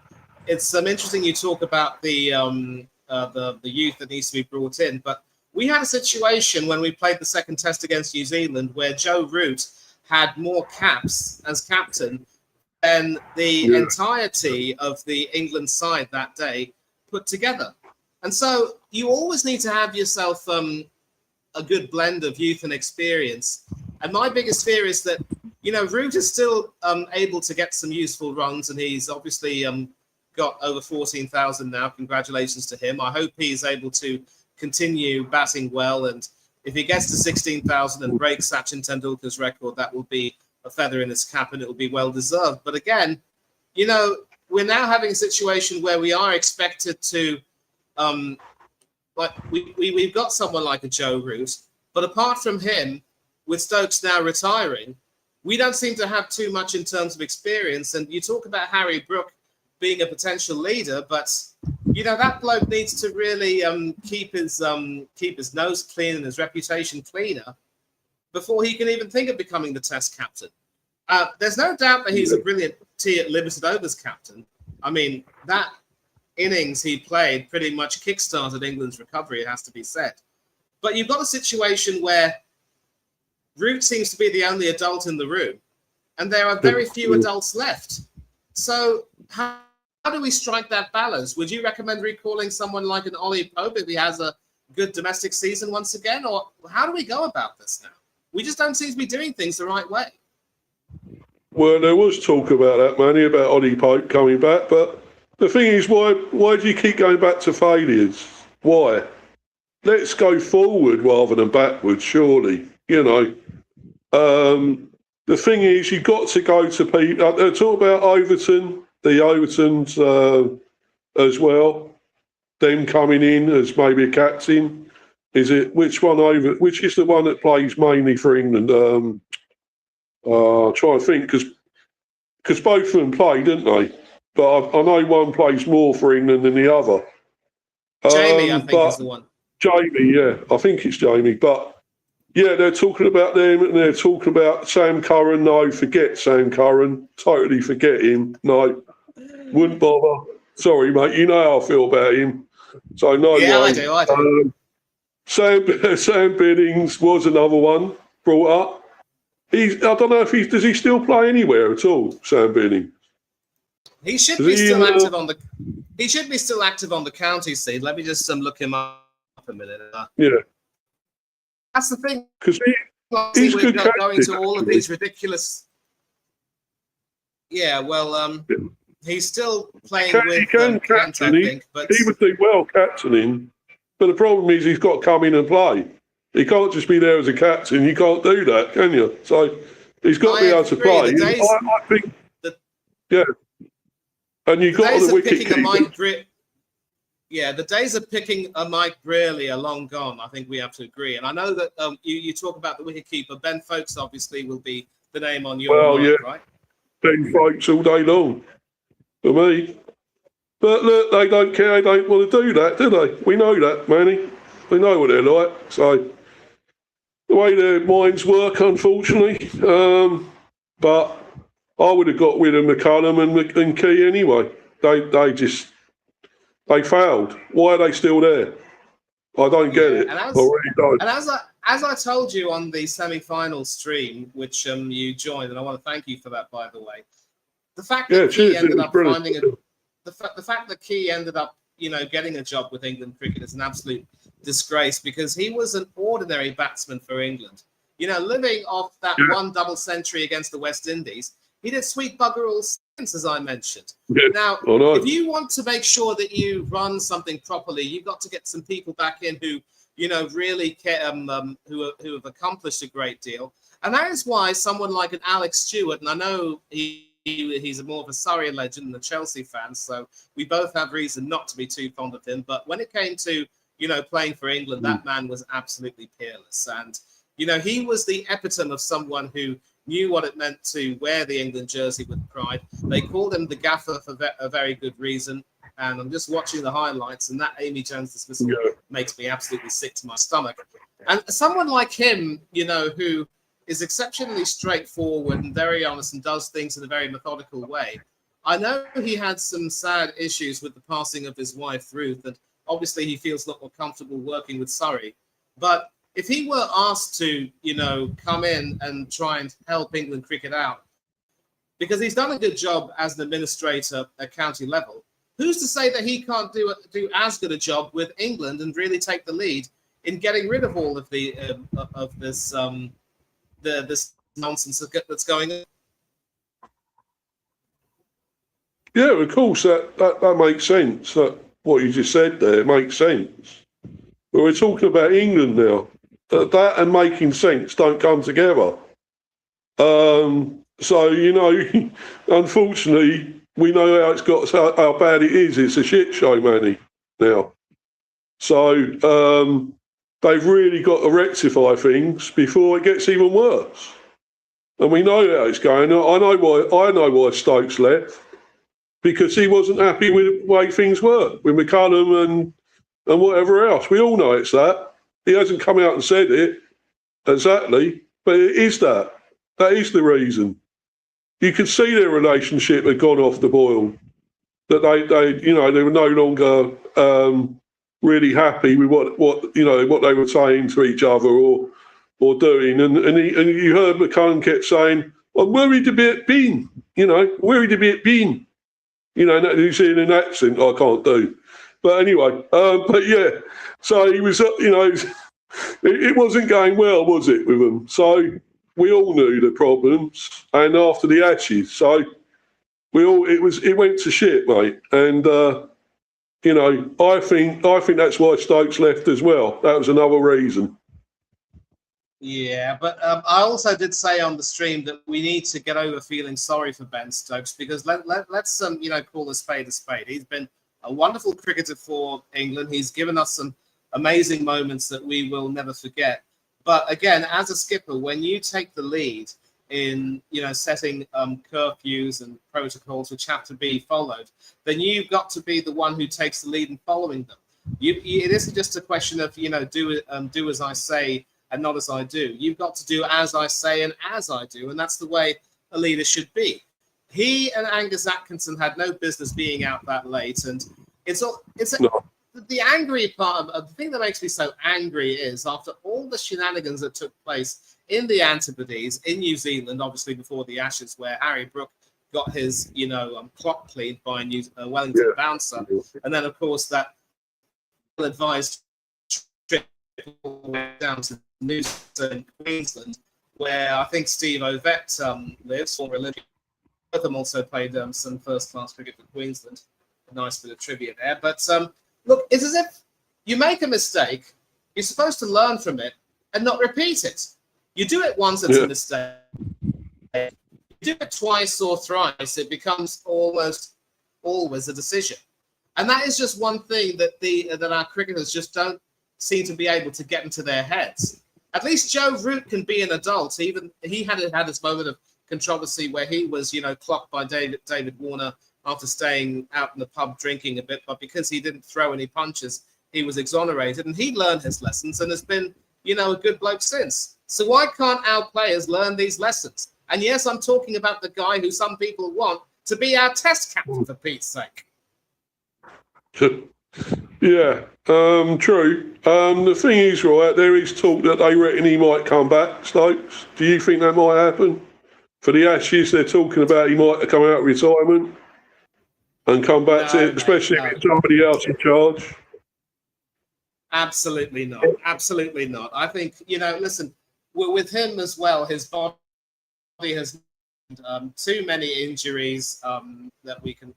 it's interesting you talk about the youth that needs to be brought in. But we had a situation when we played the second test against New Zealand where Joe Root had more caps as captain than the entirety of the England side that day put together. And so you always need to have yourself a good blend of youth and experience. And my biggest fear is that, Root is still able to get some useful runs, and he's obviously got over 14,000 now. Congratulations to him. I hope he's able to continue batting well, and if he gets to 16,000 and breaks Sachin Tendulkar's record, that will be a feather in his cap and it will be well deserved. But again, we're now having a situation where we are expected to we've got someone like a Joe Root, but apart from him, with Stokes now retiring, we don't seem to have too much in terms of experience. And you talk about Harry Brook being a potential leader, but that bloke needs to really keep his nose clean and his reputation cleaner before he can even think of becoming the Test captain. There's no doubt that he's a brilliant limited overs captain. I mean, that innings he played pretty much kickstarted England's recovery, it has to be said. But you've got a situation where Root seems to be the only adult in the room, and there are very few adults left. So how do we strike that balance? Would you recommend recalling someone like an Ollie Pope if he has a good domestic season once again? Or how do we go about this now? We just don't seem to be doing things the right way. Well, there was talk about that, Manny, about Ollie Pope coming back, but the thing is, why do you keep going back to failures? Why? Let's go forward rather than backwards, surely. The thing is, you've got to go to people. Talk about Overton, the Overtons as well, them coming in as maybe a captain. Which is the one that plays mainly for England? Try to think, because both of them play, didn't they? But I know one plays more for England than the other. Jamie, I think, is the one. Jamie, yeah, I think it's Jamie. But Yeah, they're talking about them, and they're talking about Sam Curran. No, forget Sam Curran. Totally forget him. No, wouldn't bother. Sorry, mate. You know how I feel about him. So no Yeah, way. I do. Sam Bennings was another one brought up. I don't know if does he still play anywhere at all, Sam Bennings? He should be still active on the. He should be still active on the county seed. Let me just look him up a minute. Yeah, that's the thing. Because he's good going to all of these ridiculous. Yeah, well, he's still playing with Kent, I think, but he would do well captaining. But the problem is he's got to come in and play. He can't just be there as a captain. You can't do that, can you? So he's got to be able to play. I think, yeah. And you've got the wicket keeper. Yeah, the days of picking a Mike Brearley are long gone. I think we have to agree. And I know that you talk about the wicketkeeper. Ben Folkes obviously will be the name on your mind, right? Ben Folkes all day long for me. But look, they don't care. They don't want to do that, do they? We know that, Manny. We know what they're like. So the way their minds work, unfortunately. But I would have got rid of McCullum and Key anyway. They failed. Why are they still there? I don't get it. I really don't. And as I told you on the semi-final stream, which you joined, and I want to thank you for that, by the way. The fact that Key ended up finding the fact that Key ended up, getting a job with England cricket is an absolute disgrace, because he was an ordinary batsman for England. Living off that one double century against the West Indies, he did sweet bugger all since, as I mentioned. Yeah. Now, if you want to make sure that you run something properly, you've got to get some people back in who, really care, who have accomplished a great deal. And that is why someone like an Alex Stewart, and I know he's more of a Surrey legend than a Chelsea fan, so we both have reason not to be too fond of him. But when it came to, playing for England, that man was absolutely peerless. And, he was the epitome of someone who knew what it meant to wear the England jersey with pride. They called him the gaffer for a very good reason. And I'm just watching the highlights, and that Amy Jones dismissal makes me absolutely sick to my stomach. And someone like him, who is exceptionally straightforward and very honest and does things in a very methodical way. I know he had some sad issues with the passing of his wife, Ruth, and obviously he feels a lot more comfortable working with Surrey. But if he were asked to, come in and try and help England cricket out, because he's done a good job as an administrator at county level, who's to say that he can't do as good a job with England and really take the lead in getting rid of all of the this nonsense that's going on? Yeah, of course, that makes sense. What you just said there makes sense. But we're talking about England now. That and making sense don't come together. So, unfortunately, we know how bad it is. It's a shit show, Manny, now. So they've really got to rectify things before it gets even worse. And we know how it's going. I know why Stokes left, because he wasn't happy with the way things were with McCullum and whatever else. We all know it's that. He hasn't come out and said it exactly, but it is that. That is the reason. You could see their relationship had gone off the boil. That they were no longer really happy with what they were saying to each other or doing. And you heard McCullum kept saying, "I'm worried about being, worried about being." You see in an accent I can't do. But anyway, but yeah, so he was, it wasn't going well, was it, with them? So we all knew the problems, and after the Ashes, so it went to shit, mate. And I think that's why Stokes left as well. That was another reason. Yeah, but I also did say on the stream that we need to get over feeling sorry for Ben Stokes, because let's call a spade a spade. He's been a wonderful cricketer for England. He's given us some amazing moments that we will never forget. But again, as a skipper, when you take the lead in setting curfews and protocols which have to be followed, then you've got to be the one who takes the lead in following them. It isn't just a question of do as I say and not as I do. You've got to do as I say and as I do, and that's the way a leader should be. He and Angus Atkinson had no business being out that late, and the angry part of the thing that makes me so angry is after all the shenanigans that took place in the Antipodes in New Zealand, obviously before the Ashes, where Harry Brook got his clock cleaned by a Wellington bouncer, and then of course that advised trip down to Noosa, Queensland, where I think Steve Ovett lives, former Olympic. Both of them also played some first-class cricket for Queensland. A nice bit of trivia there. But look, it's as if you make a mistake, you're supposed to learn from it and not repeat it. You do it once, it's a mistake. You do it twice or thrice, it becomes almost always a decision. And that is just one thing that our cricketers just don't seem to be able to get into their heads. At least Joe Root can be an adult. Even he had his moment of controversy where he was, clocked by David Warner after staying out in the pub drinking a bit, but because he didn't throw any punches, he was exonerated, and he learned his lessons and has been, a good bloke since. So why can't our players learn these lessons? And yes, I'm talking about the guy who some people want to be our test captain, for Pete's sake. Yeah, true. The thing is, right, there is talk that they reckon he might come back, Stokes. Do you think that might happen? For the Ashes, they're talking about he might come out of retirement and come back to it, especially if it's somebody else in charge. Absolutely not. Absolutely not. I think, listen, with him as well, his body has too many injuries that we can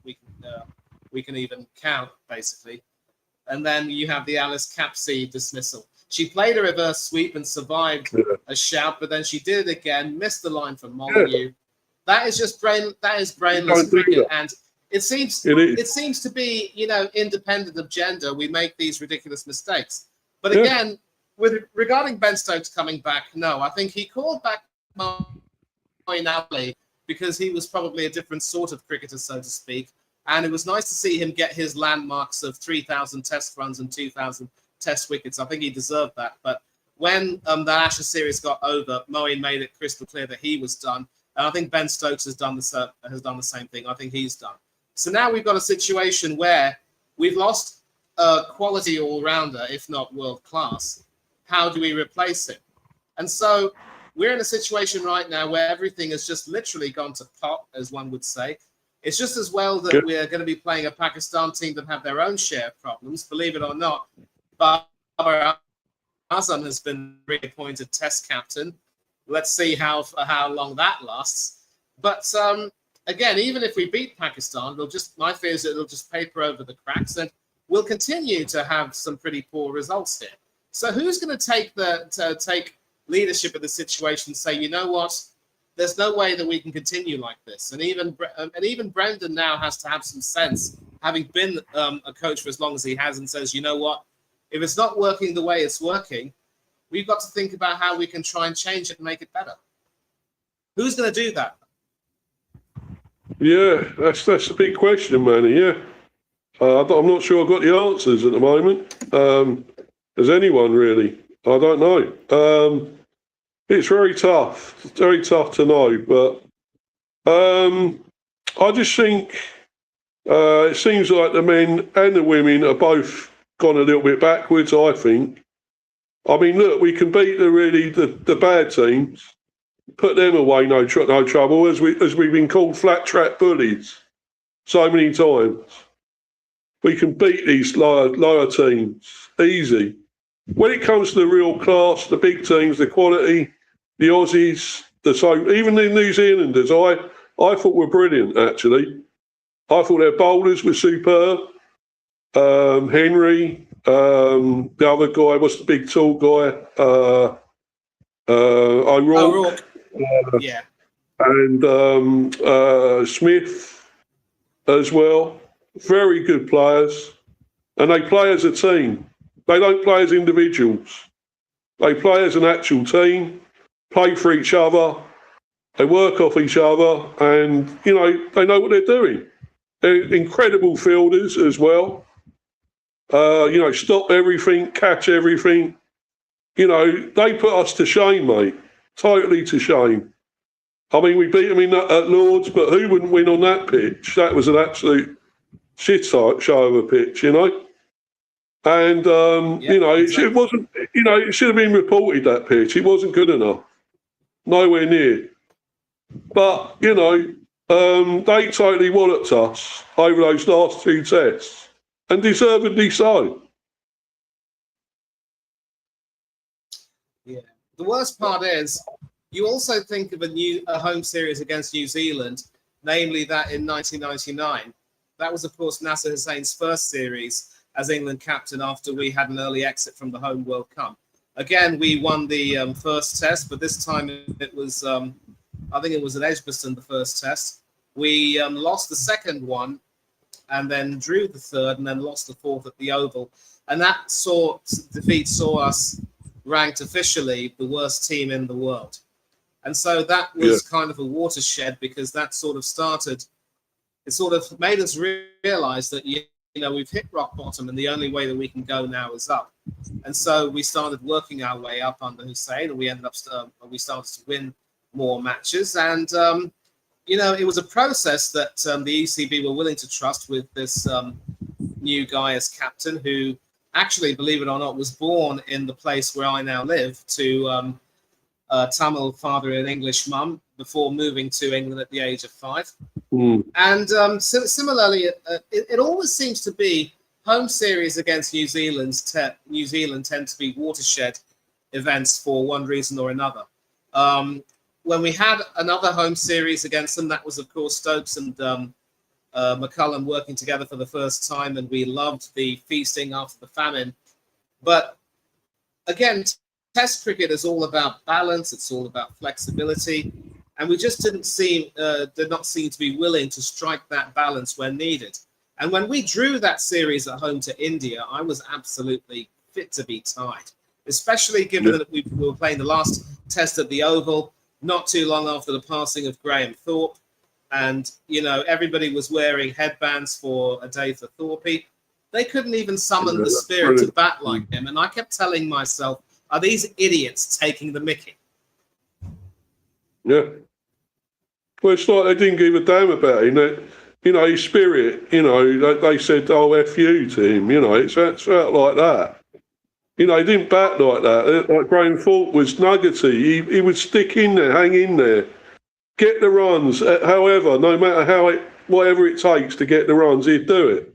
even count, basically. And then you have the Alice Capsey dismissal. She played a reverse sweep and survived a shout, but then she did it again, missed the line from Molyneux. That is just brainless cricket, and it seems to be, independent of gender, we make these ridiculous mistakes. But again, regarding Ben Stokes coming back, no, I think he called back Moeen because he was probably a different sort of cricketer, so to speak. And it was nice to see him get his landmarks of 3,000 test runs and 2,000 test wickets. I think he deserved that. But when the Ashes series got over, Moeen made it crystal clear that he was done. And I think Ben Stokes has done the same thing. I think he's done. So now we've got a situation where we've lost a quality all-rounder, if not world-class. How do we replace him? And so we're in a situation right now where everything has just literally gone to pot, as one would say. It's just as well that we're going to be playing a Pakistan team that have their own share of problems, believe it or not. Babar Azam has been reappointed Test captain. Let's see how long that lasts. But again, even if we beat Pakistan, my fear is that it'll just paper over the cracks, and we'll continue to have some pretty poor results here. So who's going to take leadership of the situation and say, you know what? There's no way that we can continue like this. And even Brendan now has to have some sense, having been a coach for as long as he has, and says, you know what? If it's not working the way it's working, we've got to think about how we can try and change it and make it better. Who's going to do that? Yeah, that's the big question, Manny. Yeah, I'm not sure I've got the answers at the moment. Has anyone really? I don't know. It's very tough. It's very tough to know, but I just think it seems like the men and the women are both gone a little bit backwards, I think. I mean, look, we can beat the bad teams, put them away, no trouble, as we've been called flat track bullies so many times. We can beat these lower teams easy. When it comes to the real class, the big teams, the quality, the Aussies, even the New Zealanders, I thought were brilliant, actually. I thought their bowlers were superb. Henry, the other guy, what's the big tall guy? O'Rourke. Yeah. And Smith as well. Very good players. And they play as a team. They don't play as individuals. They play as an actual team, play for each other, they work off each other, and, they know what they're doing. They're incredible fielders as well. Stop everything, catch everything. You know, they put us to shame, mate. Totally to shame. I mean, we beat them at Lords, but who wouldn't win on that pitch? That was an absolute shit show of a pitch, you know. And you know, exactly. It wasn't. You know, it should have been reported, that pitch. It wasn't good enough. Nowhere near. But you know, they totally walloped us over those last 2 tests, and deservedly so. Yeah. The worst part is, you also think of a home series against New Zealand, namely that in 1999. That was, of course, Nasser Hussain's first series as England captain after we had an early exit from the home World Cup. Again, we won the first test, but this time it was, I think it was at Edgbaston, the first test. We lost the second one and then drew the third and then lost the fourth at the Oval. And that defeat saw us ranked officially the worst team in the world. And so that was kind of a watershed, because that sort of started, it sort of made us realize that, you know, we've hit rock bottom and the only way that we can go now is up. And so we started working our way up under Hussain, and we ended up, we started to win more matches. And, you know, it was a process that the ECB were willing to trust with this new guy as captain, who actually, believe it or not, was born in the place where I now live, to Tamil father and English mum, before moving to England at the age of 5. And similarly, it always seems to be home series against New Zealand tend to be watershed events for one reason or another. When we had another home series against them, that was, of course, Stokes and McCullum working together for the first time, and we loved the feasting after the famine. But again, Test cricket is all about balance. It's all about flexibility, and we just did not seem to be willing to strike that balance when needed. And when we drew that series at home to India, I was absolutely fit to be tied, especially given that we were playing the last test at the Oval not too long after the passing of Graham Thorpe. And, you know, everybody was wearing headbands for a day for Thorpe. They couldn't even summon the spirit to bat like him. And I kept telling myself, are these idiots taking the mickey? Yeah. Well, it's like they didn't give a damn about him. You know, his spirit, you know, they said, oh, F you to him. You know, it's felt like that. You know, he didn't bat like that. Like Graham Thorpe was nuggety. He would stick in there, hang in there, get the runs. However, no matter whatever it takes to get the runs, he'd do it.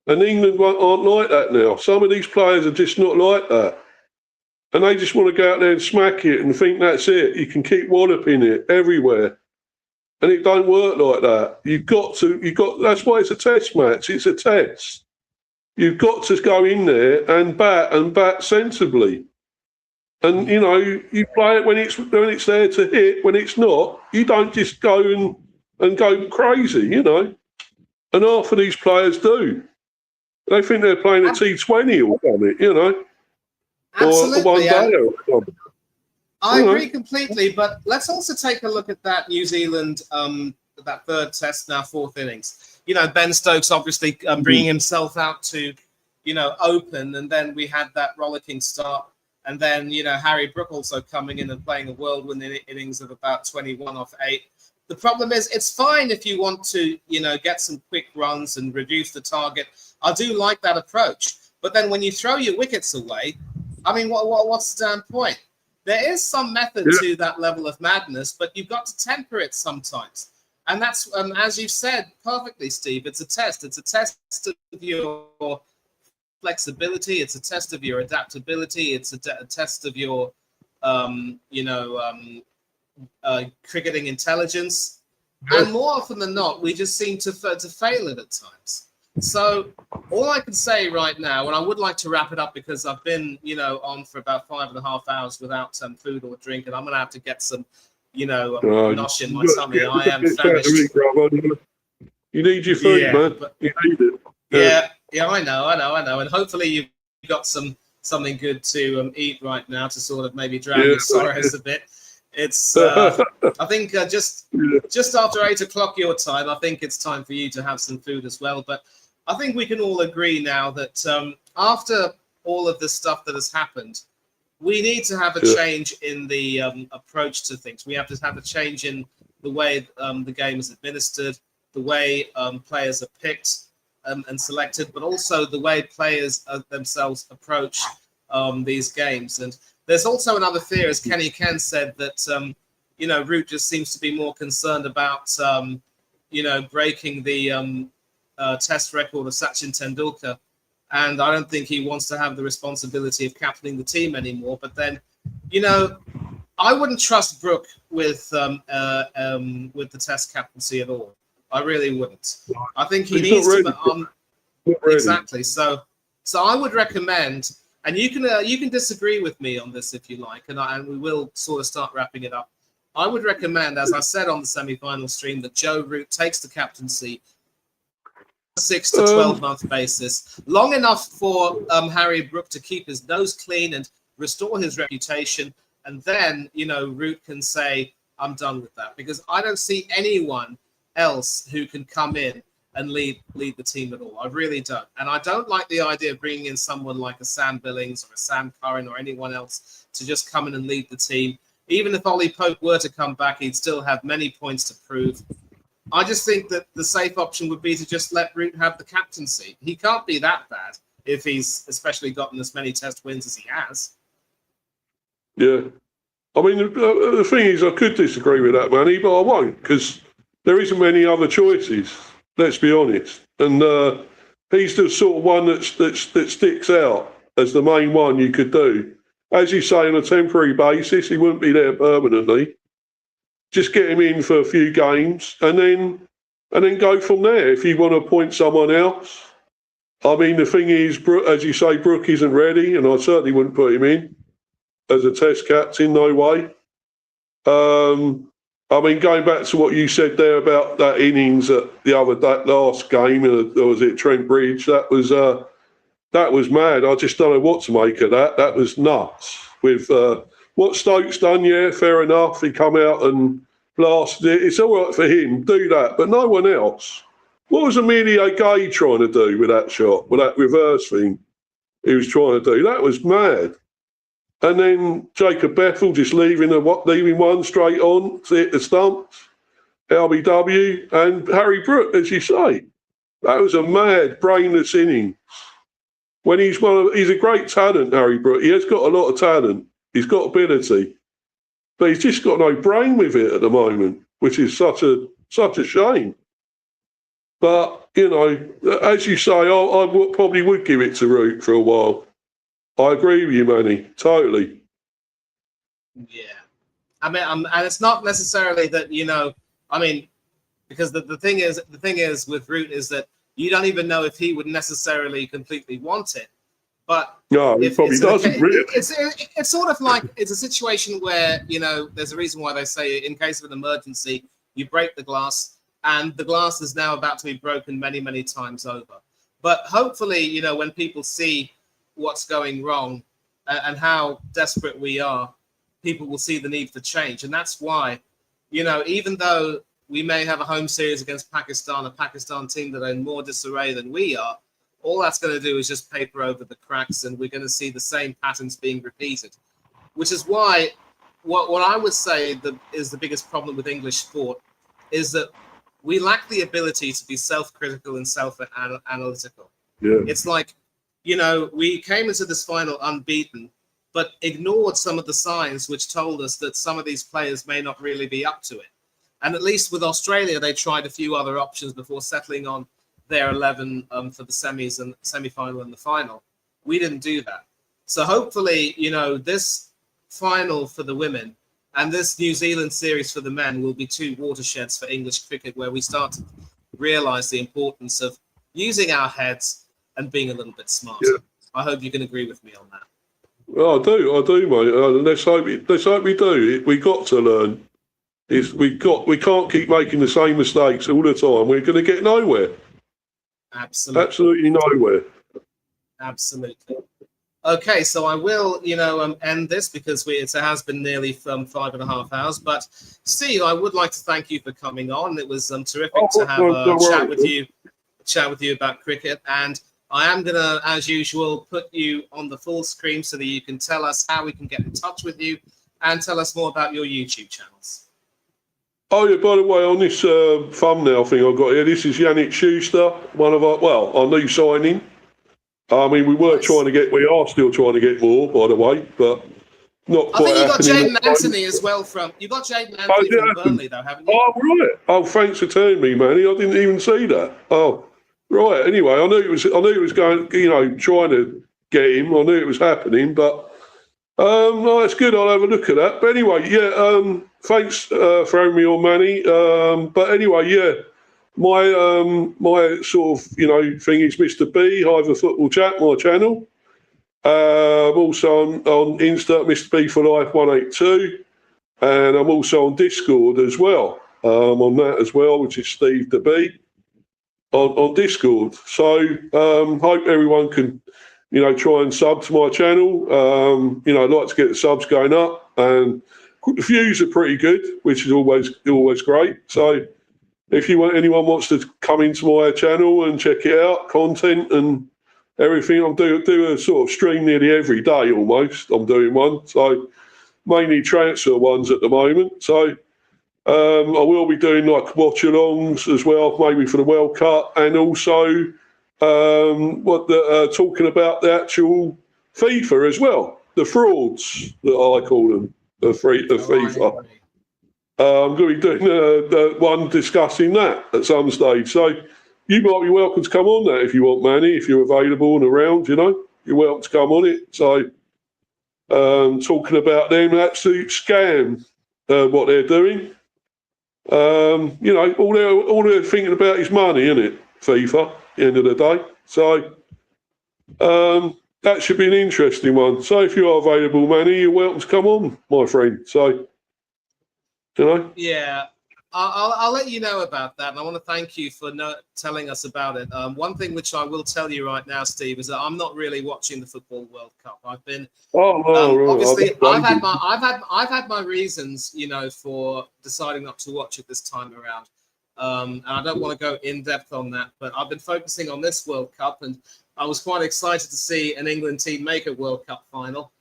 And England aren't like that now. Some of these players are just not like that. And they just want to go out there and smack it and think that's it. You can keep walloping it everywhere. And it don't work like that. That's why it's a test match. It's a test. You've got to go in there and bat sensibly. And, you know, you play it when it's there to hit. When it's not, you don't just go and go crazy, you know. And half of these players do. They think they're playing a T20 or something, you know. Absolutely. Or one day or something. I agree completely, but let's also take a look at that New Zealand, that third test, now fourth innings. You know, Ben Stokes obviously bringing himself out to, you know, open, and then we had that rollicking start. And then, you know, Harry Brook also coming in and playing a whirlwind innings of about 21 off 8. The problem is, it's fine if you want to, you know, get some quick runs and reduce the target. I do like that approach. But then when you throw your wickets away, I mean, what's the damn point? There is some method to that level of madness, but you've got to temper it sometimes. And that's, as you've said perfectly, Steve, it's a test. It's a test of your flexibility. It's a test of your adaptability. It's a test of your, cricketing intelligence. And more often than not, we just seem to fail it at times. So all I can say right now, and I would like to wrap it up because I've been, you know, on for about 5.5 hours without some food or drink, and I'm going to have to get some, you know, nosh in my tummy. I am famished. You need your food, man. But, you need it. Yeah, I know. And hopefully you've got something good to eat right now to sort of maybe drown your sorrows a bit. It's, I think just after 8 o'clock your time, I think it's time for you to have some food as well. But I think we can all agree now that after all of this stuff that has happened, we need to have a change in the approach to things. We have to have a change in the way the game is administered, the way players are picked and selected, but also the way players themselves approach these games. And there's also another fear, as Kenny Ken said, that Root just seems to be more concerned about breaking the Test record of Sachin Tendulkar. And I don't think he wants to have the responsibility of captaining the team anymore. But then, I wouldn't trust Brooke with the Test captaincy at all. I really wouldn't. I think he needs to. Exactly. So I would recommend, and you can disagree with me on this if you like, and we will sort of start wrapping it up. I would recommend, as I said on the semi-final stream, that Joe Root takes the captaincy 6 to 12 month basis, long enough for Harry Brooke to keep his nose clean and restore his reputation, and then Root can say, I'm done with that, because I don't see anyone else who can come in and lead the team at all. I really don't. And I don't like the idea of bringing in someone like a Sam Billings or a Sam Curran or anyone else to just come in and lead the team. Even if Ollie Pope were to come back, he'd still have many points to prove. I just think that the safe option would be to just let Root have the captaincy. He can't be that bad if he's especially gotten as many Test wins as he has. Yeah. I mean, the thing is, I could disagree with that, Manny, but I won't, because there isn't many other choices, let's be honest. And he's the sort of one that sticks out as the main one you could do. As you say, on a temporary basis, he wouldn't be there permanently. Just get him in for a few games and then go from there if you want to appoint someone else. I mean, the thing is, as you say, Brooke isn't ready, and I certainly wouldn't put him in as a Test captain, no way. I mean, going back to what you said there about that innings at that last game, or was it Trent Bridge? That was mad. I just don't know what to make of that. That was nuts. With what Stokes done, yeah, fair enough. He come out and blasted it. It's all right for him, do that, but no one else. What was Emilio Gay trying to do with that shot, with that reverse thing he was trying to do? That was mad. And then Jacob Bethel just leaving one straight on to hit the stumps. LBW and Harry Brooke, as you say. That was a mad, brainless innings. When he's a great talent, Harry Brooke. He has got a lot of talent. He's got ability. But he's just got no brain with it at the moment, which is such a shame. But, as you say, I probably would give it to Root for a while. I agree with you, Manny. Totally. Yeah. I mean, and it's not necessarily that, because the thing is with Root is that you don't even know if he would necessarily completely want it. But no, he probably doesn't really. It's sort of like it's a situation where, there's a reason why they say in case of an emergency, you break the glass, and the glass is now about to be broken many, many times over. But hopefully, when people see what's going wrong and how desperate we are, people will see the need for change. And that's why, even though we may have a home series against Pakistan, a Pakistan team that are in more disarray than we are, all that's going to do is just paper over the cracks, and we're going to see the same patterns being repeated, which is why what I would say is the biggest problem with English sport is that we lack the ability to be self-critical and self-analytical. Yeah. It's like, we came into this final unbeaten, but ignored some of the signs which told us that some of these players may not really be up to it. And at least with Australia, they tried a few other options before settling on their 11 for the semis and semi-final and the final. We didn't do that. So hopefully, this final for the women and this New Zealand series for the men will be two watersheds for English cricket, where we start to realise the importance of using our heads and being a little bit smarter. Yeah. I hope you can agree with me on that. Well, I do, mate. Let's hope we do. We got to learn. We can't keep making the same mistakes all the time. We're going to get nowhere. Absolutely nowhere. Absolutely. Okay, so I will, end this because it has been nearly 5.5 hours. But Steve, I would like to thank you for coming on. It was terrific to have a chat with you about cricket. And I am going to, as usual, put you on the full screen so that you can tell us how we can get in touch with you and tell us more about your YouTube channels. Oh, yeah, by the way, on this thumbnail thing I've got here, this is Yannick Schuster, one of our new signing. I mean, we are still trying to get more, by the way, but not quite. I think you got Jaden Anthony as well from Burnley, though, haven't you? Oh, right. Oh, thanks for telling me, Manny. I didn't even see that. Oh, right. Anyway, I knew it was going, trying to get him. I knew it was happening, but no, it's good. I'll have a look at that. But anyway, yeah, thanks for having me on, Manny. But anyway, yeah, my sort of, thing is Mr. B, Hive Football Chat, my channel. I'm also on Insta, Mr. B for Life 182, and I'm also on Discord as well. On that as well, which is Steve the B on Discord. So hope everyone can, try and sub to my channel. I'd like to get the subs going up, and the views are pretty good, which is always great. So if anyone wants to come into my channel and check it out, content and everything, I'm do a sort of stream nearly every day almost. I'm doing one, so mainly transfer ones at the moment. So I will be doing like watch-alongs as well, maybe for the World Cup, and also talking about the actual FIFA as well, the frauds that I call them, the FIFA. I'm going to be doing one discussing that at some stage. So you might be welcome to come on that if you want, Manny, if you're available and around, you're welcome to come on it. So talking about them, absolute scam, what they're doing. All they're thinking about is money, isn't it, FIFA, at the end of the day. So that should be an interesting one. So if you are available, Manny, you're welcome to come on, my friend. So, Yeah, I'll let you know about that, and I want to thank you for telling us about it. One thing which I will tell you right now, Steve, is that I'm not really watching the Football World Cup. I've been obviously I've had my reasons, for deciding not to watch it this time around, and I don't want to go in depth on that. But I've been focusing on this World Cup, and I was quite excited to see an England team make a World Cup final,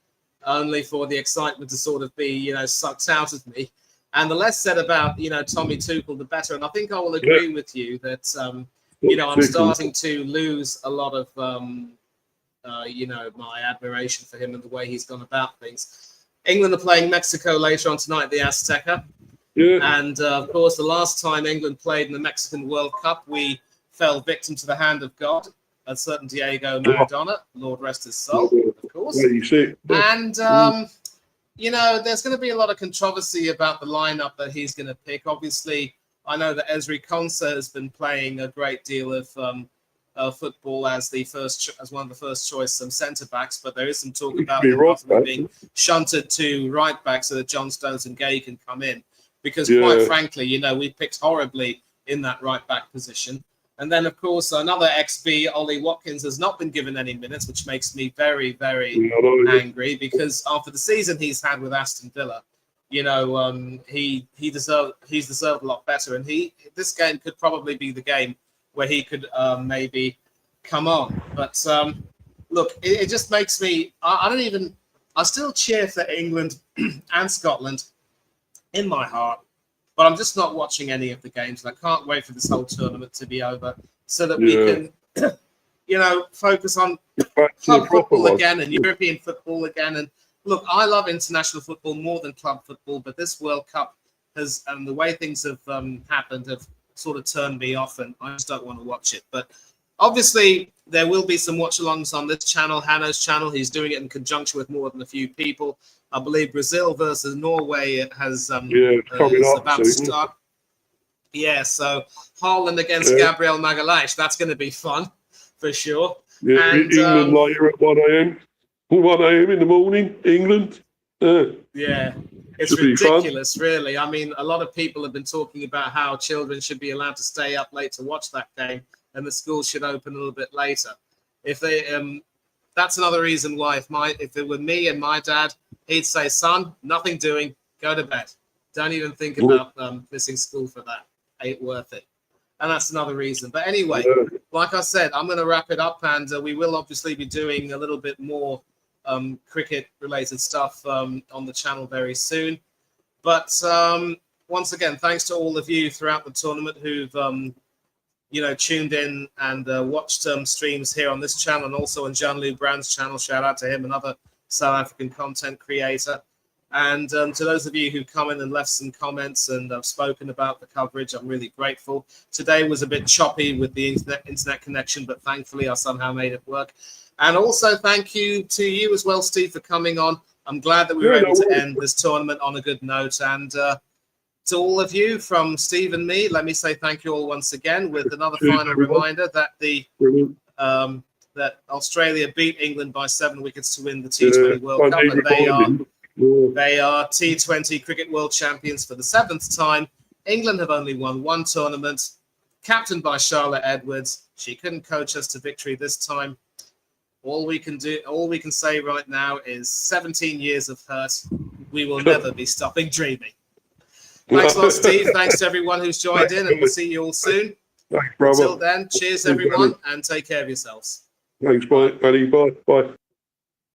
only for the excitement to sort of be, sucked out of me. And the less said about, Tommy Tuchel, the better. And I think I will agree with you that, I'm starting to lose a lot of, my admiration for him and the way he's gone about things. England are playing Mexico later on tonight at the Azteca. Yeah. And, of course, the last time England played in the Mexican World Cup, we fell victim to the hand of God, a certain Diego Maradona, Lord rest his soul, of course. And... there's going to be a lot of controversy about the lineup that he's going to pick. Obviously, I know that Ezri Konsa has been playing a great deal of football as one of the first choice centre backs, but there is some talk about him possibly being shunted to right back so that John Stones and Gay can come in. Because quite frankly, we picked horribly in that right back position. And then, of course, another XB, Ollie Watkins, has not been given any minutes, which makes me very, very angry because after the season he's had with Aston Villa, he's deserved a lot better. And this game could probably be the game where he could maybe come on. But look, it just makes me. I still cheer for England and Scotland in my heart. But I'm just not watching any of the games, and I can't wait for this whole tournament to be over so that we can, focus on club football again and European football again. And look, I love international football more than club football, but this World Cup and the way things have happened have sort of turned me off, and I just don't want to watch it. But obviously, there will be some watch-alongs on this channel, Hanno's channel. He's doing it in conjunction with more than a few people. I believe Brazil versus Norway is about to start. Yeah, so Haaland against Gabriel Magalhaes. That's going to be fun, for sure. Yeah, and, England later at 1 a.m. 1 a.m. in the morning, England. Yeah, it's ridiculous, really. I mean, a lot of people have been talking about how children should be allowed to stay up late to watch that game, and the schools should open a little bit later. If they, that's another reason why if it were me and my dad, he'd say, "Son, nothing doing, go to bed. Don't even think about missing school for that. Ain't worth it." And that's another reason. But anyway, like I said, I'm going to wrap it up, and we will obviously be doing a little bit more cricket-related stuff on the channel very soon. But once again, thanks to all of you throughout the tournament who've tuned in and watched streams here on this channel and also on Jean-Loup Brand's channel. Shout out to him, another South African content creator. And to those of you who come in and left some comments and have spoken about the coverage, I'm really grateful. Today was a bit choppy with the internet connection, but thankfully I somehow made it work. And also thank you to you as well, Steve, for coming on. I'm glad that we were able to end this tournament on a good note. And to all of you, from Steve and me, let me say thank you all once again with another final reminder that that Australia beat England by 7 wickets to win the T20 World Cup, and they are T20 Cricket World Champions for the 7th time. England have only won 1 tournament, captained by Charlotte Edwards. She couldn't coach us to victory this time. All we can say right now is 17 years of hurt. We will never be stopping dreaming. Thanks a lot, Steve. Thanks to everyone who's joined in, and we'll see you all soon. Thanks, brother. Until then, cheers everyone, and take care of yourselves. Thanks, buddy. Bye. Bye.